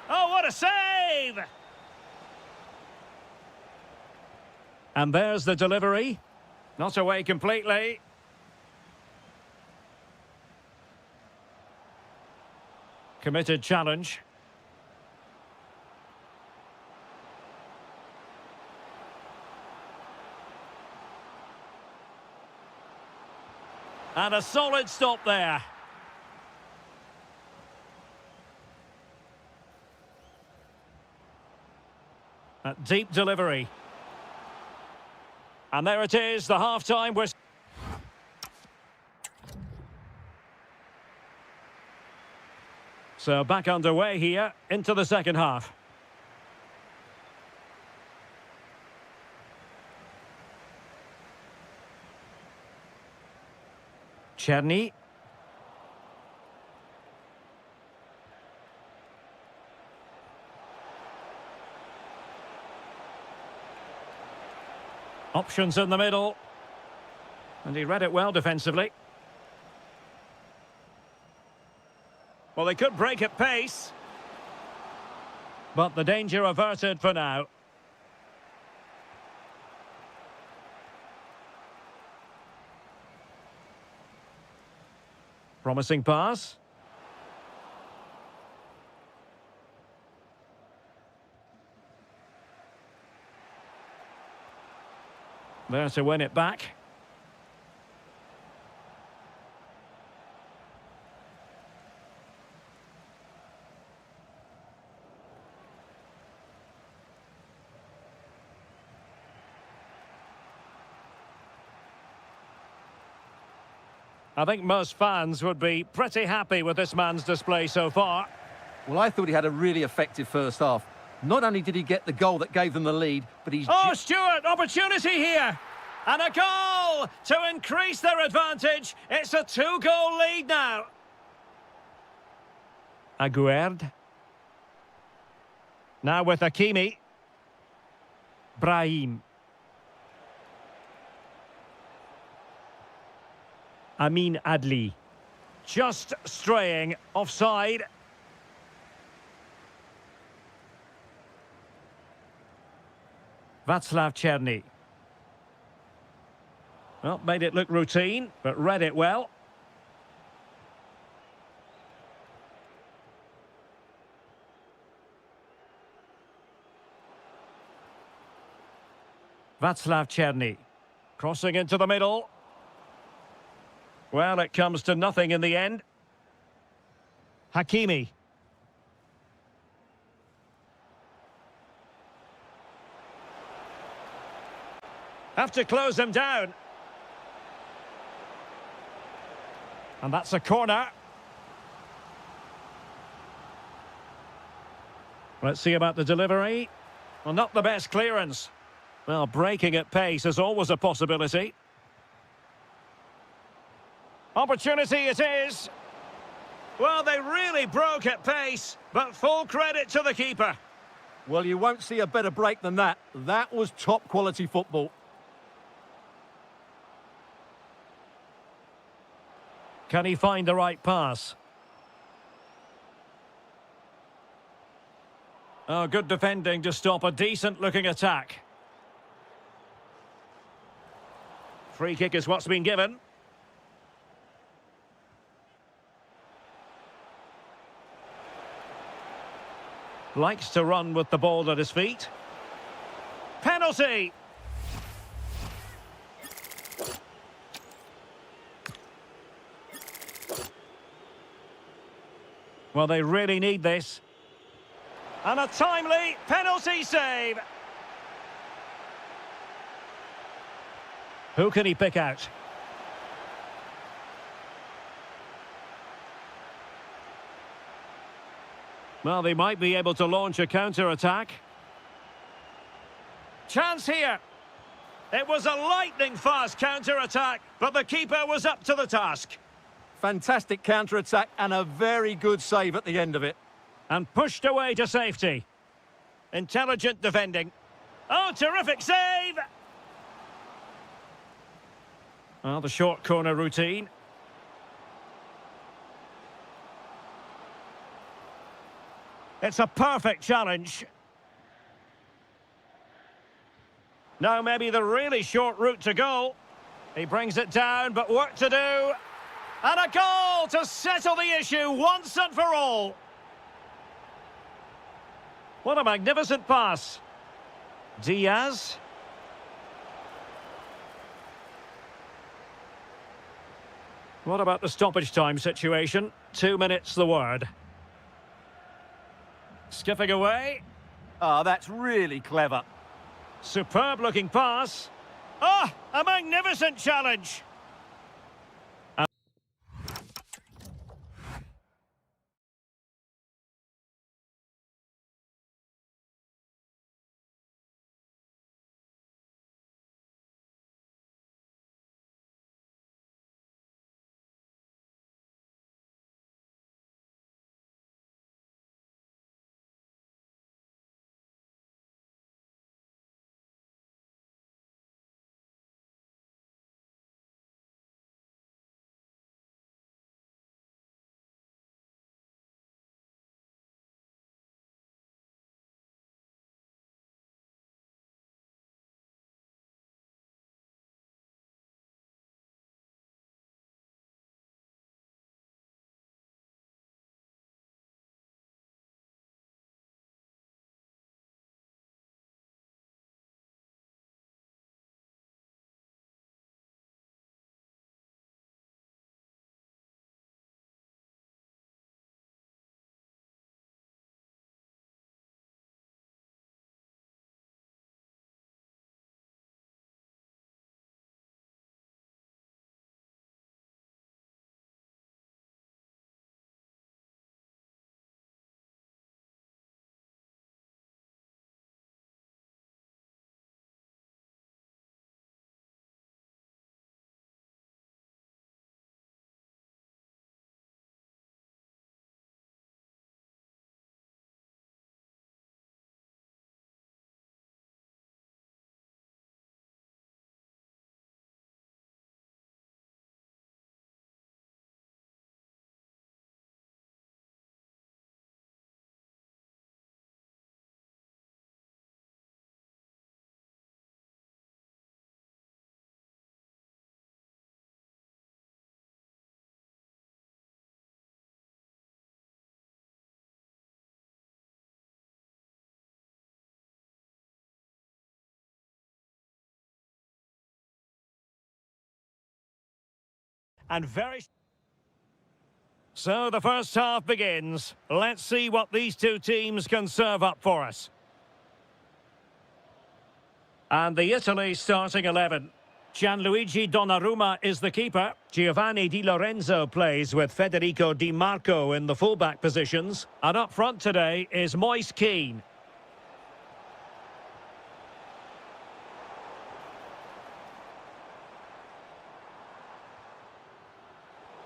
Oh, what a save! And there's the delivery. Not away completely. Committed challenge. And a solid stop there. A deep delivery. And there it is, the half-time whistle. So back underway here into the second half. Cherny. Options in the middle. And he read it well defensively. Well, they could break at pace. But the danger averted for now. Promising pass. There to win it back. I think most fans would be pretty happy with this man's display so far. Well, I thought he had a really effective first half. Not only did he get the goal that gave them the lead, but he's... Oh, Stuart, opportunity here. And a goal to increase their advantage. It's a 2-goal lead now. Aguerd. Now with Hakimi. Brahim. Amin Adli. Just straying offside. Václav Černý. Well, made it look routine, but read it well. Václav Černý. Crossing into the middle. Well, it comes to nothing in the end. Hakimi. Have to close him down. And that's a corner. Let's see about the delivery. Well, not the best clearance. Well, breaking at pace is always a possibility. Opportunity it is. Well, they really broke at pace, but full credit to the keeper. Well, you won't see a better break than that. That was top-quality football. Can he find the right pass? Oh, good defending to stop a decent-looking attack. Free kick is what's been given. Likes to run with the ball at his feet. Penalty! Well, they really need this. And a timely penalty save. Who can he pick out? Well, they might be able to launch a counter-attack. Chance here. It was a lightning-fast counter-attack, but the keeper was up to the task. Fantastic counter-attack and a very good save at the end of it. And pushed away to safety. Intelligent defending. Oh, terrific save! Well, the short corner routine. It's a perfect challenge. Now maybe the really short route to goal. He brings it down, but work to do. And a goal to settle the issue once and for all. What a magnificent pass. Diaz. What about the stoppage time situation? 2 minutes the word. Skipping away. Oh, that's really clever. Superb looking pass. Ah, a magnificent challenge. and very... So the first half begins. Let's see what these two teams can serve up for us. And the Italy starting 11. Gianluigi Donnarumma is the keeper. Giovanni Di Lorenzo plays with Federico Di Marco in the fullback positions. And up front today is Moise Kean.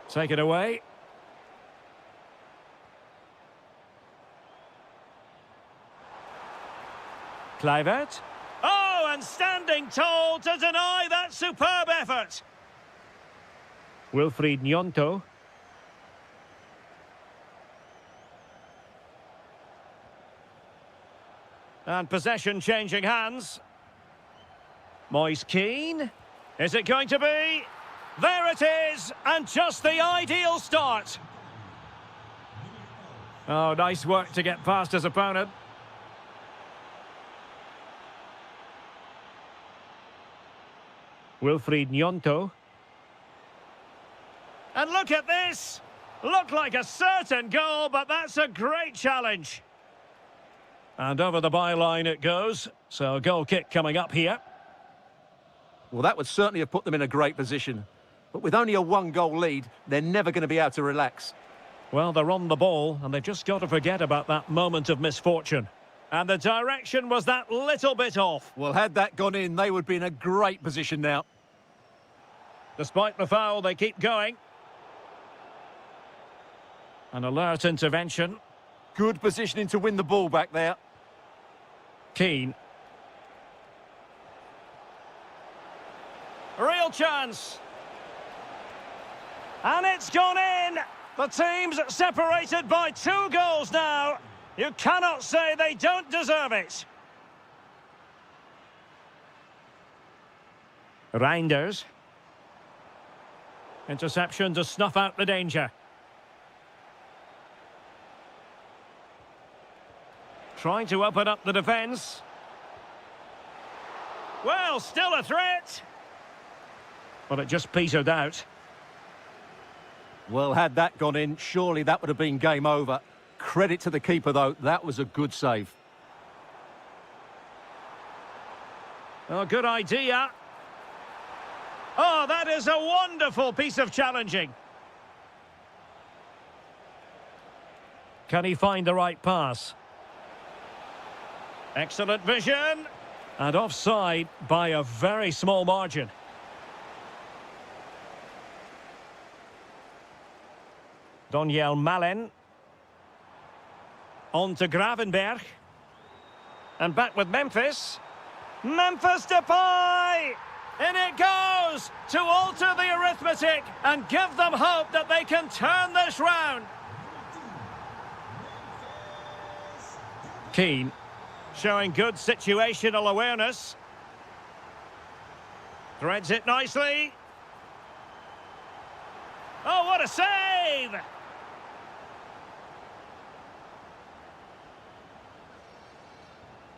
Take it away. Kluivert. Oh, and standing tall to deny that superb effort. Wilfried Gnonto. And possession changing hands. Moise Kean. Is it going to be? There it is, and just the ideal start. Oh, nice work to get past his opponent. Wilfried Gnonto. And look at this! Looked like a certain goal, but that's a great challenge. And over the byline it goes. So a goal kick coming up here. Well, that would certainly have put them in a great position. But with only a one-goal lead, they're never going to be able to relax. Well, they're on the ball, and they've just got to forget about that moment of misfortune. And the direction was that little bit off. Well, had that gone in, they would be in a great position now. Despite the foul, they keep going. An alert intervention. Good positioning to win the ball back there. Keane. Real chance. And it's gone in. The team's separated by 2 goals now. You cannot say they don't deserve it. Reinders. Interception to snuff out the danger. Trying to open up the defence. Well, still a threat. But it just petered out. Well, had that gone in, surely that would have been game over. Credit to the keeper, though. That was a good save. Oh, good idea. Oh, that is a wonderful piece of challenging. Can he find the right pass? Excellent vision. And offside by a very small margin. Daniel Malen. On to Gravenberg. And back with Memphis. Memphis Depay! In it goes to alter the arithmetic and give them hope that they can turn this round. Keane. Showing good situational awareness. Threads it nicely. Oh, what a save!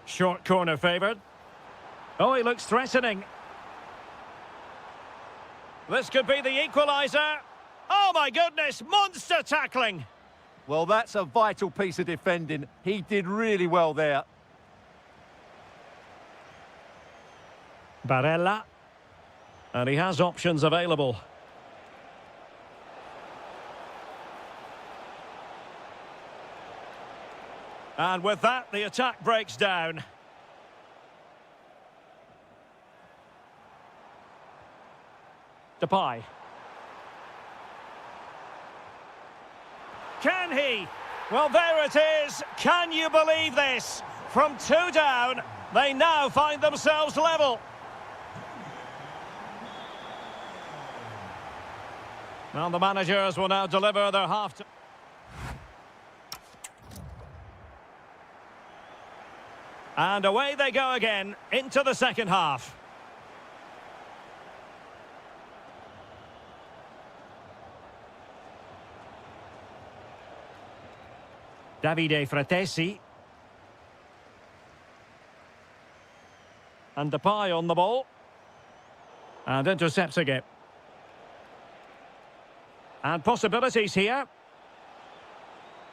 Short corner favoured. Oh, he looks threatening. This could be the equaliser. Oh, my goodness, monster tackling. Well, that's a vital piece of defending. He did really well there. Barella. And he has options available. And with that, the attack breaks down. Depay. Can he? Well, there it is. Can you believe this? From 2 down, they now find themselves level. Well, the managers will now deliver their half-time. And away they go again into the second half. Davide Fratesi. And Depay on the ball. And intercepting it. And possibilities here.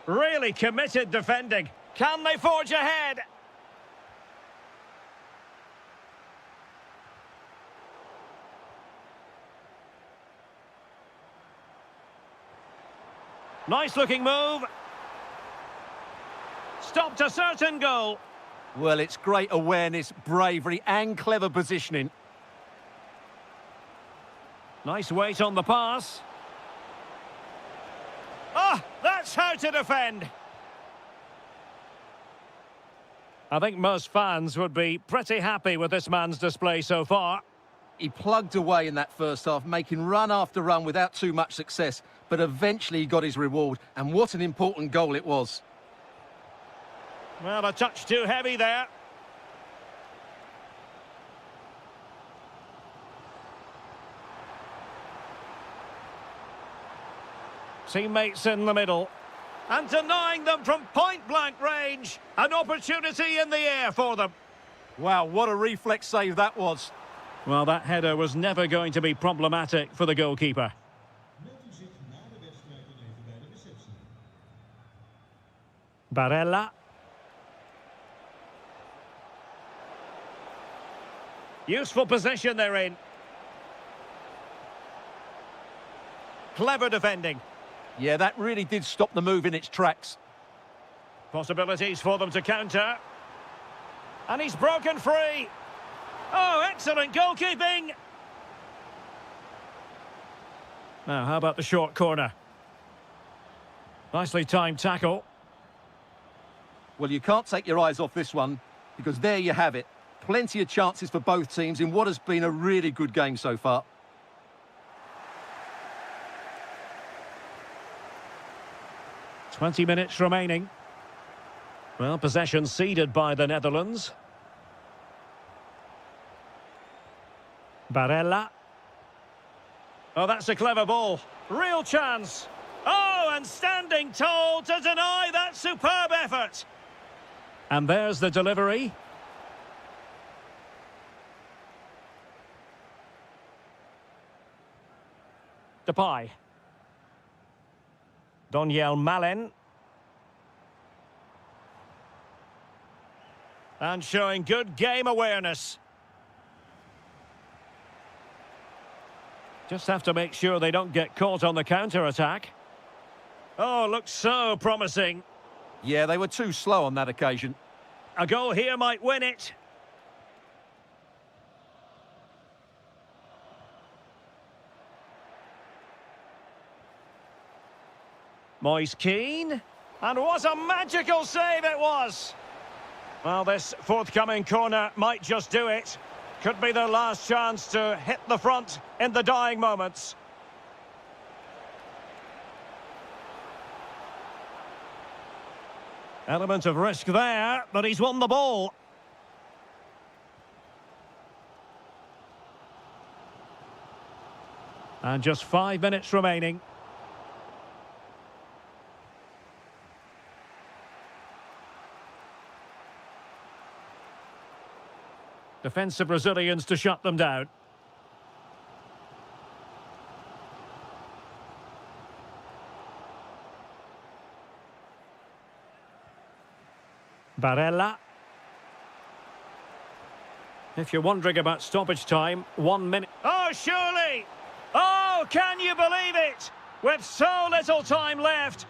Really committed defending. Can they forge ahead? Nice looking move. Stopped a certain goal. Well, it's great awareness, bravery and clever positioning. Nice weight on the pass. Ah, that's how to defend. I think most fans would be pretty happy with this man's display so far. He plugged away in that first half, making run after run without too much success, but eventually he got his reward, and what an important goal it was. Well, a touch too heavy there. Teammates in the middle. And denying them from point-blank range. An opportunity in the air for them. Wow, what a reflex save that was. Well, that header was never going to be problematic for the goalkeeper. Barella. Useful position they're in. Clever defending. Yeah, that really did stop the move in its tracks. Possibilities for them to counter. And he's broken free. Oh, excellent goalkeeping. Now, how about the short corner? Nicely timed tackle. Well, you can't take your eyes off this one, because there you have it. Plenty of chances for both teams in what has been a really good game so far. .20 remaining. Well, possession ceded by the Netherlands. Barella. Oh, that's a clever ball. Real chance. Oh, and standing tall to deny that superb effort. And there's the delivery. Depay. Donyell Malen. And showing good game awareness. Just have to make sure they don't get caught on the counter-attack. Oh, looks so promising. Yeah, they were too slow on that occasion. A goal here might win it. Moise Keane. And what a magical save it was! Well, this forthcoming corner might just do it. Could be their last chance to hit the front in the dying moments. Element of risk there, but he's won the ball. And just 5 minutes remaining. Defensive Brazilians to shut them down. Barella. If you're wondering about stoppage time, 1 minute. Oh, surely! Oh, can you believe it? With so little time left.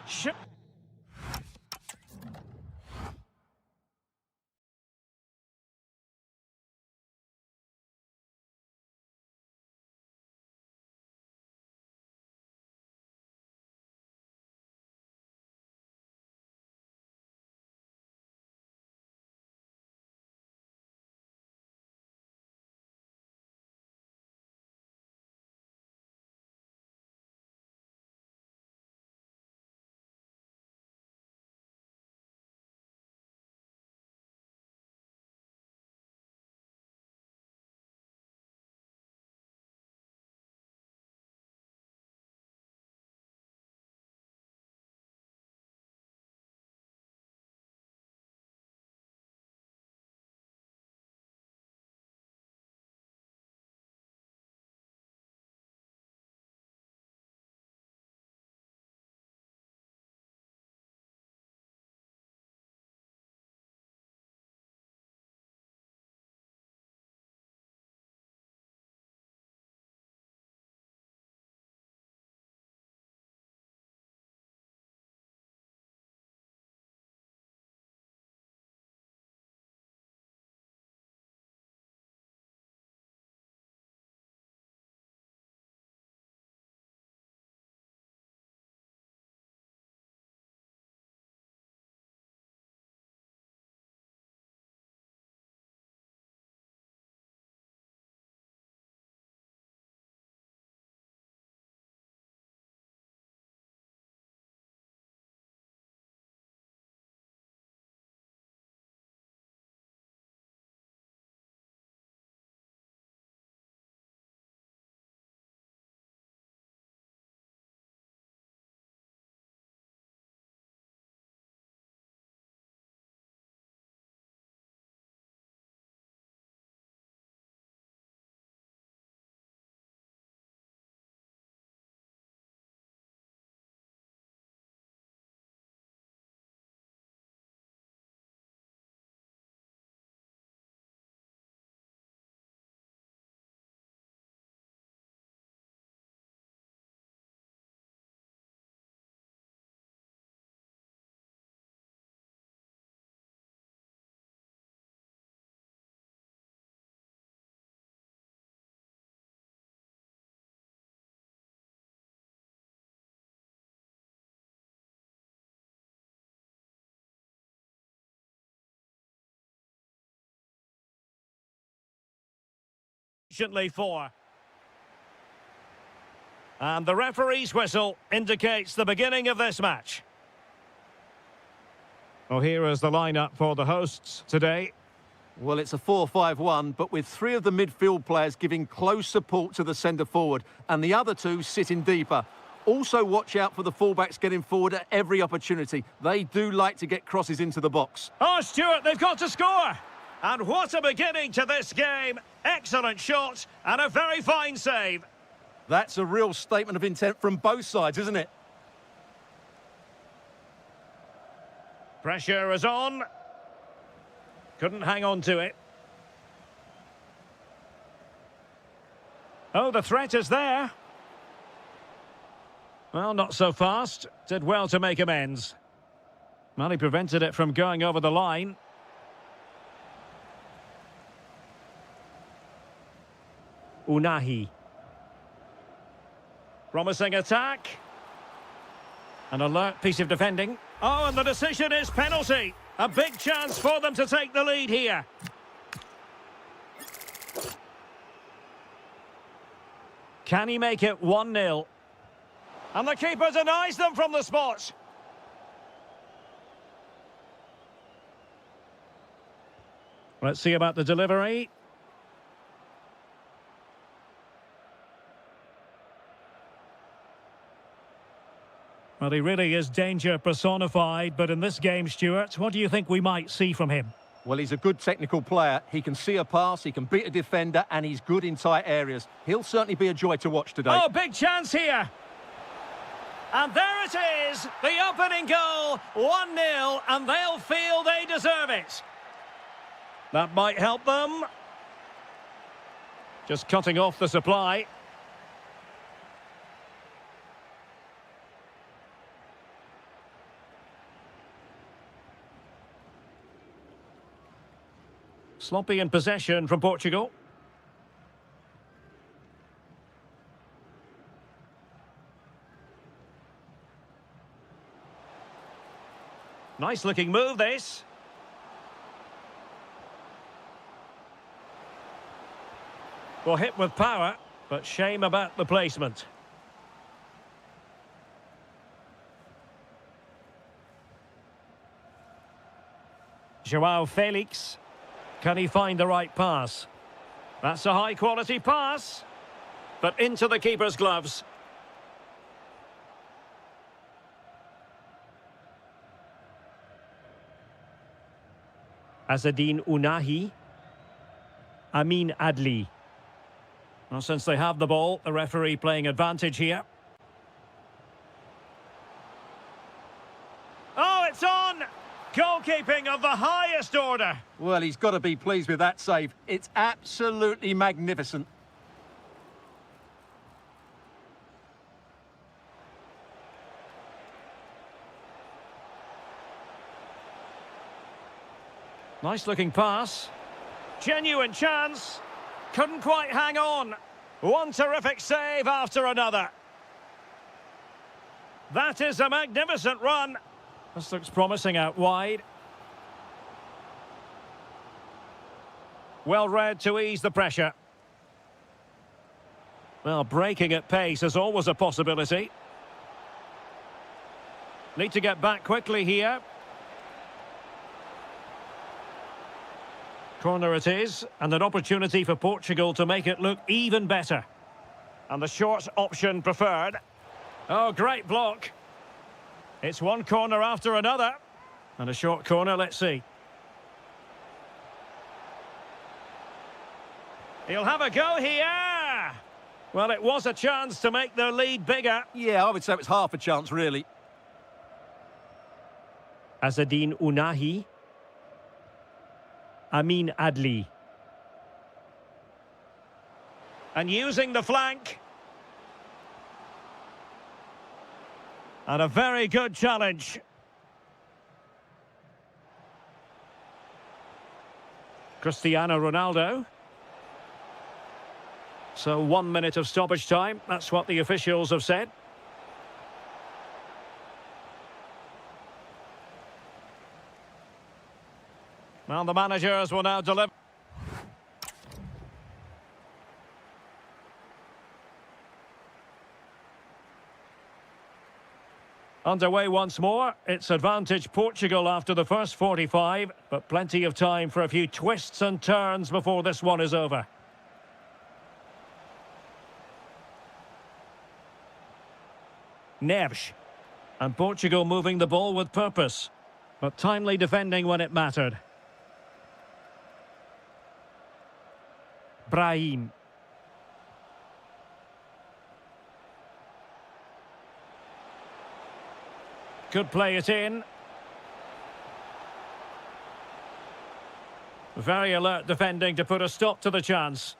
Patiently for. And the referee's whistle indicates the beginning of this match. Well, here is the lineup for the hosts today. Well, it's a 4-5-1, but with three of the midfield players giving close support to the centre forward and the other two sitting deeper. Also watch out for the fullbacks getting forward at every opportunity. They do like to get crosses into the box. Oh, Stuart, they've got to score! And what a beginning to this game. Excellent shot and a very fine save. That's a real statement of intent from both sides, isn't it? Pressure is on. Couldn't hang on to it. Oh, the threat is there. Well, not so fast. Did well to make amends. Well, he prevented it from going over the line. Unahi. Promising attack. An alert piece of defending. Oh, and the decision is penalty. A big chance for them to take the lead here. Can he make it 1-0? And the keeper denies them from the spot. Let's see about the delivery. Well, he really is danger personified, but in this game, Stuart, what do you think we might see from him? Well, he's a good technical player. He can see a pass, he can beat a defender, and he's good in tight areas. He'll certainly be a joy to watch today. Oh, big chance here. And there it is, the opening goal, 1-0, and they'll feel they deserve it. That might help them. Just cutting off the supply. Sloppy in possession from Portugal. Nice looking move, this. Well, hit with power, but shame about the placement. Joao Felix. Can he find the right pass? That's a high-quality pass, but into the keeper's gloves. Azadine Unahi. Amin Adli. Well, since they have the ball, the referee playing advantage here. Oh, it's on! Goalkeeping of the highest order. Well, he's got to be pleased with that save. It's absolutely magnificent. Nice looking pass. Genuine chance. Couldn't quite hang on. One terrific save after another. That is a magnificent run. This looks promising out wide. Well read to ease the pressure. Well, breaking at pace is always a possibility. Need to get back quickly here. Corner it is, and an opportunity for Portugal to make it look even better. And the short option preferred. Oh, great block. It's one corner after another. And a short corner, let's see. He'll have a go here. Well, it was a chance to make their lead bigger. Yeah, I would say it was half a chance, really. Azadine Unahi. Amin Adli. And using the flank. And a very good challenge. Cristiano Ronaldo. So 1 minute of stoppage time. That's what the officials have said. Well, the managers will now deliver. Underway once more. It's advantage Portugal after the first 45, but plenty of time for a few twists and turns before this one is over. Neves. And Portugal moving the ball with purpose, but timely defending when it mattered. Brahim. Could play it in. Very alert defending to put a stop to the chance.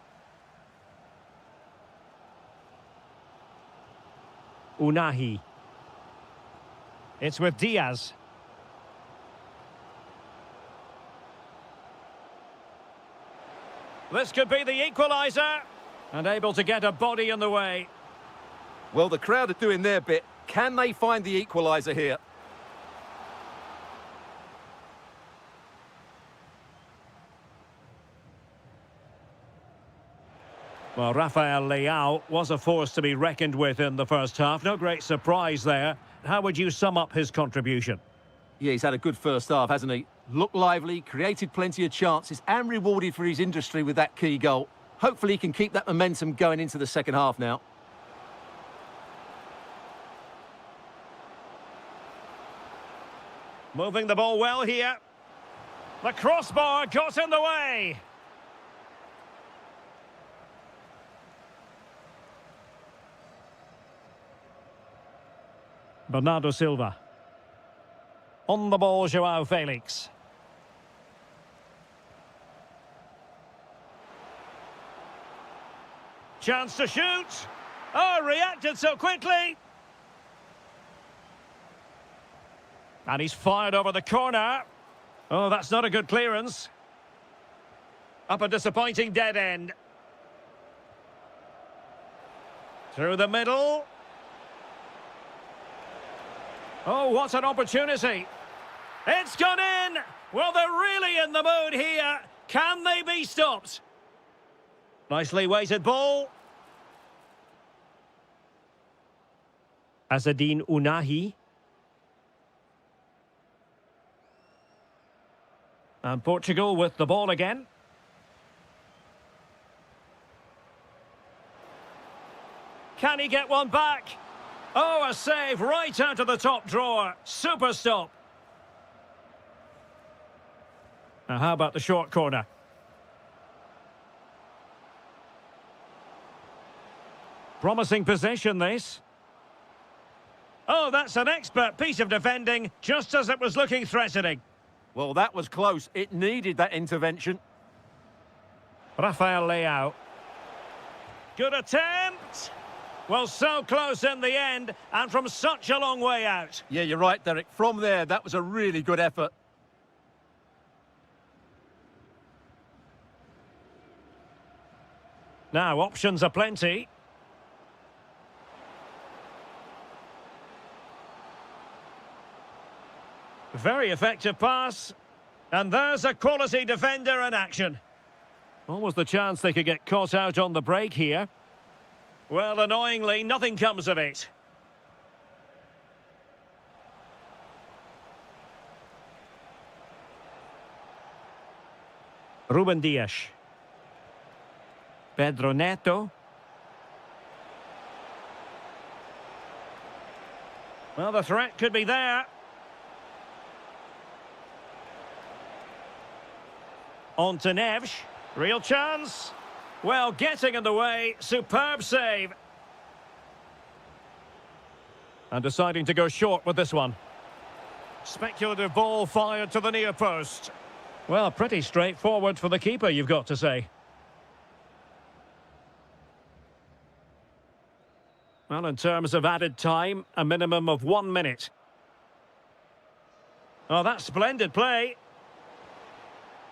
Unahi. It's with Diaz. This could be the equaliser. And able to get a body in the way. Well, the crowd are doing their bit. Can they find the equaliser here? Well, Rafael Leao was a force to be reckoned with in the first half. No great surprise there. How would you sum up his contribution? Yeah, he's had a good first half, hasn't he? Looked lively, created plenty of chances, and rewarded for his industry with that key goal. Hopefully he can keep that momentum going into the second half now. Moving the ball well here. The crossbar got in the way. Bernardo Silva. On the ball, Joao Felix. Chance to shoot. Oh, reacted so quickly. And he's fired over the corner. Oh, that's not a good clearance. Up a disappointing dead end. Through the middle. Oh, what an opportunity. It's gone in. Well, they're really in the mood here. Can they be stopped? Nicely weighted ball. Azadine Unahi. And Portugal with the ball again. Can he get one back? Oh, a save right out of the top drawer. Super stop. Now, how about the short corner? Promising possession, this. Oh, that's an expert piece of defending, just as it was looking threatening. Well, that was close. It needed that intervention. Rafael Leao. Good attempt. Well, so close in the end, and from such a long way out. Yeah, you're right, Derek. From there, that was a really good effort. Now, options are plenty. Very effective pass. And there's a quality defender in action. What was the chance they could get caught out on the break here? Well, annoyingly, nothing comes of it. Ruben Dias. Pedro Neto. Well, the threat could be there. On to Neves. Real chance. Well, getting in the way. Superb save. And deciding to go short with this one. Speculative ball fired to the near post. Well, pretty straightforward for the keeper, you've got to say. Well, in terms of added time, a minimum of 1 minute. Oh, that's splendid play.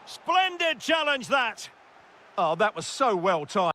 Splendid challenge, that. Oh, that was so well timed.